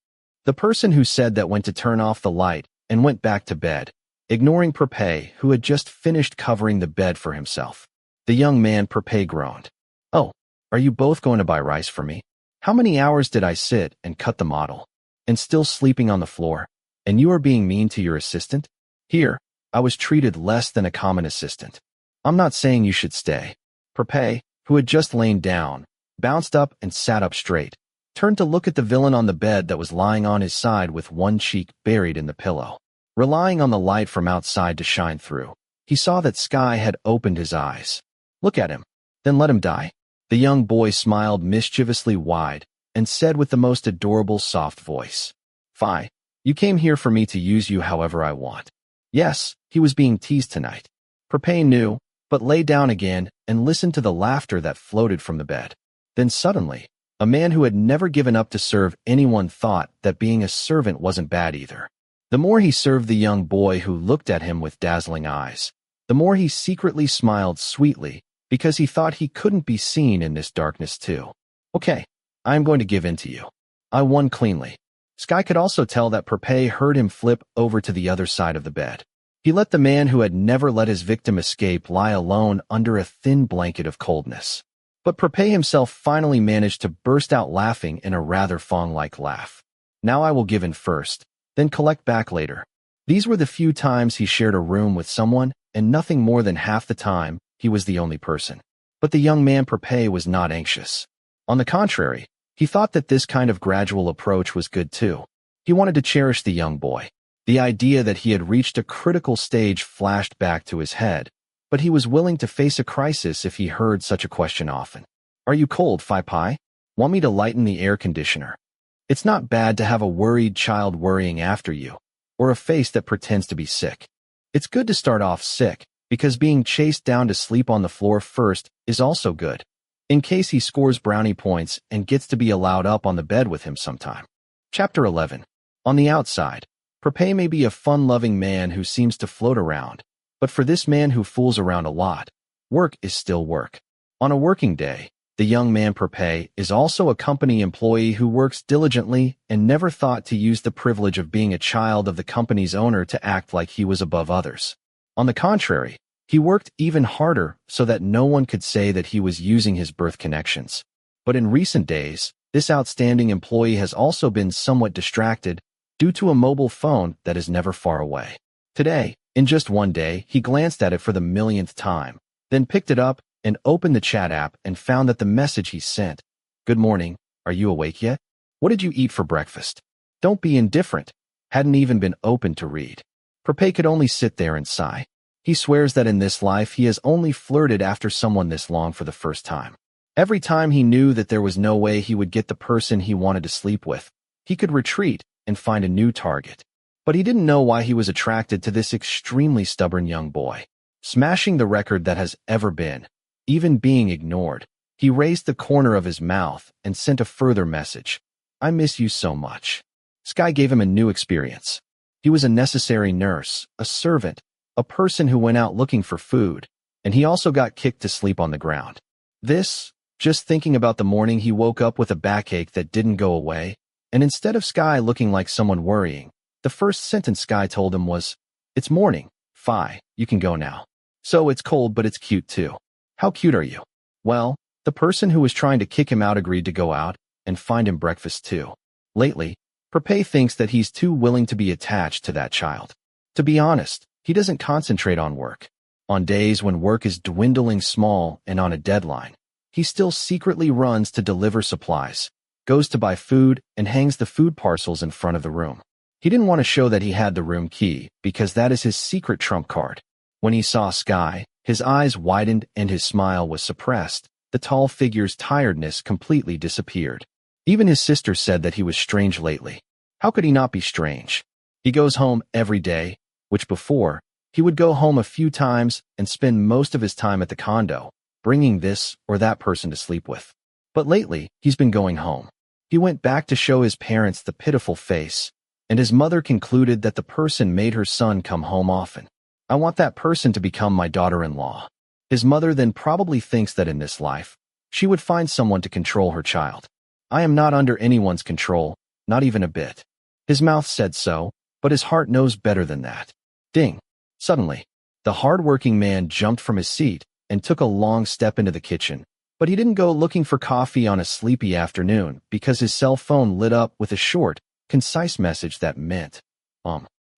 The person who said that went to turn off the light and went back to bed, ignoring Prapai, who had just finished covering the bed for himself. The young man Prapai groaned. Oh, are you both going to buy rice for me? How many hours did I sit and cut the model? And still sleeping on the floor? And you are being mean to your assistant? Here, I was treated less than a common assistant. I'm not saying you should stay. Prapai, who had just lain down, bounced up and sat up straight, turned to look at the villain on the bed that was lying on his side with one cheek buried in the pillow. Relying on the light from outside to shine through, he saw that Sky had opened his eyes. Look at him, then let him die. The young boy smiled mischievously wide and said with the most adorable soft voice, Fi, you came here for me to use you however I want. Yes, he was being teased tonight. Prapai knew, but lay down again and listened to the laughter that floated from the bed. Then suddenly, a man who had never given up to serve anyone thought that being a servant wasn't bad either. The more he served the young boy who looked at him with dazzling eyes, the more he secretly smiled sweetly because he thought he couldn't be seen in this darkness too. Okay, I am going to give in to you. I won cleanly. Sky could also tell that Prapai heard him flip over to the other side of the bed. He let the man who had never let his victim escape lie alone under a thin blanket of coldness. But Prapai himself finally managed to burst out laughing in a rather fawn-like laugh. Now I will give in first, then collect back later. These were the few times he shared a room with someone, and nothing more than half the time he was the only person. But the young man Prapai was not anxious. On the contrary, he thought that this kind of gradual approach was good too. He wanted to cherish the young boy. The idea that he had reached a critical stage flashed back to his head, but he was willing to face a crisis if he heard such a question often. Are you cold, Prapai? Want me to lighten the air conditioner? It's not bad to have a worried child worrying after you, or a face that pretends to be sick. It's good to start off sick, because being chased down to sleep on the floor first is also good, in case he scores brownie points and gets to be allowed up on the bed with him sometime. Chapter 11. On the outside, Prapai may be a fun-loving man who seems to float around, but for this man who fools around a lot, work is still work. On a working day, the young man Prapai is also a company employee who works diligently and never thought to use the privilege of being a child of the company's owner to act like he was above others. On the contrary, he worked even harder so that no one could say that he was using his birth connections. But in recent days, this outstanding employee has also been somewhat distracted due to a mobile phone that is never far away. Today, in just one day, he glanced at it for the millionth time, then picked it up and opened the chat app and found that the message he sent, "Good morning, are you awake yet? What did you eat for breakfast? Don't be indifferent," hadn't even been opened to read. Prapai could only sit there and sigh. He swears that in this life he has only flirted after someone this long for the first time. Every time he knew that there was no way he would get the person he wanted to sleep with, he could retreat and find a new target. But he didn't know why he was attracted to this extremely stubborn young boy. Smashing the record that has ever been, even being ignored, he raised the corner of his mouth and sent a further message. I miss you so much. Sky gave him a new experience. He was a necessary nurse, a servant, a person who went out looking for food, and he also got kicked to sleep on the ground. Just thinking about the morning he woke up with a backache that didn't go away, and instead of Sky looking like someone worrying, the first sentence Sky told him was, "It's morning, Fi, you can go now. So it's cold but it's cute too. How cute are you?" Well, the person who was trying to kick him out agreed to go out and find him breakfast too. Lately, Prapai thinks that he's too willing to be attached to that child. To be honest, he doesn't concentrate on work. On days when work is dwindling small and on a deadline, he still secretly runs to deliver supplies, goes to buy food, and hangs the food parcels in front of the room. He didn't want to show that he had the room key, because that is his secret trump card. When he saw Sky, his eyes widened and his smile was suppressed. The tall figure's tiredness completely disappeared. Even his sister said that he was strange lately. How could he not be strange? He goes home every day, which before, he would go home a few times and spend most of his time at the condo, bringing this or that person to sleep with. But lately, he's been going home. He went back to show his parents the pitiful face, and his mother concluded that the person made her son come home often. I want that person to become my daughter-in-law. His mother then probably thinks that in this life, she would find someone to control her child. I am not under anyone's control, not even a bit. His mouth said so, but his heart knows better than that. Ding! Suddenly, the hard-working man jumped from his seat and took a long step into the kitchen. But he didn't go looking for coffee on a sleepy afternoon because his cell phone lit up with a short, concise message that meant,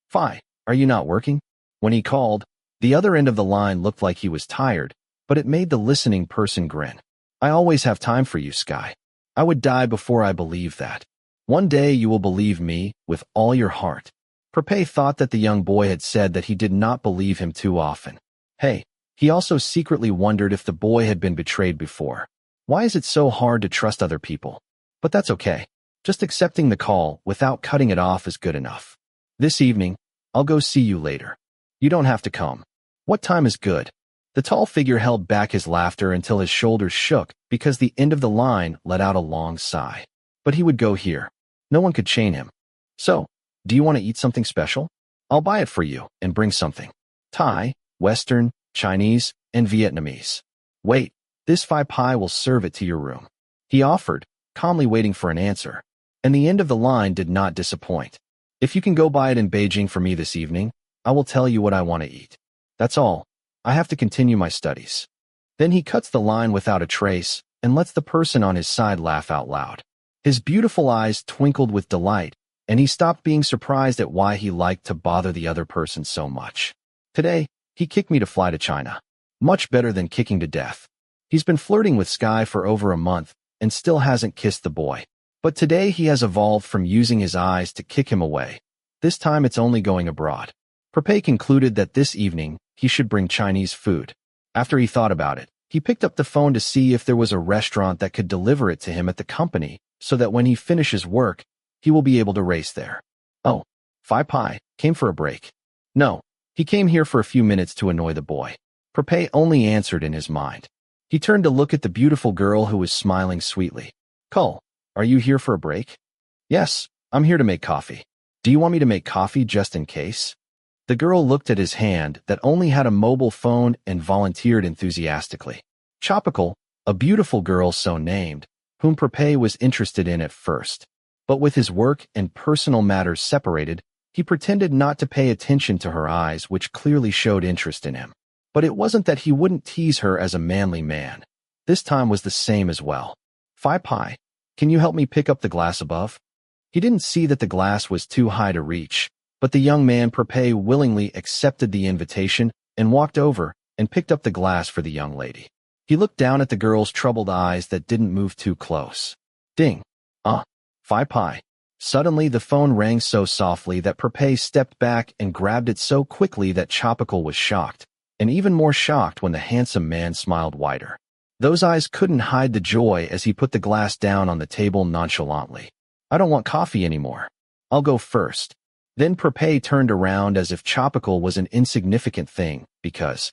Fi, are you not working? When he called, the other end of the line looked like he was tired, but it made the listening person grin. I always have time for you, Sky. I would die before I believe that. One day you will believe me with all your heart. Prapai thought that the young boy had said that he did not believe him too often. Hey, he also secretly wondered if the boy had been betrayed before. Why is it so hard to trust other people? But that's okay. Just accepting the call without cutting it off is good enough. This evening, I'll go see you later. You don't have to come. What time is good? The tall figure held back his laughter until his shoulders shook because the end of the line let out a long sigh. But he would go here. No one could chain him. So, do you want to eat something special? I'll buy it for you and bring something. Thai, Western, Chinese, and Vietnamese. Wait, this Prapai will serve it to your room. He offered, calmly waiting for an answer. And the end of the line did not disappoint. If you can go buy it in Beijing for me this evening, I will tell you what I want to eat. That's all. I have to continue my studies. Then he cuts the line without a trace and lets the person on his side laugh out loud. His beautiful eyes twinkled with delight, and he stopped being surprised at why he liked to bother the other person so much. Today, he kicked me to fly to China. Much better than kicking to death. He's been flirting with Sky for over a month and still hasn't kissed the boy. But today he has evolved from using his eyes to kick him away. This time it's only going abroad. Prapai concluded that this evening he should bring Chinese food. After he thought about it, he picked up the phone to see if there was a restaurant that could deliver it to him at the company so that when he finishes work, he will be able to race there. Oh, Prapai came for a break. No, he came here for a few minutes to annoy the boy. Prapai only answered in his mind. He turned to look at the beautiful girl who was smiling sweetly. Cole, are you here for a break? Yes, I'm here to make coffee. Do you want me to make coffee just in case? The girl looked at his hand that only had a mobile phone and volunteered enthusiastically. Tropical, a beautiful girl so named, whom Prapai was interested in at first. But with his work and personal matters separated, he pretended not to pay attention to her eyes, which clearly showed interest in him. But it wasn't that he wouldn't tease her as a manly man. This time was the same as well. Prapai, can you help me pick up the glass above? He didn't see that the glass was too high to reach, but the young man Prapai willingly accepted the invitation and walked over and picked up the glass for the young lady. He looked down at the girl's troubled eyes that didn't move too close. Ding. Prapai. Suddenly the phone rang so softly that Prapai stepped back and grabbed it so quickly that Tropical was shocked, and even more shocked when the handsome man smiled wider. Those eyes couldn't hide the joy as he put the glass down on the table nonchalantly. I don't want coffee anymore. I'll go first. Then Prapai turned around as if Tropical was an insignificant thing, because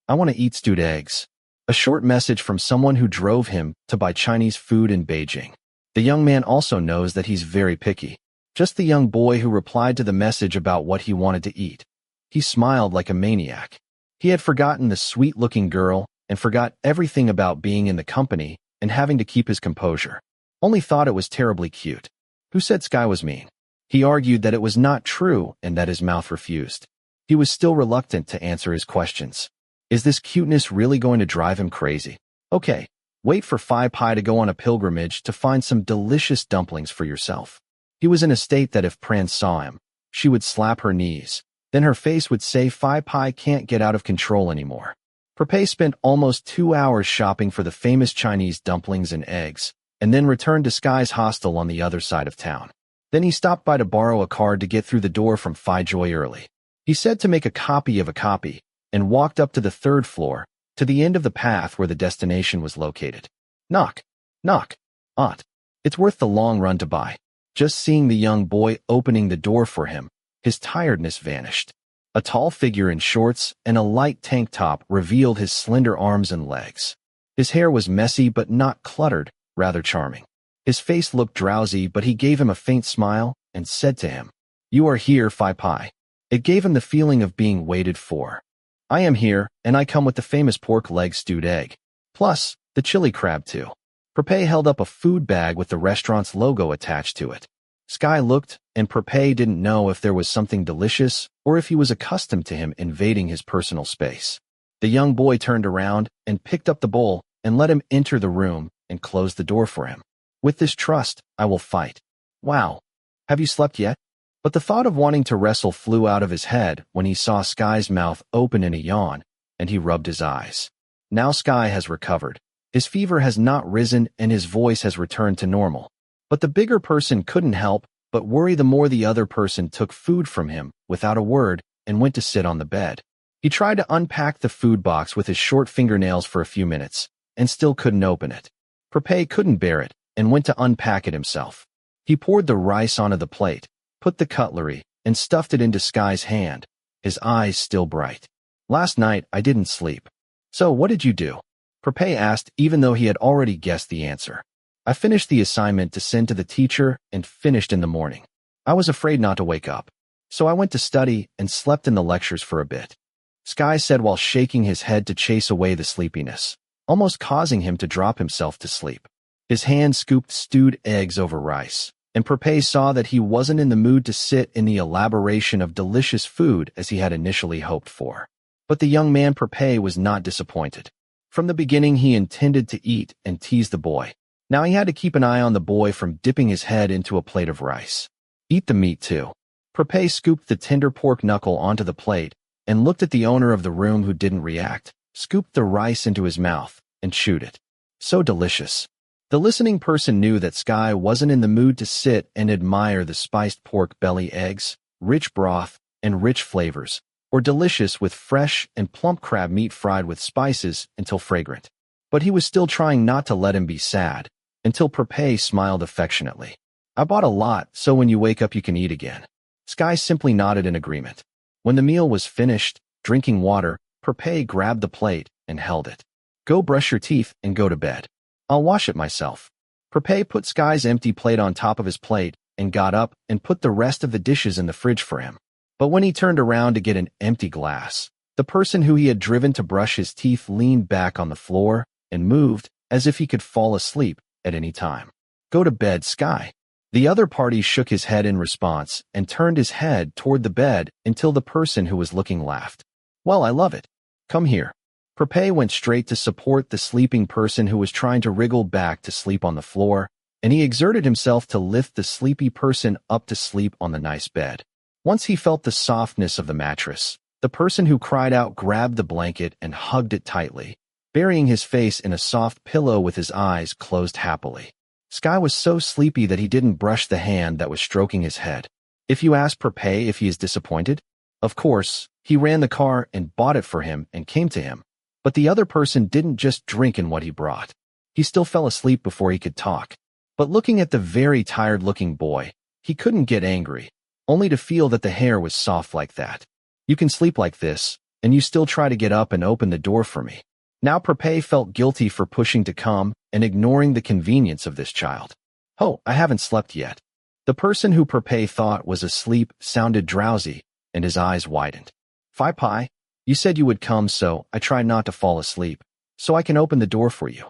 I want to eat stewed eggs. A short message from someone who drove him to buy Chinese food in Beijing. The young man also knows that he's very picky. Just the young boy who replied to the message about what he wanted to eat. He smiled like a maniac. He had forgotten the sweet-looking girl and forgot everything about being in the company and having to keep his composure. Only thought it was terribly cute. Who said Sky was mean? He argued that it was not true and that his mouth refused. He was still reluctant to answer his questions. Is this cuteness really going to drive him crazy? Okay, wait for Prapai to go on a pilgrimage to find some delicious dumplings for yourself. He was in a state that if Pran saw him, she would slap her knees. Then her face would say Prapai can't get out of control anymore. Prapai spent almost 2 hours shopping for the famous Chinese dumplings and eggs, and then returned to Sky's hostel on the other side of town. Then he stopped by to borrow a card to get through the door from Phi Joy early. He said to make a copy of a copy, and walked up to the 3rd floor, to the end of the path where the destination was located. Knock. Knock. Aunt. It's worth the long run to buy. Just seeing the young boy opening the door for him, his tiredness vanished. A tall figure in shorts and a light tank top revealed his slender arms and legs. His hair was messy but not cluttered, rather charming. His face looked drowsy, but he gave him a faint smile and said to him, "You are here, Prapai." It gave him the feeling of being waited for. "I am here, and I come with the famous pork leg stewed egg. Plus, the chili crab too." Prapai held up a food bag with the restaurant's logo attached to it. Sky looked, and Prapai didn't know if there was something delicious or if he was accustomed to him invading his personal space. The young boy turned around and picked up the bowl and let him enter the room and closed the door for him. "With this trust, I will fight." "Wow. Have you slept yet?" But the thought of wanting to wrestle flew out of his head when he saw Sky's mouth open in a yawn, and he rubbed his eyes. Now Sky has recovered. His fever has not risen and his voice has returned to normal. But the bigger person couldn't help but worry the more the other person took food from him without a word and went to sit on the bed. He tried to unpack the food box with his short fingernails for a few minutes and still couldn't open it. Prapai couldn't bear it and went to unpack it himself. He poured the rice onto the plate, put the cutlery, and stuffed it into Sky's hand, his eyes still bright. "Last night I didn't sleep." "So what did you do?" Prapai asked, even though he had already guessed the answer. "I finished the assignment to send to the teacher and finished in the morning. I was afraid not to wake up. So I went to study and slept in the lectures for a bit," Sky said while shaking his head to chase away the sleepiness, almost causing him to drop himself to sleep. His hand scooped stewed eggs over rice, and Prapai saw that he wasn't in the mood to sit in the elaboration of delicious food as he had initially hoped for. But the young man Prapai was not disappointed. From the beginning he intended to eat and tease the boy. Now he had to keep an eye on the boy from dipping his head into a plate of rice. "Eat the meat too." Prapai scooped the tender pork knuckle onto the plate and looked at the owner of the room who didn't react, scooped the rice into his mouth, and chewed it. So delicious. The listening person knew that Sky wasn't in the mood to sit and admire the spiced pork belly eggs, rich broth, and rich flavors, or delicious with fresh and plump crab meat fried with spices until fragrant. But he was still trying not to let him be sad, until Prapai smiled affectionately. "I bought a lot, so when you wake up you can eat again." Sky simply nodded in agreement. When the meal was finished, drinking water, Prapai grabbed the plate and held it. "Go brush your teeth and go to bed. I'll wash it myself." Prapai put Sky's empty plate on top of his plate and got up and put the rest of the dishes in the fridge for him. But when he turned around to get an empty glass, the person who he had driven to brush his teeth leaned back on the floor and moved as if he could fall asleep at any time. "Go to bed, Sky." The other party shook his head in response and turned his head toward the bed until the person who was looking laughed. "Well, I love it. Come here." Prapai went straight to support the sleeping person who was trying to wriggle back to sleep on the floor, and he exerted himself to lift the sleepy person up to sleep on the nice bed. Once he felt the softness of the mattress, the person who cried out grabbed the blanket and hugged it tightly, burying his face in a soft pillow with his eyes closed happily. Sky was so sleepy that he didn't brush the hand that was stroking his head. If you ask Prapai if he is disappointed, of course, he ran the car and bought it for him and came to him. But the other person didn't just drink in what he brought. He still fell asleep before he could talk. But looking at the very tired-looking boy, he couldn't get angry, only to feel that the hair was soft like that. "You can sleep like this, and you still try to get up and open the door for me." Now Prapai felt guilty for pushing to come and ignoring the convenience of this child. "Oh, I haven't slept yet." The person who Prapai thought was asleep sounded drowsy, and his eyes widened. "Prapai, you said you would come, so I tried not to fall asleep, so I can open the door for you."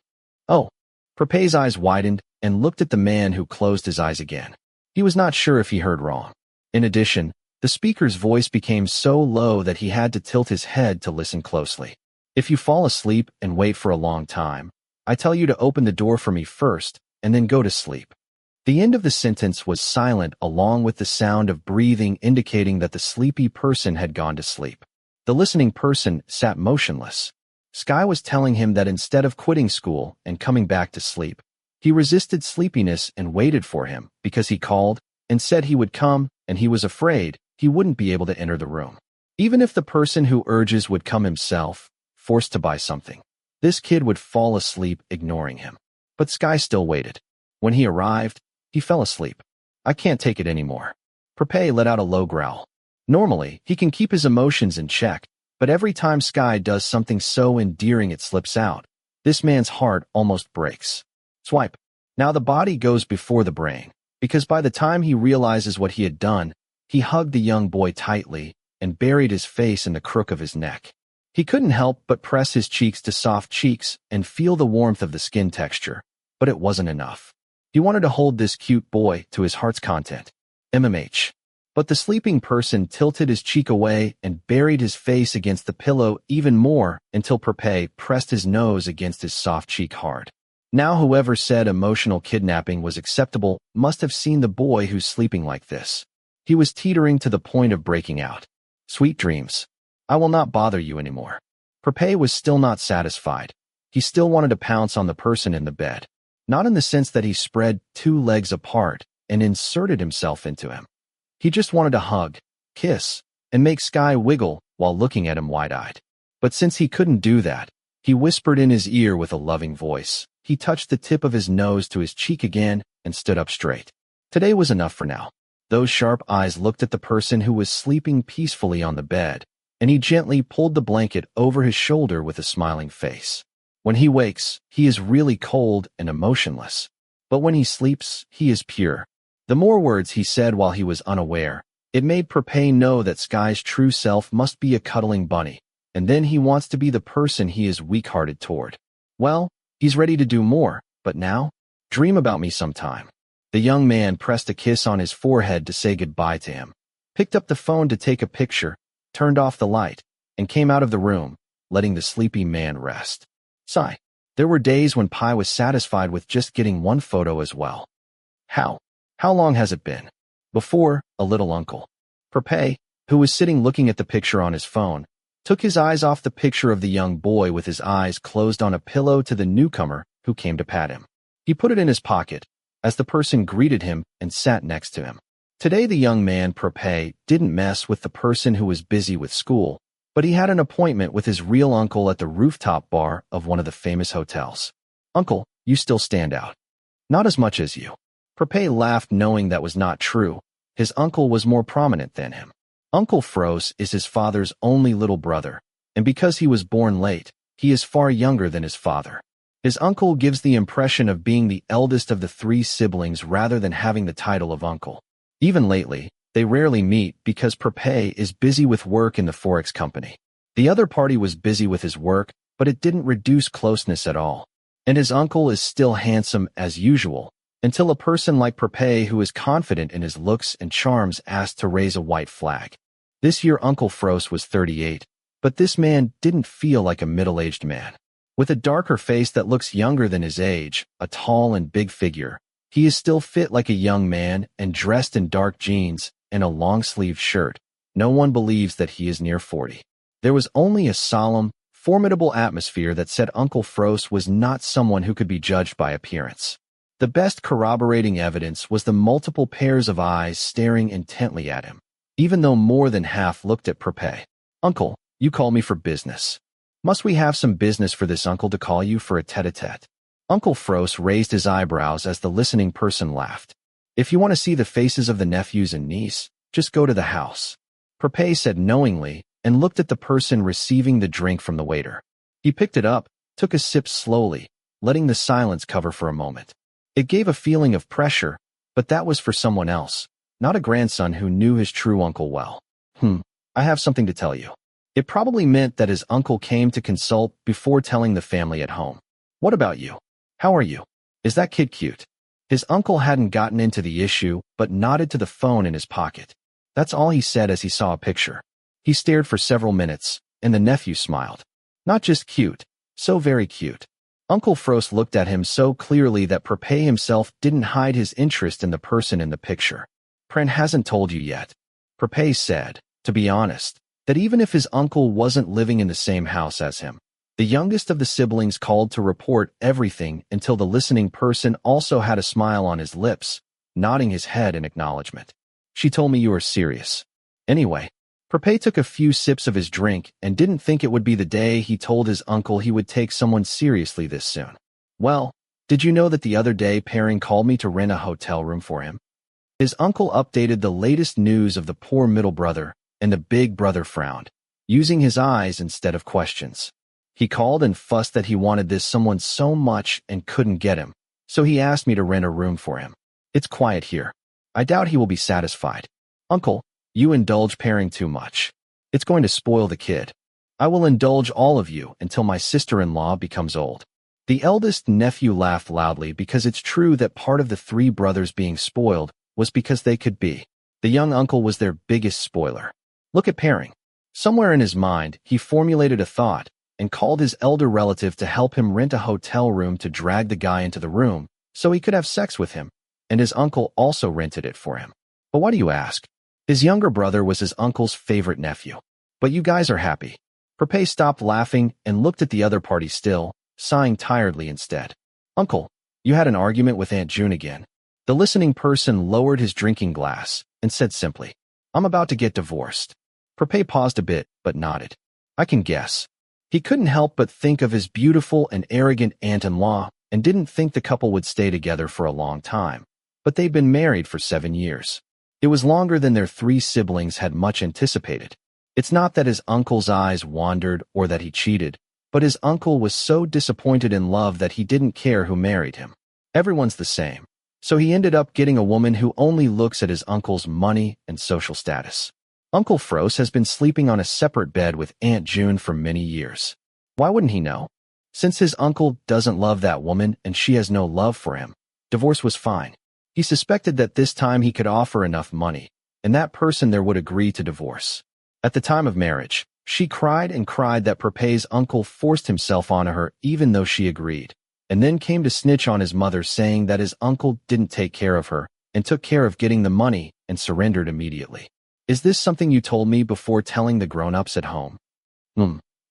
"Oh." Prapai's eyes widened and looked at the man who closed his eyes again. He was not sure if he heard wrong. In addition, the speaker's voice became so low that he had to tilt his head to listen closely. "If you fall asleep and wait for a long time, I tell you to open the door for me first and then go to sleep." The end of the sentence was silent along with the sound of breathing indicating that the sleepy person had gone to sleep. The listening person sat motionless. Sky was telling him that instead of quitting school and coming back to sleep, he resisted sleepiness and waited for him because he called and said he would come, and he was afraid he wouldn't be able to enter the room. Even if the person who urges would come himself, forced to buy something, this kid would fall asleep ignoring him. But Sky still waited. When he arrived, he fell asleep. I can't take it anymore. Prapai let out a low growl. Normally, he can keep his emotions in check, but every time Sky does something so endearing it slips out. This man's heart almost breaks. Swipe. Now the body goes before the brain, because by the time he realizes what he had done, he hugged the young boy tightly and buried his face in the crook of his neck. He couldn't help but press his cheeks to soft cheeks and feel the warmth of the skin texture, but it wasn't enough. He wanted to hold this cute boy to his heart's content. MMH. But the sleeping person tilted his cheek away and buried his face against the pillow even more until Prapai pressed his nose against his soft cheek hard. Now whoever said emotional kidnapping was acceptable must have seen the boy who's sleeping like this. He was teetering to the point of breaking out. Sweet dreams. I will not bother you anymore. Prapai was still not satisfied. He still wanted to pounce on the person in the bed. Not in the sense that he spread two legs apart and inserted himself into him. He just wanted to hug, kiss, and make Sky wiggle while looking at him wide-eyed. But since he couldn't do that, he whispered in his ear with a loving voice. He touched the tip of his nose to his cheek again and stood up straight. Today was enough for now. Those sharp eyes looked at the person who was sleeping peacefully on the bed, and he gently pulled the blanket over his shoulder with a smiling face. When he wakes, he is really cold and emotionless. But when he sleeps, he is pure. The more words he said while he was unaware, it made Prapai know that Sky's true self must be a cuddling bunny, and then he wants to be the person he is weak-hearted toward. Well, he's ready to do more, but now? Dream about me sometime. The young man pressed a kiss on his forehead to say goodbye to him, picked up the phone to take a picture, turned off the light, and came out of the room, letting the sleepy man rest. Sigh. There were days when Pai was satisfied with just getting one photo as well. How long has it been? Before, a little uncle. Prapai, who was sitting looking at the picture on his phone, took his eyes off the picture of the young boy with his eyes closed on a pillow to the newcomer who came to pat him. He put it in his pocket, as the person greeted him and sat next to him. Today the young man, Prapai, didn't mess with the person who was busy with school, but he had an appointment with his real uncle at the rooftop bar of one of the famous hotels. Uncle, you still stand out. Not as much as you. Prapai laughed, knowing that was not true. His uncle was more prominent than him. Uncle Fros is his father's only little brother, and because he was born late, he is far younger than his father. His uncle gives the impression of being the eldest of the three siblings rather than having the title of uncle. Even lately, they rarely meet because Prapai is busy with work in the Forex company. The other party was busy with his work, but it didn't reduce closeness at all. And his uncle is still handsome as usual, until a person like Prapai, who is confident in his looks and charms, asked to raise a white flag. This year Uncle Fros was 38, but this man didn't feel like a middle-aged man. With a darker face that looks younger than his age, a tall and big figure, he is still fit like a young man and dressed in dark jeans and a long-sleeved shirt. No one believes that he is near 40. There was only a solemn, formidable atmosphere that said Uncle Fros was not someone who could be judged by appearance. The best corroborating evidence was the multiple pairs of eyes staring intently at him, even though more than half looked at Prapai. Uncle, you call me for business. Must we have some business for this uncle to call you for a tete-a-tete? Uncle Fros raised his eyebrows as the listening person laughed. If you want to see the faces of the nephews and niece, just go to the house. Prapai said knowingly and looked at the person receiving the drink from the waiter. He picked it up, took a sip slowly, letting the silence cover for a moment. It gave a feeling of pressure, but that was for someone else, not a grandson who knew his true uncle well. I have something to tell you. It probably meant that his uncle came to consult before telling the family at home. What about you? How are you? Is that kid cute? His uncle hadn't gotten into the issue, but nodded to the phone in his pocket. That's all he said as he saw a picture. He stared for several minutes, and the nephew smiled. Not just cute, so very cute. Uncle Fros looked at him so clearly that Prapai himself didn't hide his interest in the person in the picture. Pran hasn't told you yet. Prapai said, to be honest, that even if his uncle wasn't living in the same house as him, The youngest of the siblings called to report everything until the listening person also had a smile on his lips, nodding his head in acknowledgement. She told me you were serious. Anyway, Prapai took a few sips of his drink and didn't think it would be the day he told his uncle he would take someone seriously this soon. Well, did you know that the other day Pairing called me to rent a hotel room for him? His uncle updated the latest news of the poor middle brother, and the big brother frowned, using his eyes instead of questions. He called and fussed that he wanted this someone so much and couldn't get him, so he asked me to rent a room for him. It's quiet here. I doubt he will be satisfied. Uncle, you indulge Pairing too much. It's going to spoil the kid. I will indulge all of you until my sister-in-law becomes old. The eldest nephew laughed loudly because it's true that part of the three brothers being spoiled was because they could be. The young uncle was their biggest spoiler. Look at Pairing. Somewhere in his mind, he formulated a thought and called his elder relative to help him rent a hotel room to drag the guy into the room so he could have sex with him, and his uncle also rented it for him. But why do you ask? His younger brother was his uncle's favorite nephew. But you guys are happy. Prapai stopped laughing and looked at the other party still, sighing tiredly instead. Uncle, you had an argument with Aunt June again. The listening person lowered his drinking glass and said simply, I'm about to get divorced. Prapai paused a bit, but nodded. I can guess. He couldn't help but think of his beautiful and arrogant aunt-in-law and didn't think the couple would stay together for a long time. But they'd been married for 7 years. It was longer than their three siblings had much anticipated. It's not that his uncle's eyes wandered or that he cheated, but his uncle was so disappointed in love that he didn't care who married him. Everyone's the same. So he ended up getting a woman who only looks at his uncle's money and social status. Uncle Fros has been sleeping on a separate bed with Aunt June for many years. Why wouldn't he know? Since his uncle doesn't love that woman and she has no love for him, divorce was fine. He suspected that this time he could offer enough money, and that person there would agree to divorce. At the time of marriage, she cried and cried that Prapai's uncle forced himself on her even though she agreed, and then came to snitch on his mother saying that his uncle didn't take care of her and took care of getting the money and surrendered immediately. Is this something you told me before telling the grown-ups at home?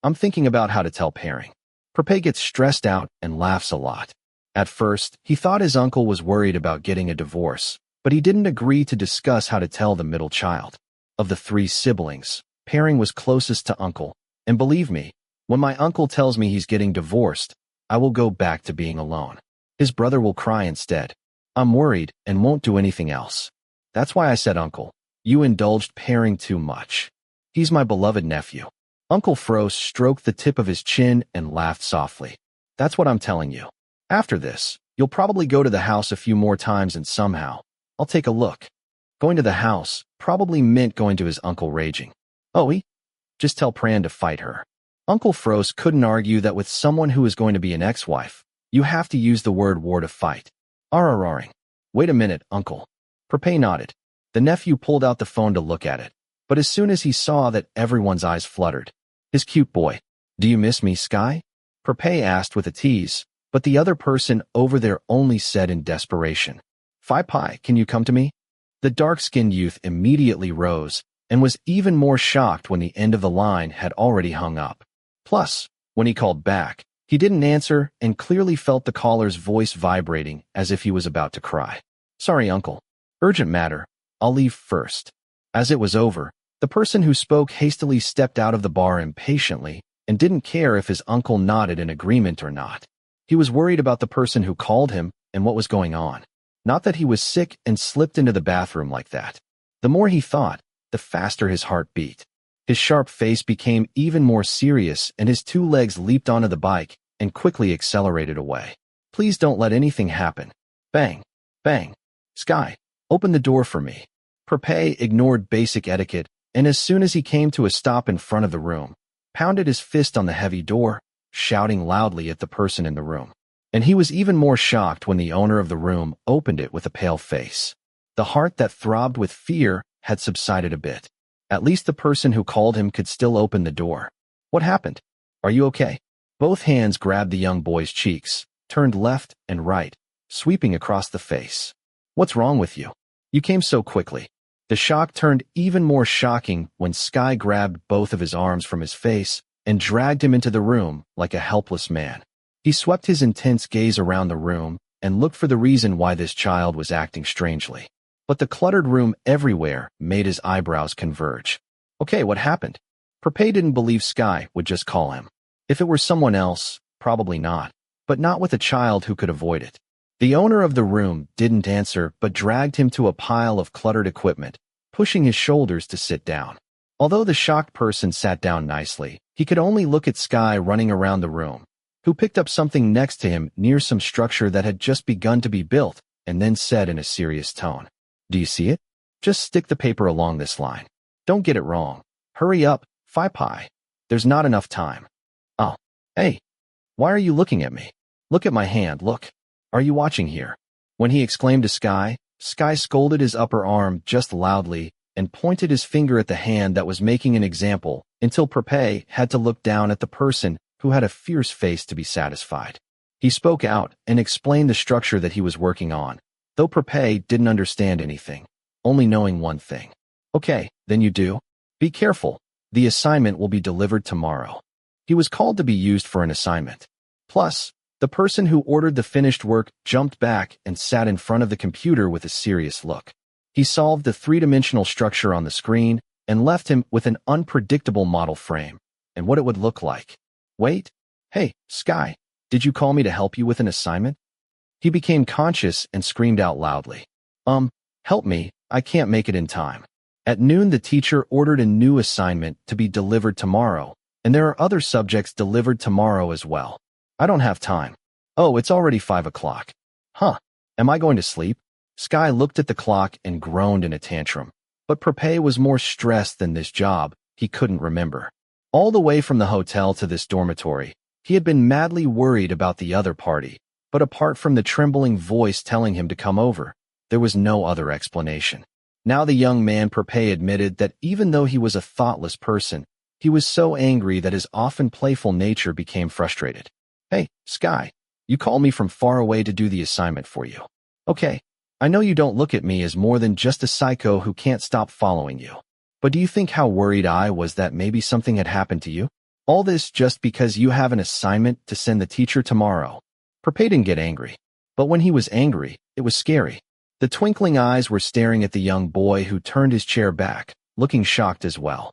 I'm thinking about how to tell Pairing. Prapai gets stressed out and laughs a lot. At first, he thought his uncle was worried about getting a divorce, but he didn't agree to discuss how to tell the middle child. Of the three siblings, Pairing was closest to uncle, and believe me, when my uncle tells me he's getting divorced, I will go back to being alone. His brother will cry instead. I'm worried and won't do anything else. That's why I said, Uncle, you indulged Pairing too much. He's my beloved nephew. Uncle Fros stroked the tip of his chin and laughed softly. That's what I'm telling you. After this, you'll probably go to the house a few more times and somehow, I'll take a look. Going to the house probably meant going to his uncle raging. Oh, just tell Pran to fight her. Uncle Fros couldn't argue that with someone who is going to be an ex-wife, you have to use the word war to fight. Arrarring. Wait a minute, Uncle. Prapai nodded. The nephew pulled out the phone to look at it, but as soon as he saw that everyone's eyes fluttered. His cute boy. Do you miss me, Sky? Prapai asked with a tease, but the other person over there only said in desperation. Prapai, can you come to me? The dark-skinned youth immediately rose and was even more shocked when the end of the line had already hung up. Plus, when he called back, he didn't answer and clearly felt the caller's voice vibrating as if he was about to cry. Sorry, Uncle. Urgent matter. I'll leave first. As it was over, the person who spoke hastily stepped out of the bar impatiently and didn't care if his uncle nodded in agreement or not. He was worried about the person who called him and what was going on. Not that he was sick and slipped into the bathroom like that. The more he thought, the faster his heart beat. His sharp face became even more serious and his two legs leaped onto the bike and quickly accelerated away. Please don't let anything happen. Bang. Bang. Sky, open the door for me. Prapai ignored basic etiquette and as soon as he came to a stop in front of the room, pounded his fist on the heavy door, shouting loudly at the person in the room. And he was even more shocked when the owner of the room opened it with a pale face. The heart that throbbed with fear had subsided a bit. At least the person who called him could still open the door. What happened? Are you okay? Both hands grabbed the young boy's cheeks, turned left and right, sweeping across the face. What's wrong with you? You came so quickly. The shock turned even more shocking when Sky grabbed both of his arms from his face and dragged him into the room like a helpless man. He swept his intense gaze around the room and looked for the reason why this child was acting strangely. But the cluttered room everywhere made his eyebrows converge. Okay, what happened? Prapai didn't believe Sky would just call him. If it were someone else, probably not, but not with a child who could avoid it. The owner of the room didn't answer but dragged him to a pile of cluttered equipment, pushing his shoulders to sit down. Although the shocked person sat down nicely, he could only look at Sky running around the room, who picked up something next to him near some structure that had just begun to be built, and then said in a serious tone, "Do you see it? Just stick the paper along this line. Don't get it wrong. Hurry up, Prapai. There's not enough time." "Oh, hey, why are you looking at me? Look at my hand, look. Are you watching here?" When he exclaimed to Sky, Sky scolded his upper arm just loudly and pointed his finger at the hand that was making an example until Prapai had to look down at the person who had a fierce face to be satisfied. He spoke out and explained the structure that he was working on, though Prapai didn't understand anything, only knowing one thing. "Okay, then you do. Be careful. The assignment will be delivered tomorrow." He was called to be used for an assignment. Plus, the person who ordered the finished work jumped back and sat in front of the computer with a serious look. He solved the three-dimensional structure on the screen and left him with an unpredictable model frame and what it would look like. "Wait. Hey, Sky, did you call me to help you with an assignment?" He became conscious and screamed out loudly. Help me, I can't make it in time." At noon, the teacher ordered a new assignment to be delivered tomorrow, and there are other subjects delivered tomorrow as well. "I don't have time." "Oh, it's already 5 o'clock. Huh, am I going to sleep?" Sky looked at the clock and groaned in a tantrum. But Prapai was more stressed than this job, he couldn't remember. All the way from the hotel to this dormitory, he had been madly worried about the other party, but apart from the trembling voice telling him to come over, there was no other explanation. Now the young man Prapai admitted that even though he was a thoughtless person, he was so angry that his often playful nature became frustrated. "Hey, Sky, you called me from far away to do the assignment for you. Okay, I know you don't look at me as more than just a psycho who can't stop following you. But do you think how worried I was that maybe something had happened to you? All this just because you have an assignment to send the teacher tomorrow." Prapai didn't get angry. But when he was angry, it was scary. The twinkling eyes were staring at the young boy who turned his chair back, looking shocked as well.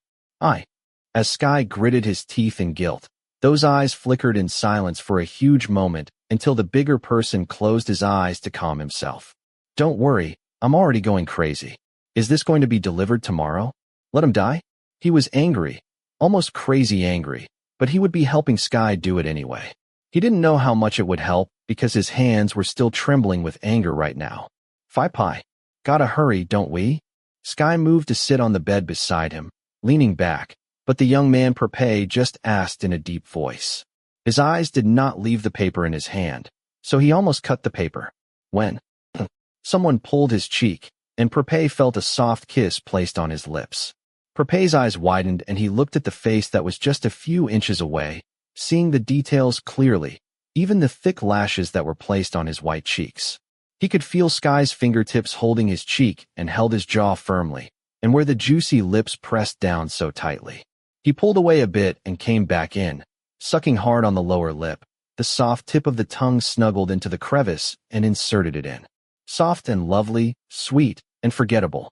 As Sky gritted his teeth in guilt, those eyes flickered in silence for a huge moment until the bigger person closed his eyes to calm himself. "Don't worry, I'm already going crazy. Is this going to be delivered tomorrow? Let him die?" He was angry, almost crazy angry, but he would be helping Sky do it anyway. He didn't know how much it would help because his hands were still trembling with anger right now. "Prapai, gotta hurry, don't we?" Sky moved to sit on the bed beside him, leaning back, but the young man Prapai just asked in a deep voice. His eyes did not leave the paper in his hand, so he almost cut the paper. When someone pulled his cheek, and Prapai felt a soft kiss placed on his lips. Prapai's eyes widened and he looked at the face that was just a few inches away, seeing the details clearly, even the thick lashes that were placed on his white cheeks. He could feel Sky's fingertips holding his cheek and held his jaw firmly, and where the juicy lips pressed down so tightly. He pulled away a bit and came back in, sucking hard on the lower lip. The soft tip of the tongue snuggled into the crevice and inserted it in. Soft and lovely, sweet and forgettable.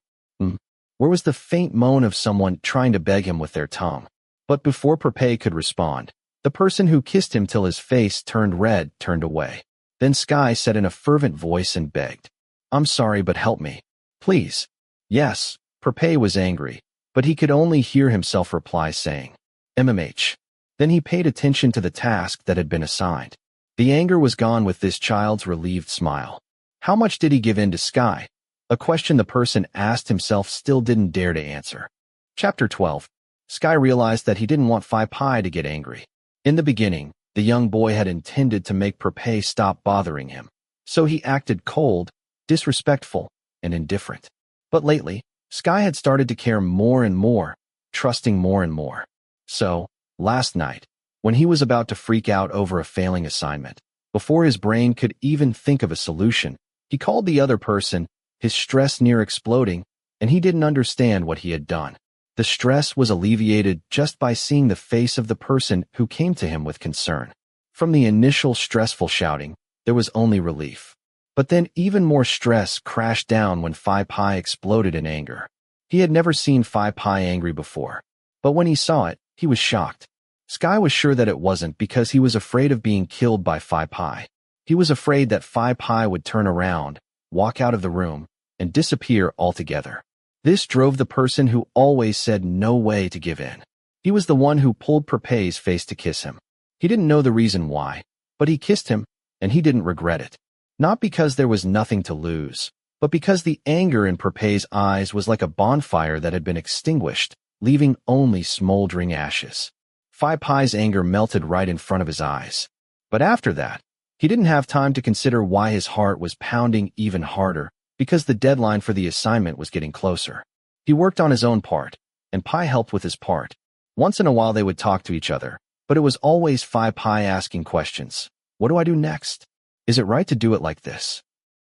Where was the faint moan of someone trying to beg him with their tongue? But before Prapai could respond, the person who kissed him till his face turned red turned away. Then Sky said in a fervent voice and begged, "I'm sorry, but help me. Please." Yes, Prapai was angry, but he could only hear himself reply saying, "MMH." Then he paid attention to the task that had been assigned. The anger was gone with this child's relieved smile. How much did he give in to Sky? A question the person asked himself still didn't dare to answer. Chapter 12. Sky realized that he didn't want Prapai to get angry. In the beginning, the young boy had intended to make Prapai stop bothering him, so he acted cold, disrespectful, and indifferent. But lately, Sky had started to care more and more, trusting more and more. So, last night, when he was about to freak out over a failing assignment, before his brain could even think of a solution, he called the other person, his stress near exploding, and he didn't understand what he had done. The stress was alleviated just by seeing the face of the person who came to him with concern. From the initial stressful shouting, there was only relief. But then even more stress crashed down when Prapai exploded in anger. He had never seen Prapai angry before. But when he saw it, he was shocked. Sky was sure that it wasn't because he was afraid of being killed by Prapai. He was afraid that Prapai would turn around, walk out of the room, and disappear altogether. This drove the person who always said no way to give in. He was the one who pulled Prapai's face to kiss him. He didn't know the reason why, but he kissed him, and he didn't regret it. Not because there was nothing to lose, but because the anger in Prapai's eyes was like a bonfire that had been extinguished, leaving only smoldering ashes. Prapai's anger melted right in front of his eyes. But after that, he didn't have time to consider why his heart was pounding even harder, because the deadline for the assignment was getting closer. He worked on his own part, and Pai helped with his part. Once in a while they would talk to each other, but it was always Pai asking questions. What do I do next? Is it right to do it like this?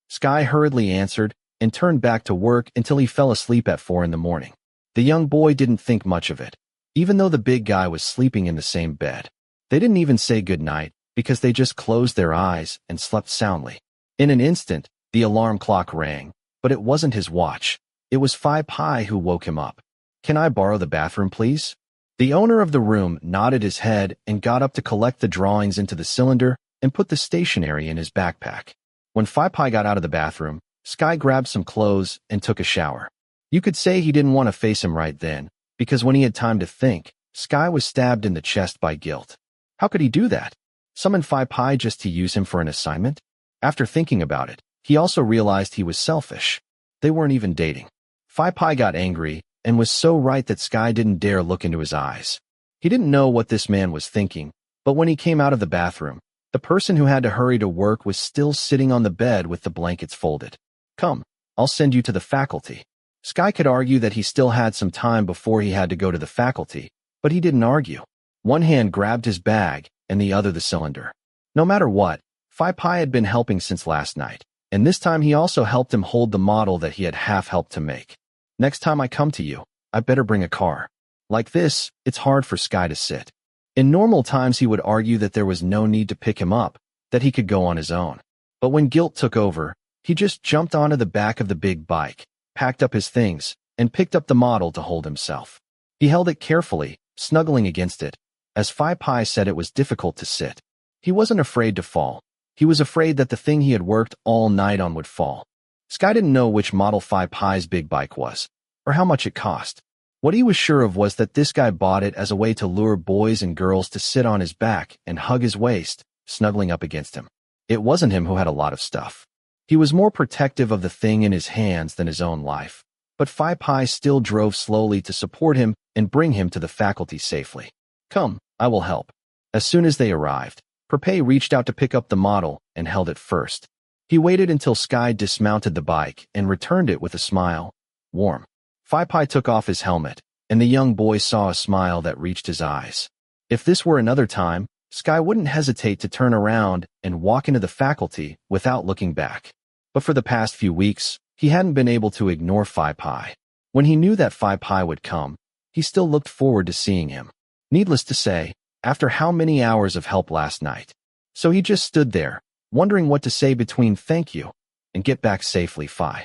Sky hurriedly answered and turned back to work until he fell asleep at 4 in the morning. The young boy didn't think much of it, even though the big guy was sleeping in the same bed. They didn't even say goodnight, because they just closed their eyes and slept soundly. In an instant, the alarm clock rang, but it wasn't his watch. It was Prapai who woke him up. Can I borrow the bathroom, please? The owner of the room nodded his head and got up to collect the drawings into the cylinder and put the stationery in his backpack. When Prapai got out of the bathroom, Sky grabbed some clothes and took a shower. You could say he didn't want to face him right then, because when he had time to think, Sky was stabbed in the chest by guilt. How could he do that? Summon Prapai just to use him for an assignment? After thinking about it, he also realized he was selfish. They weren't even dating. Prapai got angry and was so right that Sky didn't dare look into his eyes. He didn't know what this man was thinking, but when he came out of the bathroom, the person who had to hurry to work was still sitting on the bed with the blankets folded. Come, I'll send you to the faculty. Sky could argue that he still had some time before he had to go to the faculty, but he didn't argue. One hand grabbed his bag and the other the cylinder. No matter what, Prapai had been helping since last night, and this time he also helped him hold the model that he had half helped to make. Next time I come to you, I better bring a car. Like this, it's hard for Sky to sit. In normal times he would argue that there was no need to pick him up, that he could go on his own. But when guilt took over, he just jumped onto the back of the big bike, packed up his things, and picked up the model to hold himself. He held it carefully, snuggling against it. As Prapai said, it was difficult to sit. He wasn't afraid to fall. He was afraid that the thing he had worked all night on would fall. Sky didn't know which model Prapai's big bike was, or how much it cost. What he was sure of was that this guy bought it as a way to lure boys and girls to sit on his back and hug his waist, snuggling up against him. It wasn't him who had a lot of stuff. He was more protective of the thing in his hands than his own life. But Prapai still drove slowly to support him and bring him to the faculty safely. Come, I will help. As soon as they arrived, Prapai reached out to pick up the model and held it first. He waited until Sky dismounted the bike and returned it with a smile. Warm. Prapai took off his helmet, and the young boy saw a smile that reached his eyes. If this were another time, Sky wouldn't hesitate to turn around and walk into the faculty without looking back. But for the past few weeks, he hadn't been able to ignore Prapai. When he knew that Prapai would come, he still looked forward to seeing him. Needless to say, after how many hours of help last night. So he just stood there, wondering what to say between thank you and get back safely, Prapai.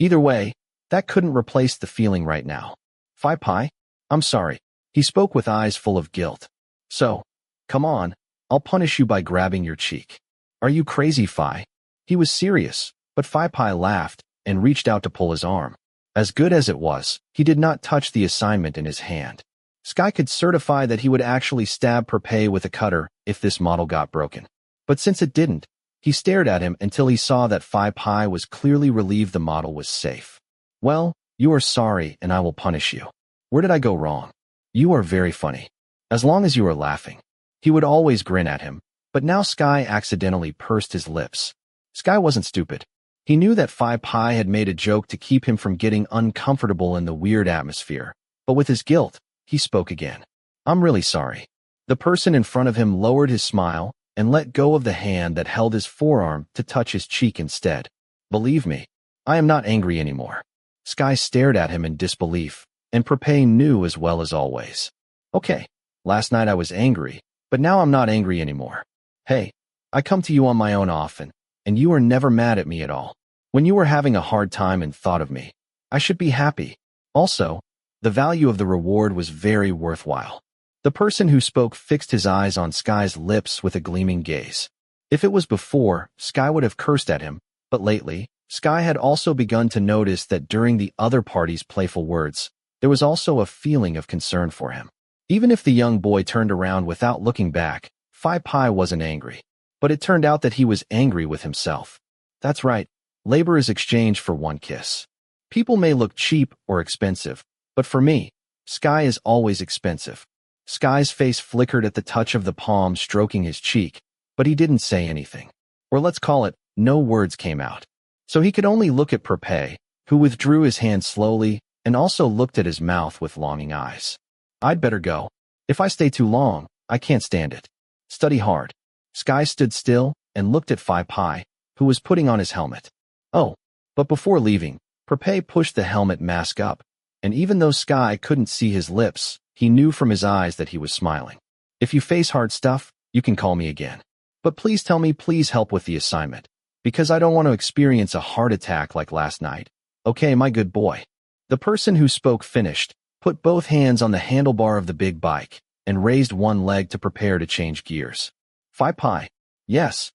Either way, that couldn't replace the feeling right now. Prapai, I'm sorry. He spoke with eyes full of guilt. So, come on, I'll punish you by grabbing your cheek. Are you crazy, Prapai? He was serious, but Prapai laughed and reached out to pull his arm. As good as it was, he did not touch the assignment in his hand. Sky could certify that he would actually stab Prapai with a cutter if this model got broken. But since it didn't, he stared at him until he saw that Prapai was clearly relieved the model was safe. Well, you are sorry and I will punish you. Where did I go wrong? You are very funny. As long as you are laughing. He would always grin at him, but now Sky accidentally pursed his lips. Sky wasn't stupid. He knew that Prapai had made a joke to keep him from getting uncomfortable in the weird atmosphere, but with his guilt, he spoke again. I'm really sorry. The person in front of him lowered his smile and let go of the hand that held his forearm to touch his cheek instead. Believe me, I am not angry anymore. Sky stared at him in disbelief, and Prapai knew as well as always. Okay, last night I was angry, but now I'm not angry anymore. Hey, I come to you on my own often, and you are never mad at me at all. When you were having a hard time and thought of me, I should be happy. Also, the value of the reward was very worthwhile. The person who spoke fixed his eyes on Sky's lips with a gleaming gaze. If it was before, Sky would have cursed at him, but lately, Sky had also begun to notice that during the other party's playful words, there was also a feeling of concern for him. Even if the young boy turned around without looking back, Prapai wasn't angry. But it turned out that he was angry with himself. That's right, labor is exchanged for one kiss. People may look cheap or expensive, but for me, Sky is always expensive. Sky's face flickered at the touch of the palm stroking his cheek, but he didn't say anything. Or let's call it, no words came out. So he could only look at Prapai, who withdrew his hand slowly and also looked at his mouth with longing eyes. I'd better go. If I stay too long, I can't stand it. Study hard. Sky stood still and looked at Prapai, who was putting on his helmet. Oh, but before leaving, Prapai pushed the helmet mask up, and even though Sky couldn't see his lips, he knew from his eyes that he was smiling. If you face hard stuff, you can call me again. But please tell me, please help with the assignment, because I don't want to experience a heart attack like last night. Okay, my good boy. The person who spoke finished, put both hands on the handlebar of the big bike, and raised one leg to prepare to change gears. Prapai. Yes.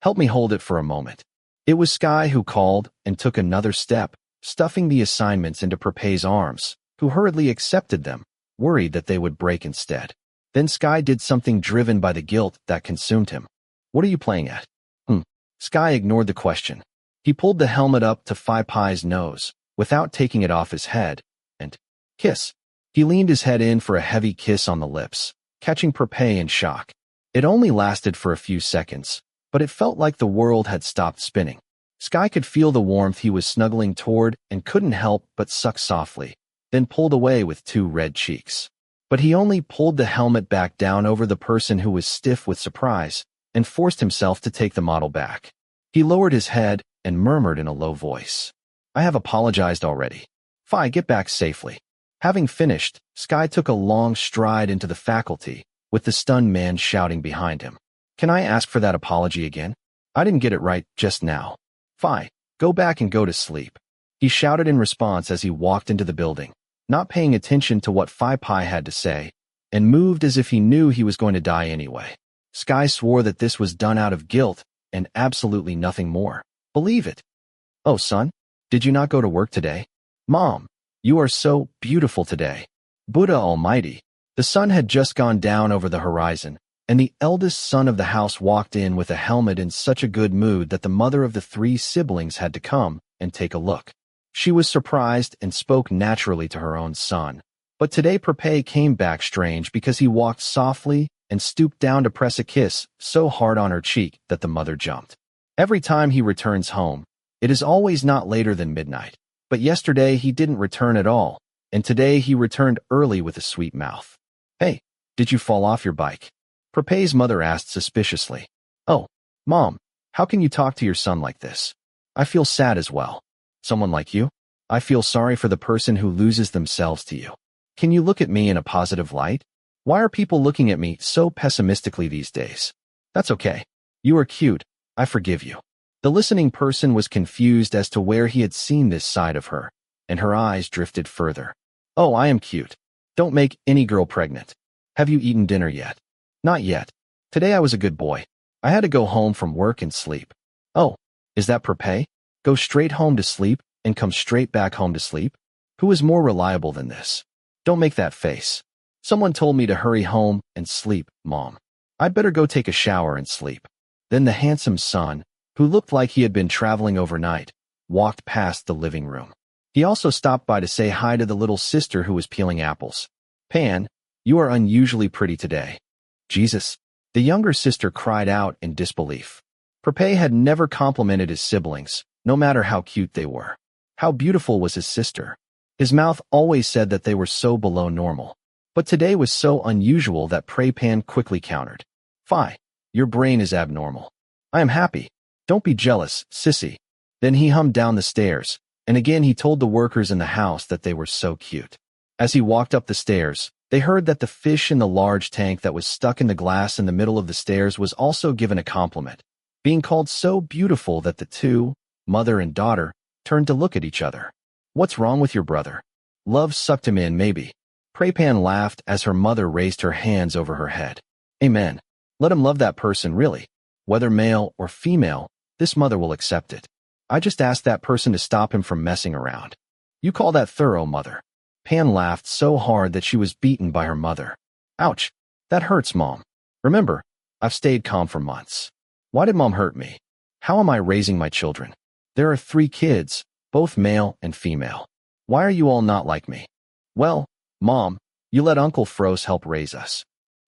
Help me hold it for a moment. It was Sky who called and took another step, stuffing the assignments into Prapai's arms, who hurriedly accepted them, worried that they would break instead. Then Sky did something driven by the guilt that consumed him. What are you playing at? Sky ignored the question. He pulled the helmet up to Prapai's nose, without taking it off his head, and kiss. He leaned his head in for a heavy kiss on the lips, catching Prapai in shock. It only lasted for a few seconds, but it felt like the world had stopped spinning. Sky could feel the warmth he was snuggling toward and couldn't help but suck softly, then pulled away with two red cheeks. But he only pulled the helmet back down over the person who was stiff with surprise and forced himself to take the model back. He lowered his head and murmured in a low voice, I have apologized already. Fine, get back safely. Having finished, Sky took a long stride into the faculty, with the stunned man shouting behind him. Can I ask for that apology again? I didn't get it right just now. Fine, go back and go to sleep. He shouted in response as he walked into the building, not paying attention to what Prapai had to say, and moved as if he knew he was going to die anyway. Sky swore that this was done out of guilt and absolutely nothing more. Believe it. Oh, son, did you not go to work today? Mom, you are so beautiful today. Buddha Almighty. The sun had just gone down over the horizon, and the eldest son of the house walked in with a helmet in such a good mood that the mother of the three siblings had to come and take a look. She was surprised and spoke naturally to her own son. But today Prapai came back strange because he walked softly and stooped down to press a kiss so hard on her cheek that the mother jumped. Every time he returns home, it is always not later than midnight. But yesterday he didn't return at all, and today he returned early with a sweet mouth. Hey, did you fall off your bike? Prapai's mother asked suspiciously. Oh, Mom, how can you talk to your son like this? I feel sad as well. Someone like you? I feel sorry for the person who loses themselves to you. Can you look at me in a positive light? Why are people looking at me so pessimistically these days? That's okay. You are cute. I forgive you. The listening person was confused as to where he had seen this side of her, and her eyes drifted further. Oh, I am cute. Don't make any girl pregnant. Have you eaten dinner yet? Not yet. Today I was a good boy. I had to go home from work and sleep. Oh, is that Prapai? Go straight home to sleep and come straight back home to sleep? Who is more reliable than this? Don't make that face. Someone told me to hurry home and sleep, Mom. I'd better go take a shower and sleep. Then the handsome son, who looked like he had been traveling overnight, walked past the living room. He also stopped by to say hi to the little sister who was peeling apples. Pan, you are unusually pretty today. Jesus, the younger sister cried out in disbelief. Prapai had never complimented his siblings, no matter how cute they were. How beautiful was his sister. His mouth always said that they were so below normal. But today was so unusual that Prapai quickly countered. Fie, your brain is abnormal. I am happy. Don't be jealous, sissy. Then he hummed down the stairs, and again he told the workers in the house that they were so cute. As he walked up the stairs, they heard that the fish in the large tank that was stuck in the glass in the middle of the stairs was also given a compliment, being called so beautiful that the two, mother and daughter, turned to look at each other. "What's wrong with your brother? Love sucked him in, maybe." Prapai laughed as her mother raised her hands over her head. "Amen. Let him love that person, really. Whether male or female, this mother will accept it. I just asked that person to stop him from messing around." "You call that thorough, mother?" Pan laughed so hard that she was beaten by her mother. "Ouch. That hurts, Mom. Remember, I've stayed calm for months. Why did Mom hurt me? How am I raising my children? There are 3 kids, both male and female. Why are you all not like me?" "Well, Mom, you let Uncle Froze help raise us,"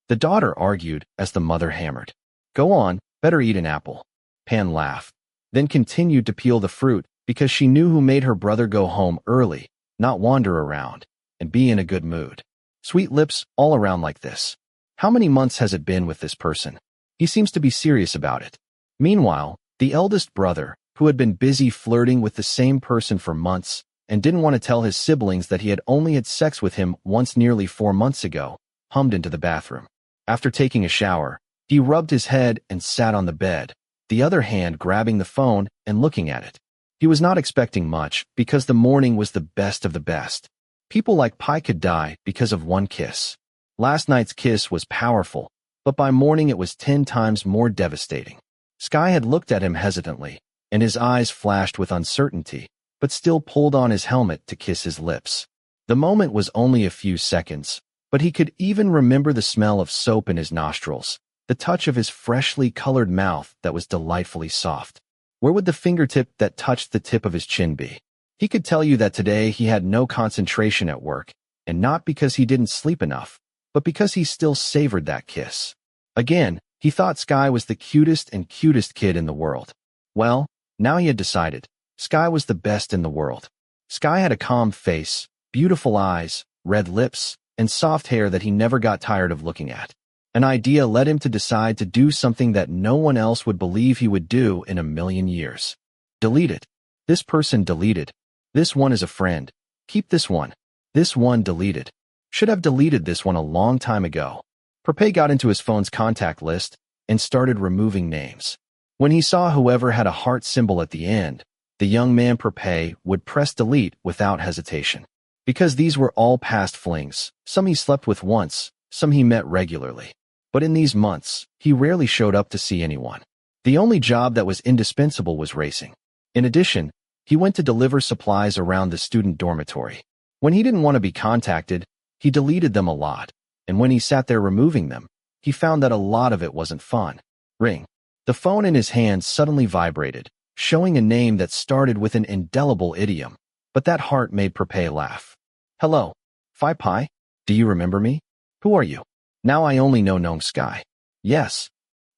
the daughter argued as the mother hammered. "Go on, better eat an apple." Pan laughed, then continued to peel the fruit because she knew who made her brother go home early, not wander around, and be in a good mood. "Sweet lips all around like this. How many months has it been with this person? He seems to be serious about it." Meanwhile, the eldest brother, who had been busy flirting with the same person for months and didn't want to tell his siblings that he had only had sex with him once nearly 4 months ago, hummed into the bathroom. After taking a shower, he rubbed his head and sat on the bed, the other hand grabbing the phone and looking at it. He was not expecting much because the morning was the best of the best. People like Pi could die because of one kiss. Last night's kiss was powerful, but by morning it was 10 times more devastating. Sky had looked at him hesitantly, and his eyes flashed with uncertainty, but still pulled on his helmet to kiss his lips. The moment was only a few seconds, but he could even remember the smell of soap in his nostrils, the touch of his freshly colored mouth that was delightfully soft. Where would the fingertip that touched the tip of his chin be? He could tell you that today he had no concentration at work, and not because he didn't sleep enough, but because he still savored that kiss. Again, he thought Sky was the cutest kid in the world. Well, now he had decided. Sky was the best in the world. Sky had a calm face, beautiful eyes, red lips, and soft hair that he never got tired of looking at. An idea led him to decide to do something that no one else would believe he would do in a million years. Delete it. This person deleted. This one is a friend. Keep this one. This one deleted. Should have deleted this one a long time ago. Prapai got into his phone's contact list and started removing names. When he saw whoever had a heart symbol at the end, the young man Prapai would press delete without hesitation. Because these were all past flings, some he slept with once, some he met regularly. But in these months, he rarely showed up to see anyone. The only job that was indispensable was racing. In addition, he went to deliver supplies around the student dormitory. When he didn't want to be contacted, he deleted them a lot, and when he sat there removing them, he found that a lot of it wasn't fun. Ring. The phone in his hand suddenly vibrated, showing a name that started with an indelible idiom, but that heart made Prapai laugh. "Hello. Prapai? Do you remember me? Who are you?" "Now I only know Gnome Sky." "Yes."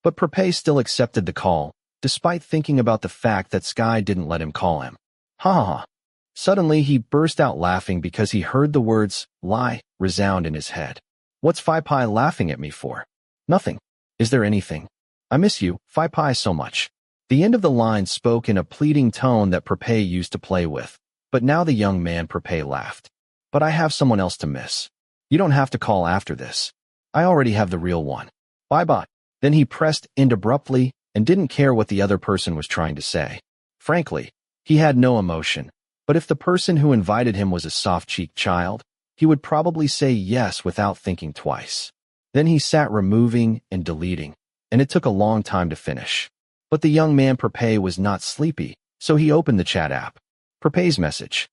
But Prapai still accepted the call, despite thinking about the fact that Sky didn't let him call him. Ha ha ha. Suddenly he burst out laughing because he heard the words, lie, resound in his head. "What's Prapai laughing at me for?" "Nothing. Is there anything? I miss you, Prapai, so much." The end of the line spoke in a pleading tone that Prapai used to play with, but now the young man Prapai laughed. "But I have someone else to miss. You don't have to call after this. I already have the real one. Bye-bye." Then he pressed end abruptly and didn't care what the other person was trying to say. Frankly, he had no emotion, but if the person who invited him was a soft-cheeked child, he would probably say yes without thinking twice. Then he sat removing and deleting, and it took a long time to finish. But the young man Prapai was not sleepy, so he opened the chat app. Prapai's message.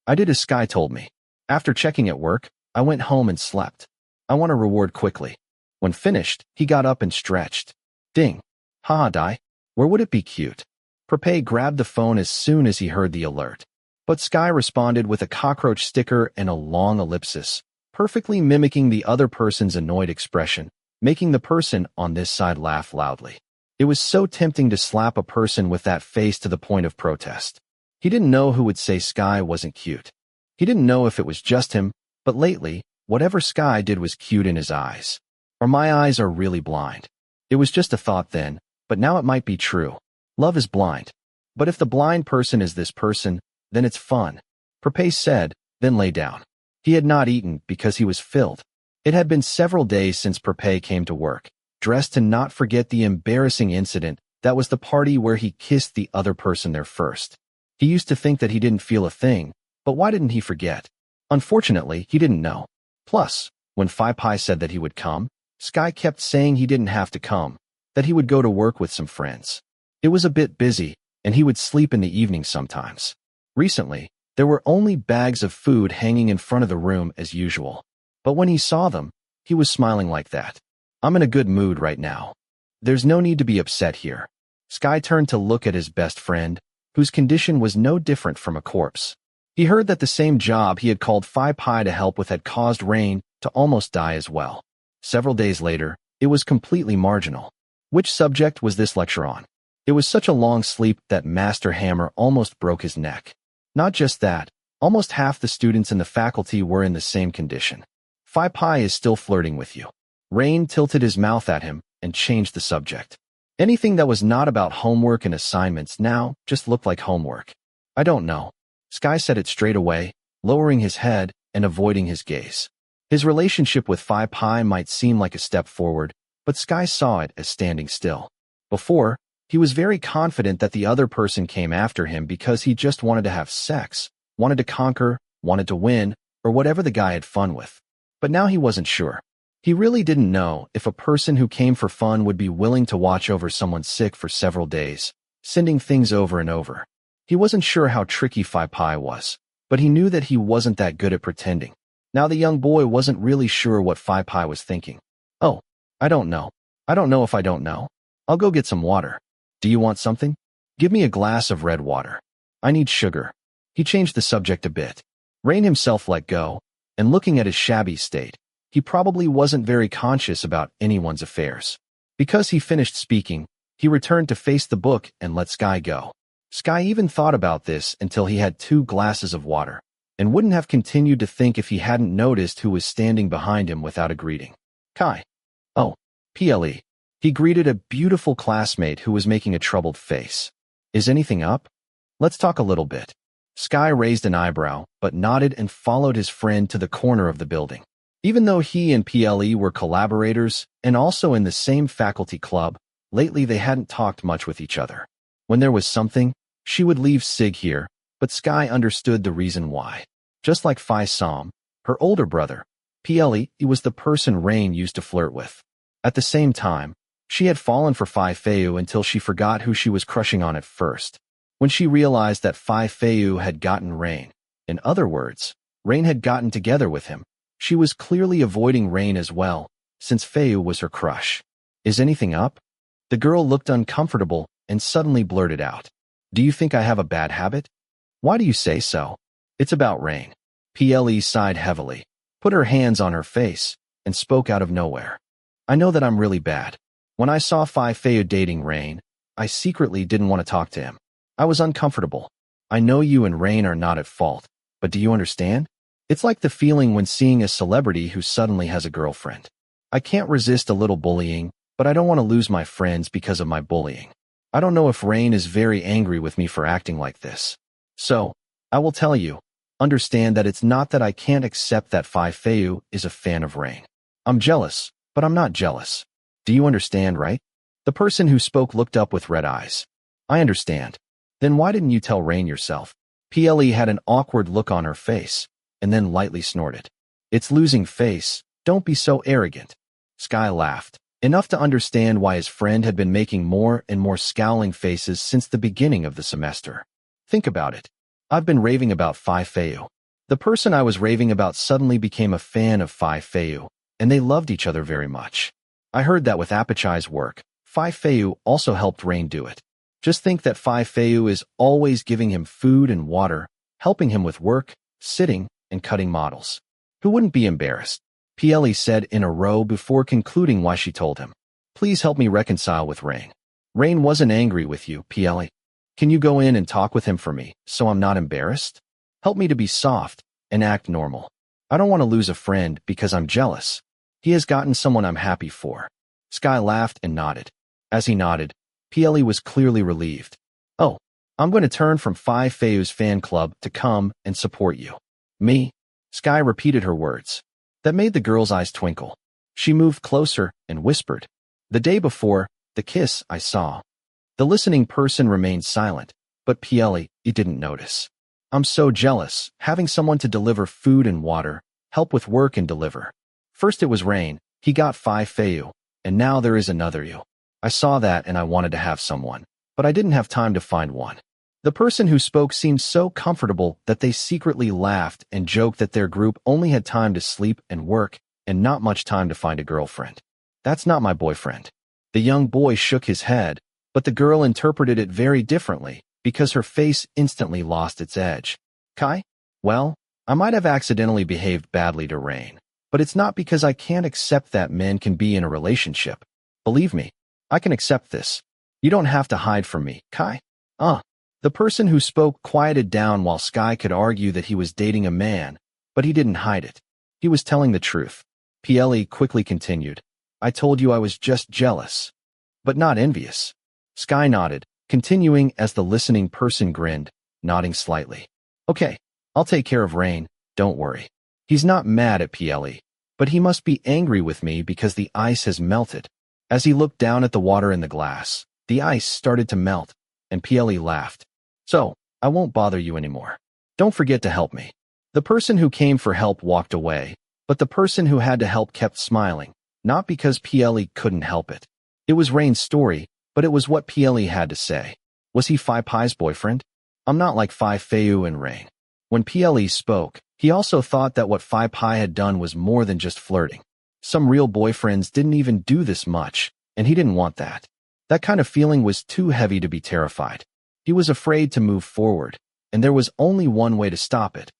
"I did as Sky told me. After checking at work, I went home and slept. I want a reward quickly." When finished, he got up and stretched. Ding. Haha, die. Where would it be cute? Prapai grabbed the phone as soon as he heard the alert. But Sky responded with a cockroach sticker and a long ellipsis, perfectly mimicking the other person's annoyed expression, making the person on this side laugh loudly. It was so tempting to slap a person with that face to the point of protest. He didn't know who would say Sky wasn't cute. He didn't know if it was just him, but lately, whatever Sky did was cute in his eyes. Or my eyes are really blind. It was just a thought then, but now it might be true. Love is blind. But if the blind person is this person, then it's fun. Prapai said, then lay down. He had not eaten because he was filled. It had been several days since Prapai came to work, dressed to not forget the embarrassing incident that was the party where he kissed the other person there first. He used to think that he didn't feel a thing, but why didn't he forget? Unfortunately, he didn't know. Plus, when Prapai said that he would come, Sky kept saying he didn't have to come, that he would go to work with some friends. It was a bit busy, and he would sleep in the evening sometimes. Recently, there were only bags of food hanging in front of the room as usual. But when he saw them, he was smiling like that. I'm in a good mood right now. There's no need to be upset here. Sky turned to look at his best friend, whose condition was no different from a corpse. He heard that the same job he had called Prapai to help with had caused Rain to almost die as well. Several days later, it was completely marginal. Which subject was this lecture on? It was such a long sleep that Master Hammer almost broke his neck. Not just that, almost half the students in the faculty were in the same condition. Prapai is still flirting with you. Rain tilted his mouth at him and changed the subject. Anything that was not about homework and assignments now just looked like homework. I don't know. Sky said it straight away, lowering his head and avoiding his gaze. His relationship with Prapai might seem like a step forward, but Sky saw it as standing still. Before, he was very confident that the other person came after him because he just wanted to have sex, wanted to conquer, wanted to win, or whatever the guy had fun with. But now he wasn't sure. He really didn't know if a person who came for fun would be willing to watch over someone sick for several days, sending things over and over. He wasn't sure how tricky Prapai was, but he knew that he wasn't that good at pretending. Now the young boy wasn't really sure what Prapai was thinking. Oh, I don't know. I don't know if I don't know. I'll go get some water. Do you want something? Give me a glass of red water. I need sugar. He changed the subject a bit. Rain himself let go, and looking at his shabby state, he probably wasn't very conscious about anyone's affairs. Because he finished speaking, he returned to face the book and let Sky go. Sky even thought about this until he had 2 glasses of water, and wouldn't have continued to think if he hadn't noticed who was standing behind him without a greeting. Kai. Oh, PLE. He greeted a beautiful classmate who was making a troubled face. Is anything up? Let's talk a little bit. Sky raised an eyebrow, but nodded and followed his friend to the corner of the building. Even though he and PLE were collaborators and also in the same faculty club, lately they hadn't talked much with each other. When there was something, she would leave Sig here, but Sky understood the reason why. Just like Phi Som, her older brother, PLE was the person Rain used to flirt with. At the same time, she had fallen for Phi Feu until she forgot who she was crushing on at first. When she realized that Phi Feu had gotten Rain, in other words, Rain had gotten together with him, she was clearly avoiding Rain as well, since Feu was her crush. Is anything up? The girl looked uncomfortable and suddenly blurted out. Do you think I have a bad habit? Why do you say so? It's about Rain. PLE sighed heavily, put her hands on her face, and spoke out of nowhere. I know that I'm really bad. When I saw Phi Feu dating Rain, I secretly didn't want to talk to him. I was uncomfortable. I know you and Rain are not at fault, but do you understand? It's like the feeling when seeing a celebrity who suddenly has a girlfriend. I can't resist a little bullying, but I don't want to lose my friends because of my bullying. I don't know if Rain is very angry with me for acting like this. So, I will tell you, understand that it's not that I can't accept that Phi Feu is a fan of Rain. I'm jealous, but I'm not jealous. Do you understand, right? The person who spoke looked up with red eyes. I understand. Then why didn't you tell Rain yourself? PLE had an awkward look on her face, and then lightly snorted. It's losing face, don't be so arrogant. Sky laughed, enough to understand why his friend had been making more and more scowling faces since the beginning of the semester. Think about it. I've been raving about Phi Feu. The person I was raving about suddenly became a fan of Phi Feu, and they loved each other very much. I heard that with Apachai's work, Phi Feu also helped Rain do it. Just think that Phi Feu is always giving him food and water, helping him with work, sitting, and cutting models. Who wouldn't be embarrassed? PLE said in a row before concluding why she told him. Please help me reconcile with Rain. Rain wasn't angry with you, PLE. Can you go in and talk with him for me, so I'm not embarrassed? Help me to be soft and act normal. I don't want to lose a friend because I'm jealous. He has gotten someone I'm happy for. Sky laughed and nodded. As he nodded, PLE was clearly relieved. Oh, I'm going to turn from Phi Feu's fan club to come and support you. Me? Sky repeated her words. That made the girl's eyes twinkle. She moved closer and whispered, "The day before, the kiss I saw." The listening person remained silent, but Pieli didn't notice. "I'm so jealous, having someone to deliver food and water, help with work and deliver. First it was Rain, he got 5 Feu, and now there is another you. I saw that and I wanted to have someone, but I didn't have time to find one." The person who spoke seemed so comfortable that they secretly laughed and joked that their group only had time to sleep and work and not much time to find a girlfriend. "That's not my boyfriend." The young boy shook his head, but the girl interpreted it very differently because her face instantly lost its edge. "Kai? Well, I might have accidentally behaved badly to Rain, but it's not because I can't accept that men can be in a relationship. Believe me, I can accept this. You don't have to hide from me, Kai." The person who spoke quieted down while Sky could argue that he was dating a man, but he didn't hide it. He was telling the truth. Pieli quickly continued, "I told you I was just jealous, but not envious." Sky nodded, continuing as the listening person grinned, nodding slightly. "Okay, I'll take care of Rain, don't worry." He's not mad at Pieli, but he must be angry with me because the ice has melted. As he looked down at the water in the glass, the ice started to melt, and Pieli laughed. "So, I won't bother you anymore. Don't forget to help me." The person who came for help walked away, but the person who had to help kept smiling, not because Pieli couldn't help it. It was Rain's story, but it was what Pieli had to say. Was he Pai's boyfriend? I'm not like Feu and Rain. When Pieli spoke, he also thought that what Pai had done was more than just flirting. Some real boyfriends didn't even do this much, and he didn't want that. That kind of feeling was too heavy to be terrified. He was afraid to move forward, and there was only one way to stop it.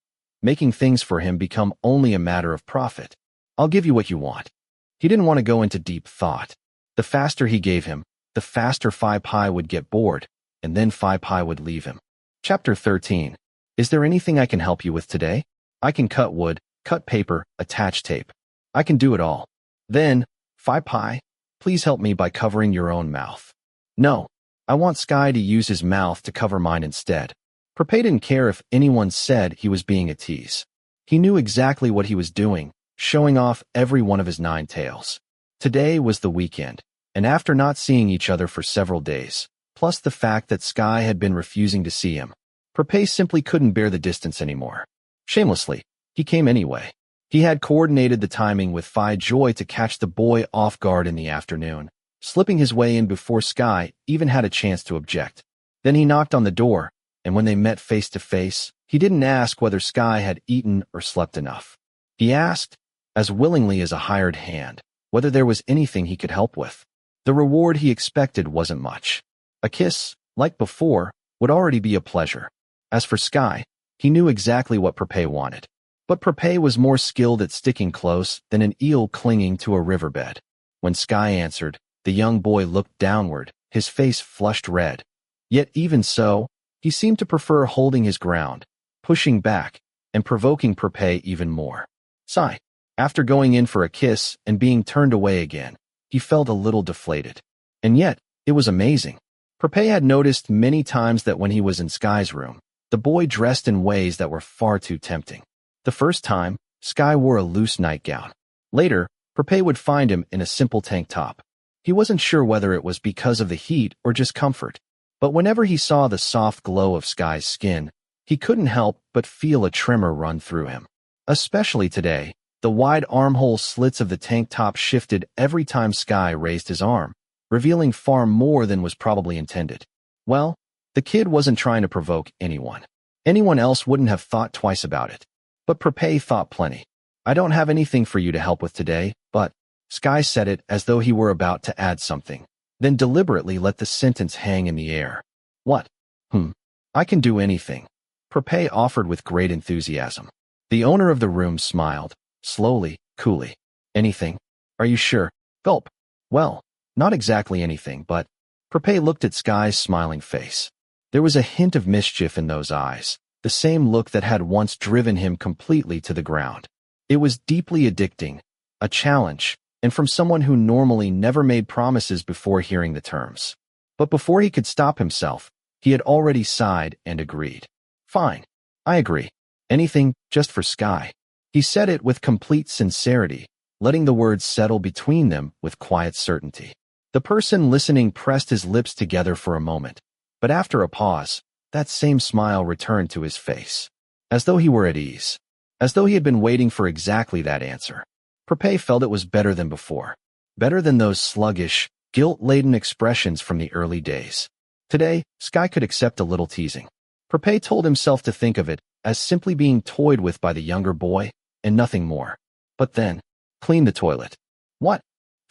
Making things for him become only a matter of profit. "I'll give you what you want." He didn't want to go into deep thought. The faster he gave him, the faster Pai would get bored, and then Pai would leave him. Chapter 13. Is there anything I can help you with today? I can cut wood, cut paper, attach tape. I can do it all. Then, Pai, please help me by covering your own mouth. No, I want Sky to use his mouth to cover mine instead. Prapai didn't care if anyone said he was being a tease. He knew exactly what he was doing, showing off every one of his 9 tails. Today was the weekend, and after not seeing each other for several days, plus the fact that Sky had been refusing to see him, Prapai simply couldn't bear the distance anymore. Shamelessly, he came anyway. He had coordinated the timing with Phi Joy to catch the boy off guard in the afternoon, slipping his way in before Sky even had a chance to object. Then he knocked on the door, and when they met face to face, he didn't ask whether Sky had eaten or slept enough. He asked, as willingly as a hired hand, whether there was anything he could help with. The reward he expected wasn't much. A kiss, like before, would already be a pleasure. As for Sky, he knew exactly what Prapai wanted. But Prapai was more skilled at sticking close than an eel clinging to a riverbed. When Sky answered, the young boy looked downward, his face flushed red. Yet even so, he seemed to prefer holding his ground, pushing back, and provoking Prapai even more. Sigh. After going in for a kiss and being turned away again, he felt a little deflated. And yet, it was amazing. Prapai had noticed many times that when he was in Sky's room, the boy dressed in ways that were far too tempting. The first time, Sky wore a loose nightgown. Later, Prapai would find him in a simple tank top. He wasn't sure whether it was because of the heat or just comfort, but whenever he saw the soft glow of Sky's skin, he couldn't help but feel a tremor run through him. Especially today, the wide armhole slits of the tank top shifted every time Sky raised his arm, revealing far more than was probably intended. Well, the kid wasn't trying to provoke anyone. Anyone else wouldn't have thought twice about it. But Prapai thought plenty. "I don't have anything for you to help with today, but..." Sky said it as though he were about to add something, then deliberately let the sentence hang in the air. "What? I can do anything," Prapai offered with great enthusiasm. The owner of the room smiled, slowly, coolly. "Anything? Are you sure?" Gulp. "Well, not exactly anything, but..." Prapai looked at Sky's smiling face. There was a hint of mischief in those eyes, the same look that had once driven him completely to the ground. It was deeply addicting, a challenge, and from someone who normally never made promises before hearing the terms. But before he could stop himself, he had already sighed and agreed. "Fine. I agree. Anything, just for Sky." He said it with complete sincerity, letting the words settle between them with quiet certainty. The person listening pressed his lips together for a moment, but after a pause, that same smile returned to his face, as though he were at ease, as though he had been waiting for exactly that answer. Prapai felt it was better than before, better than those sluggish, guilt-laden expressions from the early days. Today, Sky could accept a little teasing. Prapai told himself to think of it as simply being toyed with by the younger boy, and nothing more. But then, clean the toilet. What?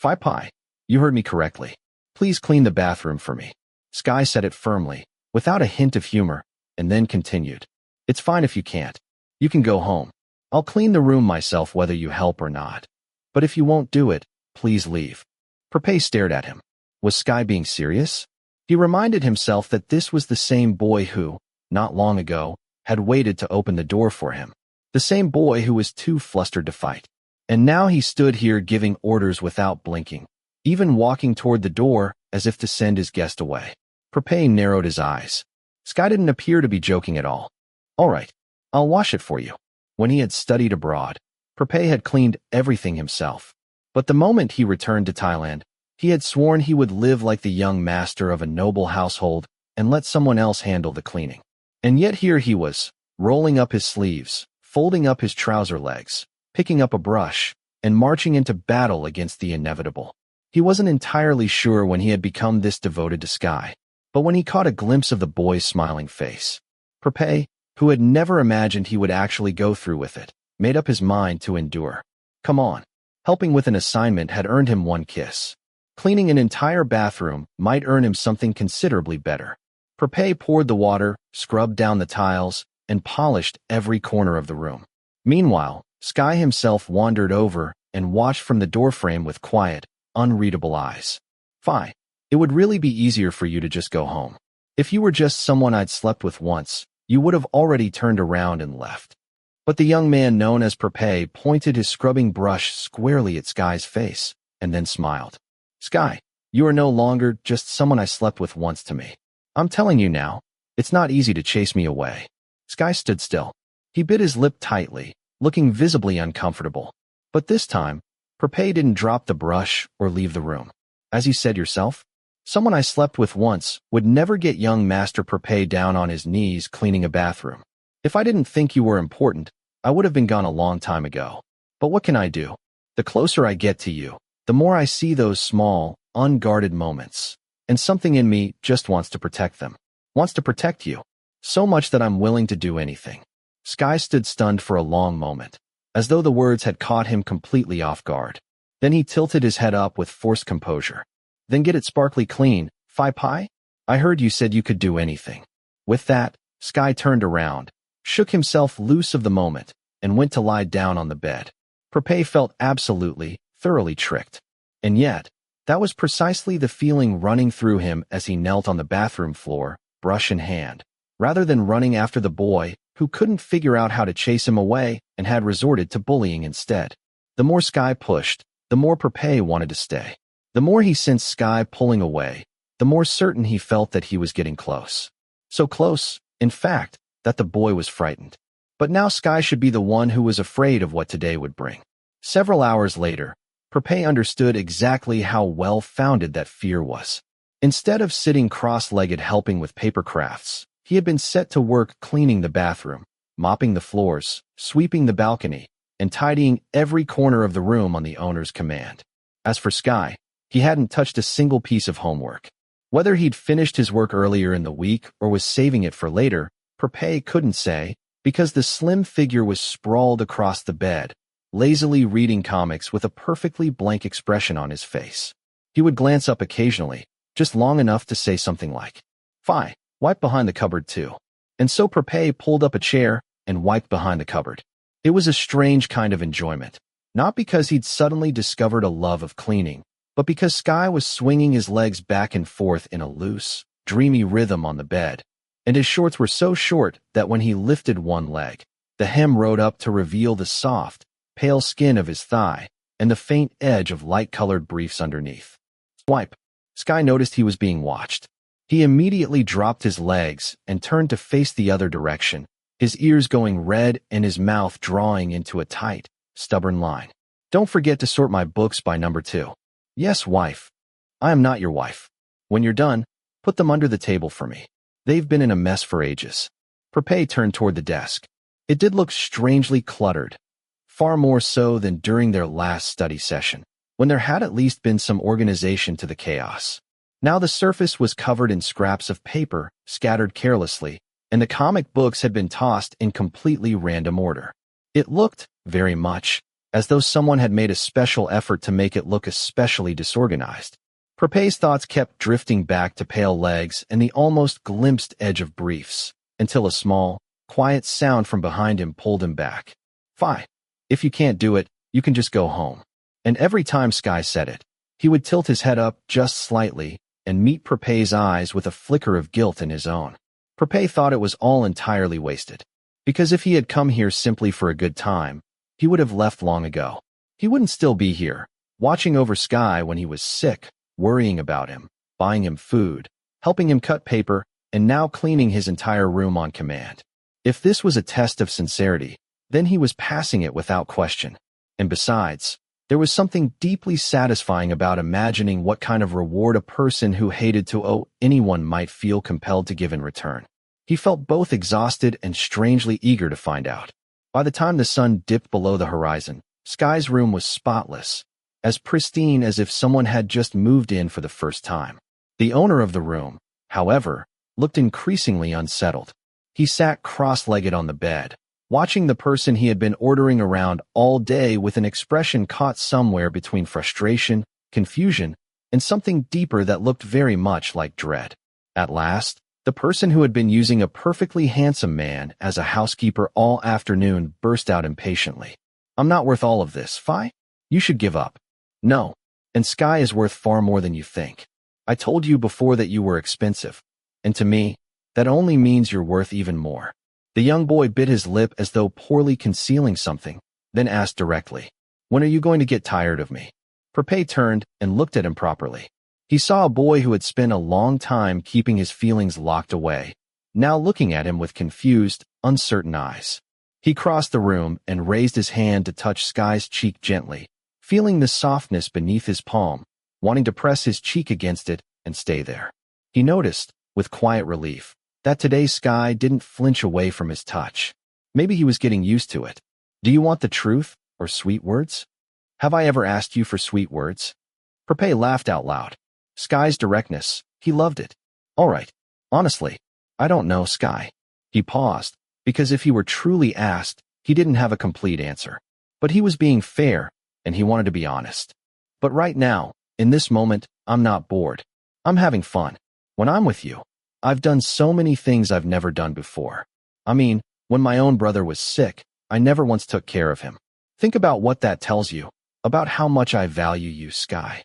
Prapai, you heard me correctly. Please clean the bathroom for me. Sky said it firmly, without a hint of humor, and then continued. It's fine if you can't. You can go home. I'll clean the room myself whether you help or not. But if you won't do it, please leave. Prapai stared at him. Was Sky being serious? He reminded himself that this was the same boy who, not long ago, had waited to open the door for him. The same boy who was too flustered to fight. And now he stood here giving orders without blinking, even walking toward the door as if to send his guest away. Prapai narrowed his eyes. Sky didn't appear to be joking at all. All right, I'll wash it for you. When he had studied abroad, Prapai had cleaned everything himself. But the moment he returned to Thailand, he had sworn he would live like the young master of a noble household and let someone else handle the cleaning. And yet here he was, rolling up his sleeves, folding up his trouser legs, picking up a brush, and marching into battle against the inevitable. He wasn't entirely sure when he had become this devoted to Sky, but when he caught a glimpse of the boy's smiling face, Prapai, who had never imagined he would actually go through with it, made up his mind to endure. Come on. Helping with an assignment had earned him one kiss. Cleaning an entire bathroom might earn him something considerably better. Prapai poured the water, scrubbed down the tiles, and polished every corner of the room. Meanwhile, Sky himself wandered over and watched from the doorframe with quiet, unreadable eyes. Fine. It would really be easier for you to just go home. If you were just someone I'd slept with once, you would have already turned around and left. But the young man known as Prapai pointed his scrubbing brush squarely at Sky's face, and then smiled. Sky, you are no longer just someone I slept with once to me. I'm telling you now, it's not easy to chase me away. Sky stood still. He bit his lip tightly, looking visibly uncomfortable. But this time, Prapai didn't drop the brush or leave the room. As you said yourself, someone I slept with once would never get young Master Prapai down on his knees cleaning a bathroom. If I didn't think you were important, I would have been gone a long time ago. But what can I do? The closer I get to you, the more I see those small, unguarded moments. And something in me just wants to protect them. Wants to protect you. So much that I'm willing to do anything. Sky stood stunned for a long moment, as though the words had caught him completely off guard. Then he tilted his head up with forced composure. Then get it sparkly clean, Prapai? I heard you said you could do anything. With that, Sky turned around, shook himself loose of the moment, and went to lie down on the bed. Prapai felt absolutely, thoroughly tricked. And yet, that was precisely the feeling running through him as he knelt on the bathroom floor, brush in hand, rather than running after the boy who couldn't figure out how to chase him away and had resorted to bullying instead. The more Sky pushed, the more Prapai wanted to stay. The more he sensed Sky pulling away, the more certain he felt that he was getting close. So close, in fact, that the boy was frightened. But now Sky should be the one who was afraid of what today would bring. Several hours later, Prapai understood exactly how well-founded that fear was. Instead of sitting cross-legged helping with paper crafts, he had been set to work cleaning the bathroom, mopping the floors, sweeping the balcony, and tidying every corner of the room on the owner's command. As for Sky, he hadn't touched a single piece of homework. Whether he'd finished his work earlier in the week or was saving it for later, Prapai couldn't say, because the slim figure was sprawled across the bed, lazily reading comics with a perfectly blank expression on his face. He would glance up occasionally, just long enough to say something like, "Fine, wipe behind the cupboard too." And so Prapai pulled up a chair and wiped behind the cupboard. It was a strange kind of enjoyment, not because he'd suddenly discovered a love of cleaning, but because Sky was swinging his legs back and forth in a loose, dreamy rhythm on the bed, and his shorts were so short that when he lifted one leg, the hem rode up to reveal the soft, pale skin of his thigh and the faint edge of light-colored briefs underneath. Swipe. Sky noticed he was being watched. He immediately dropped his legs and turned to face the other direction, his ears going red and his mouth drawing into a tight, stubborn line. Don't forget to sort my books by number 2. Yes, wife. I am not your wife. When you're done, put them under the table for me. They've been in a mess for ages. Prapai turned toward the desk. It did look strangely cluttered, far more so than during their last study session, when there had at least been some organization to the chaos. Now the surface was covered in scraps of paper, scattered carelessly, and the comic books had been tossed in completely random order. It looked, very much, as though someone had made a special effort to make it look especially disorganized. Prapai's thoughts kept drifting back to pale legs and the almost glimpsed edge of briefs, until a small, quiet sound from behind him pulled him back. Fine. If you can't do it, you can just go home. And every time Sky said it, he would tilt his head up just slightly and meet Prapai's eyes with a flicker of guilt in his own. Prapai thought it was all entirely wasted, because if he had come here simply for a good time, he would have left long ago. He wouldn't still be here, watching over Sky when he was sick, worrying about him, buying him food, helping him cut paper, and now cleaning his entire room on command. If this was a test of sincerity, then he was passing it without question. And besides, there was something deeply satisfying about imagining what kind of reward a person who hated to owe anyone might feel compelled to give in return. He felt both exhausted and strangely eager to find out. By the time the sun dipped below the horizon, Sky's room was spotless, as pristine as if someone had just moved in for the first time. The owner of the room, however, looked increasingly unsettled. He sat cross-legged on the bed, watching the person he had been ordering around all day with an expression caught somewhere between frustration, confusion, and something deeper that looked very much like dread. At last, the person who had been using a perfectly handsome man as a housekeeper all afternoon burst out impatiently. I'm not worth all of this, Fi. You should give up. No, and Sky is worth far more than you think. I told you before that you were expensive, and to me, that only means you're worth even more. The young boy bit his lip as though poorly concealing something, then asked directly, when are you going to get tired of me? Prapai turned and looked at him properly. He saw a boy who had spent a long time keeping his feelings locked away, now looking at him with confused, uncertain eyes. He crossed the room and raised his hand to touch Sky's cheek gently, feeling the softness beneath his palm, wanting to press his cheek against it and stay there. He noticed, with quiet relief, that today Sky didn't flinch away from his touch. Maybe he was getting used to it. Do you want the truth, or sweet words? Have I ever asked you for sweet words? Prapai laughed out loud. Sky's directness, he loved it. All right, honestly, I don't know, Sky. He paused, because if he were truly asked, he didn't have a complete answer. But he was being fair, and he wanted to be honest. But right now, in this moment, I'm not bored. I'm having fun. When I'm with you, I've done so many things I've never done before. I mean, when my own brother was sick, I never once took care of him. Think about what that tells you, about how much I value you, Sky.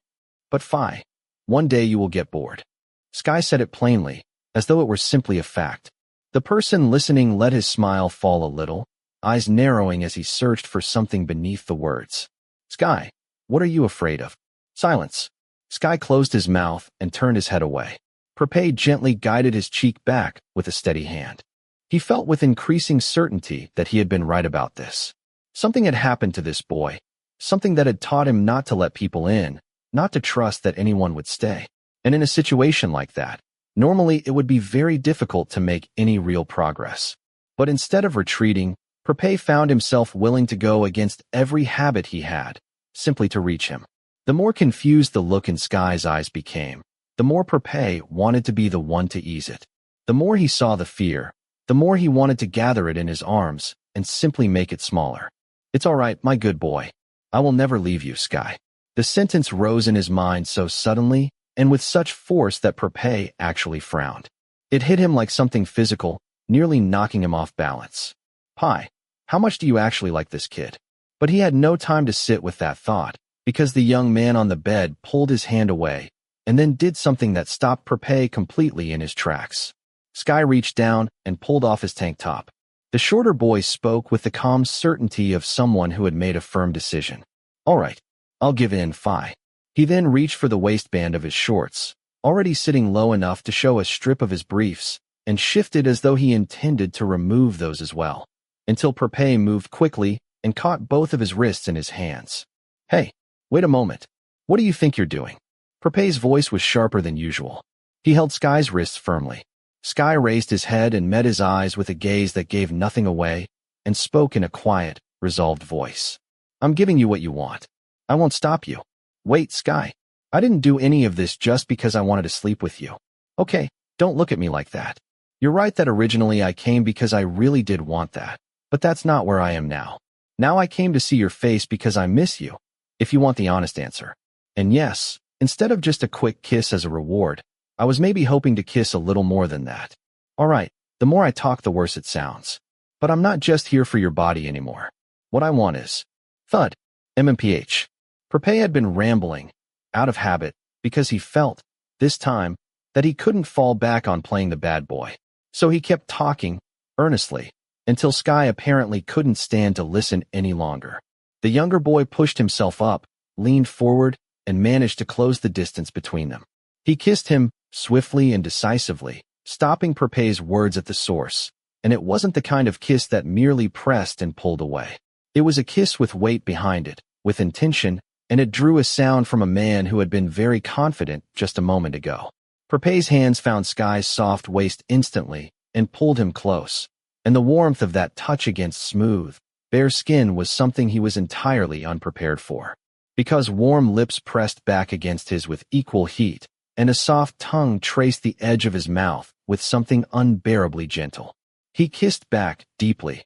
But Fi, one day you will get bored. Sky said it plainly, as though it were simply a fact. The person listening let his smile fall a little, eyes narrowing as he searched for something beneath the words. Sky, what are you afraid of? Silence. Sky closed his mouth and turned his head away. Prapai gently guided his cheek back with a steady hand. He felt with increasing certainty that he had been right about this. Something had happened to this boy, something that had taught him not to let people in, not to trust that anyone would stay. And in a situation like that, normally it would be very difficult to make any real progress. But instead of retreating, Prapai found himself willing to go against every habit he had, simply to reach him. The more confused the look in Sky's eyes became, the more Prapai wanted to be the one to ease it. The more he saw the fear, the more he wanted to gather it in his arms and simply make it smaller. It's all right, my good boy. I will never leave you, Sky. The sentence rose in his mind so suddenly and with such force that Prapai actually frowned. It hit him like something physical, nearly knocking him off balance. Pi, how much do you actually like this kid? But he had no time to sit with that thought, because the young man on the bed pulled his hand away and then did something that stopped Prapai completely in his tracks. Sky reached down and pulled off his tank top. The shorter boy spoke with the calm certainty of someone who had made a firm decision. All right, I'll give in, Fi. He then reached for the waistband of his shorts, already sitting low enough to show a strip of his briefs, and shifted as though he intended to remove those as well, until Prapai moved quickly and caught both of his wrists in his hands. Hey, wait a moment. What do you think you're doing? Prapai's voice was sharper than usual. He held Sky's wrists firmly. Sky raised his head and met his eyes with a gaze that gave nothing away, and spoke in a quiet, resolved voice. I'm giving you what you want. I won't stop you. Wait, Sky. I didn't do any of this just because I wanted to sleep with you. Okay, don't look at me like that. You're right that originally I came because I really did want that, but that's not where I am now. Now I came to see your face because I miss you, if you want the honest answer. And yes, instead of just a quick kiss as a reward, I was maybe hoping to kiss a little more than that. All right, the more I talk, the worse it sounds. But I'm not just here for your body anymore. What I want is... Thud. MMPH. Prapai had been rambling, out of habit, because he felt, this time, that he couldn't fall back on playing the bad boy. So he kept talking, earnestly, until Sky apparently couldn't stand to listen any longer. The younger boy pushed himself up, leaned forward, and managed to close the distance between them. He kissed him, swiftly and decisively, stopping Prapai's words at the source, and it wasn't the kind of kiss that merely pressed and pulled away. It was a kiss with weight behind it, with intention, and it drew a sound from a man who had been very confident just a moment ago. Prapai's hands found Sky's soft waist instantly and pulled him close, and the warmth of that touch against smooth, bare skin was something he was entirely unprepared for. Because warm lips pressed back against his with equal heat, and a soft tongue traced the edge of his mouth with something unbearably gentle. He kissed back, deeply,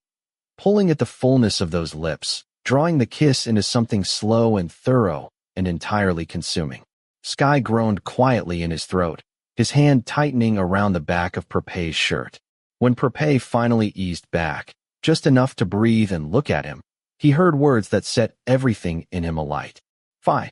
pulling at the fullness of those lips, drawing the kiss into something slow and thorough and entirely consuming. Sky groaned quietly in his throat, his hand tightening around the back of Prapai's shirt. When Prapai finally eased back, just enough to breathe and look at him, he heard words that set everything in him alight. Fi,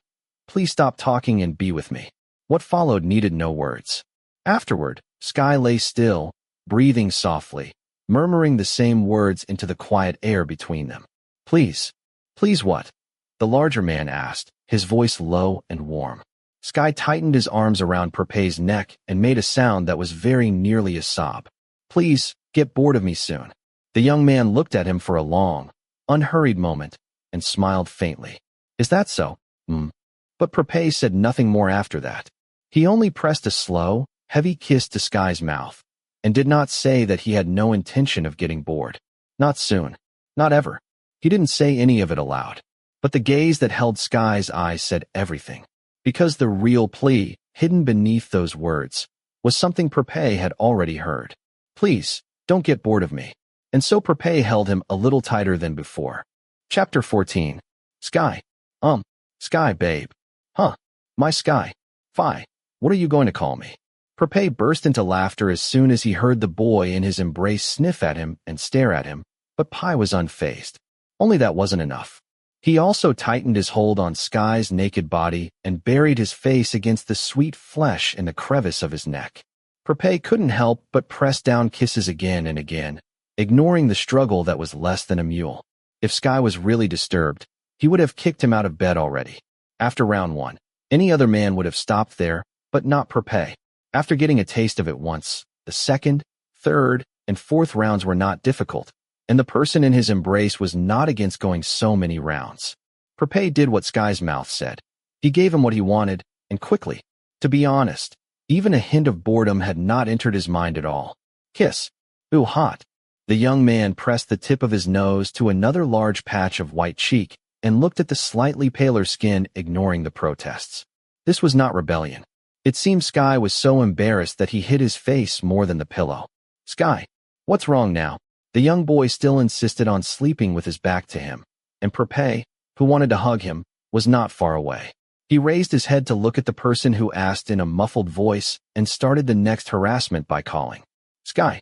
please stop talking and be with me. What followed needed no words. Afterward, Sky lay still, breathing softly, murmuring the same words into the quiet air between them. Please. Please what? The larger man asked, his voice low and warm. Sky tightened his arms around Prapai's neck and made a sound that was very nearly a sob. Please, get bored of me soon. The young man looked at him for a long, unhurried moment and smiled faintly. Is that so? But Prapai said nothing more after that. He only pressed a slow, heavy kiss to Sky's mouth and did not say that he had no intention of getting bored. Not soon. Not ever. He didn't say any of it aloud. But the gaze that held Sky's eyes said everything. Because the real plea, hidden beneath those words, was something Prapai had already heard. Please, don't get bored of me. And so Prapai held him a little tighter than before. Chapter 14. Sky. Sky, babe. Huh. My Sky. Fi. What are you going to call me? Prapai burst into laughter as soon as he heard the boy in his embrace sniff at him and stare at him, but Pai was unfazed. Only that wasn't enough. He also tightened his hold on Sky's naked body and buried his face against the sweet flesh in the crevice of his neck. Prapai couldn't help but press down kisses again and again, ignoring the struggle that was less than a mule. If Sky was really disturbed, he would have kicked him out of bed already. After round one, any other man would have stopped there, but not Prapai. After getting a taste of it once, the second, third, and fourth rounds were not difficult, and the person in his embrace was not against going so many rounds. Prapai did what Sky's mouth said. He gave him what he wanted, and quickly. To be honest, even a hint of boredom had not entered his mind at all. Kiss. Ooh, hot. The young man pressed the tip of his nose to another large patch of white cheek and looked at the slightly paler skin, ignoring the protests. This was not rebellion. It seemed Sky was so embarrassed that he hid his face more than the pillow. Sky, what's wrong now? The young boy still insisted on sleeping with his back to him, and Prapai, who wanted to hug him, was not far away. He raised his head to look at the person who asked in a muffled voice and started the next harassment by calling. Sky.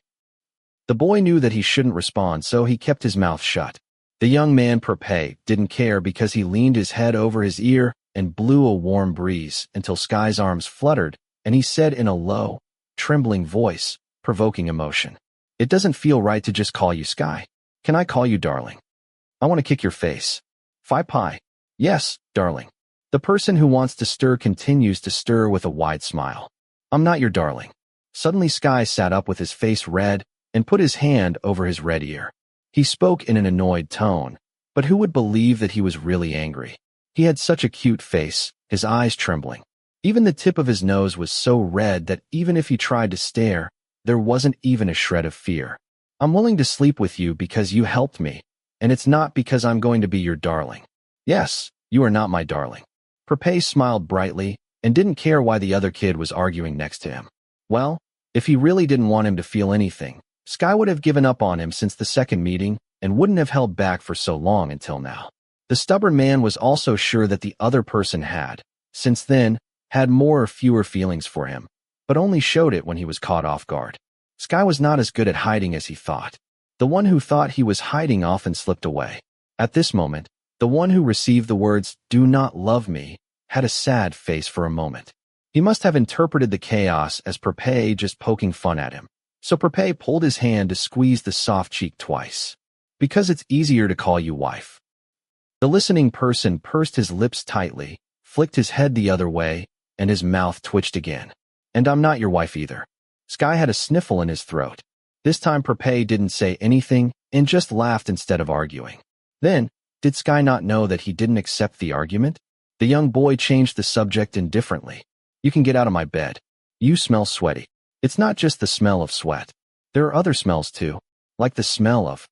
The boy knew that he shouldn't respond, so he kept his mouth shut. The young man, Prapai, didn't care because he leaned his head over his ear and blew a warm breeze until Sky's arms fluttered, and he said in a low, trembling voice, provoking emotion. It doesn't feel right to just call you Sky. Can I call you darling? I want to kick your face. Phi Pi. Yes, darling. The person who wants to stir continues to stir with a wide smile. I'm not your darling. Suddenly Sky sat up with his face red and put his hand over his red ear. He spoke in an annoyed tone, but who would believe that he was really angry? He had such a cute face, his eyes trembling. Even the tip of his nose was so red that even if he tried to stare, there wasn't even a shred of fear. I'm willing to sleep with you because you helped me, and it's not because I'm going to be your darling. Yes, you are not my darling. Prapai smiled brightly and didn't care why the other kid was arguing next to him. Well, if he really didn't want him to feel anything, Sky would have given up on him since the second meeting and wouldn't have held back for so long until now. The stubborn man was also sure that the other person had, since then, had more or fewer feelings for him, but only showed it when he was caught off guard. Sky was not as good at hiding as he thought. The one who thought he was hiding often slipped away. At this moment, the one who received the words, "Do not love me," had a sad face for a moment. He must have interpreted the chaos as Prapai just poking fun at him. So Prapai pulled his hand to squeeze the soft cheek twice. Because it's easier to call you wife. The listening person pursed his lips tightly, flicked his head the other way, and his mouth twitched again. And I'm not your wife either. Sky had a sniffle in his throat. This time Prapai didn't say anything and just laughed instead of arguing. Then, did Sky not know that he didn't accept the argument? The young boy changed the subject indifferently. You can get out of my bed. You smell sweaty. It's not just the smell of sweat. There are other smells too, like the smell of...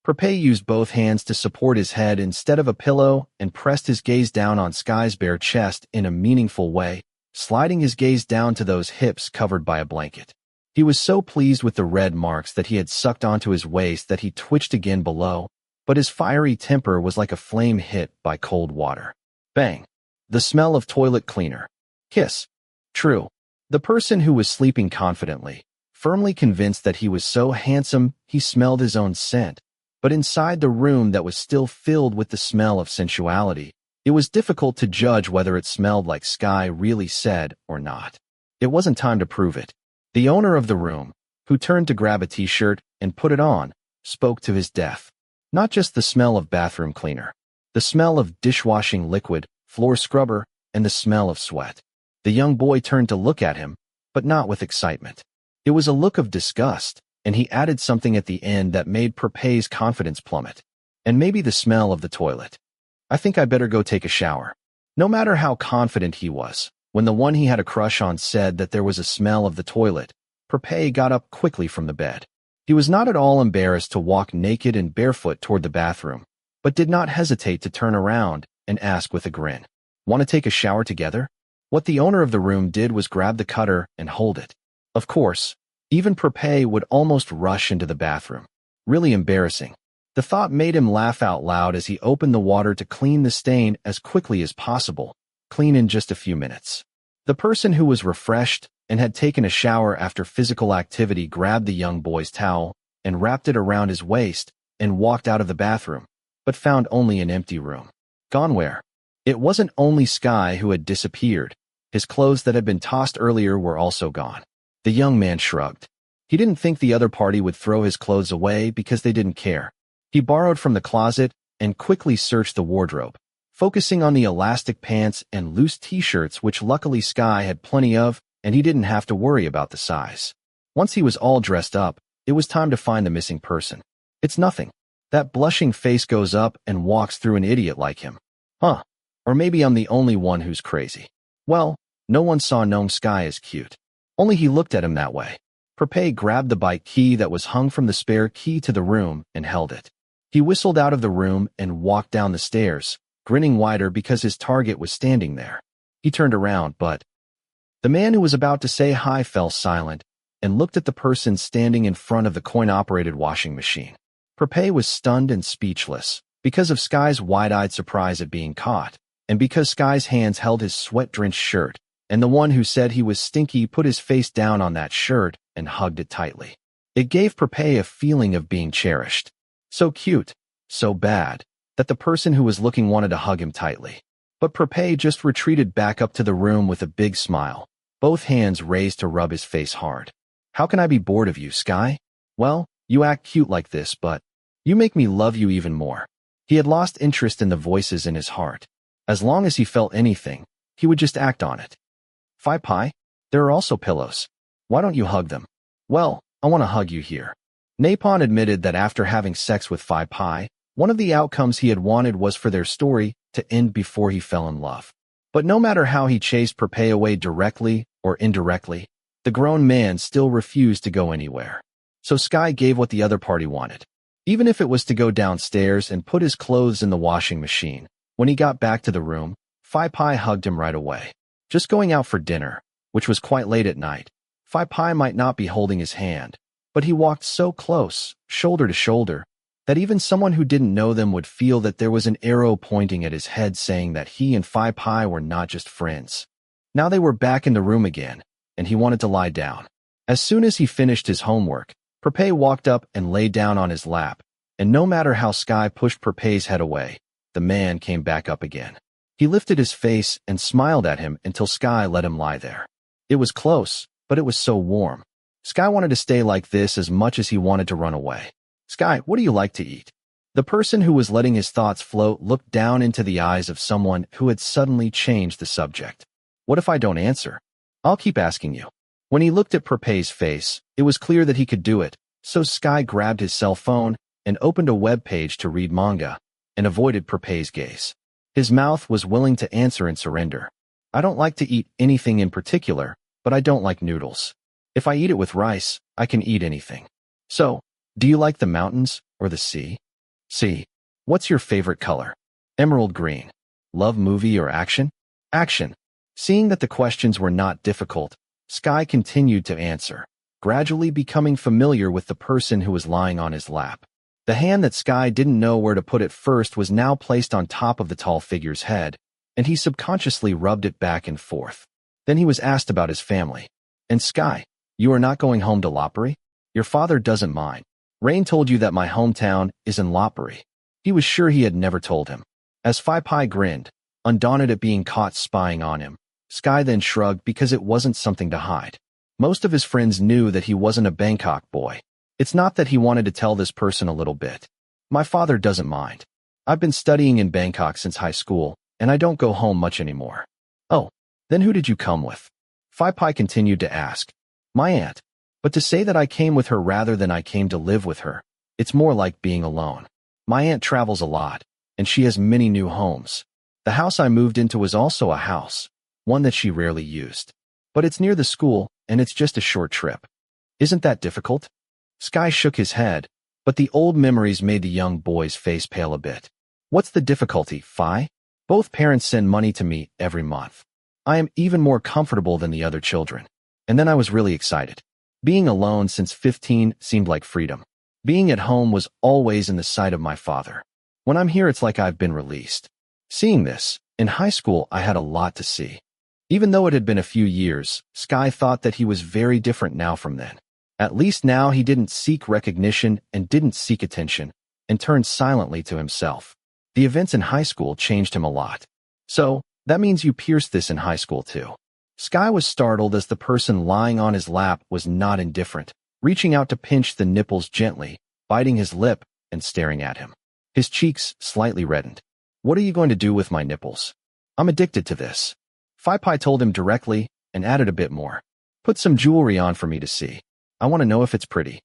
Prapai used both hands to support his head instead of a pillow and pressed his gaze down on Sky's bare chest in a meaningful way, sliding his gaze down to those hips covered by a blanket. He was so pleased with the red marks that he had sucked onto his waist that he twitched again below, but his fiery temper was like a flame hit by cold water. Bang! The smell of toilet cleaner. Kiss. True. The person who was sleeping confidently, firmly convinced that he was so handsome he smelled his own scent. But inside the room that was still filled with the smell of sensuality, it was difficult to judge whether it smelled like Sky really said or not. It wasn't time to prove it. The owner of the room, who turned to grab a t-shirt and put it on, spoke to his death. Not just the smell of bathroom cleaner. The smell of dishwashing liquid, floor scrubber, and the smell of sweat. The young boy turned to look at him, but not with excitement. It was a look of disgust, and he added something at the end that made Prapai's confidence plummet. And maybe the smell of the toilet. I think I better go take a shower. No matter how confident he was, when the one he had a crush on said that there was a smell of the toilet, Prapai got up quickly from the bed. He was not at all embarrassed to walk naked and barefoot toward the bathroom, but did not hesitate to turn around and ask with a grin, "Want to take a shower together?" What the owner of the room did was grab the cutter and hold it. Of course, even Prapai would almost rush into the bathroom. Really embarrassing. The thought made him laugh out loud as he opened the water to clean the stain as quickly as possible, clean in just a few minutes. The person who was refreshed and had taken a shower after physical activity grabbed the young boy's towel and wrapped it around his waist and walked out of the bathroom, but found only an empty room. Gone where? It wasn't only Sky who had disappeared. His clothes that had been tossed earlier were also gone. The young man shrugged. He didn't think the other party would throw his clothes away because they didn't care. He borrowed from the closet and quickly searched the wardrobe, focusing on the elastic pants and loose t-shirts which luckily Sky had plenty of, and he didn't have to worry about the size. Once he was all dressed up, it was time to find the missing person. It's nothing. That blushing face goes up and walks through an idiot like him. Huh. Or maybe I'm the only one who's crazy. Well, no one saw Gnome Sky as cute. Only he looked at him that way. Prapai grabbed the bike key that was hung from the spare key to the room and held it. He whistled out of the room and walked down the stairs, grinning wider because his target was standing there. He turned around, but the man who was about to say hi fell silent and looked at the person standing in front of the coin-operated washing machine. Prapai was stunned and speechless because of Sky's wide-eyed surprise at being caught, and because Sky's hands held his sweat-drenched shirt, and the one who said he was stinky put his face down on that shirt and hugged it tightly. It gave Prapai a feeling of being cherished. So cute, so bad, that the person who was looking wanted to hug him tightly. But Prapai just retreated back up to the room with a big smile, both hands raised to rub his face hard. How can I be bored of you, Sky? Well, you act cute like this, but you make me love you even more. He had lost interest in the voices in his heart. As long as he felt anything, he would just act on it. Prapai, there are also pillows. Why don't you hug them? Well, I want to hug you here. Napon admitted that after having sex with Prapai, one of the outcomes he had wanted was for their story to end before he fell in love. But no matter how he chased Prapai away directly or indirectly, the grown man still refused to go anywhere. So Sky gave what the other party wanted. Even if it was to go downstairs and put his clothes in the washing machine. When he got back to the room, Prapai hugged him right away. Just going out for dinner, which was quite late at night. Prapai might not be holding his hand, but he walked so close, shoulder to shoulder, that even someone who didn't know them would feel that there was an arrow pointing at his head saying that he and Prapai were not just friends. Now they were back in the room again, and he wanted to lie down. As soon as he finished his homework, Prapai walked up and lay down on his lap, and no matter how Sky pushed Prapai's head away, the man came back up again. He lifted his face and smiled at him until Sky let him lie there. It was close, but it was so warm. Sky wanted to stay like this as much as he wanted to run away. Sky, what do you like to eat? The person who was letting his thoughts float looked down into the eyes of someone who had suddenly changed the subject. What if I don't answer? I'll keep asking you. When he looked at Prapai's face, it was clear that he could do it, so Sky grabbed his cell phone and opened a web page to read manga, and avoided Prapai's gaze. His mouth was willing to answer and surrender. I don't like to eat anything in particular, but I don't like noodles. If I eat it with rice, I can eat anything. So, do you like the mountains or the sea? Sea. What's your favorite color? Emerald green. Love movie or action? Action. Seeing that the questions were not difficult, Sky continued to answer, gradually becoming familiar with the person who was lying on his lap. The hand that Sky didn't know where to put at first was now placed on top of the tall figure's head, and he subconsciously rubbed it back and forth. Then he was asked about his family. And Sky, you are not going home to Loppery? Your father doesn't mind. Rain told you that my hometown is in Loppery. He was sure he had never told him. As Prapai grinned, undaunted at being caught spying on him, Sky then shrugged because it wasn't something to hide. Most of his friends knew that he wasn't a Bangkok boy. It's not that he wanted to tell this person a little bit. My father doesn't mind. I've been studying in Bangkok since high school, and I don't go home much anymore. Oh, then who did you come with? Prapai continued to ask. My aunt. But to say that I came with her rather than I came to live with her, it's more like being alone. My aunt travels a lot, and she has many new homes. The house I moved into was also a house, one that she rarely used. But it's near the school, and it's just a short trip. Isn't that difficult? Sky shook his head, but the old memories made the young boy's face pale a bit. What's the difficulty, Phi? Both parents send money to me every month. I am even more comfortable than the other children. And then I was really excited. Being alone since 15 seemed like freedom. Being at home was always in the sight of my father. When I'm here, it's like I've been released. Seeing this, in high school, I had a lot to see. Even though it had been a few years, Sky thought that he was very different now from then. At least now he didn't seek recognition and didn't seek attention, and turned silently to himself. The events in high school changed him a lot. So, that means you pierced this in high school too. Sky was startled as the person lying on his lap was not indifferent, reaching out to pinch the nipples gently, biting his lip, and staring at him. His cheeks slightly reddened. What are you going to do with my nipples? I'm addicted to this. Prapai told him directly, and added a bit more. Put some jewelry on for me to see. I want to know if it's pretty.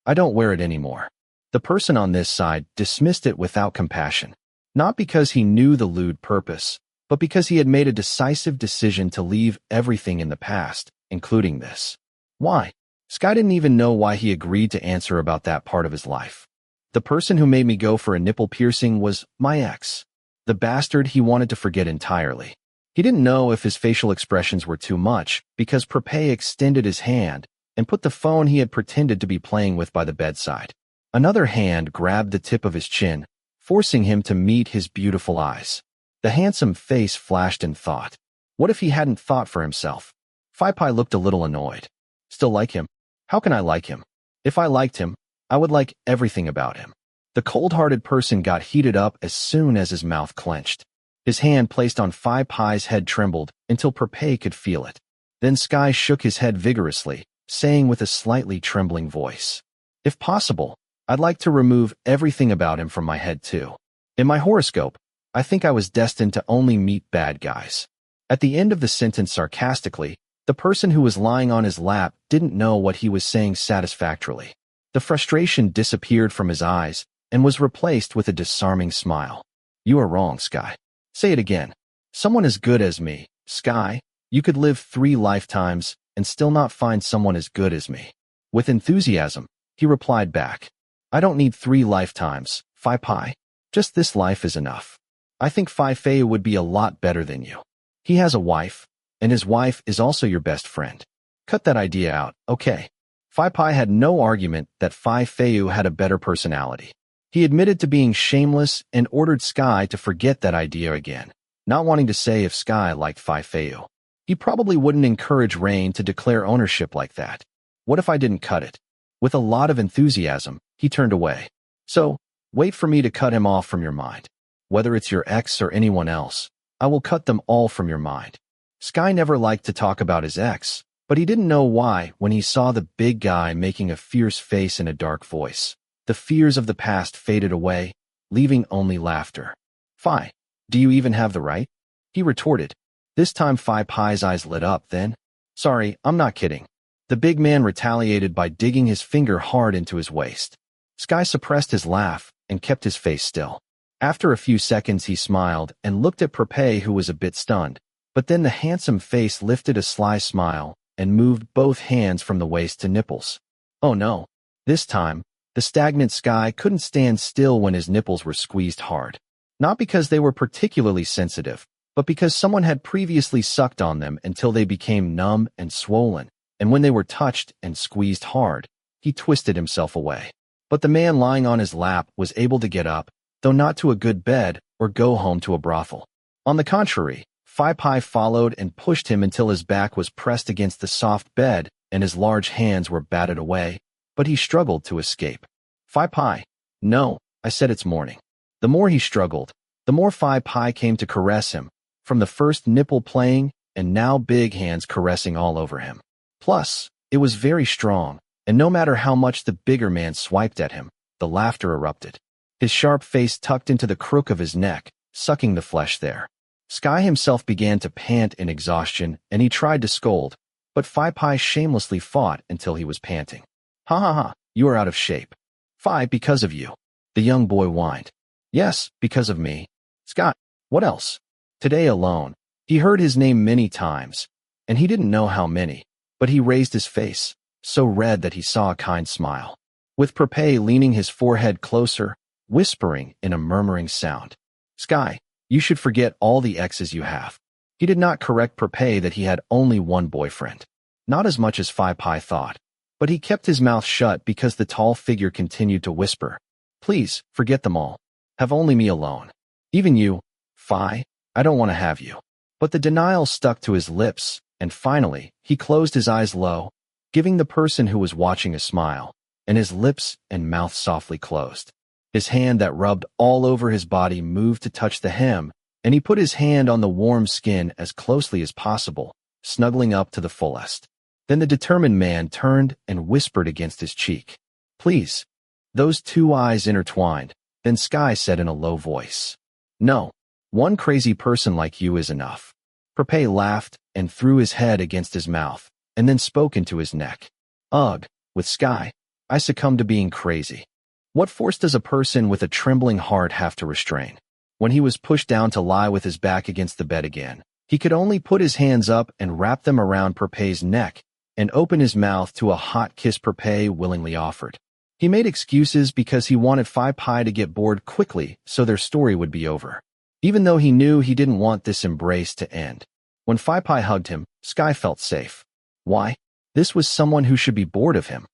I don't wear it anymore. The person on this side dismissed it without compassion, not because he knew the lewd purpose, but because he had made a decisive decision to leave everything in the past, including this. Why? Sky didn't even know why he agreed to answer about that part of his life. The person who made me go for a nipple piercing was my ex. The bastard he wanted to forget entirely. He didn't know if his facial expressions were too much because Prapai extended his hand and put the phone he had pretended to be playing with by the bedside. Another hand grabbed the tip of his chin, forcing him to meet his beautiful eyes. The handsome face flashed in thought. What if he hadn't thought for himself? Prapai looked a little annoyed. Still like him? How can I like him? If I liked him, I would like everything about him. The cold-hearted person got heated up as soon as his mouth clenched. His hand placed on Prapai's head trembled until Prapai could feel it. Then Sky shook his head vigorously, saying with a slightly trembling voice, if possible, I'd like to remove everything about him from my head too. In my horoscope, I think I was destined to only meet bad guys. At the end of the sentence sarcastically, The person who was lying on his lap didn't know what he was saying satisfactorily. The frustration disappeared from his eyes and was replaced with a disarming smile. You are wrong, Sky. Say it again. Someone as good as me, Sky. You could live 3 lifetimes and still not find someone as good as me. With enthusiasm, he replied back. I don't need 3 lifetimes, Prapai. Just this life is enough. I think Prapai would be a lot better than you. He has a wife, and his wife is also your best friend. Cut that idea out, okay? Prapai had no argument that Prapai had a better personality. He admitted to being shameless and ordered Sky to forget that idea again, not wanting to say if Sky liked Prapai. He probably wouldn't encourage Rain to declare ownership like that. What if I didn't cut it? With a lot of enthusiasm, he turned away. So, wait for me to cut him off from your mind. Whether it's your ex or anyone else, I will cut them all from your mind. Sky never liked to talk about his ex, but he didn't know why when he saw the big guy making a fierce face and a dark voice. The fears of the past faded away, leaving only laughter. Phi, do you even have the right? He retorted. This time Pai's eyes lit up then. Sorry, I'm not kidding. The big man retaliated by digging his finger hard into his waist. Sky suppressed his laugh and kept his face still. After a few seconds he smiled and looked at Prapai, who was a bit stunned, but then the handsome face lifted a sly smile and moved both hands from the waist to nipples. Oh no. This time, the stagnant Sky couldn't stand still when his nipples were squeezed hard. Not because they were particularly sensitive, but because someone had previously sucked on them until they became numb and swollen, and when they were touched and squeezed hard, he twisted himself away. But the man lying on his lap was able to get up, though not to a good bed or go home to a brothel. On the contrary, Prapai followed and pushed him until his back was pressed against the soft bed and his large hands were batted away, but he struggled to escape. Prapai, no, I said it's morning. The more he struggled, the more Prapai came to caress him, from the first nipple playing and now big hands caressing all over him. Plus, it was very strong, and no matter how much the bigger man swiped at him, the laughter erupted. His sharp face tucked into the crook of his neck, sucking the flesh there. Sky himself began to pant in exhaustion, and he tried to scold, but Prapai shamelessly fought until he was panting. Ha ha ha, you are out of shape. Phi, because of you. The young boy whined. Yes, because of me. Scott, what else? Today alone, he heard his name many times, and he didn't know how many, but he raised his face, so red that he saw a kind smile. With Prapai leaning his forehead closer, whispering in a murmuring sound. Sky, you should forget all the exes you have. He did not correct Prapai that he had only one boyfriend. Not as much as Prapai thought, but he kept his mouth shut because the tall figure continued to whisper. Please, forget them all. Have only me alone. Even you, Phi, I don't want to have you. But the denial stuck to his lips, and finally, he closed his eyes low, giving the person who was watching a smile, and his lips and mouth softly closed. His hand that rubbed all over his body moved to touch the hem, and he put his hand on the warm skin as closely as possible, snuggling up to the fullest. Then the determined man turned and whispered against his cheek. Please. Those two eyes intertwined, then Sky said in a low voice. No, one crazy person like you is enough. Prapai laughed and threw his head against his mouth, and then spoke into his neck. Ugh, with Sky, I succumbed to being crazy. What force does a person with a trembling heart have to restrain? When he was pushed down to lie with his back against the bed again, he could only put his hands up and wrap them around Prapai's neck and open his mouth to a hot kiss Prapai willingly offered. He made excuses because he wanted Prapai to get bored quickly so their story would be over, even though he knew he didn't want this embrace to end. When Prapai hugged him, Sky felt safe. Why? This was someone who should be bored of him.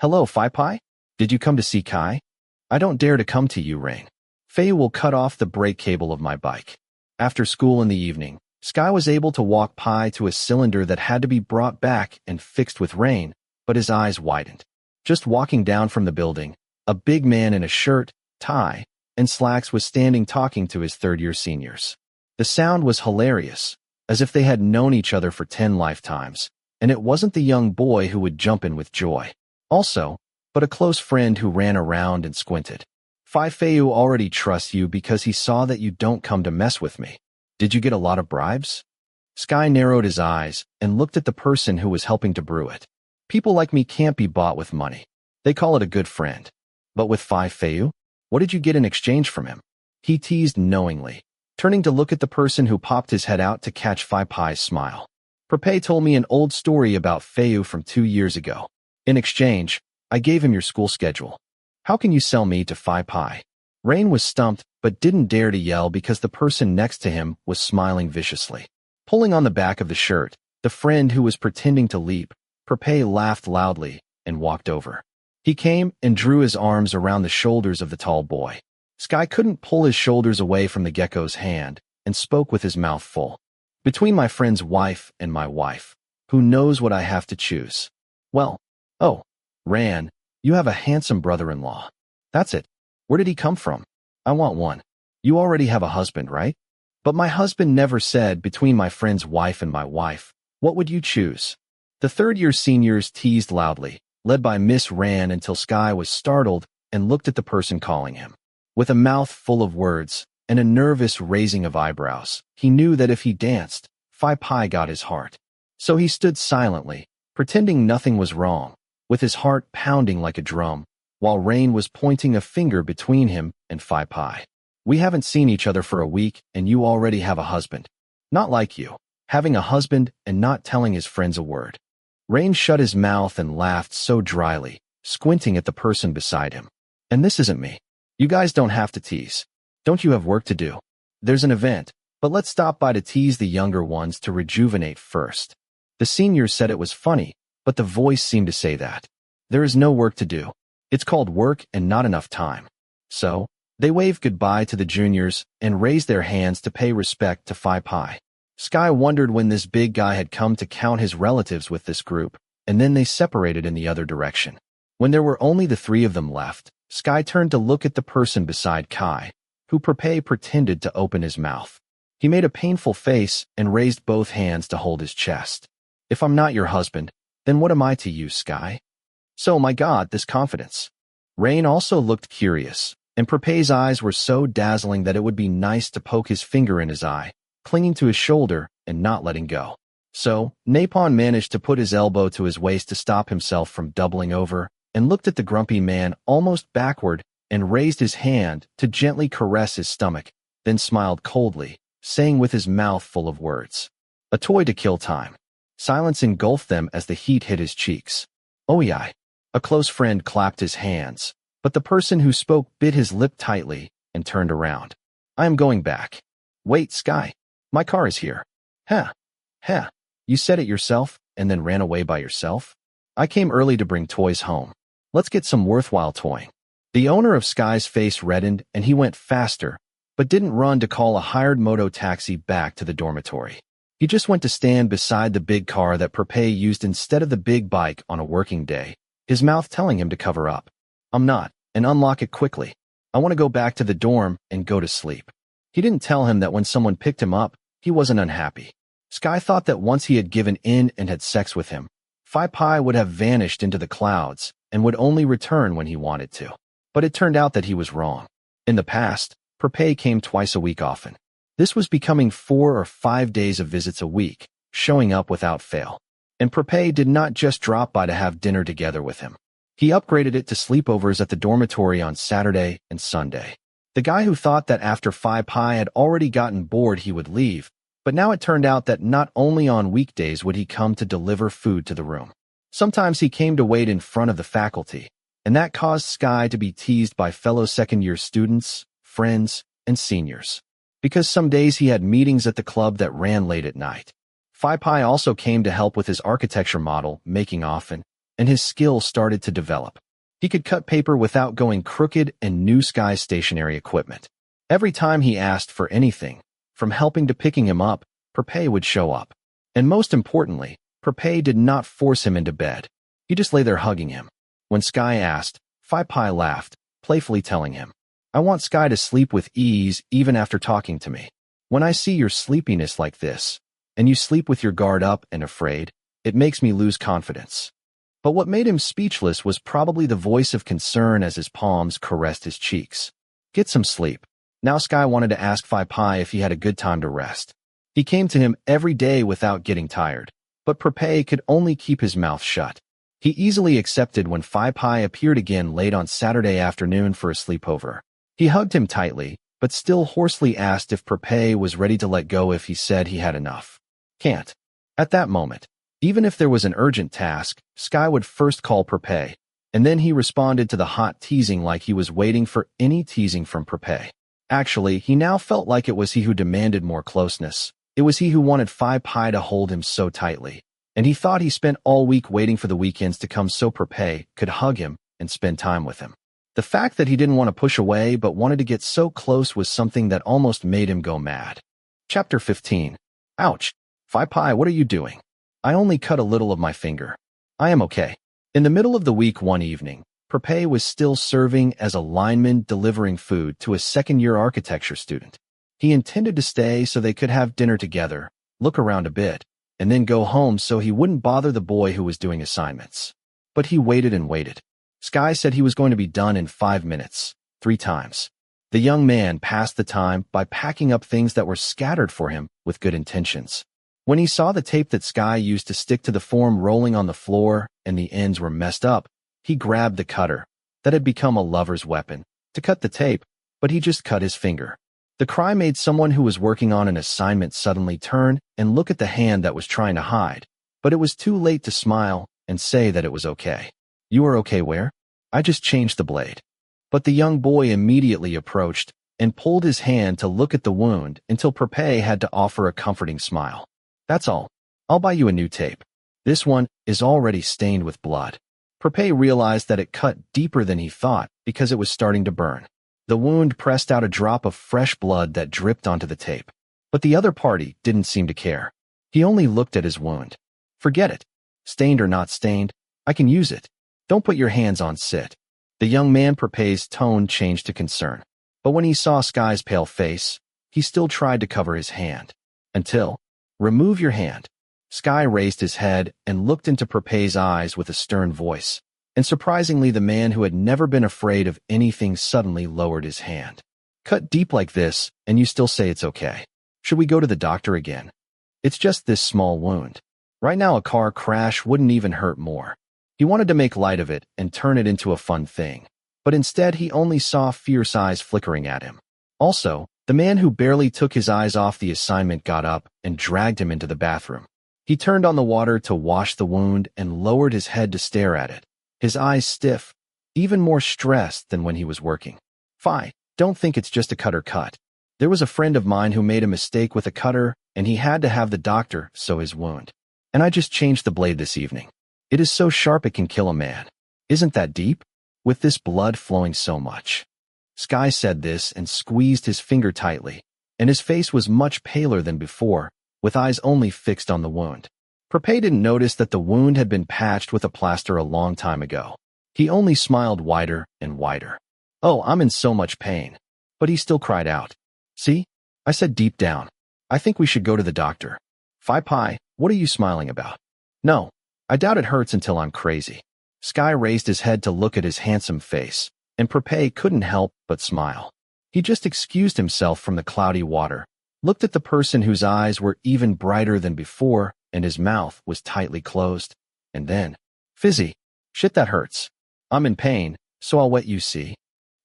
Hello, Prapai? Did you come to see Kai? I don't dare to come to you, Rain. Faye will cut off the brake cable of my bike. After school in the evening, Sky was able to walk Pi to a cylinder that had to be brought back and fixed with Rain, but his eyes widened. Just walking down from the building, a big man in a shirt, tie, and slacks was standing talking to his third-year seniors. The sound was hilarious, as if they had known each other for 10 lifetimes, and it wasn't the young boy who would jump in with joy. Also, but a close friend who ran around and squinted. Feiyu already trusts you because he saw that you don't come to mess with me. Did you get a lot of bribes? Sky narrowed his eyes and looked at the person who was helping to brew it. People like me can't be bought with money. They call it a good friend. But with 5 Feu? What did you get in exchange from him? He teased knowingly, turning to look at the person who popped his head out to catch Praipai's smile. Prapai told me an old story about Feu from 2 years ago. In exchange, I gave him your school schedule. How can you sell me to Prapai? Rain was stumped but didn't dare to yell because the person next to him was smiling viciously. Pulling on the back of the shirt, the friend who was pretending to leap, Prapai laughed loudly and walked over. He came and drew his arms around the shoulders of the tall boy. Sky couldn't pull his shoulders away from the gecko's hand and spoke with his mouth full. Between my friend's wife and my wife, who knows what I have to choose? Well, oh, Ran, you have a handsome brother-in-law. That's it. Where did he come from? I want one. You already have a husband, right? But my husband never said between my friend's wife and my wife. What would you choose? The third-year seniors teased loudly, led by Miss Ran, until Sky was startled and looked at the person calling him. With a mouth full of words and a nervous raising of eyebrows, he knew that if he danced, Prapai got his heart. So he stood silently, pretending nothing was wrong, with his heart pounding like a drum, while Rain was pointing a finger between him and Prapai. We haven't seen each other for a week and you already have a husband. Not like you, having a husband and not telling his friends a word. Rain shut his mouth and laughed so dryly, squinting at the person beside him. And this isn't me. You guys don't have to tease. Don't you have work to do? There's an event, but let's stop by to tease the younger ones to rejuvenate first. The seniors said it was funny, but the voice seemed to say that. There is no work to do. It's called work and not enough time. So, they waved goodbye to the juniors and raised their hands to pay respect to Prapai. Sky wondered when this big guy had come to count his relatives with this group, and then they separated in the other direction. When there were only the 3 of them left, Sky turned to look at the person beside Kai, who Prapai pretended to open his mouth. He made a painful face and raised both hands to hold his chest. If I'm not your husband, then what am I to you, Sky? So, my God, this confidence. Rain also looked curious, and Prapai's eyes were so dazzling that it would be nice to poke his finger in his eye, clinging to his shoulder and not letting go. So, Napon managed to put his elbow to his waist to stop himself from doubling over, and looked at the grumpy man almost backward and raised his hand to gently caress his stomach, then smiled coldly, saying with his mouth full of words, "A toy to kill time." Silence engulfed them as the heat hit his cheeks. "Oh yeah." A close friend clapped his hands, but the person who spoke bit his lip tightly and turned around. "I am going back." "Wait, Sky. My car is here." Huh. You said it yourself and then ran away by yourself? I came early to bring toys home. Let's get some worthwhile toying." The owner of Sky's face reddened and he went faster, but didn't run to call a hired moto taxi back to the dormitory. He just went to stand beside the big car that Prapai used instead of the big bike on a working day, his mouth telling him to cover up. "I'm not," and unlock it quickly. "I want to go back to the dorm and go to sleep." He didn't tell him that when someone picked him up, he wasn't unhappy. Sky thought that once he had given in and had sex with him, Prapai would have vanished into the clouds and would only return when he wanted to. But it turned out that he was wrong. In the past, Prapai came twice a week often. This was becoming 4 or 5 days of visits a week, showing up without fail. And Prapai did not just drop by to have dinner together with him. He upgraded it to sleepovers at the dormitory on Saturday and Sunday. The guy who thought that after Prapai had already gotten bored he would leave, but now it turned out that not only on weekdays would he come to deliver food to the room. Sometimes he came to wait in front of the faculty, and that caused Sky to be teased by fellow second-year students, friends, and seniors. Because some days he had meetings at the club that ran late at night. Prapai also came to help with his architecture model making often, and his skills started to develop. He could cut paper without going crooked and knew Sky's stationary equipment. Every time he asked for anything, from helping to picking him up, Prapai would show up. And most importantly, Prapai did not force him into bed. He just lay there hugging him. When Sky asked, Prapai laughed, playfully telling him, "I want Sky to sleep with ease even after talking to me. When I see your sleepiness like this, and you sleep with your guard up and afraid, it makes me lose confidence." But what made him speechless was probably the voice of concern as his palms caressed his cheeks. "Get some sleep." Now Sky wanted to ask Prapai if he had a good time to rest. He came to him every day without getting tired, but Prapai could only keep his mouth shut. He easily accepted when Prapai appeared again late on Saturday afternoon for a sleepover. He hugged him tightly, but still hoarsely asked if Prapai was ready to let go if he said he had enough. Can't. At that moment, even if there was an urgent task, Sky would first call Prapai, and then he responded to the hot teasing like he was waiting for any teasing from Prapai. Actually, he now felt like it was he who demanded more closeness. It was he who wanted Prapai to hold him so tightly, and he thought he spent all week waiting for the weekends to come so Prapai could hug him and spend time with him. The fact that he didn't want to push away but wanted to get so close was something that almost made him go mad. Chapter 15. Ouch. Prapai, what are you doing? I only cut a little of my finger. I am okay. In the middle of the week one evening, Prapai was still serving as a lineman delivering food to a second-year architecture student. He intended to stay so they could have dinner together, look around a bit, and then go home so he wouldn't bother the boy who was doing assignments. But he waited and waited. Sky said he was going to be done in 5 minutes, 3 times. The young man passed the time by packing up things that were scattered for him with good intentions. When he saw the tape that Sky used to stick to the form rolling on the floor and the ends were messed up, he grabbed the cutter that had become a lover's weapon to cut the tape, but he just cut his finger. The cry made someone who was working on an assignment suddenly turn and look at the hand that was trying to hide, but it was too late to smile and say that it was okay. You are okay where? I just changed the blade. But the young boy immediately approached and pulled his hand to look at the wound until Prapai had to offer a comforting smile. That's all. I'll buy you a new tape. This one is already stained with blood. Prapai realized that it cut deeper than he thought because it was starting to burn. The wound pressed out a drop of fresh blood that dripped onto the tape. But the other party didn't seem to care. He only looked at his wound. Forget it. Stained or not stained, I can use it. Don't put your hands on it. The young man Prapai's tone changed to concern. But when he saw Sky's pale face, he still tried to cover his hand. Until, remove your hand. Sky raised his head and looked into Prapai's eyes with a stern voice. And surprisingly, the man who had never been afraid of anything suddenly lowered his hand. Cut deep like this, and you still say it's okay. Should we go to the doctor again? It's just this small wound. Right now a car crash wouldn't even hurt more. He wanted to make light of it and turn it into a fun thing. But instead he only saw fierce eyes flickering at him. Also, the man who barely took his eyes off the assignment got up and dragged him into the bathroom. He turned on the water to wash the wound and lowered his head to stare at it. His eyes stiff, even more stressed than when he was working. Fine, don't think it's just a cutter cut. There was a friend of mine who made a mistake with a cutter and he had to have the doctor sew his wound. And I just changed the blade this evening. It is so sharp it can kill a man. Isn't that deep? With this blood flowing so much. Sky said this and squeezed his finger tightly, and his face was much paler than before, with eyes only fixed on the wound. Prapai didn't notice that the wound had been patched with a plaster a long time ago. He only smiled wider and wider. Oh, I'm in so much pain. But he still cried out. See? I said deep down. I think we should go to the doctor. Prapai, what are you smiling about? No. I doubt it hurts until I'm crazy. Sky raised his head to look at his handsome face, and Prapai couldn't help but smile. He just excused himself from the cloudy water, looked at the person whose eyes were even brighter than before, and his mouth was tightly closed. And then, fizzy. Shit, that hurts. I'm in pain, so I'll wet you, see.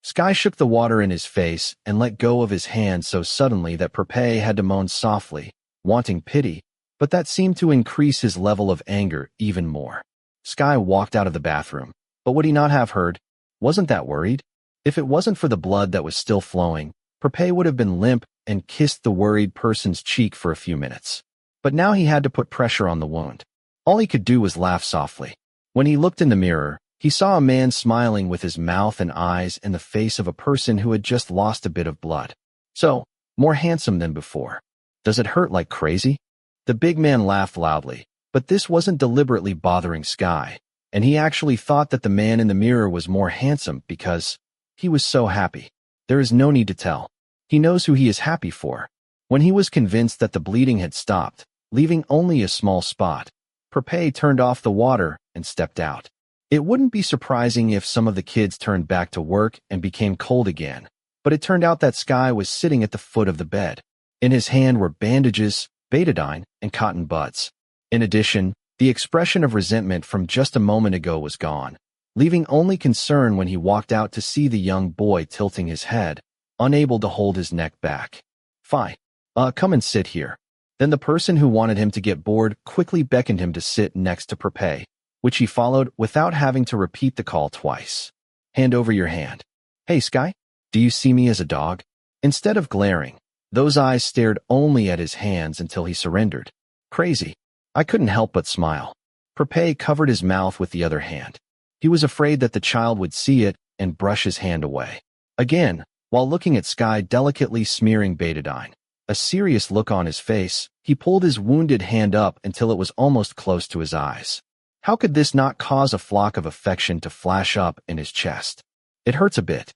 Sky shook the water in his face and let go of his hand so suddenly that Prapai had to moan softly, wanting pity, but that seemed to increase his level of anger even more. Sky walked out of the bathroom, but would he not have heard? Wasn't that worried? If it wasn't for the blood that was still flowing, Prapai would have been limp and kissed the worried person's cheek for a few minutes. But now he had to put pressure on the wound. All he could do was laugh softly. When he looked in the mirror, he saw a man smiling with his mouth and eyes in the face of a person who had just lost a bit of blood. So, more handsome than before. Does it hurt like crazy? The big man laughed loudly, but this wasn't deliberately bothering Sky, and he actually thought that the man in the mirror was more handsome because he was so happy. There is no need to tell. He knows who he is happy for. When he was convinced that the bleeding had stopped, leaving only a small spot, Prapai turned off the water and stepped out. It wouldn't be surprising if some of the kids turned back to work and became cold again, but it turned out that Sky was sitting at the foot of the bed. In his hand were bandages, betadine, and cotton buds. In addition, the expression of resentment from just a moment ago was gone, leaving only concern when he walked out to see the young boy tilting his head, unable to hold his neck back. "Fine. Come and sit here." Then the person who wanted him to get bored quickly beckoned him to sit next to Prapai, which he followed without having to repeat the call twice. "Hand over your hand." "Hey, Sky, do you see me as a dog?" Instead of glaring, those eyes stared only at his hands until he surrendered. "Crazy." I couldn't help but smile. Prapai covered his mouth with the other hand. He was afraid that the child would see it and brush his hand away. Again, while looking at Sky delicately smearing betadine, a serious look on his face, he pulled his wounded hand up until it was almost close to his eyes. How could this not cause a flock of affection to flash up in his chest? "It hurts a bit."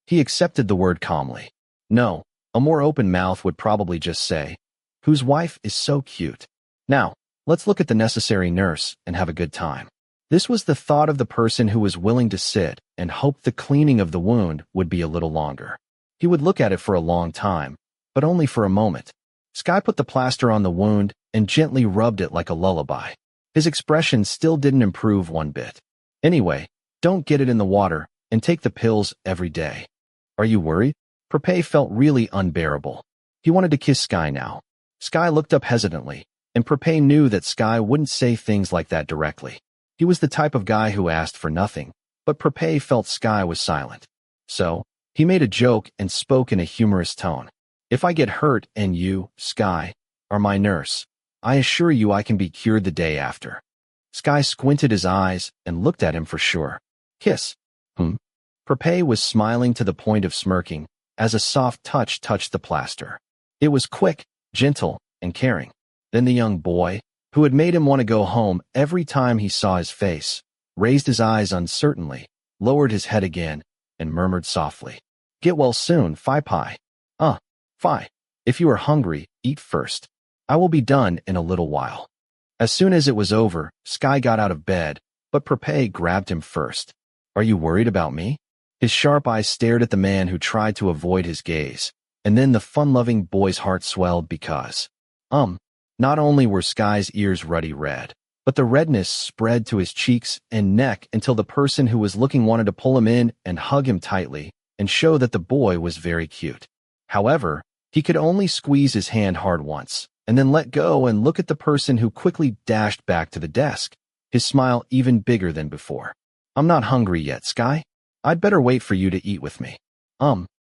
He accepted the word calmly. No, a more open mouth would probably just say, "Whose wife is so cute. Now, let's look at the necessary nurse and have a good time." This was the thought of the person who was willing to sit and hope the cleaning of the wound would be a little longer. He would look at it for a long time, but only for a moment. Sky put the plaster on the wound and gently rubbed it like a lullaby. His expression still didn't improve one bit. "Anyway, don't get it in the water and take the pills every day." "Are you worried?" Prapai felt really unbearable. He wanted to kiss Sky now. Sky looked up hesitantly, and Prapai knew that Sky wouldn't say things like that directly. He was the type of guy who asked for nothing, but Prapai felt Sky was silent. So, he made a joke and spoke in a humorous tone. "If I get hurt and you, Sky, are my nurse, I assure you I can be cured the day after." Sky squinted his eyes and looked at him for sure. "Kiss." Prapai was smiling to the point of smirking as a soft touch touched the plaster. It was quick, gentle, and caring. Then the young boy, who had made him want to go home every time he saw his face, raised his eyes uncertainly, lowered his head again, and murmured softly, "Get well soon, Prapai." Fi. If you are hungry, eat first. I will be done in a little while." As soon as it was over, Sky got out of bed, but Prapai grabbed him first. "Are you worried about me?" His sharp eyes stared at the man who tried to avoid his gaze, and then the fun-loving boy's heart swelled because, not only were Sky's ears ruddy red, but the redness spread to his cheeks and neck until the person who was looking wanted to pull him in and hug him tightly and show that the boy was very cute. However, he could only squeeze his hand hard once, and then let go and look at the person who quickly dashed back to the desk, his smile even bigger than before. "I'm not hungry yet, Sky. I'd better wait for you to eat with me."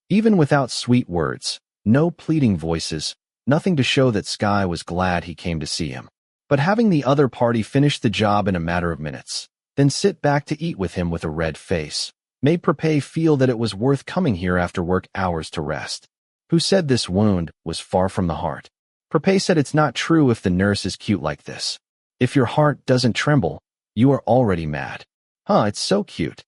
Even without sweet words, no pleading voices, nothing to show that Sky was glad he came to see him. But having the other party finish the job in a matter of minutes, then sit back to eat with him with a red face, made Prapai feel that it was worth coming here after work hours to rest. Who said this wound was far from the heart? Prapai said it's not true if the nurse is cute like this. If your heart doesn't tremble, you are already mad. It's so cute.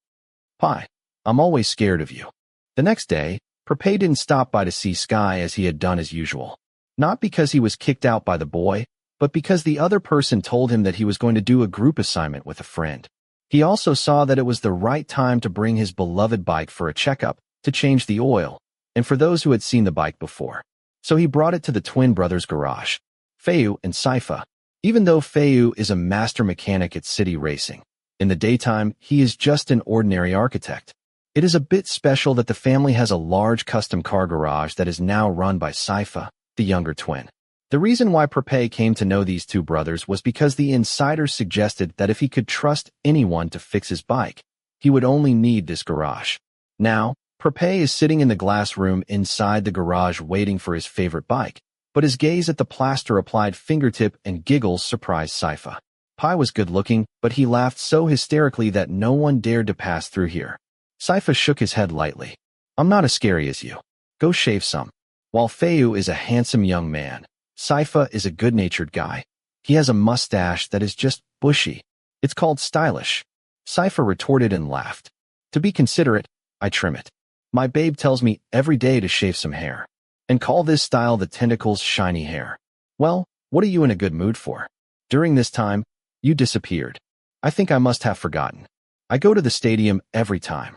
Pi, I'm always scared of you. The next day, Prapai didn't stop by to see Sky as he had done as usual. Not because he was kicked out by the boy, but because the other person told him that he was going to do a group assignment with a friend. He also saw that it was the right time to bring his beloved bike for a checkup, to change the oil, and for those who had seen the bike before. So he brought it to the twin brothers' garage, Feu and Saifa. Even though Feu is a master mechanic at city racing, in the daytime he is just an ordinary architect. It is a bit special that the family has a large custom car garage that is now run by Saifa, the younger twin. The reason why Prapai came to know these two brothers was because the insiders suggested that if he could trust anyone to fix his bike, he would only need this garage. Now, Prapai is sitting in the glass room inside the garage waiting for his favorite bike, but his gaze at the plaster-applied fingertip and giggles surprised Saifa. Pai was good-looking, but he laughed so hysterically that no one dared to pass through here. Saifa shook his head lightly. "I'm not as scary as you. Go shave some." While Feu is a handsome young man, Saifa is a good-natured guy. He has a mustache that is just bushy. It's called stylish. Saifa retorted and laughed. "To be considerate, I trim it. My babe tells me every day to shave some hair. And call this style the tentacles shiny hair. Well, what are you in a good mood for? During this time, you disappeared. I think I must have forgotten. I go to the stadium every time.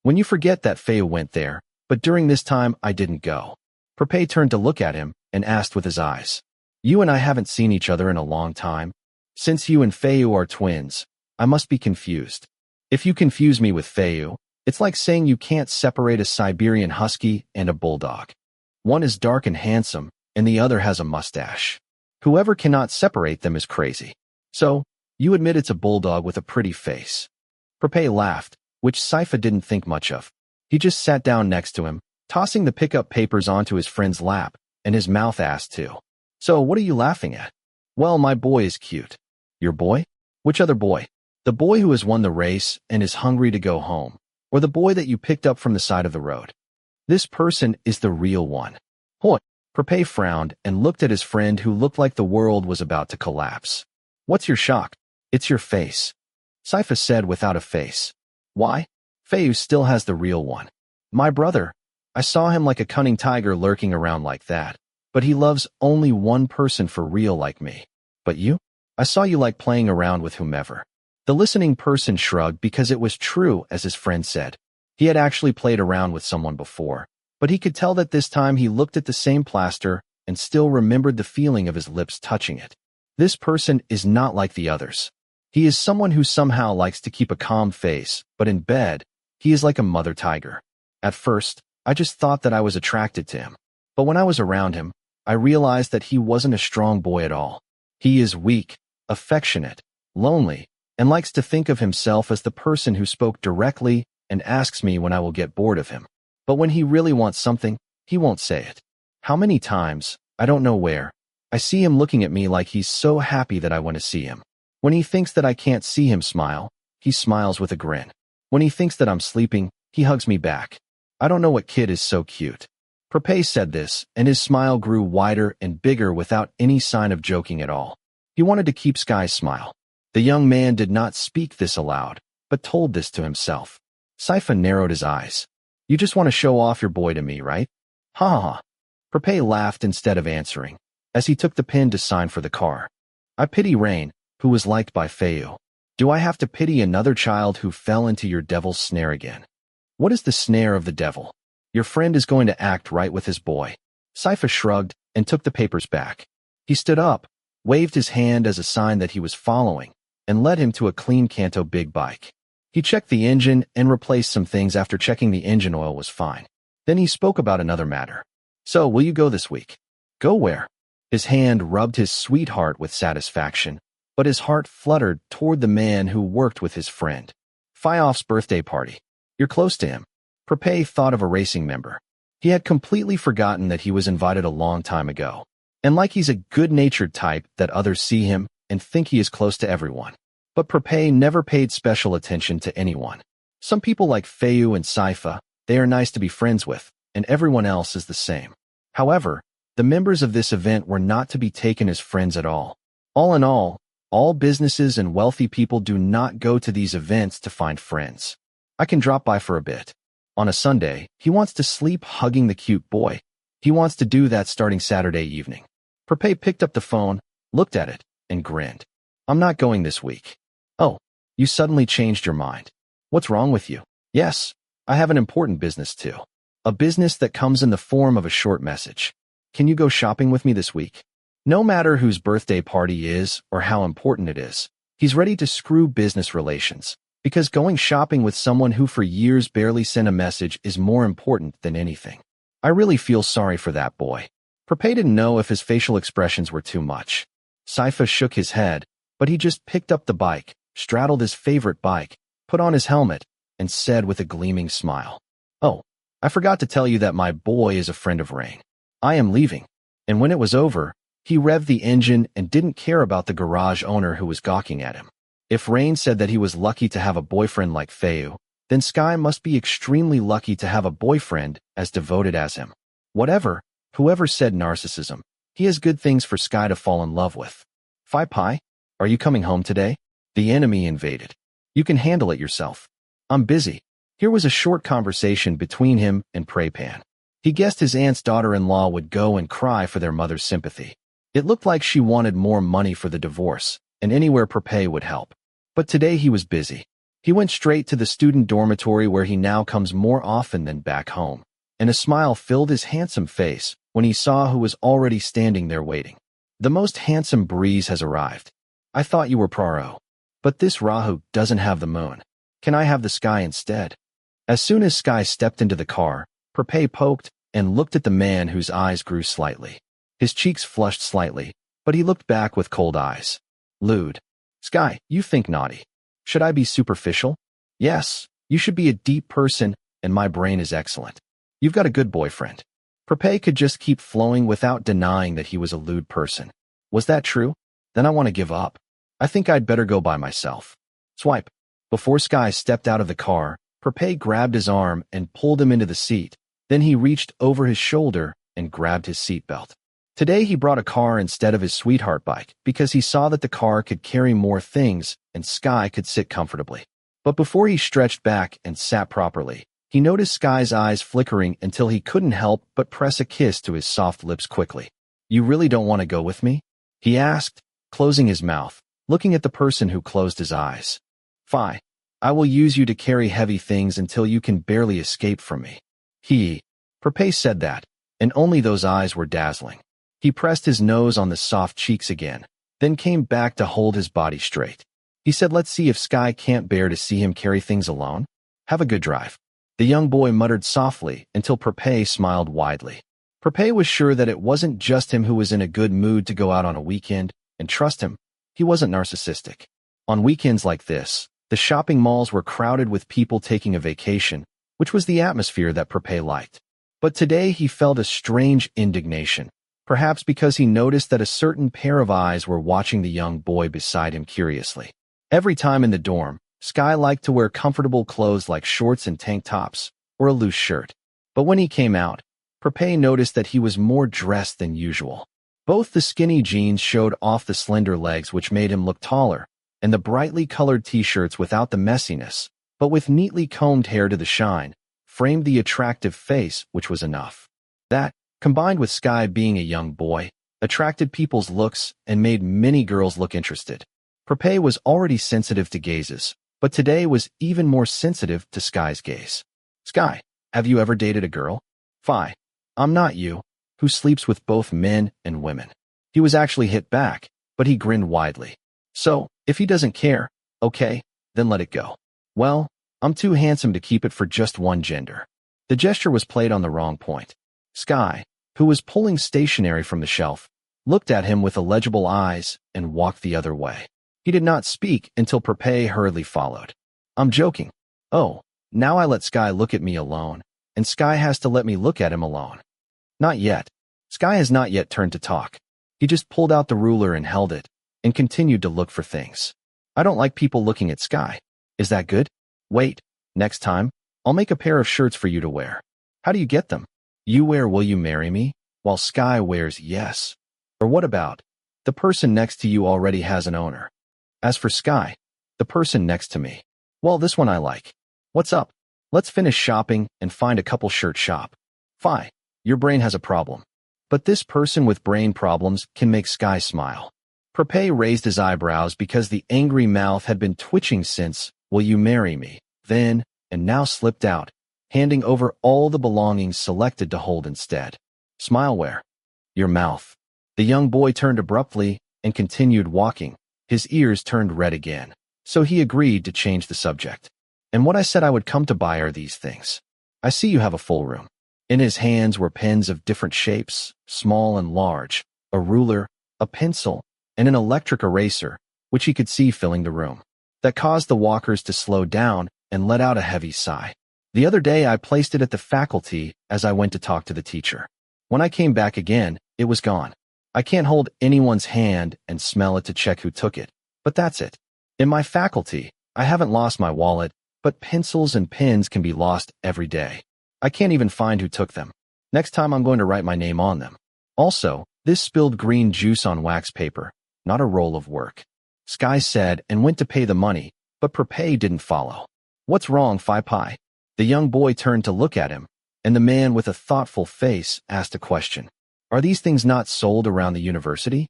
When you forget that Feu went there, but during this time I didn't go." Prapai turned to look at him, and asked with his eyes. You and I haven't seen each other in a long time. Since you and Feiyu are twins, I must be confused. If you confuse me with Feiyu, it's like saying you can't separate a Siberian husky and a bulldog. One is dark and handsome, and the other has a mustache. Whoever cannot separate them is crazy. So, you admit it's a bulldog with a pretty face. Prapai laughed, which Saifa didn't think much of. He just sat down next to him, tossing the pickup papers onto his friend's lap, and his mouth asked too. So what are you laughing at? Well, my boy is cute. Your boy? Which other boy? The boy who has won the race and is hungry to go home, or the boy that you picked up from the side of the road? This person is the real one. Hoi! Prapai frowned and looked at his friend who looked like the world was about to collapse. What's your shock? It's your face. Saifa said without a face. Why? Feiyu still has the real one. My brother. I saw him like a cunning tiger lurking around like that. But he loves only one person for real like me. But you? I saw you like playing around with whomever. The listening person shrugged because it was true, as his friend said. He had actually played around with someone before, but he could tell that this time he looked at the same plaster and still remembered the feeling of his lips touching it. This person is not like the others. He is someone who somehow likes to keep a calm face, but in bed, he is like a mother tiger. At first, I just thought that I was attracted to him. But when I was around him, I realized that he wasn't a strong boy at all. He is weak, affectionate, lonely, and likes to think of himself as the person who spoke directly and asks me when I will get bored of him. But when he really wants something, he won't say it. How many times, I don't know where, I see him looking at me like he's so happy that I want to see him. When he thinks that I can't see him smile, he smiles with a grin. When he thinks that I'm sleeping, he hugs me back. I don't know what kid is so cute. Prapai said this, and his smile grew wider and bigger without any sign of joking at all. He wanted to keep Sky's smile. The young man did not speak this aloud, but told this to himself. Saifa narrowed his eyes. You just want to show off your boy to me, right? Ha ha ha. Prapai laughed instead of answering, as he took the pen to sign for the car. I pity Rain, who was liked by Feiyu. Do I have to pity another child who fell into your devil's snare again? What is the snare of the devil? Your friend is going to act right with his boy. Saifa shrugged and took the papers back. He stood up, waved his hand as a sign that he was following, and led him to a clean Kanto big bike. He checked the engine and replaced some things after checking the engine oil was fine. Then he spoke about another matter. So, will you go this week? Go where? His hand rubbed his sweetheart with satisfaction, but his heart fluttered toward the man who worked with his friend. Fayof's birthday party. You're close to him. Prapai thought of a racing member. He had completely forgotten that he was invited a long time ago. And like he's a good-natured type that others see him and think he is close to everyone. But Prapai never paid special attention to anyone. Some people like Feiyu and Saifa, they are nice to be friends with, and everyone else is the same. However, the members of this event were not to be taken as friends at all. All in all businesses and wealthy people do not go to these events to find friends. I can drop by for a bit. On a Sunday, he wants to sleep hugging the cute boy. He wants to do that starting Saturday evening. Prapai picked up the phone, looked at it, and grinned. I'm not going this week. Oh, you suddenly changed your mind. What's wrong with you? Yes, I have an important business too. A business that comes in the form of a short message. Can you go shopping with me this week? No matter whose birthday party is or how important it is, he's ready to screw business relations. Because going shopping with someone who for years barely sent a message is more important than anything. I really feel sorry for that boy. Prapai didn't know if his facial expressions were too much. Saifa shook his head, but he just picked up the bike, straddled his favorite bike, put on his helmet, and said with a gleaming smile, Oh, I forgot to tell you that my boy is a friend of Rain. I am leaving. And when it was over, he revved the engine and didn't care about the garage owner who was gawking at him. If Rain said that he was lucky to have a boyfriend like Feiyu, then Sky must be extremely lucky to have a boyfriend as devoted as him. Whoever said narcissism, he has good things for Sky to fall in love with. Prapai, are you coming home today? The enemy invaded. You can handle it yourself. I'm busy. Here was a short conversation between him and Prapai. He guessed his aunt's daughter-in-law would go and cry for their mother's sympathy. It looked like she wanted more money for the divorce, and anywhere Prapai would help. But today he was busy. He went straight to the student dormitory where he now comes more often than back home, and a smile filled his handsome face when he saw who was already standing there waiting. The most handsome breeze has arrived. I thought you were Praro. But this Rahu doesn't have the moon. Can I have the sky instead? As soon as Sky stepped into the car, Prapai poked and looked at the man whose eyes grew slightly. His cheeks flushed slightly, but he looked back with cold eyes. Lewd. Sky, you think naughty. Should I be superficial? Yes, you should be a deep person, and my brain is excellent. You've got a good boyfriend. Prapai could just keep flowing without denying that he was a lewd person. Was that true? Then I want to give up. I think I'd better go by myself. Swipe. Before Sky stepped out of the car, Prapai grabbed his arm and pulled him into the seat. Then he reached over his shoulder and grabbed his seatbelt. Today he brought a car instead of his sweetheart bike because he saw that the car could carry more things and Sky could sit comfortably. But before he stretched back and sat properly, he noticed Sky's eyes flickering until he couldn't help but press a kiss to his soft lips quickly. You really don't want to go with me? He asked, closing his mouth, looking at the person who closed his eyes. Fine. I will use you to carry heavy things until you can barely escape from me. Prapai said that, and only those eyes were dazzling. He pressed his nose on the soft cheeks again, then came back to hold his body straight. He said, let's see if Sky can't bear to see him carry things alone. Have a good drive. The young boy muttered softly until Prapai smiled widely. Prapai was sure that it wasn't just him who was in a good mood to go out on a weekend, and trust him, he wasn't narcissistic. On weekends like this, the shopping malls were crowded with people taking a vacation, which was the atmosphere that Prapai liked. But today he felt a strange indignation, perhaps because he noticed that a certain pair of eyes were watching the young boy beside him curiously. Every time in the dorm, Sky liked to wear comfortable clothes like shorts and tank tops, or a loose shirt. But when he came out, Prapai noticed that he was more dressed than usual. Both the skinny jeans showed off the slender legs, which made him look taller, and the brightly colored t-shirts without the messiness, but with neatly combed hair to the shine, framed the attractive face, which was enough. That, combined with Sky being a young boy, attracted people's looks and made many girls look interested. Prapai was already sensitive to gazes, but today was even more sensitive to Sky's gaze. Sky, have you ever dated a girl? Fi, I'm not you, who sleeps with both men and women. He was actually hit back, but he grinned widely. So, if he doesn't care, okay, then let it go. Well, I'm too handsome to keep it for just one gender. The gesture was played on the wrong point. Sky, who was pulling stationery from the shelf, looked at him with illegible eyes and walked the other way. He did not speak until Prapai hurriedly followed. I'm joking. Oh, now I let Sky look at me alone, and Sky has to let me look at him alone. Not yet. Sky has not yet turned to talk. He just pulled out the ruler and held it, and continued to look for things. I don't like people looking at Sky. Is that good? Wait, next time, I'll make a pair of shirts for you to wear. How do you get them? You wear "Will you marry me?" while Sky wears "Yes." Or what about, the person next to you already has an owner? As for Sky, the person next to me, well, this one I like. What's up? Let's finish shopping and find a couple shirt shop. Fi, your brain has a problem. But this person with brain problems can make Sky smile. Prapai raised his eyebrows because the angry mouth had been twitching since "Will you marry me?" then, and now slipped out, handing over all the belongings selected to hold instead. Smile where? Your mouth. The young boy turned abruptly and continued walking. His ears turned red again, so he agreed to change the subject. And what I said I would come to buy are these things. I see you have a full room. In his hands were pens of different shapes, small and large, a ruler, a pencil, and an electric eraser, which he could see filling the room. That caused the walkers to slow down and let out a heavy sigh. The other day I placed it at the faculty as I went to talk to the teacher. When I came back again, it was gone. I can't hold anyone's hand and smell it to check who took it, but that's it. In my faculty, I haven't lost my wallet, but pencils and pens can be lost every day. I can't even find who took them. Next time I'm going to write my name on them. Also, this spilled green juice on wax paper, not a roll of work. Sky said and went to pay the money, but Prapai didn't follow. What's wrong, Prapai? The young boy turned to look at him, and the man with a thoughtful face asked a question. Are these things not sold around the university?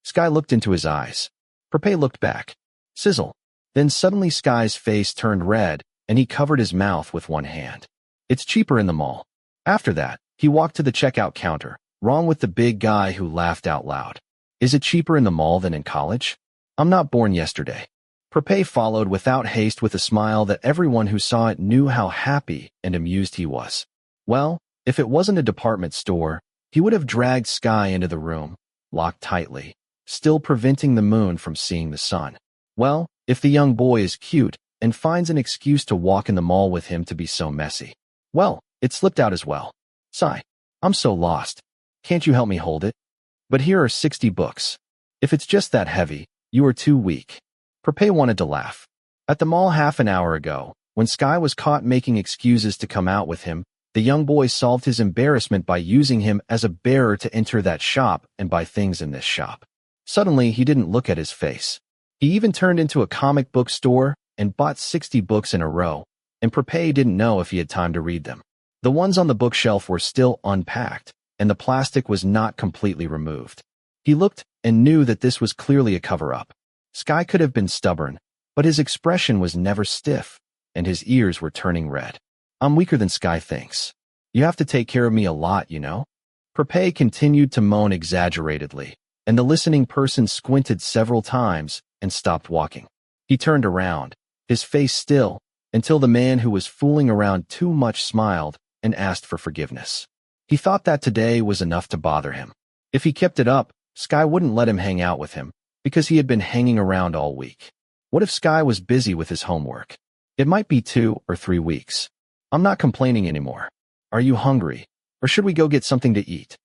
Sky looked into his eyes. Prapai looked back. Sizzle. Then suddenly Sky's face turned red, and he covered his mouth with one hand. It's cheaper in the mall. After that, he walked to the checkout counter, Wrong with the big guy who laughed out loud. Is it cheaper in the mall than in college? I'm not born yesterday. Prapai followed without haste with a smile that everyone who saw it knew how happy and amused he was. Well, if it wasn't a department store, he would have dragged Sky into the room, locked tightly, still preventing the moon from seeing the sun. Well, if the young boy is cute and finds an excuse to walk in the mall with him to be so messy. Well, it slipped out as well. Sigh. I'm so lost. Can't you help me hold it? But here are 60 books. If it's just that heavy, you are too weak. Prapai wanted to laugh. At the mall half an hour ago, when Sky was caught making excuses to come out with him, the young boy solved his embarrassment by using him as a bearer to enter that shop and buy things in this shop. Suddenly, he didn't look at his face. He even turned into a comic book store and bought 60 books in a row, and Prapai didn't know if he had time to read them. The ones on the bookshelf were still unpacked, and the plastic was not completely removed. He looked and knew that this was clearly a cover-up. Sky could have been stubborn, but his expression was never stiff, and his ears were turning red. I'm weaker than Sky thinks. You have to take care of me a lot, you know? Prapai continued to moan exaggeratedly, and the listening person squinted several times and stopped walking. He turned around, his face still, until the man who was fooling around too much smiled and asked for forgiveness. He thought that today was enough to bother him. If he kept it up, Sky wouldn't let him hang out with him, because he had been hanging around all week. What if Sky was busy with his homework? It might be 2 or 3 weeks. I'm not complaining anymore. Are you hungry? Or should we go get something to eat?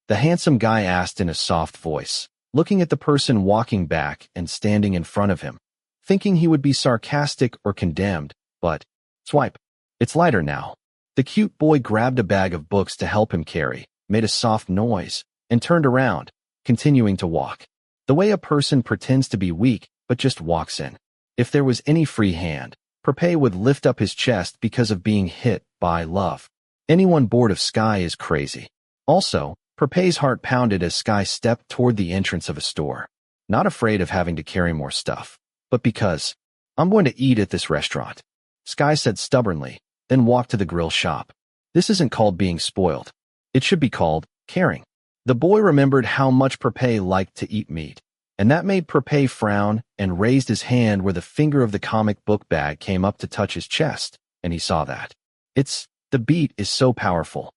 The handsome guy asked in a soft voice, looking at the person walking back and standing in front of him, thinking he would be sarcastic or condemned, but swipe. It's lighter now. The cute boy grabbed a bag of books to help him carry, made a soft noise, and turned around, continuing to walk. The way a person pretends to be weak but just walks in. If there was any free hand, Prapai would lift up his chest because of being hit by love. Anyone bored of Sky is crazy. Also, Prapai's heart pounded as Sky stepped toward the entrance of a store. Not afraid of having to carry more stuff, but because, I'm going to eat at this restaurant, Sky said stubbornly, then walked to the grill shop. This isn't called being spoiled. It should be called caring. The boy remembered how much Prapai liked to eat meat, and that made Prapai frown and raised his hand where the finger of the comic book bag came up to touch his chest, and he saw that. The beat is so powerful.